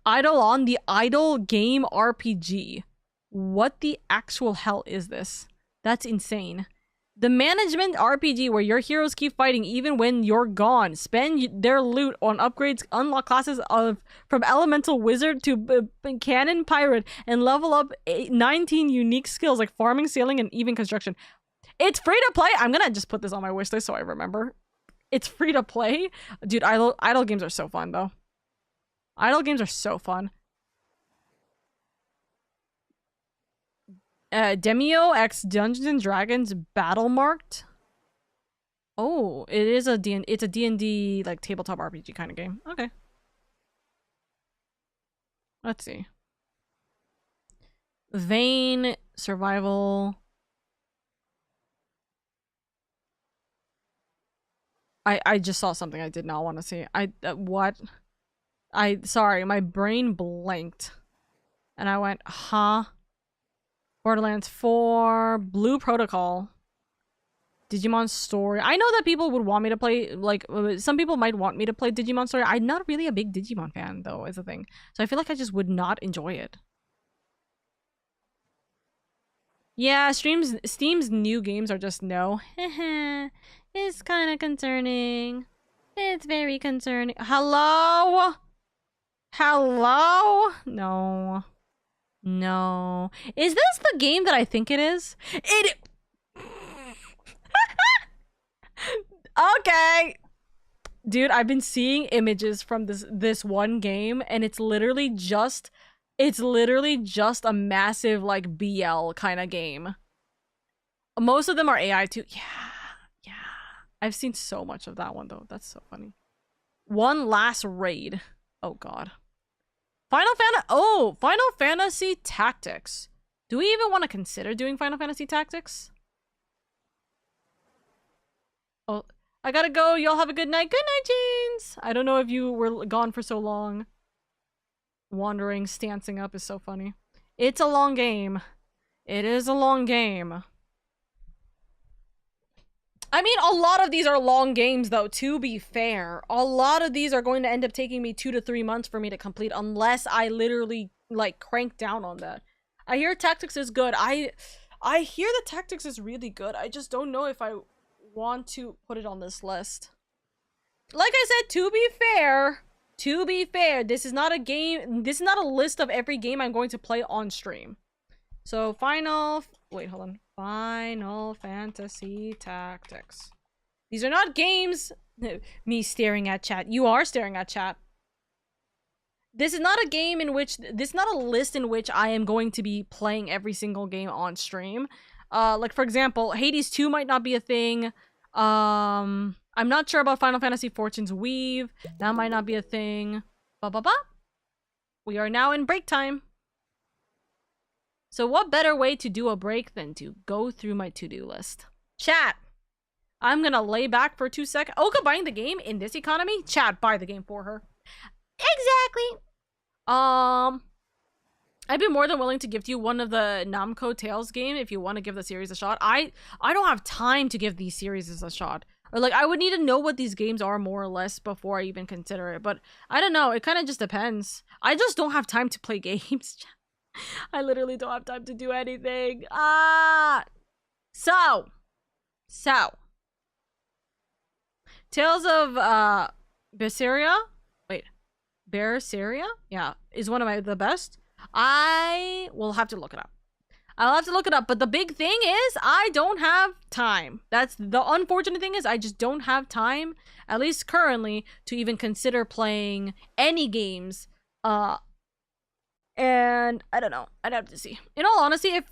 Eidolon, the Idle Game RPG. What the actual hell is this? That's insane. The management RPG where your heroes keep fighting even when you're gone. Spend their loot on upgrades, unlock classes from elemental wizard to cannon pirate, and level up 19 unique skills like farming, sailing, and even construction. It's free to play. I'm gonna just put this on my wishlist so I remember. It's free to play. Dude, idle games are so fun though. Idle games are so fun. Demio X Dungeons and Dragons Battle Marked. Oh, it's a D&D like tabletop RPG kind of game. Okay. Let's see. Vane survival. I just saw something I did not want to see. What? Sorry, my brain blanked. And I went, huh? Borderlands 4, Blue Protocol, Digimon Story. I know that people would want me to play, like, some people might want me to play Digimon Story. I'm not really a big Digimon fan, though, is the thing. So I feel like I just would not enjoy it. Yeah, Steam's new games are just no. It's kind of concerning. It's very concerning. Hello? Hello? No. No. Is this the game that I think it is? Okay. Dude, I've been seeing images from this one game and it's literally just a massive like BL kind of game. Most of them are AI too. Yeah. I've seen so much of that one though. That's so funny. One Last Raid. Oh god. Final Fantasy Tactics. Do we even want to consider doing Final Fantasy Tactics? Oh, I gotta go. Y'all have a good night. Good night, Janes. I don't know if you were gone for so long. Wandering, stancing up is so funny. It's a long game. It is a long game. I mean, a lot of these are long games, though, to be fair. A lot of these are going to end up taking me 2 to 3 months for me to complete, unless I literally, like, crank down on that. I hear Tactics is good. I hear that Tactics is really good. I just don't know if I want to put it on this list. Like I said, to be fair, this is not a game, this is not a list of every game I'm going to play on stream. So, wait, hold on. Final Fantasy Tactics. These are not games. Me staring at chat. You are staring at chat. This is not a game in which, this is not a list in which I am going to be playing every single game on stream. Like for example, Hades 2 might not be a thing. I'm not sure about Final Fantasy Fortune's Weave. That might not be a thing. We are now in break time. So what better way to do a break than to go through my to-do list? Chat! I'm gonna lay back for 2 seconds. Oka buying the game in this economy? Chat, buy the game for her. Exactly! I'd be more than willing to give you one of the Namco Tales game if you want to give the series a shot. I don't have time to give these series a shot. Or like, I would need to know what these games are more or less before I even consider it. But I don't know, it kind of just depends. I just don't have time to play games. I literally don't have time to do anything. So. Tales of, Berseria? Wait. Berseria? Yeah. Is one of the best. I will have to look it up. I'll have to look it up. But the big thing is, I don't have time. That's the unfortunate thing is, I just don't have time, at least currently, to even consider playing any games, and I don't know. I'd have to see. In all honesty, if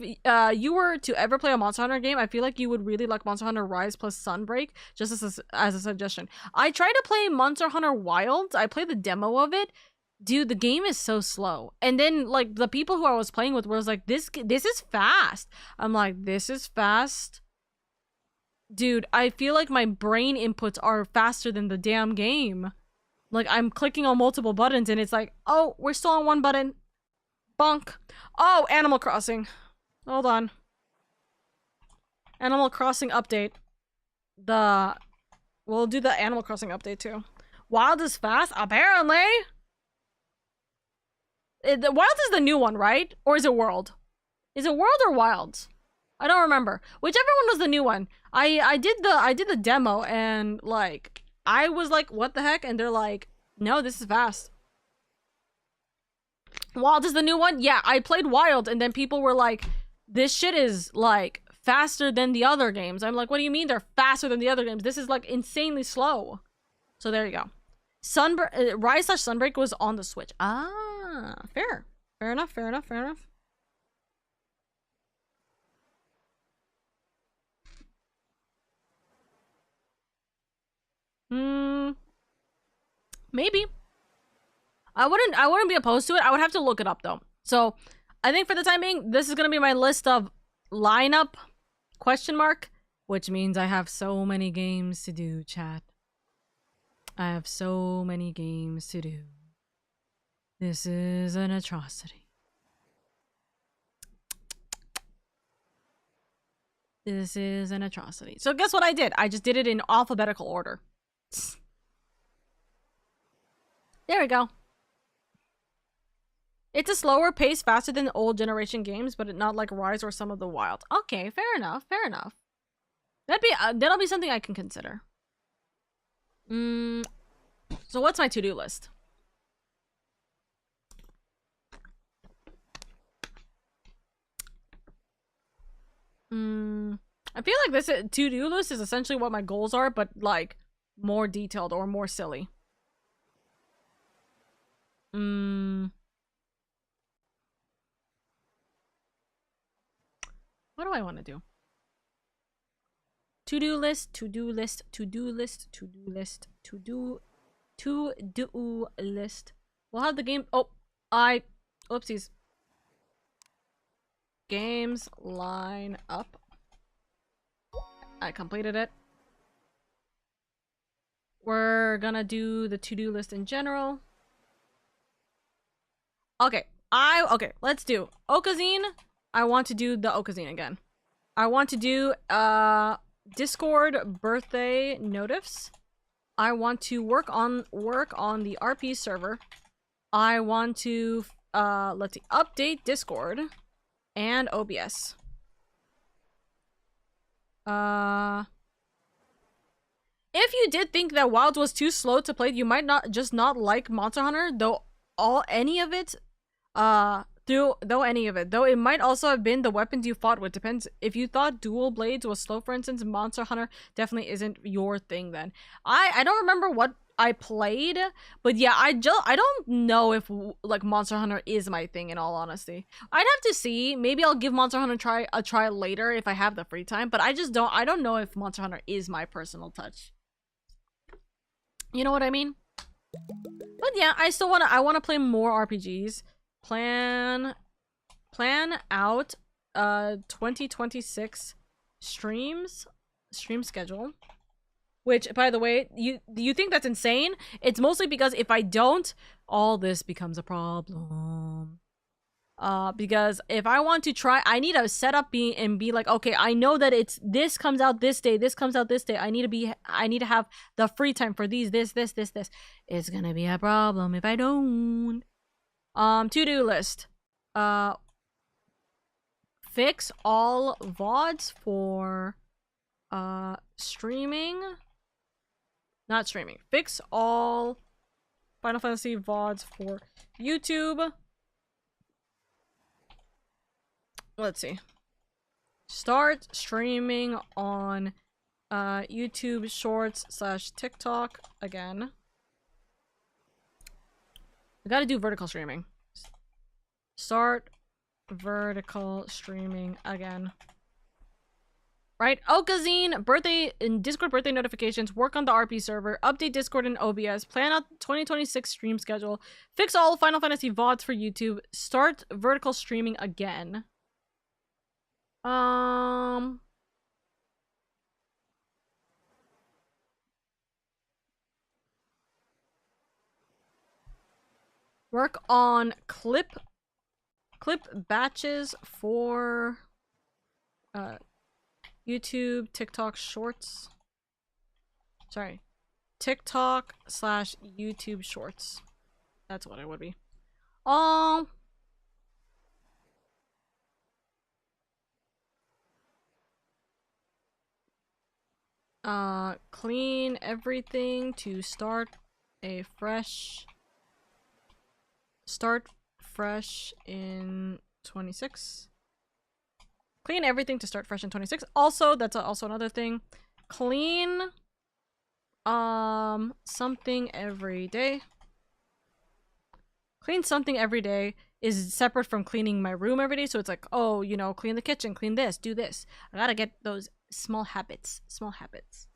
you were to ever play a Monster Hunter game, I feel like you would really like Monster Hunter Rise plus Sunbreak, just as a suggestion. I tried to play Monster Hunter Wilds. I played the demo of it. Dude, the game is so slow. And then, like, the people who I was playing with was like, this is fast. I'm like, this is fast? Dude, I feel like my brain inputs are faster than the damn game. Like, I'm clicking on multiple buttons and it's like, oh, we're still on one button. Bonk. Oh, Animal Crossing. Hold on. Animal Crossing update. We'll do the Animal Crossing update too. Wild is fast? Apparently. Wild is the new one, right? Or is it World? Is it World or Wild? I don't remember. Whichever one was the new one. I did the demo and like I was like, what the heck? And they're like, no, this is fast. Wild is the new one? Yeah, I played Wild and then people were like, this shit is like faster than the other games. I'm like, what do you mean they're faster than the other games? This is like insanely slow. So there you go. Rise/Sunbreak was on the Switch. Ah, fair. Fair enough, fair enough, fair enough. Maybe. I wouldn't be opposed to it. I would have to look it up though. So I think for the time being, this is gonna be my list of lineup question mark, which means I have so many games to do, chat. I have so many games to do. This is an atrocity. This is an atrocity. So guess what I did? I just did it in alphabetical order. There we go. It's a slower pace, faster than old generation games, but not like Rise or some of the Wild. Okay, fair enough, fair enough. That'll be something I can consider. So what's my to-do list? I feel like this to-do list is essentially what my goals are, but like more detailed or more silly. What do I want to do? To-do list, to-do list, to-do list, to-do list, to-do list. We'll have the game. Oh, oopsies. Games line up. I completed it. We're gonna do the to-do list in general. Okay, let's do Okazine. I want to do the Okazine again. I want to do Discord birthday notifs. I want to work on the RP server. I want to let's see, update Discord and OBS. If you did think that Wild was too slow to play, you might not like Monster Hunter, though any of it, though it might also have been the weapons you fought with. Depends. If you thought dual blades was slow, for instance, Monster Hunter definitely isn't your thing then. I don't remember what I played, but yeah, I don't know if like Monster Hunter is my thing, in all honesty. I'd have to see. Maybe I'll give Monster Hunter a try later if I have the free time, but I don't know if Monster Hunter is my personal touch. You know what I mean? But yeah, I wanna play more RPGs. Plan out 2026 stream schedule. Which, by the way, you think that's insane? It's mostly because if I don't, all this becomes a problem. Because if I want to try, I need to set up and be like, okay, I know that this comes out this day, this comes out this day. I need to have the free time for this. It's gonna be a problem if I don't. To-do list. Fix all VODs for streaming. Not streaming. Fix all Final Fantasy VODs for YouTube. Let's see. Start streaming on YouTube Shorts / TikTok again. I gotta do vertical streaming. Start vertical streaming again. Right? Okazine, birthday and Discord birthday notifications, work on the RP server, update Discord and OBS, plan out 2026 stream schedule, fix all Final Fantasy VODs for YouTube, start vertical streaming again. Work on clip batches for YouTube, TikTok Shorts. Sorry. TikTok / YouTube Shorts. That's what it would be. Clean everything to start a fresh... Start fresh in 26. Clean everything to start fresh in 26. Also, that's also another thing. Clean something every day. Clean something every day is separate from cleaning my room every day. So it's like, oh, you know, clean the kitchen, clean this, do this. I gotta get those small habits. Small habits.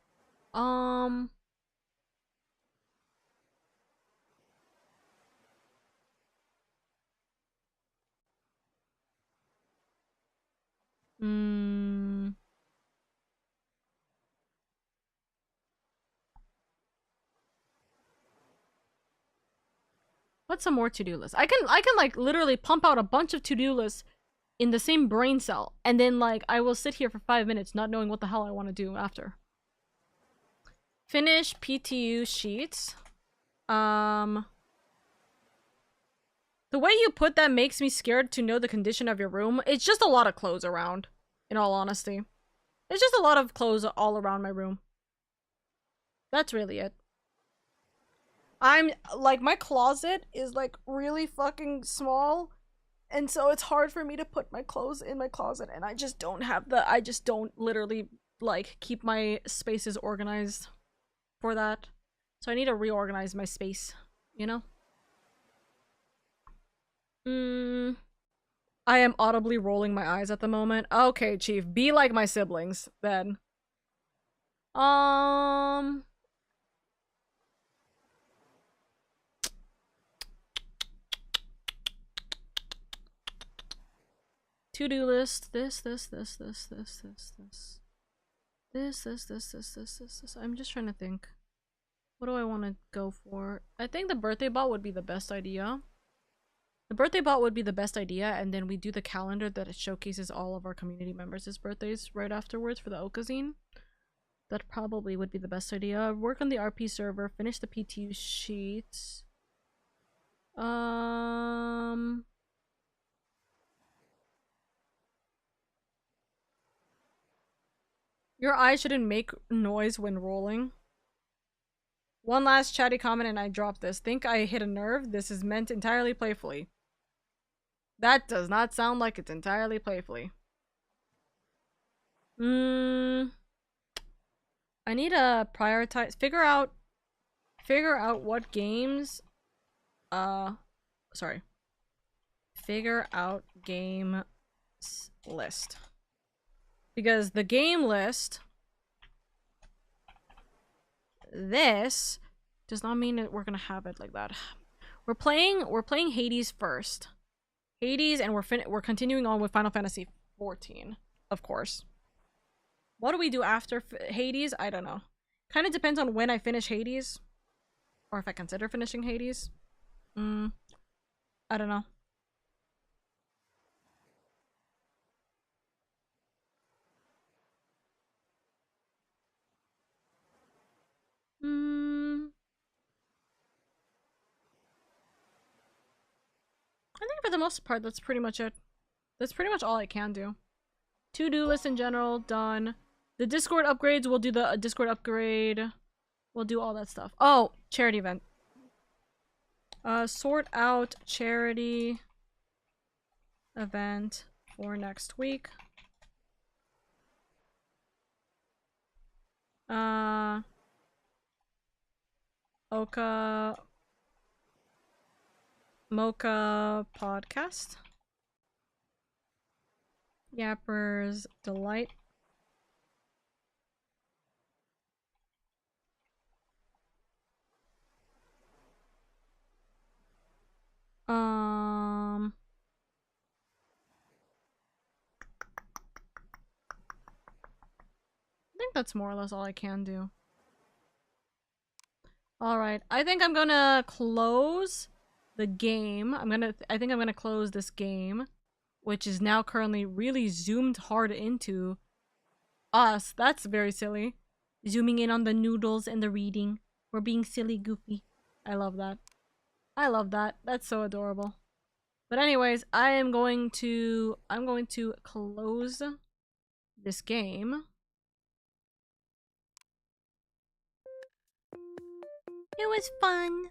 What's some more to-do lists? I can like literally pump out a bunch of to-do lists in the same brain cell, and then like I will sit here for 5 minutes not knowing what the hell I want to do after. Finish PTU sheets. The way you put that makes me scared to know the condition of your room. It's just a lot of clothes around, in all honesty. It's just a lot of clothes all around my room. That's really it. I'm like, my closet is like really fucking small, and so it's hard for me to put my clothes in my closet, and I just don't have I just don't literally like keep my spaces organized for that. So I need to reorganize my space, you know? I am audibly rolling my eyes at the moment. Okay, Chief, be like my siblings then. To-do list. This. I'm just trying to think. What do I want to go for? I think the birthday bot would be the best idea. The birthday bot would be the best idea, and then we do the calendar that showcases all of our community members' birthdays right afterwards for the Okazine. That probably would be the best idea. Work on the RP server, finish the PTU sheets. Your eyes shouldn't make noise when rolling. One last chatty comment and I drop this. Think I hit a nerve? This is meant entirely playfully. That does not sound like it's entirely playfully. I need to prioritize, figure out what games, sorry. Figure out game list. Because the game list, this does not mean that we're gonna have it like that. We're playing Hades first. Hades, and we're continuing on with Final Fantasy 14, of course. What do we do after Hades? I don't know. Kind of depends on when I finish Hades, or if I consider finishing Hades. I don't know. I think for the most part, that's pretty much it. That's pretty much all I can do. To-do list in general, done. The Discord upgrades, we'll do the Discord upgrade. We'll do all that stuff. Oh, charity event. Sort out charity event for next week. Oka Mocha podcast. Yapper's Delight. I think that's more or less all I can do. Alright, I think I'm gonna close the game. I think I'm gonna close this game, which is now currently really zoomed hard into us. That's very silly. Zooming in on the noodles and the reading. We're being silly goofy. I love that. I love that. That's so adorable. But anyways, I'm going to close this game. It was fun.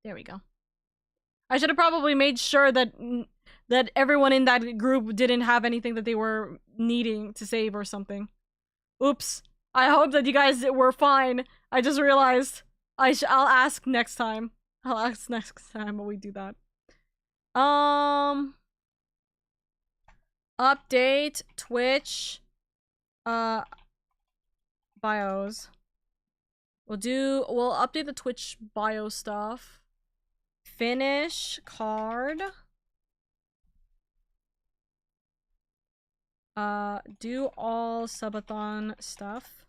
There we go. I should have probably made sure that everyone in that group didn't have anything that they were needing to save or something. Oops. I hope that you guys were fine. I just realized I'll ask next time. I'll ask next time when we do that. Update Twitch bios. We'll update the Twitch bio stuff. Finish card. Do all subathon stuff.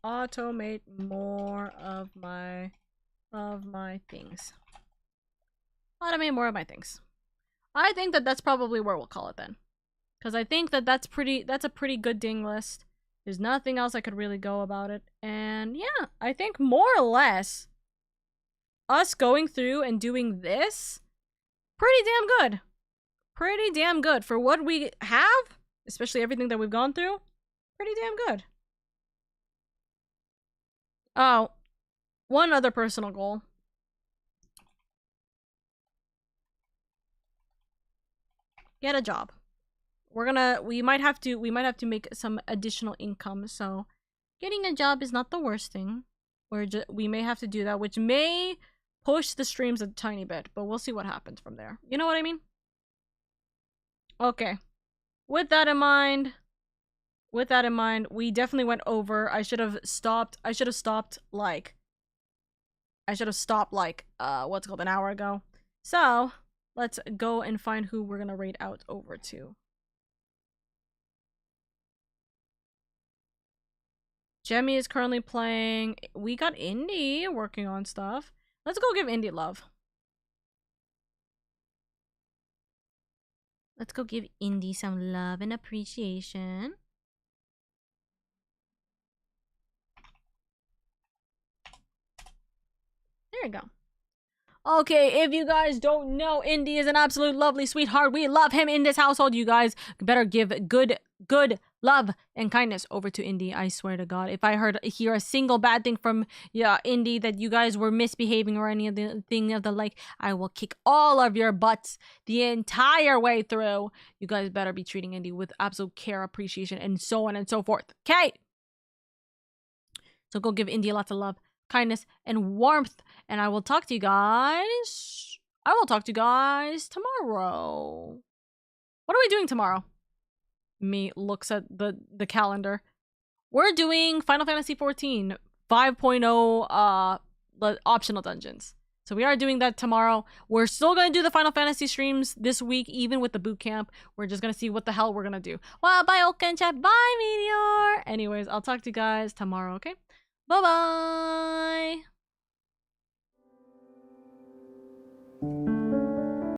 Automate more of my things. Automate more of my things. I think that that's probably where we'll call it then. Because I think that that's a pretty good ding list. There's nothing else I could really go about it. And yeah, I think more or less us going through and doing this, pretty damn good. Pretty damn good. For what we have, especially everything that we've gone through, pretty damn good. Oh, one other personal goal. Get a job. We might have to make some additional income, so getting a job is not the worst thing. We may have to do that, which may push the streams a tiny bit, but we'll see what happens from there. You know what I mean? Okay. With that in mind, we definitely went over. I should have stopped like what's it called, an hour ago. So, let's go and find who we're gonna raid out over to. Jemmy is currently playing. We got Indy working on stuff. Let's go give Indy love. Let's go give Indy some love and appreciation. There you go. Okay, if you guys don't know, Indy is an absolute lovely sweetheart. We love him in this household. You guys better give good love and kindness over to Indy. I swear to God, if I hear a single bad thing from Indy, that you guys were misbehaving or any of the thing of the like, I will kick all of your butts the entire way through. You guys better be treating Indy with absolute care, appreciation, and so on and so forth. Okay? So go give Indy lots of love, kindness, and warmth. And I will talk to you guys. Tomorrow. What are we doing tomorrow? Me looks at the calendar. We're doing Final Fantasy XIV 5.0 the optional dungeons. So we are doing that tomorrow. We're still gonna do the Final Fantasy streams this week, even with the boot camp. We're just gonna see what the hell we're gonna do. Well, bye Oka and chat. Bye Meteor. Anyways, I'll talk to you guys tomorrow, okay? Bye-bye!